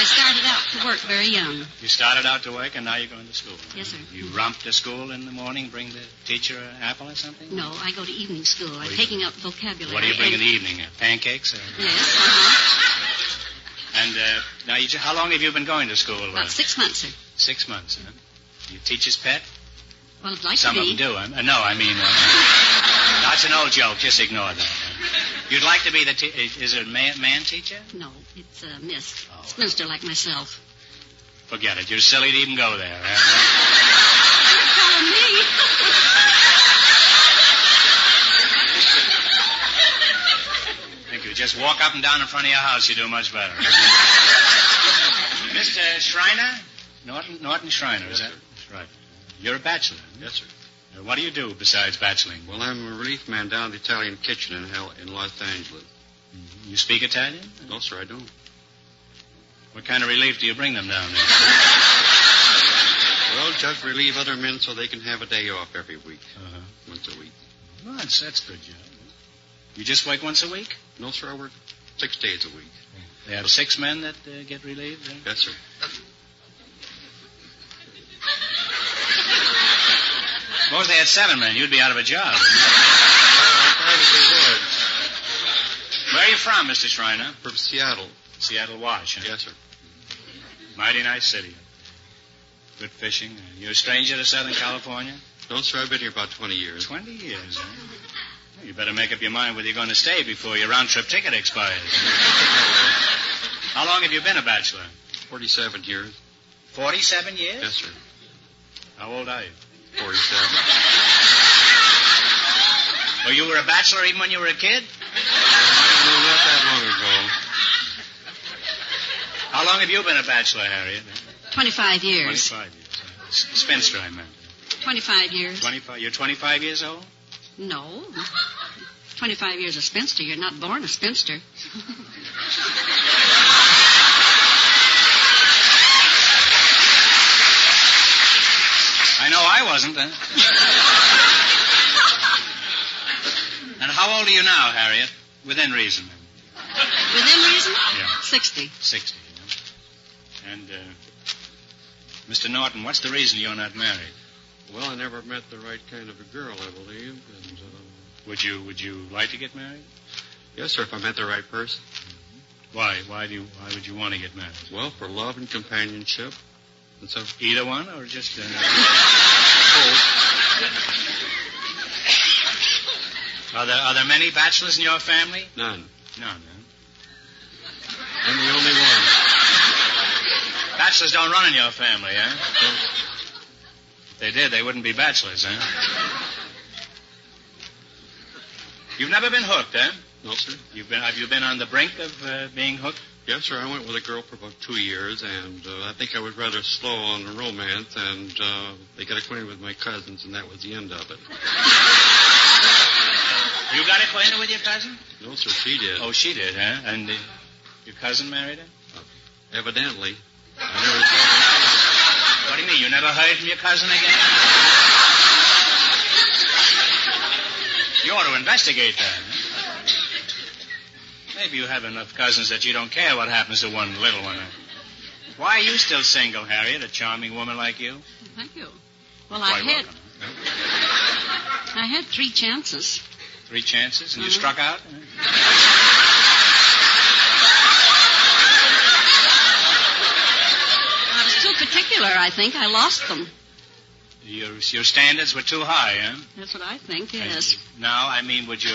I started out to work very young. You started out to work and now you're going to school. Yes, sir. You romp to school in the morning, bring the teacher an apple or something? No, I go to evening school. I'm taking up vocabulary. What do you bring in the evening? Pancakes? Yes, And now, how long have you been going to school? About 6 months, sir. 6 months, huh? You teacher's pet? Well, I'd like Some to be. of them do. No, I mean, that's an old joke. Just ignore that. You'd like to be the is it a man teacher? No, it's a miss. Spinster like myself. Forget it. You're silly to even go there. You're telling me. Thank you. Just walk up and down in front of your house. You do much better. Mr. Schreiner? Norton Schreiner, is that? That's right. You're a bachelor. Yes, sir. What do you do besides bacheloring? Well, I'm a relief man down at the Italian kitchen in Los Angeles. You speak Italian? No, sir, I don't. What kind of relief do you bring them down there? Well, just relieve other men so they can have a day off every week. Once a week. Well, that's a good job. You just work once a week? No, sir, I work 6 days a week. They have 6 men that get relieved? Eh? Yes, sir. Suppose they had 7 men. You'd be out of a job. I probably would. Where are you from, Mr. Schreiner? From Seattle. Seattle, Wash, huh? Yes, sir. Mighty nice city. Good fishing. You're a stranger to Southern California? No, sir, I've been here about 20 years. 20 years, huh? Well, you better make up your mind whether you're going to stay before your round-trip ticket expires. How long have you been a bachelor? 47 years. 47 years? Yes, sir. How old are you? 47. Well, you were a bachelor even when you were a kid? No, not that long ago. How long have you been a bachelor, Harriet? 25 years. 25 years. Spinster, I meant. 25 years. 25. You're 25 years old? No. 25 years a spinster. You're not born a spinster. I know I wasn't, then. And how old are you now, Harriet? Within reason. Within reason? Yeah. 60. 60, yeah. And, Mr. Norton, what's the reason you're not married? Well, I never met the right kind of a girl, I believe. And, Would you like to get married? Yes, sir, if I met the right person. Why? Why would you want to get married? Well, for love and companionship. And so... Either one, or just... both. Are there many bachelors in your family? None. None, huh? I'm the only one. Bachelors don't run in your family, eh? If they did, they wouldn't be bachelors, eh? You've never been hooked, eh? No, sir. Have you been on the brink of being hooked? Yes, sir. I went with a girl for about 2 years, and I think I was rather slow on the romance, and they got acquainted with my cousins, and that was the end of it. You got acquainted with your cousin? No, sir, she did. Oh, she did, huh? And your cousin married her? Evidently. I never saw her. What do you mean? You never heard from your cousin again? You ought to investigate that. Huh? Maybe you have enough cousins that you don't care what happens to one little one. Why are you still single, Harriet, a charming woman like you? Thank you. Well, I had 3 chances. 3 chances, and you struck out? I was too particular, I think. I lost them. Your standards were too high, huh? That's what I think, yes. Now, I mean, would you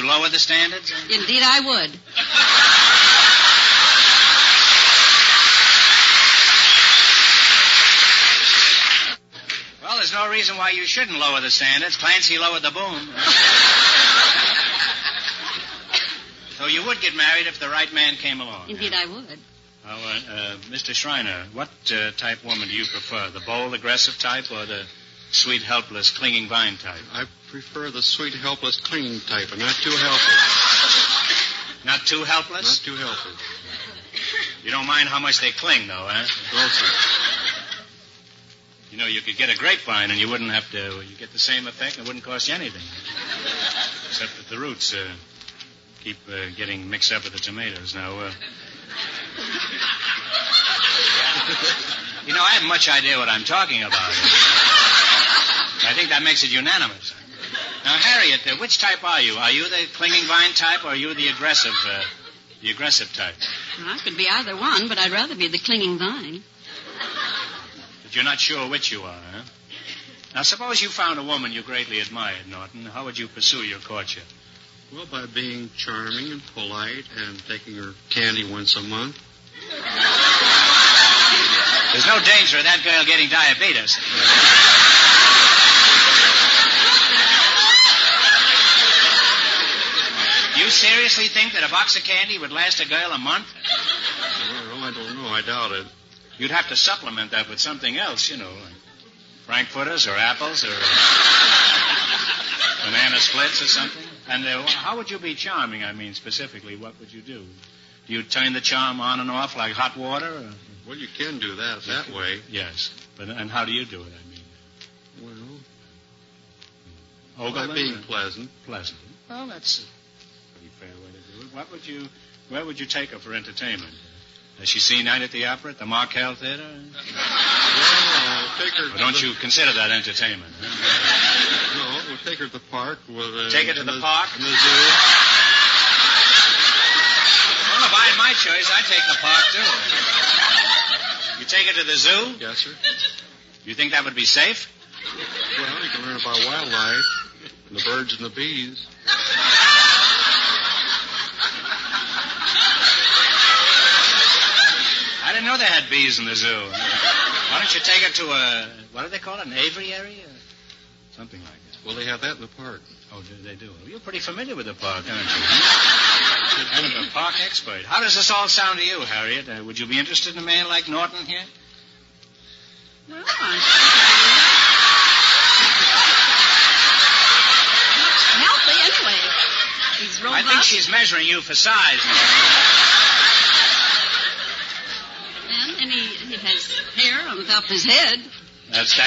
lower the standards? Indeed, I would. Well, there's no reason why you shouldn't lower the standards. Clancy lowered the boom. So you would get married if the right man came along. Indeed, I would. Mr. Schreiner, what type woman do you prefer? The bold, aggressive type or the sweet, helpless, clinging vine type? I prefer the sweet, helpless, clinging type, and not too helpless. Now, Not too helpless? Not too helpless. You don't mind how much they cling, though, eh? No, sir. You know, you could get a grapevine and you wouldn't have to... You get the same effect and it wouldn't cost you anything. Except that the roots keep getting mixed up with the tomatoes. Now, you know, I haven't much idea what I'm talking about. I think that makes it unanimous. Now, Harriet, which type are you? Are you the clinging vine type or are you the aggressive type? Well, I could be either one, but I'd rather be the clinging vine. But you're not sure which you are, huh? Now, suppose you found a woman you greatly admired, Norton. How would you pursue your courtship? Well, by being charming and polite and taking her candy once a month. There's no danger of that girl getting diabetes. You seriously think that a box of candy would last a girl a month? Well, I don't know. I doubt it. You'd have to supplement that with something else, you know, like frankfurters or apples or banana splits or something. And how would you be charming, I mean, specifically? What would you do? Do you turn the charm on and off like hot water? Or? Well, you can do that way. Yes. And how do you do it, I mean? Well, by being pleasant. Pleasant. Well, that's a pretty fair way to do it. Where would you take her for entertainment? Has she seen Night at the Opera at the Markel Theater? Well, I'll take her... Or don't you consider that entertainment? No, we'll take her to the park. Take her to the park? In the zoo. Well, if I had my choice, I'd take the park, too. You take her to the zoo? Yes, sir. You think that would be safe? Well, you can learn about wildlife, and the birds and the bees. I didn't know they had bees in the zoo. Why don't you take her to what do they call it, an aviary? Something like that. Well, they have that in the park. Oh, they do? Well, you're pretty familiar with the park, aren't you? Kind of a park expert. How does this all sound to you, Harriet? Would you be interested in a man like Norton here? Well, healthy anyway. He's robust. I think she's measuring you for size. And he has hair on the top of his head. That's the...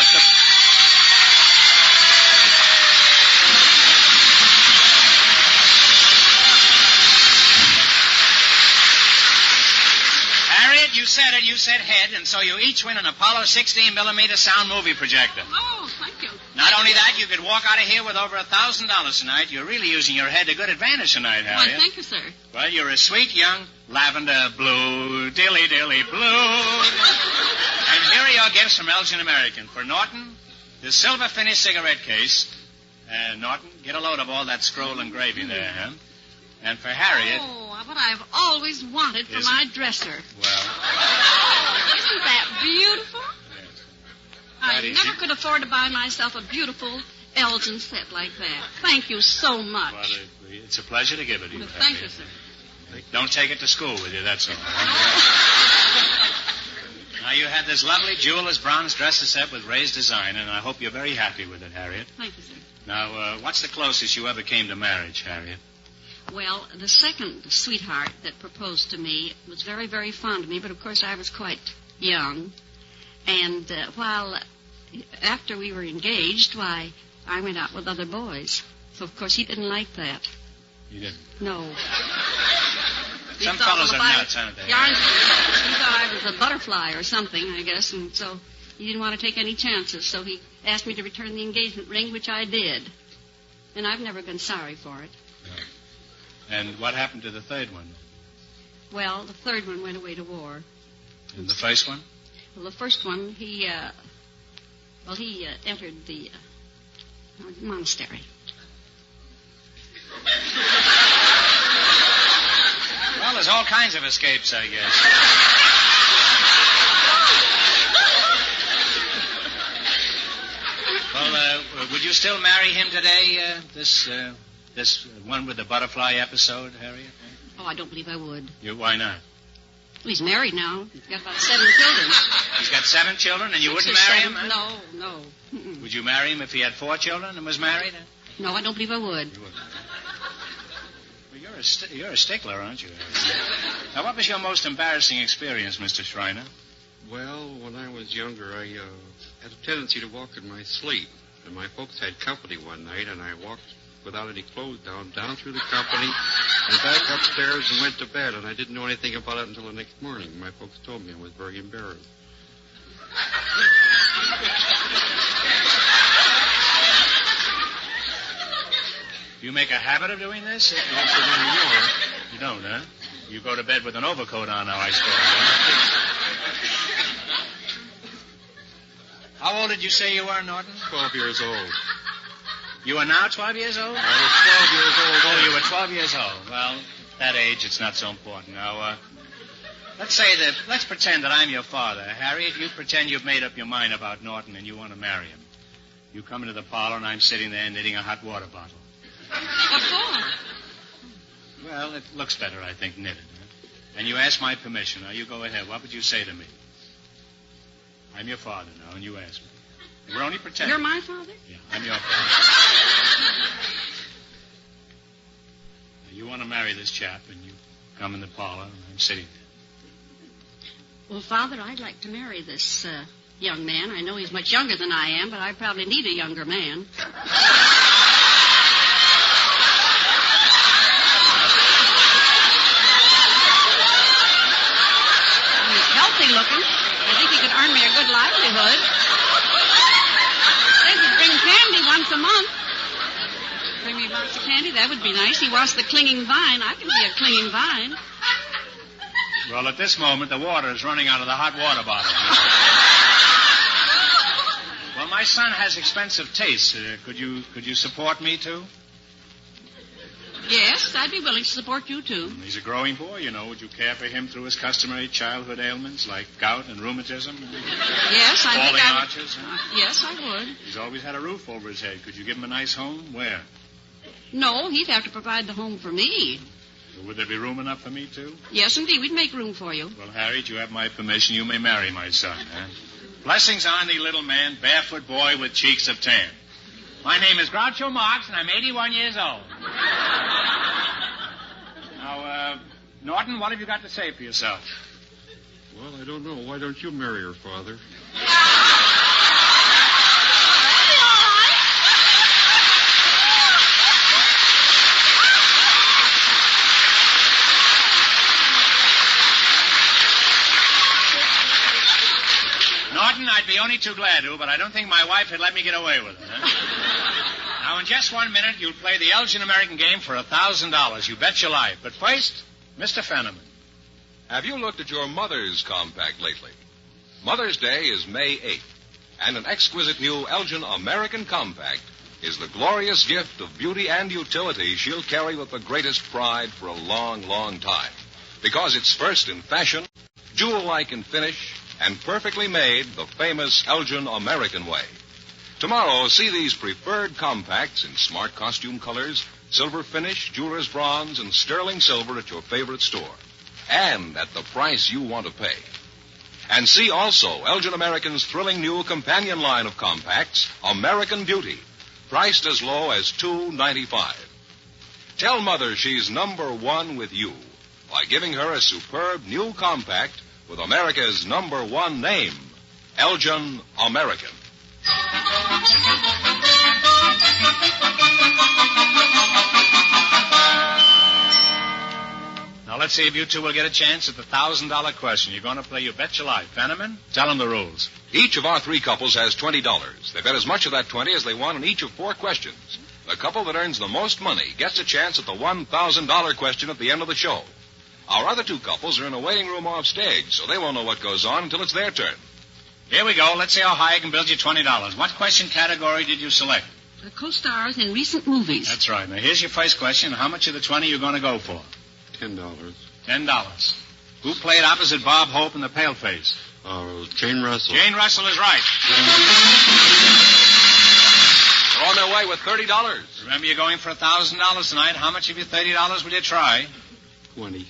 Harriet, you said it. You said head, and so you each win an Apollo 16mm sound movie projector. Oh, thank you. Not only that, you could walk out of here with over $1,000 tonight. You're really using your head to good advantage tonight, Harriet. Why, thank you, sir. Well, you're a sweet young lavender blue, dilly blue. And here are your gifts from Elgin American. For Norton, this silver finished cigarette case. Norton, get a load of all that scroll and gravy there, huh? And for Harriet... Oh, what I've always wanted for my dresser. Well... Isn't that beautiful? Yes. I never could afford to buy myself a beautiful Elgin set like that. Thank you so much. Well, it's a pleasure to give it to you, Thank you, sir. Don't take it to school with you, that's all. Now, you had this lovely jeweler's bronze dresser set with raised design, and I hope you're very happy with it, Harriet. Thank you, sir. Now, what's the closest you ever came to marriage, Harriet? Well, the second sweetheart that proposed to me was very, very fond of me, but of course I was quite young. And after we were engaged, I went out with other boys. So, of course, he didn't like that. You didn't? No. Some fellows are nuts, aren't they? Yeah, he thought I was a butterfly or something, I guess, and so he didn't want to take any chances. So he asked me to return the engagement ring, which I did. And I've never been sorry for it. No. And what happened to the third one? Well, the third one went away to war. And the first one? Well, the first one, he entered the monastery. Well, there's all kinds of escapes, I guess. Well, would you still marry him today, this one with the butterfly episode, Harriet? Oh, I don't believe I would. Why not? Well, he's married now. He's got about 7 children. He's got 7 children, and you wouldn't marry him? Huh? No. Mm-mm. Would you marry him if he had 4 children and was married? No, I don't believe I would. You wouldn't. Well, you're You're a stickler, aren't you? Now, what was your most embarrassing experience, Mr. Schreiner? Well, when I was younger, I had a tendency to walk in my sleep. And my folks had company one night, and I walked without any clothes down through the company, and back upstairs and went to bed. And I didn't know anything about it until the next morning. My folks told me. I was very embarrassed. Do you make a habit of doing this? Not for anymore. You don't, huh? You go to bed with an overcoat on now, I suppose. Huh? How old did you say you were, Norton? 12 years old. You are now 12 years old? I was 12 years old. Oh, you were 12 years old. Well, that age, it's not so important. Now, let's pretend that I'm your father. Harriet, you pretend you've made up your mind about Norton and you want to marry him. You come into the parlor and I'm sitting there knitting a hot water bottle. What for? Well, it looks better, I think, knitted. Huh? And you ask my permission. Now, you go ahead. What would you say to me? I'm your father now, and you ask me. We're only pretending. You're my father? Yeah, I'm your father. Now, you want to marry this chap, and you come in the parlor, and I'm sitting there. Well, Father, I'd like to marry this young man. I know he's much younger than I am, but I probably need a younger man. He's healthy looking. I think he could earn me a good livelihood. Says he'd bring candy once a month. Bring me lots of candy, that would be nice. He wants the clinging vine. I can be a clinging vine. Well, at this moment, the water is running out of the hot water bottle. Well, my son has expensive tastes. Could you support me, too? Yes, I'd be willing to support you, too. He's a growing boy, you know. Would you care for him through his customary childhood ailments like gout and rheumatism? Yes, I think falling I would. arches? Huh? Yes, I would. He's always had a roof over his head. Could you give him a nice home? Where? No, he'd have to provide the home for me. Would there be room enough for me, too? Yes, indeed. We'd make room for you. Well, Harriet, you have my permission. You may marry my son. Huh? Blessings on thee, little man, barefoot boy with cheeks of tan. My name is Groucho Marx, and I'm 81 years old. Now, Norton, what have you got to say for yourself? Well, I don't know. Why don't you marry her, Father? Norton, I'd be only too glad to, but I don't think my wife would let me get away with it. Huh? Now, in just 1 minute, you'll play the Elgin American game for $1,000. You bet your life. But first, Mr. Fenneman. Have you looked at your mother's compact lately? Mother's Day is May 8th, and an exquisite new Elgin American compact is the glorious gift of beauty and utility she'll carry with the greatest pride for a long, long time. Because it's first in fashion, jewel-like in finish, and perfectly made the famous Elgin American way. Tomorrow, see these preferred compacts in smart costume colors, silver finish, jeweler's bronze, and sterling silver at your favorite store. And at the price you want to pay. And see also Elgin American's thrilling new companion line of compacts, American Beauty, priced as low as $2.95. Tell Mother she's number one with you by giving her a superb new compact with America's number one name, Elgin American. Now, let's see if you two will get a chance at the $1,000 question. You're going to play You Bet Your Life. Fenneman, tell them the rules. Each of our three couples has $20. They bet as much of that 20 as they want in each of 4 questions. The couple that earns the most money gets a chance at the $1,000 question at the end of the show. Our other 2 couples are in a waiting room off stage, so they won't know what goes on until it's their turn. Here we go. Let's see how high I can build you $20. What question category did you select? The co-stars in recent movies. That's right. Now, here's your first question. How much of the 20 are you going to go for? $10. $10. Who played opposite Bob Hope in The Paleface? Jane Russell. Jane Russell is right. They're on their way with $30. Remember, you're going for $1,000 tonight. How much of your $30 will you try? 20.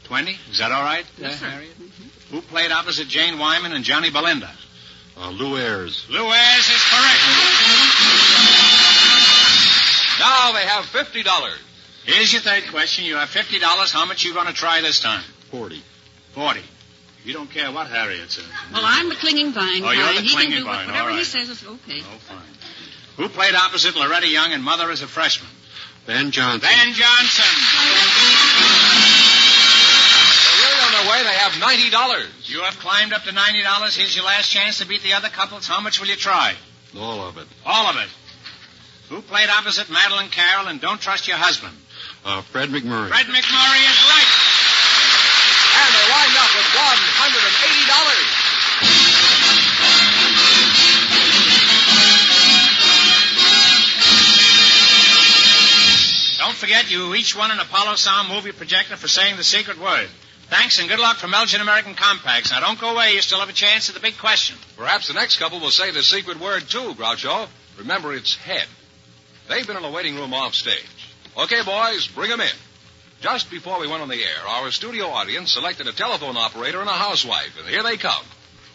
20? Is that all right, yes, sir. Harriet? Mm-hmm. Who played opposite Jane Wyman and Johnny Belinda? Lou Ayres. Lou Ayres is correct. Now they have $50. Here's your third question. You have $50. How much are you going to try this time? 40. 40. You don't care what Harriet says. Well, I'm the clinging vine. Oh, you're kind. the He clinging can do vine. whatever All he right. says is okay. Oh, fine. Who played opposite Loretta Young and Mother as a freshman? Ben Johnson. Ben Johnson. They're really on their way. They have $90. You have climbed up to $90. Here's your last chance to beat the other couples. How much will you try? All of it. All of it. Who played opposite Madeline Carroll and Don't Trust Your Husband? Fred McMurray. Fred McMurray is right. And they wind up with $180. Don't forget, you each won an Apollo Sound movie projector for saying the secret word. Thanks and good luck from Elgin American Compacts. Now, don't go away. You still have a chance at the big question. Perhaps the next couple will say the secret word, too, Groucho. Remember, it's head. They've been in the waiting room off stage. Okay, boys, bring them in. Just before we went on the air, our studio audience selected a telephone operator and a housewife, and here they come.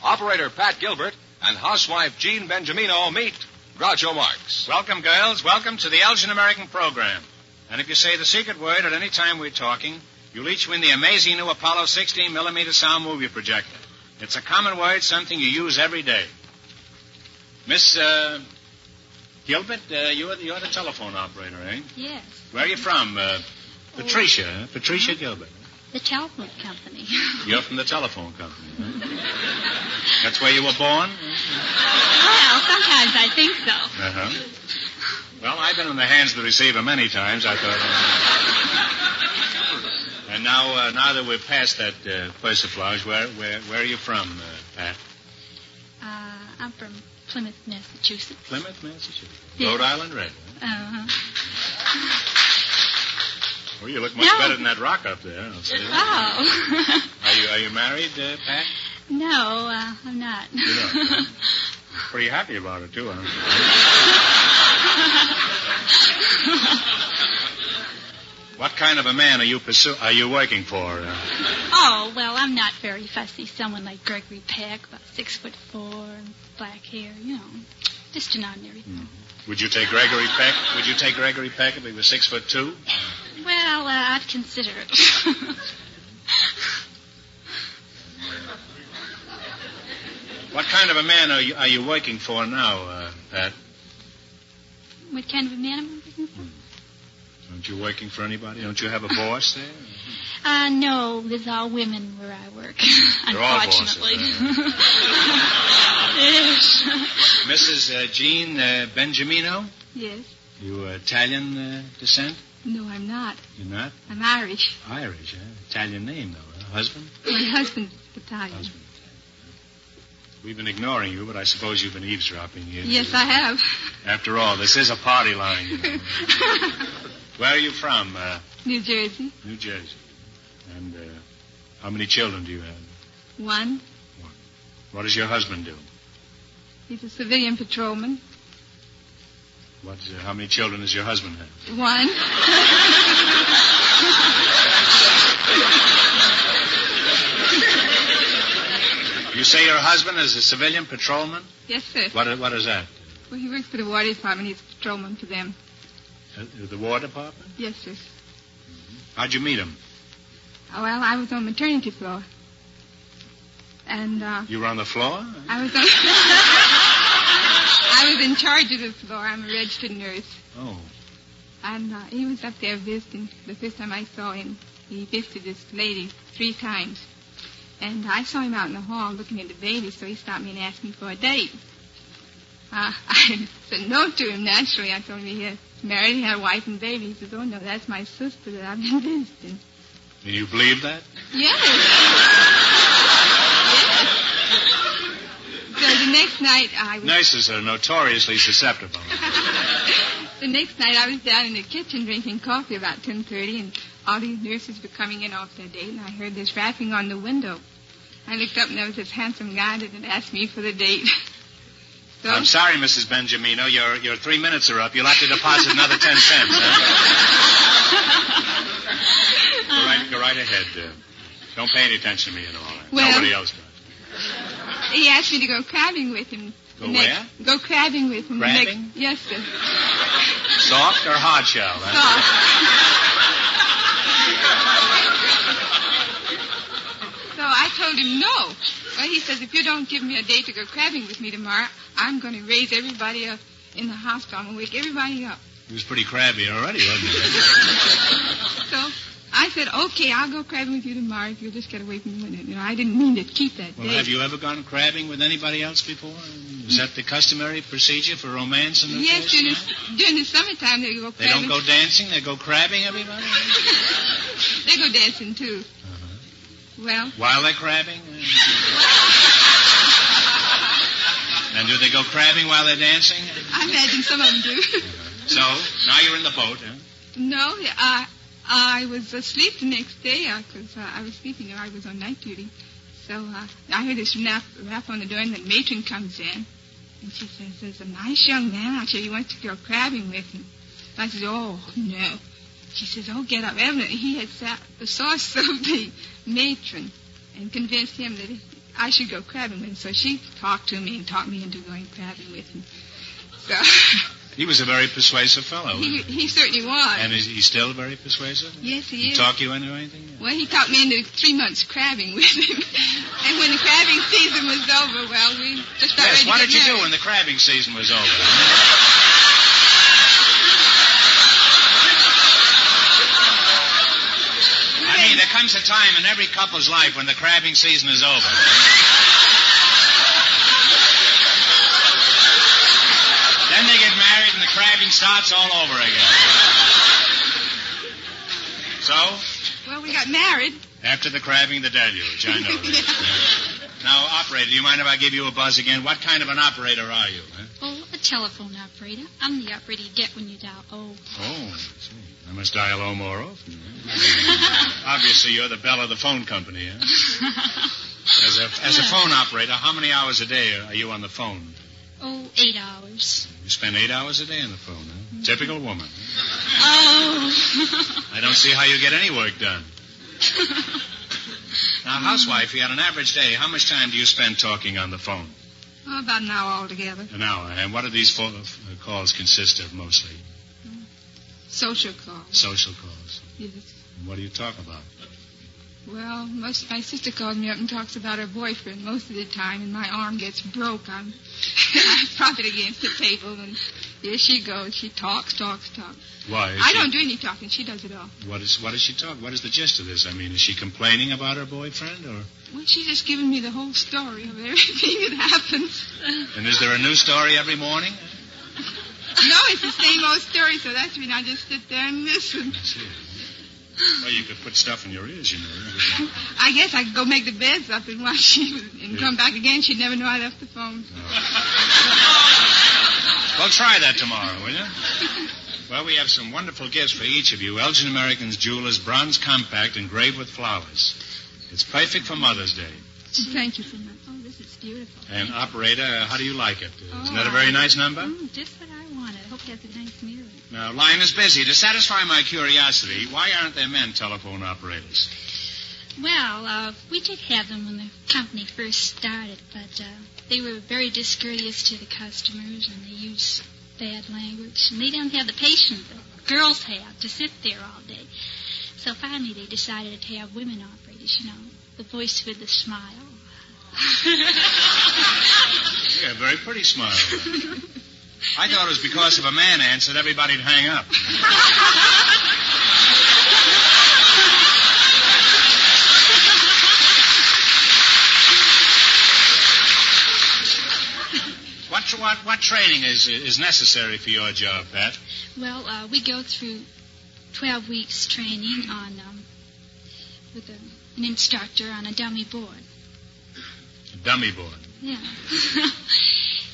Operator Pat Gilbert and housewife Jean Benjamino meet Groucho Marx. Welcome, girls. Welcome to the Elgin American program. And if you say the secret word at any time we're talking, you'll each win the amazing new Apollo 16mm sound movie projector. It's a common word, something you use every day. Miss Gilbert, you're the telephone operator, eh? Yes. Where are you from? Patricia, huh? Patricia Gilbert. The telephone company. You're from the telephone company, huh? That's where you were born? Well, sometimes I think so. Uh-huh. Well, I've been in the hands of the receiver many times. I thought... And now that we've passed that persiflage, where are you from, Pat? I'm from Plymouth, Massachusetts. Plymouth, Massachusetts. Yes. Rhode Island Red. Uh-huh. Well, you look much better than that rock up there. I'll say that. Oh. Are you married, Pat? No, I'm not. You're not. Huh? Pretty happy about it, too, huh? What kind of a man are you working for? Oh, well, I'm not very fussy. Someone like Gregory Peck, about 6'4", and black hair, just an ordinary thing. Mm-hmm. Would you take Gregory Peck? Would you take Gregory Peck if he was 6'2"? Well, I'd consider it. What kind of a man are you working for now, Pat? What kind of a man am I working for? Aren't you working for anybody? Don't you have a boss there? No, there's all women where I work. They're all unfortunately. bosses, Yes. Mrs. Jean Benjamino? Yes. You Italian descent? No, I'm not. You're not? I'm Irish. Irish, huh? Italian name, though, huh? Husband? My husband's Italian. Husband. We've been ignoring you, but I suppose you've been eavesdropping. Yes, I have. After all, this is a party line. Where are you from? New Jersey. New Jersey. And how many children do you have? One. What does your husband do? He's a civilian patrolman. How many children does your husband have? One. You say your husband is a civilian patrolman? Yes, sir. What is that? Well, he works for the War Department. He's a patrolman for them. The War Department? Yes, sir. How'd you meet him? Oh, well, I was on maternity floor. And, You were on the floor? I was in charge of the floor. I'm a registered nurse. Oh. And he was up there visiting. The first time I saw him, he visited this lady 3 times. And I saw him out in the hall looking at the baby, so he stopped me and asked me for a date. I said no to him, naturally. I told him he had married, he had a wife and baby. He says, oh, no, that's my sister that I've been visiting. And you believe that? Yes. So the next night I was... Nurses are notoriously susceptible. The next night I was down in the kitchen drinking coffee about 10:30, and all these nurses were coming in off their date, and I heard this rapping on the window. I looked up, and there was this handsome guy that had asked me for the date. So, I'm sorry, Mrs. Benjamino. Your 3 minutes are up. You'll have to deposit another 10 cents. Huh? Go right ahead. Don't pay any attention to me at all. Well, nobody else does. He asked me to go crabbing with him. Go where? Go crabbing with him. Crabbing? Yes, sir. Soft or hard shell? Soft. he says, if you don't give me a day to go crabbing with me tomorrow, I'm going to raise everybody up in the hospital. I'm going to wake everybody up. He was pretty crabby already, wasn't he? So I said, okay, I'll go crabbing with you tomorrow if you'll just get away from the window. You know, I didn't mean to keep that Well, day. have you ever gone crabbing with anybody else before? Is that the customary procedure for romance in the Yes, place? during the summertime they go They crabbing. don't go dancing? They go crabbing, everybody? They go dancing, too. Well, While they're crabbing? And do they go crabbing while they're dancing? I imagine some of them do. So, now you're in the boat, huh? No, I was asleep the next day because I was sleeping and I was on night duty. So I heard this rap on the door and the matron comes in. And she says, there's a nice young man out here. He wants to go crabbing with him. I said, oh, no. She says, oh, get up. Evidently, he had sat the source of the matron and convinced him that I should go crabbing with him. So she talked to me and talked me into going crabbing with him. So... He was a very persuasive fellow. He certainly was. And is he still very persuasive? Yes, he is. Talk you into anything? Well, he talked me into 3 months crabbing with him. And when the crabbing season was over, well, we just got ready to What get did you do married. when the crabbing season was over? I mean, there comes a time in every couple's life when the crabbing season is over. Then they get married and the crabbing starts all over again. So? Well, we got married. After the crabbing, the deluge. I know that. Now, operator, do you mind if I give you a buzz again? What kind of an operator are you? Huh? Oh, a telephone operator. I'm the operator you get when you dial O. Oh, I see. I must dial O more often. Obviously, you're the belle of the phone company, huh? As a phone operator, how many hours a day are you on the phone? Oh, 8 hours. You spend 8 hours a day on the phone, huh? Mm-hmm. Typical woman. Oh. I don't see how you get any work done. Now, housewife, on an average day, how much time do you spend talking on the phone? Oh, about an hour altogether. An hour. And what do these calls consist of mostly? Social calls. Social calls. Yes. And what do you talk about? Well, my sister calls me up and talks about her boyfriend most of the time, and my arm gets broke. I prop it against the table, and here she goes. She talks. Why? I don't do any talking. She does it all. What does she talk? What is the gist of this? I mean, is she complaining about her boyfriend, or? Well, she's just giving me the whole story of everything that happens. And is there a new story every morning? No, it's the same old story, so that's when I just sit there and listen. I see. Well, you could put stuff in your ears, you know. I guess I could go make the beds up and watch she and come back again. She'd never know I left the phone. Well, try that tomorrow, will you? Well, we have some wonderful gifts for each of you. Elgin American's Jewelers Bronze Compact engraved with flowers. It's perfect for Mother's Day. Thank you so much. Oh, this is beautiful. And, operator, how do you like it? Isn't that a very nice number? Just what I wanted. I hope it has a nice mirror. Now, line is busy. To satisfy my curiosity, why aren't there men telephone operators? Well, we did have them when the company first started, but they were very discourteous to the customers, and they used bad language. And they didn't have the patience that girls have to sit there all day. So finally they decided to have women operators, you know, the voice with the smile. Yeah, a very pretty smile. I thought it was because if a man answered, everybody'd hang up. What training is necessary for your job, Pat? Well, we go through 12 weeks training on with an instructor on a dummy board. A dummy board? Yeah.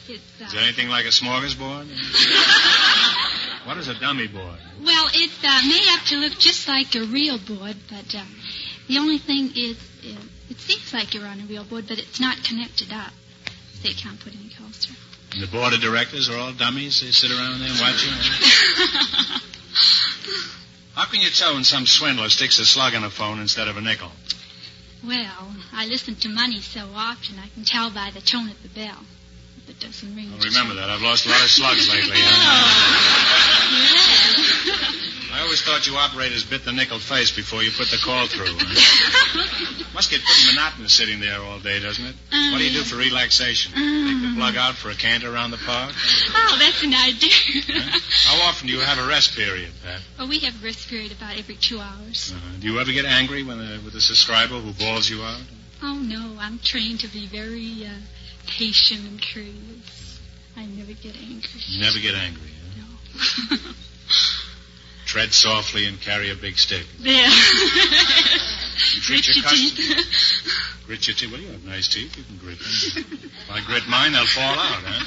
Is it anything like a smorgasbord? What is a dummy board? Well, it's made up to look just like a real board, but the only thing is it seems like you're on a real board, but it's not connected up. They can't put any closer. And the board of directors are all dummies? They sit around there and watch you? How can you tell when some swindler sticks a slug in a phone instead of a nickel? Well, I listen to money so often, I can tell by the tone of the bell. If it doesn't ring. I'll remember that. I've lost a lot of slugs lately. Oh, yeah. Well, always thought you operators bit the nickel face before you put the call through. Huh? Must get pretty monotonous sitting there all day, doesn't it? What do you do for relaxation? Take the plug out for a canter around the park? Oh, that's an idea. Huh? How often do you have a rest period, Pat? Well, we have a rest period about every 2 hours. Do you ever get angry with a subscriber who bawls you out? Oh, no. I'm trained to be very patient and courteous. I never get angry. You never get angry, huh? No. Tread softly and carry a big stick. There. You treat your teeth. Grit your teeth. Well, you have nice teeth. You can grit them. If I grit mine, they'll fall out, huh?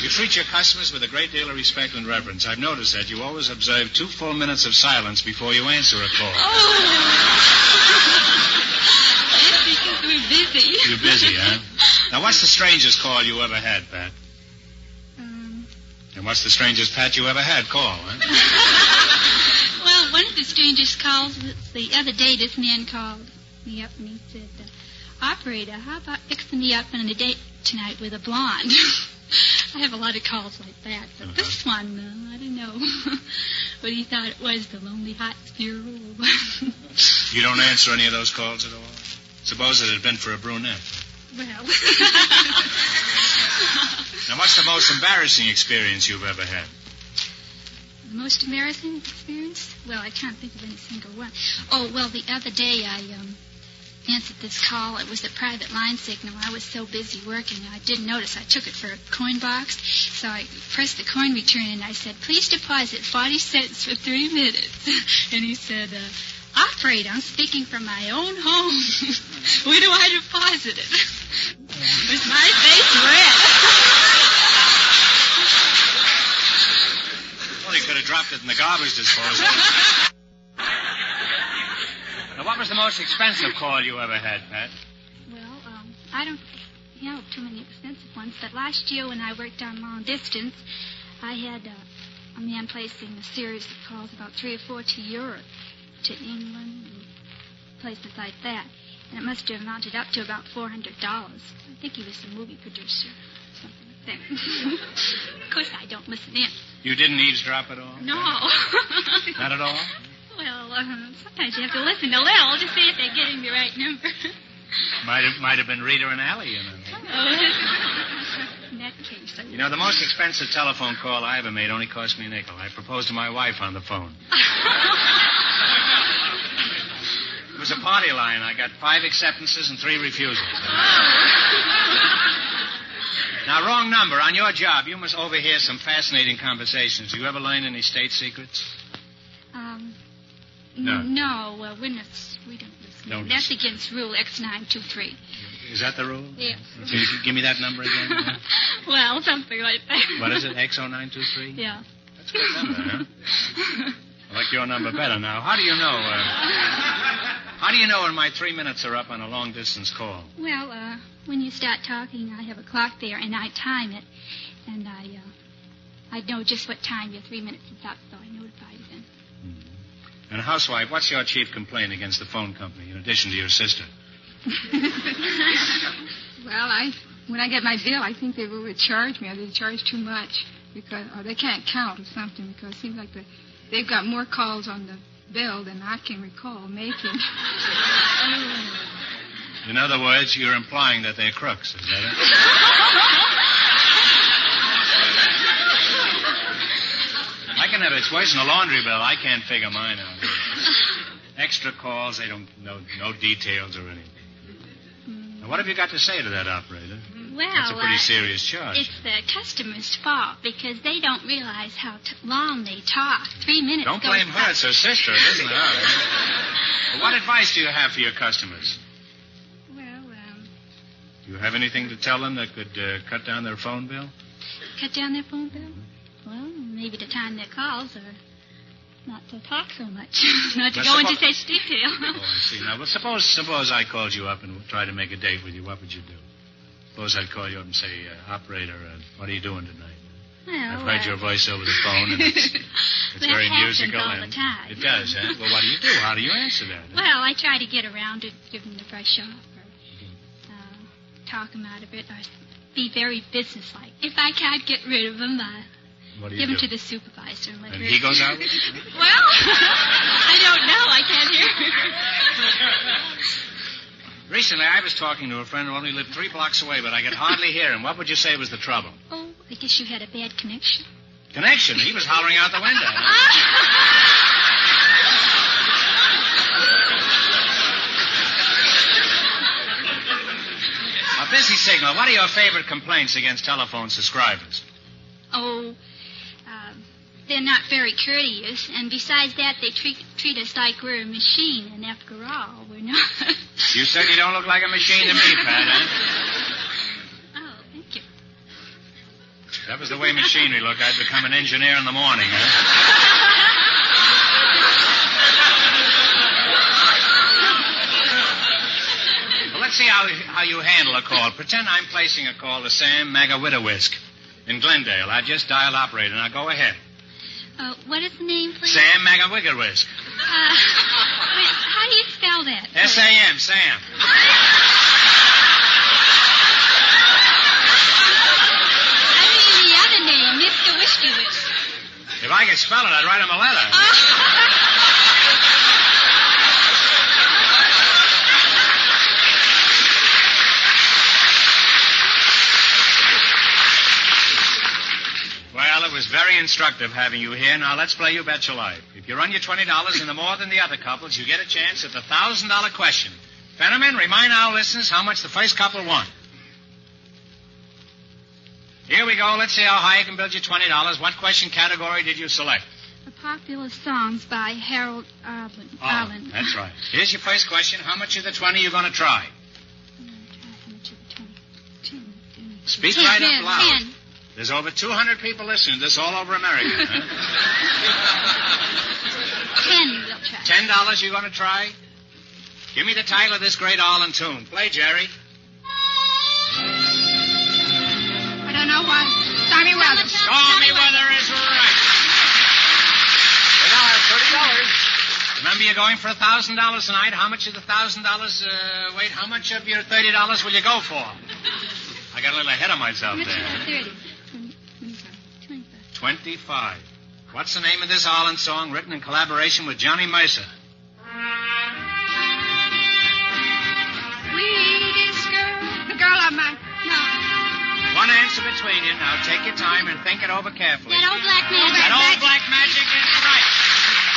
You treat your customers with a great deal of respect and reverence. I've noticed that you always observe 2 full minutes of silence before you answer a call. That's because we're busy. You're busy, huh? Now, what's the strangest call you ever had, Pat? And what's the strangest Pat you ever had call, huh? Well, one of the strangest calls the other day, this man called me up and he said, Operator, how about fixing me up on a date tonight with a blonde? I have a lot of calls like that, but this one, I don't know what he thought it was, the lonely hot sparrow. You don't answer any of those calls at all? Suppose it had been for a brunette. Well. Now, what's the most embarrassing experience you've ever had? The most embarrassing experience? Well, I can't think of any single one. Oh, well, the other day I answered this call. It was a private line signal. I was so busy working, I didn't notice. I took it for a coin box, so I pressed the coin return, and I said, please deposit 40 cents for 3 minutes. And he said, Operator, I'm speaking from my own home. Where do I deposit it? Was my face red? Well, he could have dropped it in the garbage disposal. Now, what was the most expensive call you ever had, Pat? Well, I don't have too many expensive ones, but last year when I worked on long distance, I had a man placing a series of calls, about 3 or 4 to Europe, to England, and places like that. And it must have amounted up to about $400. I think he was a movie producer, something like that. Of course, I don't listen in. You didn't eavesdrop at all? No. Not at all? Well, sometimes you have to listen a little to see if they're getting the right number. Might have been Rita and Allie, you know. In that case, You know, the most expensive telephone call I ever made only cost me a nickel. I proposed to my wife on the phone. It was a party line. I got 5 acceptances and 3 refusals. Now, wrong number. On your job, you must overhear some fascinating conversations. Do you ever learn any state secrets? No. No, we don't listen. Don't That's against Rule X923. Is that the rule? Yes. Can you give me that number again? Well, something like that. What is it, X0923? Yeah. That's a good number, huh? I like your number better now. How do you know when my 3 minutes are up on a long-distance call? Well, when you start talking, I have a clock there, and I time it. And I know just what time your 3 minutes is up, so I notify you then. And, housewife, what's your chief complaint against the phone company, in addition to your sister? Well, when I get my bill, I think they overcharge me, or they charge too much, or they can't count or something, because it seems like they've got more calls on the bill than I can recall making. In other words, you're implying that they're crooks, is that it? I can have it's worse than a laundry bill. I can't figure mine out. Extra calls, they don't know no details or anything. Now, what have you got to say to that, operator? Well, that's a pretty serious charge. It's the customer's fault because they don't realize how long they talk. 3 minutes. Don't blame her. It's her sister. It isn't her. Well, what advice do you have for your customers? Well, do you have anything to tell them that could cut down their phone bill? Cut down their phone bill? Well, maybe to time their calls or not to talk so much. Not to go into such detail. Oh, I see. Now, well, suppose I called you up and tried to make a date with you. What would you do? Suppose I'd call you up and say, operator, what are you doing tonight? Well, I've heard your voice over the phone, and it's very musical. All the time. It does, huh? Well, what do you do? How do you answer that? Huh? Well, I try to get around to give them the brush off or talk them out of it or be very businesslike. If I can't get rid of them, What do you Give do? him to the supervisor and let And her... he goes out with you? Well, I don't know. I can't hear. Recently, I was talking to a friend who only lived 3 blocks away, but I could hardly hear him. What would you say was the trouble? Oh, I guess you had a bad connection. Connection? He was hollering out the window. A busy signal. What are your favorite complaints against telephone subscribers? Oh, they're not very courteous, and besides that, they treat us like we're a machine, and after all, we're not. You certainly don't look like a machine to me, Pat, huh? Oh, thank you. If that was the way machinery looked, I'd become an engineer in the morning, huh? Well, let's see how you handle a call. Pretend I'm placing a call to Sam Magawidawisk in Glendale. I just dialed operator. Now go ahead. What is the name, please? Sam Magawidawisk. How do you spell that? S-A-M, Sam. I mean the other name, Mr. Whiskey Whisk. If I could spell it, I'd write him a letter. Well, it was very instructive having you here. Now, let's play You Bet Your Life. If you run your $20 into more than the other couples, you get a chance at the $1,000 question. Fenneman, remind our listeners how much the first couple won. Here we go. Let's see how high you can build your $20. What question category did you select? The popular songs by Harold Arlen. That's right. Here's your first question. How much of the 20 are you going to try? Speak right up loud. 10. There's over 200 people listening to this all over America. Huh? 10 we'll try. $10 you're going to try? Give me the title of this great Arlen tune. Play, Jerry. I don't know why. Stormy weather. Stormy weather is right. We now have $30. Remember, you're going for $1,000 tonight. How much of the $1,000, wait, how much of your $30 will you go for? I got a little ahead of myself there. 30. 25. What's the name of this Arlen song written in collaboration with Johnny Mercer? Sweetest girl. The girl of my... No. One answer between you. Now take your time and think it over carefully. That old black magic. That old black magic is right.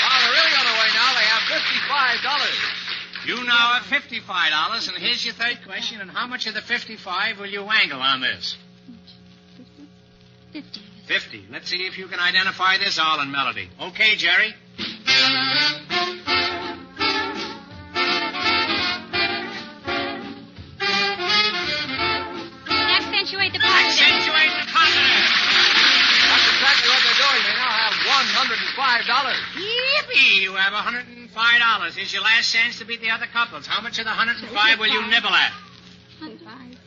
Well, they're really on the way now. They have $55. You now have $55, and here's your third question. And how much of the 55 will you wangle on this? 50. 50. Let's see if you can identify this Arlen melody. Okay, Jerry. Accentuate the positive. Accentuate the positive. That's exactly what they're doing. They now have $105. Yippee! You have $105. Here's your last chance to beat the other couples. How much of the 105 will you nibble at? 105.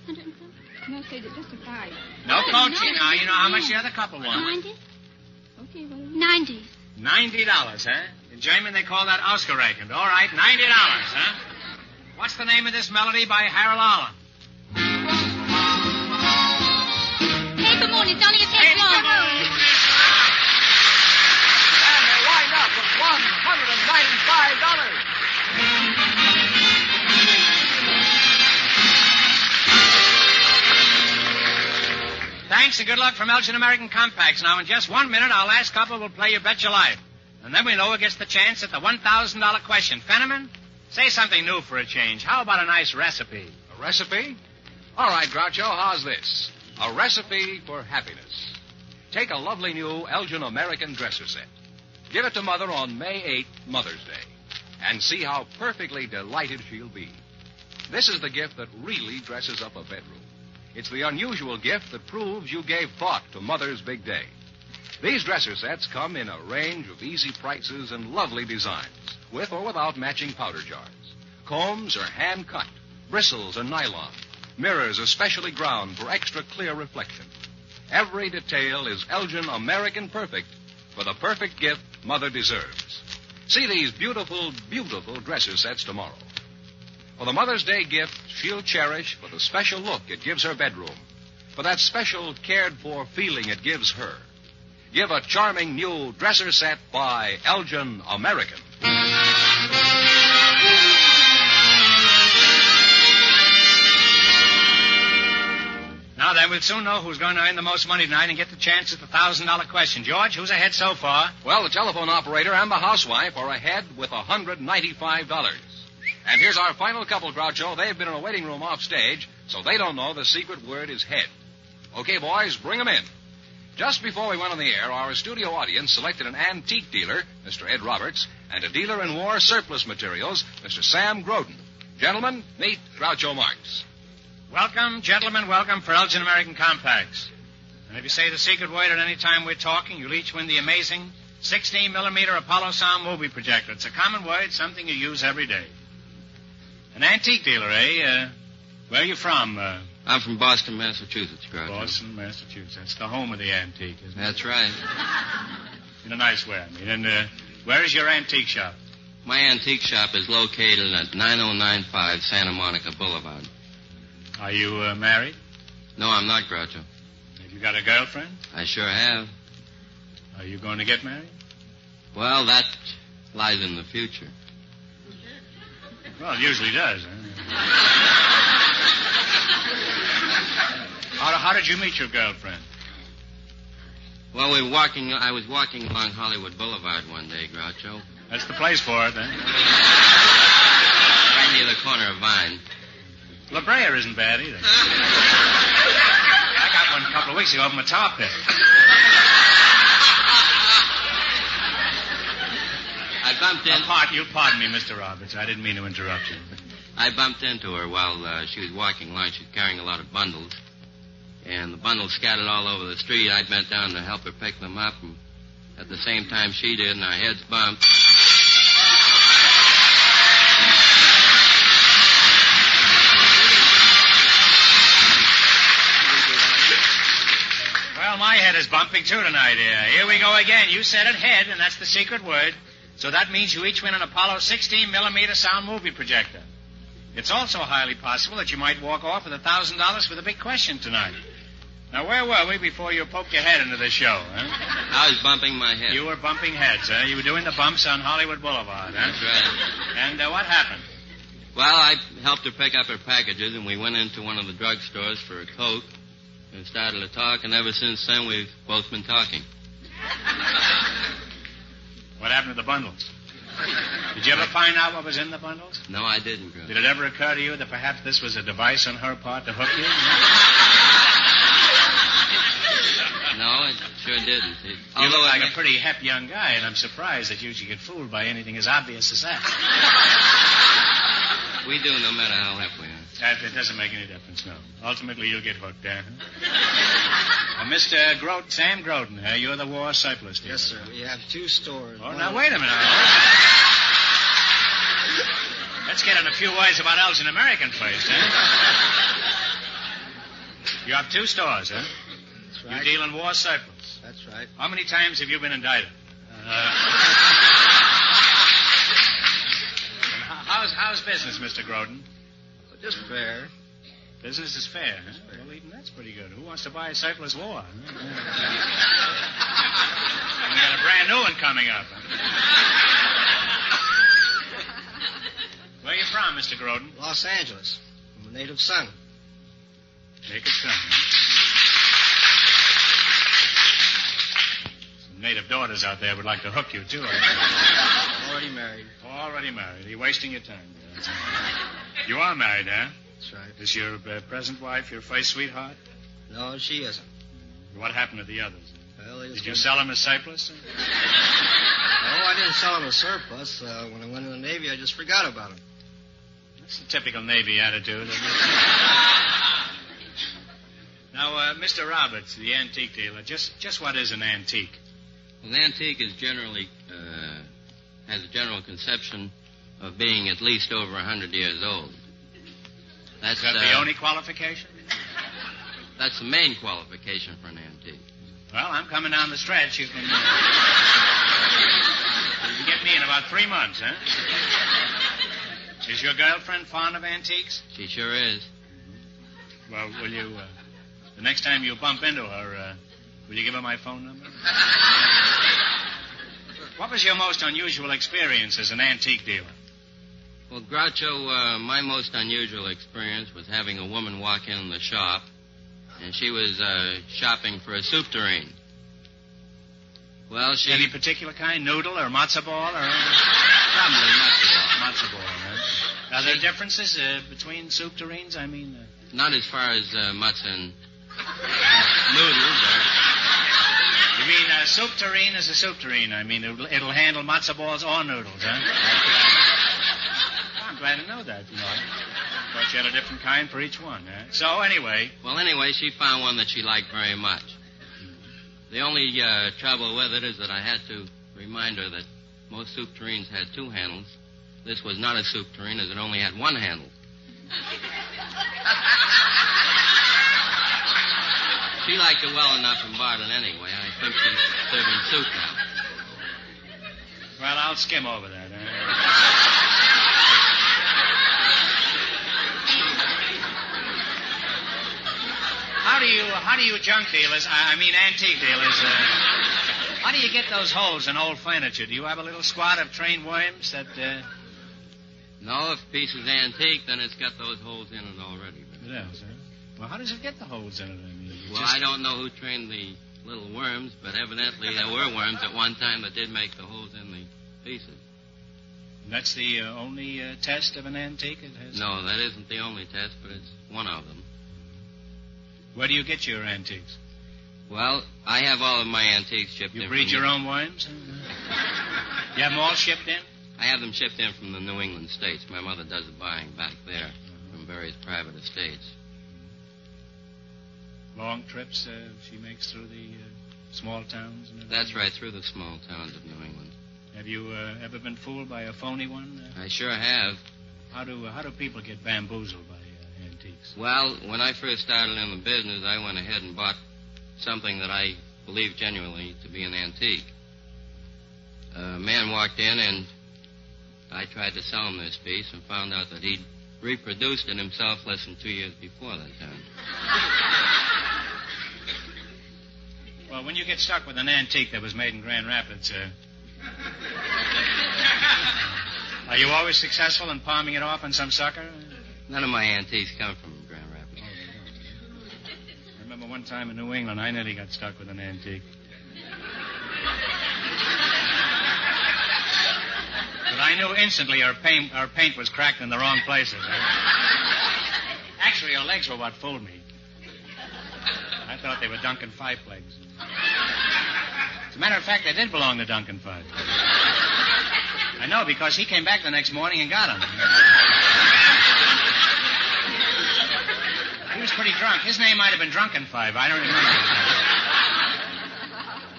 No, say just a 5. No coaching now. You know how much the other couple won. 90? Okay, what is it? 90. $90, huh? In German, they call that ausgerechnet. All right, $90, huh? What's the name of this melody by Harold Arlen? Paper Moon, it's only a test long. And they wind up with $195. Thanks and good luck from Elgin American Compacts. Now, in just 1 minute, our last couple will play You Bet Your Life. And then we know who gets the chance at the $1,000 question. Fenneman, say something new for a change. How about a nice recipe? A recipe? All right, Groucho, how's this? A recipe for happiness. Take a lovely new Elgin American dresser set. Give it to Mother on May 8th, Mother's Day, and see how perfectly delighted she'll be. This is the gift that really dresses up a bedroom. It's the unusual gift that proves you gave thought to Mother's big day. These dresser sets come in a range of easy prices and lovely designs, with or without matching powder jars. Combs are hand-cut, bristles are nylon, mirrors are specially ground for extra clear reflection. Every detail is Elgin American perfect for the perfect gift Mother deserves. See these beautiful, beautiful dresser sets tomorrow. For the Mother's Day gift she'll cherish for the special look it gives her bedroom, for that special cared-for feeling it gives her. give a charming new dresser set by Elgin American. Now then, we'll soon know who's going to earn the most money tonight and get the chance at the $1,000 question. George, who's ahead so far? Well, the telephone operator and the housewife are ahead with $195. And here's our final couple, Groucho. They've been in a waiting room off stage, so they don't know the secret word is head. Okay, boys, bring them in. Just before we went on the air, our studio audience selected an antique dealer, Mr. Ed Roberts, and a dealer in war surplus materials, Mr. Sam Groden. Gentlemen, meet Groucho Marx. Welcome, gentlemen, welcome for Elgin American Compacts. And if you say the secret word at any time we're talking, you'll each win the amazing 16-millimeter Apollo sound movie projector. It's a common word, something you use every day. An antique dealer, eh? Where are you from? I'm from Boston, Massachusetts, Groucho. Boston, Massachusetts. That's the home of the antique, isn't it? That's right. In a nice way, I mean. And where is your antique shop? My antique shop is located at 9095 Santa Monica Boulevard. Are you married? No, I'm not, Groucho. Have you got a girlfriend? I sure have. Are you going to get married? Well, that lies in the future. Well, it usually does. How did you meet your girlfriend? Well, I was walking along Hollywood Boulevard one day, Groucho. That's the place for it, then. Right near the corner of Vine. La Brea isn't bad, either. I got one a couple of weeks ago up in the top pit. I bumped in... You'll pardon me, Mr. Roberts. I didn't mean to interrupt you. I bumped into her while she was walking along. She was carrying a lot of bundles. And the bundles scattered all over the street. I bent down to help her pick them up. And at the same time she did, and our heads bumped. Well, my head is bumping, too, tonight. Here we go again. You said it, head, and that's the secret word. So that means you each win an Apollo 16-millimeter sound movie projector. It's also highly possible that you might walk off with $1,000 for the big question tonight. Now, where were we before you poked your head into the show, huh? I was bumping my head. You were bumping heads, huh? You were doing the bumps on Hollywood Boulevard, huh? That's right. And what happened? Well, I helped her pick up her packages, and we went into one of the drugstores for a Coke and started to talk, and ever since then we've both been talking. What happened to the bundles? Did you ever find out what was in the bundles? No, I didn't, Groucho. Did it ever occur to you that perhaps this was a device on her part to hook you? No, it sure didn't. You look like a pretty hep young guy, and I'm surprised that you should get fooled by anything as obvious as that. We do, no matter how hep we are. It doesn't make any difference, no. Ultimately, you'll get hooked, huh? Mr. Sam Groden, you're the war surplus dealer. Yes, sir. We have two stores. Oh, now, wait a minute. Let's get in a few words about Elgin American first, huh? You have two stores, huh? That's right. You deal in war surplus. That's right. How many times have you been indicted? How's business, Mr. Groden? Just fair. Business is fair, huh? Well, even that's pretty good. Who wants to buy a surplus war? Huh? We got a brand new one coming up. Huh? Where are you from, Mr. Groden? Los Angeles. I'm a native son. Native son, huh? Some native daughters out there would like to hook you, too. Already married. Already married. You're wasting your time. You are married, huh? That's right. Is your present wife your first sweetheart? No, she isn't. What happened to the others? Well, did you sell them as surplus? No, I didn't sell them as surplus. When I went in the Navy, I just forgot about them. That's the typical Navy attitude, isn't it? Now, Mr. Roberts, the antique dealer, just what is an antique? An antique is generally has a general conception of being at least over 100 years old. Is that the only qualification? That's the main qualification for an antique. Well, I'm coming down the stretch. You can get me in about 3 months, huh? Is your girlfriend fond of antiques? She sure is. Well, will you, the next time you bump into her, Will you give her my phone number? What was your most unusual experience as an antique dealer? Well, Groucho, my most unusual experience was having a woman walk in the shop, and she was shopping for a soup tureen. Well, she... Any particular kind? Noodle or matzo ball? Or... Probably matzo ball. Matzo ball, huh? Are there differences between soup tureens? I mean... Not as far as matzo and noodles. You mean a soup tureen is a soup tureen? I mean, it'll handle matzo balls or noodles, huh? I'm glad to know that, you know. I thought you had a different kind for each one, huh? So, anyway... Well, anyway, she found one that she liked very much. The only trouble with it is that I had to remind her that most soup tureens had two handles. This was not a soup tureen, as it only had one handle. She liked it well enough and bought it anyway. I think she's serving soup now. Well, I'll skim over that, How do you junk dealers, I mean antique dealers, how do you get those holes in old furniture? Do you have a little squad of trained worms that... No, if a piece is antique, then it's got those holes in it already. It does, huh? Well, how does it get the holes in it? I mean, I don't know who trained the little worms, but evidently there were worms at one time that did make the holes in the pieces. That's the only test of an antique it has? No, that isn't the only test, but it's one of them. Where do you get your antiques? Well, I have all of my antiques shipped in. You breed your own worms? You have them all shipped in? I have them shipped in from the New England states. My mother does the buying back there from various private estates. Long trips she makes through the small towns? And That's right, through the small towns of New England. Have you ever been fooled by a phony one? I sure have. How do people get bamboozled by antiques? Well, when I first started in the business, I went ahead and bought something that I believed genuinely to be an antique. A man walked in, and I tried to sell him this piece and found out that he'd reproduced it himself less than 2 years before that time. Well, when you get stuck with an antique that was made in Grand Rapids, are you always successful in palming it off on some sucker? None of my antiques come from Grand Rapids. I remember one time in New England, I nearly got stuck with an antique. But I knew instantly our paint was cracked in the wrong places. Actually, her legs were what fooled me. I thought they were Duncan Fife legs. As a matter of fact, they did belong to Duncan Fife. I know, because he came back the next morning and got them. He was pretty drunk. His name might have been Drunken Five. I don't remember.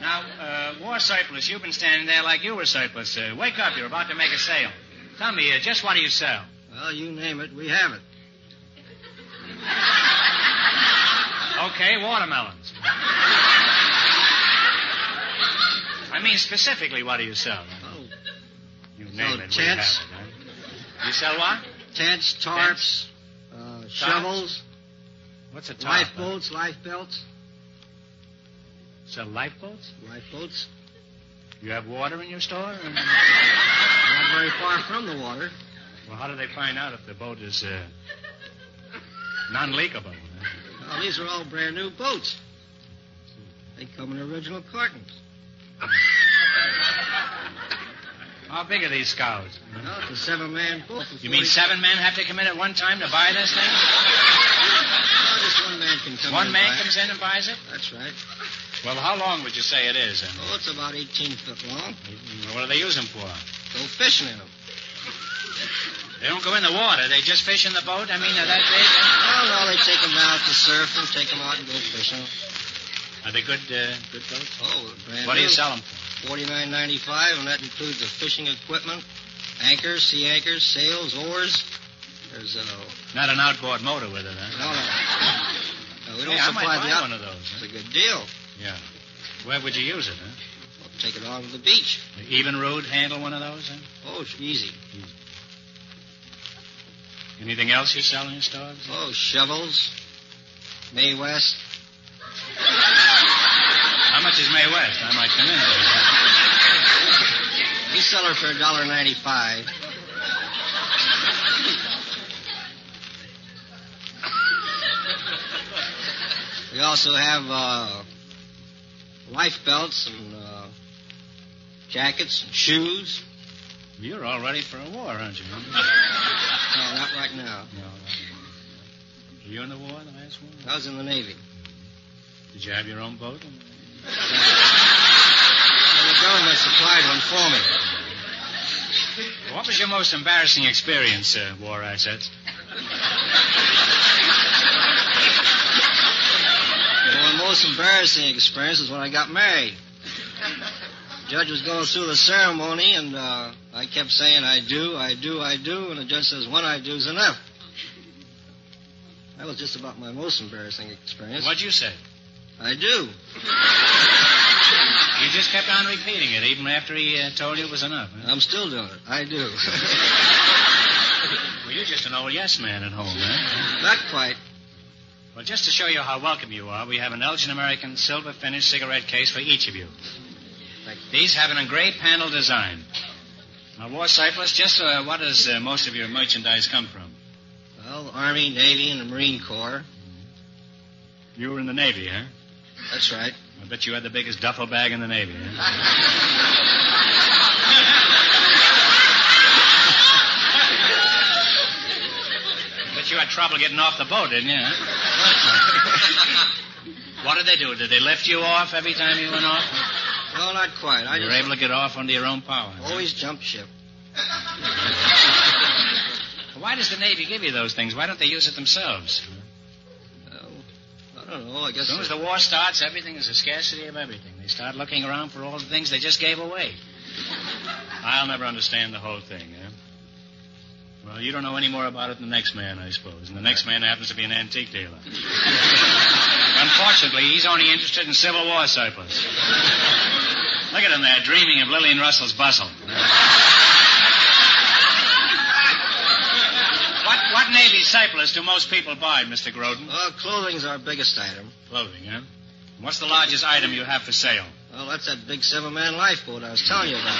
Now, War Surplus, you've been standing there like you were surplus. Wake up. You're about to make a sale. Tell me, just what do you sell? Well, you name it. We have it. Okay, watermelons. I mean, specifically, what do you sell? Oh. You name it. Tents. We have it, huh? You sell what? Tents, tarps, shovels. What's a tarp? Lifeboats, life belts. Sell lifeboats? Lifeboats. You have water in your store? Not very far from the water. Well, how do they find out if the boat is non-leakable? Well, these are all brand new boats. They come in original cartons. How big are these scows? Well, it's a 7-man boat. You mean 7 men have to come in at one time to buy this thing? No, just one man can come in. One man comes in and buys it? That's right. Well, how long would you say it is? Oh, it's about 18 foot long. What do they use them for? Go fishing in them. They don't go in the water. They just fish in the boat? I mean, they're that big? No, they take them out to surf and take them out and go fishing. Are they good boats? Oh, brand What new. do you sell them for? $49.95, and that includes the fishing equipment, anchors, sea anchors, sails, oars. There's Not an outboard motor with it, huh? No, we don't Hey, I supply might buy the one of those. It's Huh? a good deal. Yeah. Where would you use it, huh? Well, take it on to the beach. Even Rude handle one of those, huh? Oh, it's easy. Anything else you sell in your stores? Oh, shovels, May West. is Mae West? I might come in. We sell her for $1.95. We also have life belts and jackets and shoes. You're all ready for a war, aren't you? No, not right now. No. Were you in the war, the last one? I was in the Navy. Did you have your own boat? And the government supplied one for me. What was your most embarrassing experience, war assets? Well, the most embarrassing experience is when I got married. The judge was going through the ceremony, and I kept saying, I do, and the judge says, one I do's enough. That was just about my most embarrassing experience. What'd you say? I do. You just kept on repeating it, even after he told you it was enough. Huh? I'm still doing it. I do. Well, you're just an old yes man at home, huh? Not quite. Well, just to show you how welcome you are, we have an Elgin American silver finished cigarette case for each of you. These have an engraved panel design. Now, war surplus, just what does most of your merchandise come from? Well, the Army, Navy, and the Marine Corps. You were in the Navy, huh? That's right. I bet you had the biggest duffel bag in the Navy, huh? I bet you had trouble getting off the boat, didn't you, huh? What did they do? Did they lift you off every time you went off? No, not quite. You were able to get off under your own power. Always jump ship. Why does the Navy give you those things? Why don't they use it themselves? I don't know. I guess... As soon as the war starts, everything is a scarcity of everything. They start looking around for all the things they just gave away. I'll never understand the whole thing, eh? Well, you don't know any more about it than the next man, I suppose. And the next man happens to be an antique dealer. Unfortunately, he's only interested in Civil War surplus. Look at him there, dreaming of Lillian Russell's bustle. What Navy surplus do most people buy, Mr. Groden? Well, clothing's our biggest item. Clothing, huh? What's the largest item you have for sale? Well, that's that big 7-man lifeboat I was telling you about.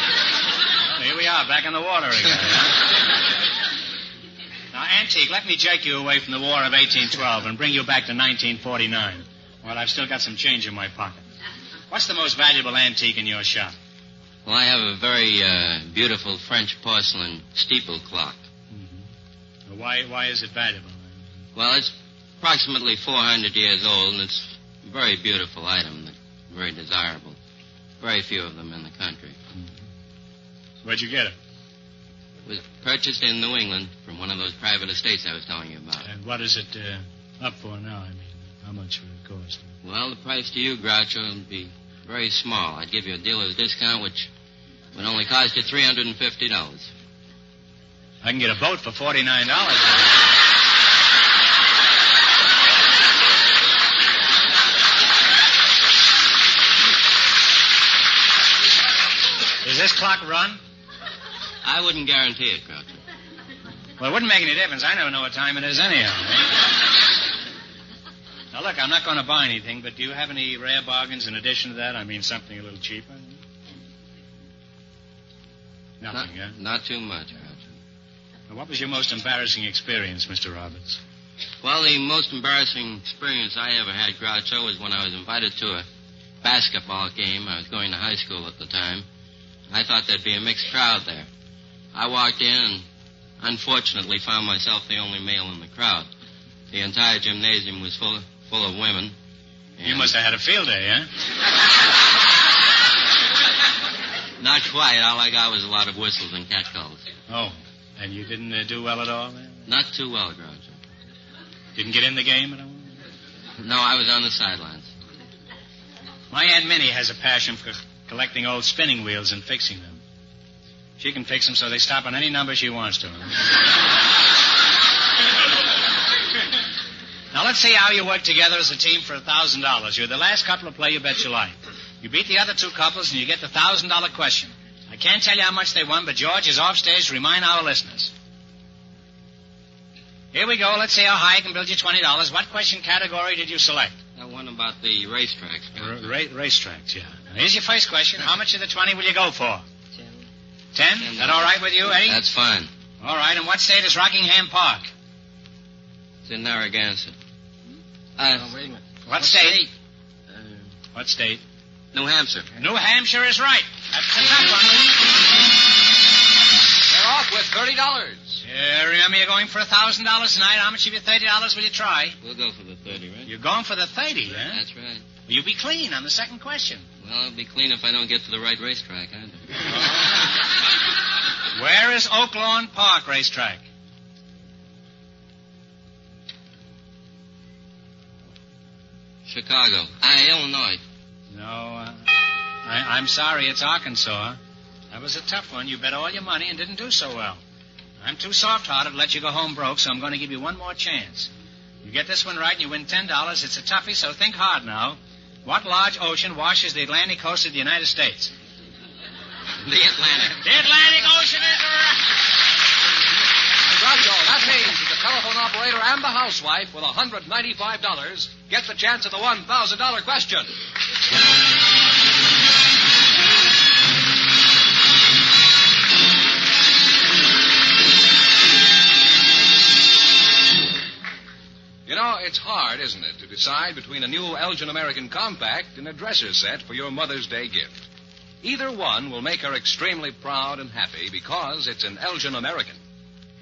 Well, here we are, back in the water again. Now, Antique, let me jerk you away from the War of 1812 and bring you back to 1949. Well, I've still got some change in my pocket. What's the most valuable antique in your shop? Well, I have a very beautiful French porcelain steeple clock. Mm-hmm. Why is it valuable? Well, it's approximately 400 years old, and it's a very beautiful item, very desirable. Very few of them in the country. Mm-hmm. Where'd you get it? It was purchased in New England from one of those private estates I was telling you about. And what is it up for now? I mean, how much would it cost? Well, the price to you, Groucho, would be very small. I'd give you a dealer's discount, which would only cost you $350. I can get a boat for $49. Does this clock run? I wouldn't guarantee it, Groucho. Well, it wouldn't make any difference. I never know what time it is anyhow. Now, look, I'm not going to buy anything, but do you have any rare bargains in addition to that? I mean, something a little cheaper? Nothing, huh? Not too much, Groucho. Now, what was your most embarrassing experience, Mr. Roberts? Well, the most embarrassing experience I ever had, Groucho, was when I was invited to a basketball game. I was going to high school at the time. I thought there'd be a mixed crowd there. I walked in and unfortunately found myself the only male in the crowd. The entire gymnasium was full of women. You must have had a field day, huh? Not quite. All I got was a lot of whistles and catcalls. Oh, and you didn't do well at all then? Not too well, Groucho. Didn't get in the game at all? No, I was on the sidelines. My Aunt Minnie has a passion for collecting old spinning wheels and fixing them. She can fix them so they stop on any number she wants to. Now, let's see how you work together as a team for $1,000. You're the last couple to play You Bet Your Life. You beat the other two couples, and you get the $1,000 question. I can't tell you how much they won, but George is off stage to remind our listeners. Here we go. Let's see how high I can build you $20. What question category did you select? That one about the racetracks. The racetracks, yeah. Now, here's your first question. How much of the 20 will you go for? 10? Is that all right with you, Eddie? That's fine. All right. And what state is Rockingham Park? It's in Narragansett. Wait a minute. What state? What state? New Hampshire. New Hampshire is right. That's a tough one. They're off with $30. Yeah, remember you're going for $1,000 tonight. How much of your $30 will you try? We'll go for the 30, right? You're going for the 30, huh? That's right. Well, you'll be clean on the second question. Well, I'll be clean if I don't get to the right racetrack, aren't I? Where is Oak Lawn Park racetrack? Chicago. Illinois. No, I'm sorry, it's Arkansas. That was a tough one. You bet all your money and didn't do so well. I'm too soft-hearted to let you go home broke, so I'm going to give you one more chance. You get this one right and you win $10. It's a toughie, so think hard now. What large ocean washes the Atlantic coast of the United States? The Atlantic. The Atlantic Ocean is right. Groucho, that means that the telephone operator and the housewife with $195 get the chance at the $1,000 question. You know, it's hard, isn't it, to decide between a new Elgin American Compact and a dresser set for your Mother's Day gift. Either one will make her extremely proud and happy because it's an Elgin American.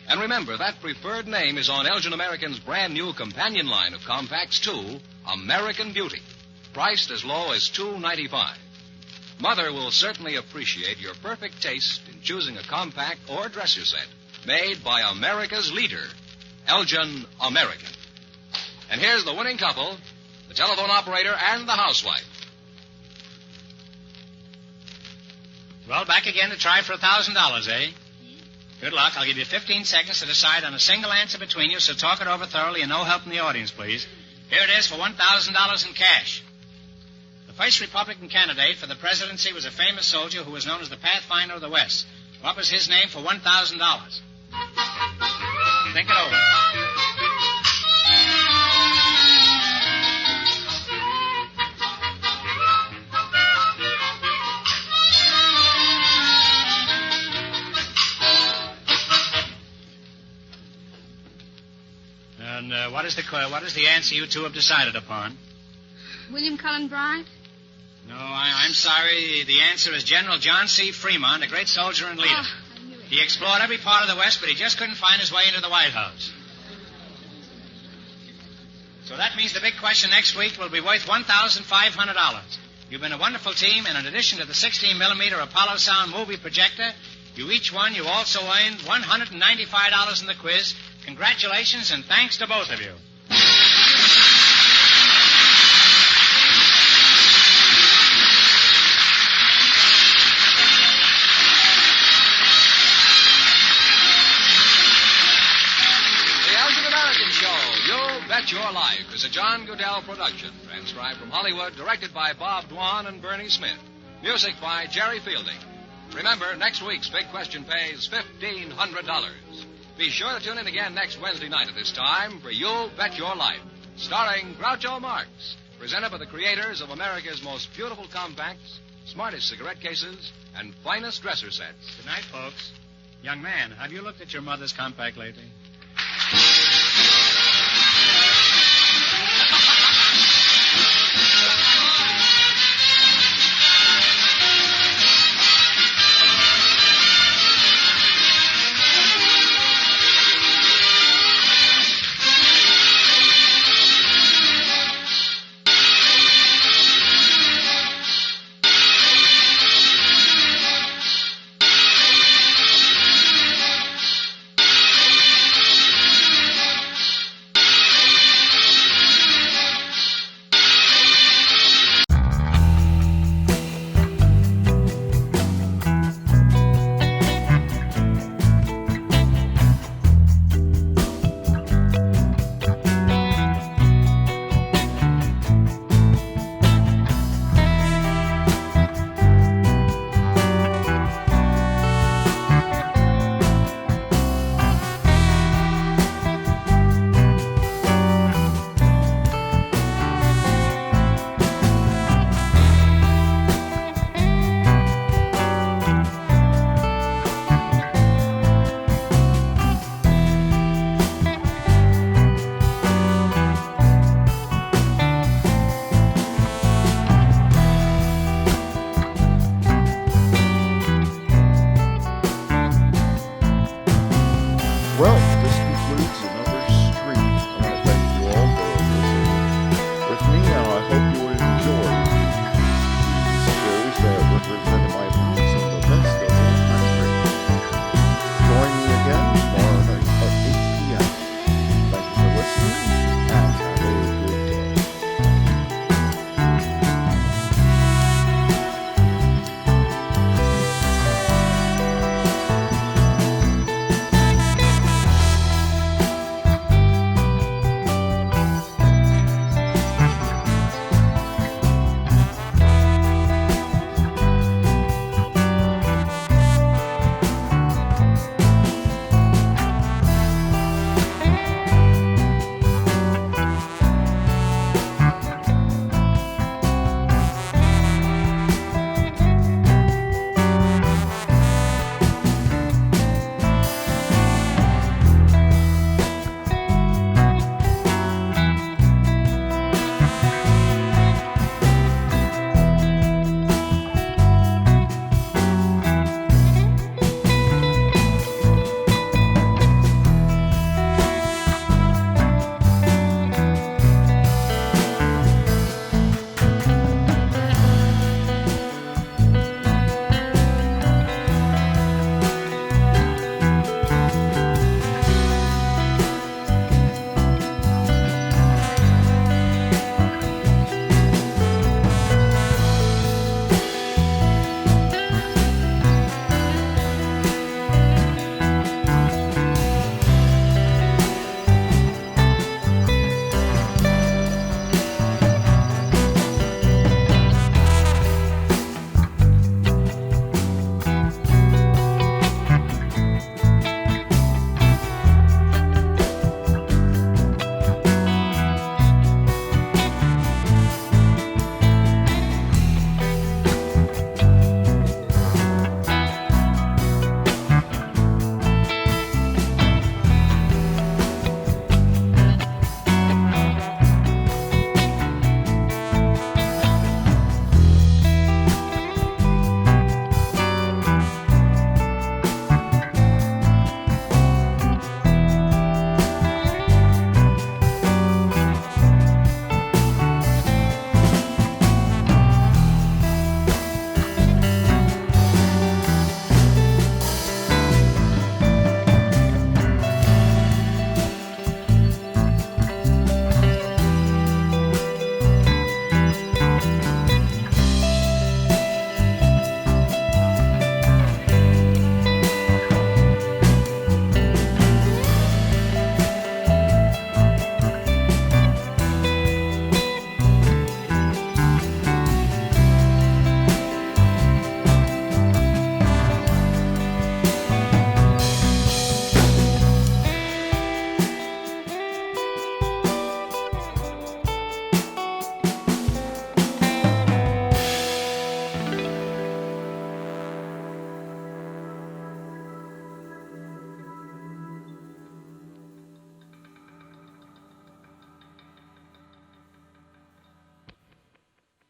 And remember, that preferred name is on Elgin American's brand new companion line of compacts, too, American Beauty, priced as low as $2.95. Mother will certainly appreciate your perfect taste in choosing a compact or dresser set made by America's leader, Elgin American. And here's the winning couple, the telephone operator and the housewife. Well, back again to try for $1,000, eh? Good luck. I'll give you 15 seconds to decide on a single answer between you, so talk it over thoroughly and no help from the audience, please. Here it is for $1,000 in cash. The first Republican candidate for the presidency was a famous soldier who was known as the Pathfinder of the West. What was his name for $1,000? Think it over. And what is the answer you two have decided upon? William Cullen Bryant? No, I'm sorry. The answer is General John C. Fremont, a great soldier and leader. Oh, I knew it. He explored every part of the West, but he just couldn't find his way into the White House. So that means the big question next week will be worth $1,500. You've been a wonderful team, and in addition to the 16-millimeter Apollo Sound movie projector, you also earned $195 in the quiz. Congratulations, and thanks to both of you. Bet Your Life is a John Goodell production, transcribed from Hollywood, directed by Bob Dwan and Bernie Smith. Music by Jerry Fielding. Remember, next week's big question pays $1,500. Be sure to tune in again next Wednesday night at this time for You'll Bet Your Life, starring Groucho Marx, presented by the creators of America's most beautiful compacts, smartest cigarette cases, and finest dresser sets. Good night, folks. Young man, have you looked at your mother's compact lately?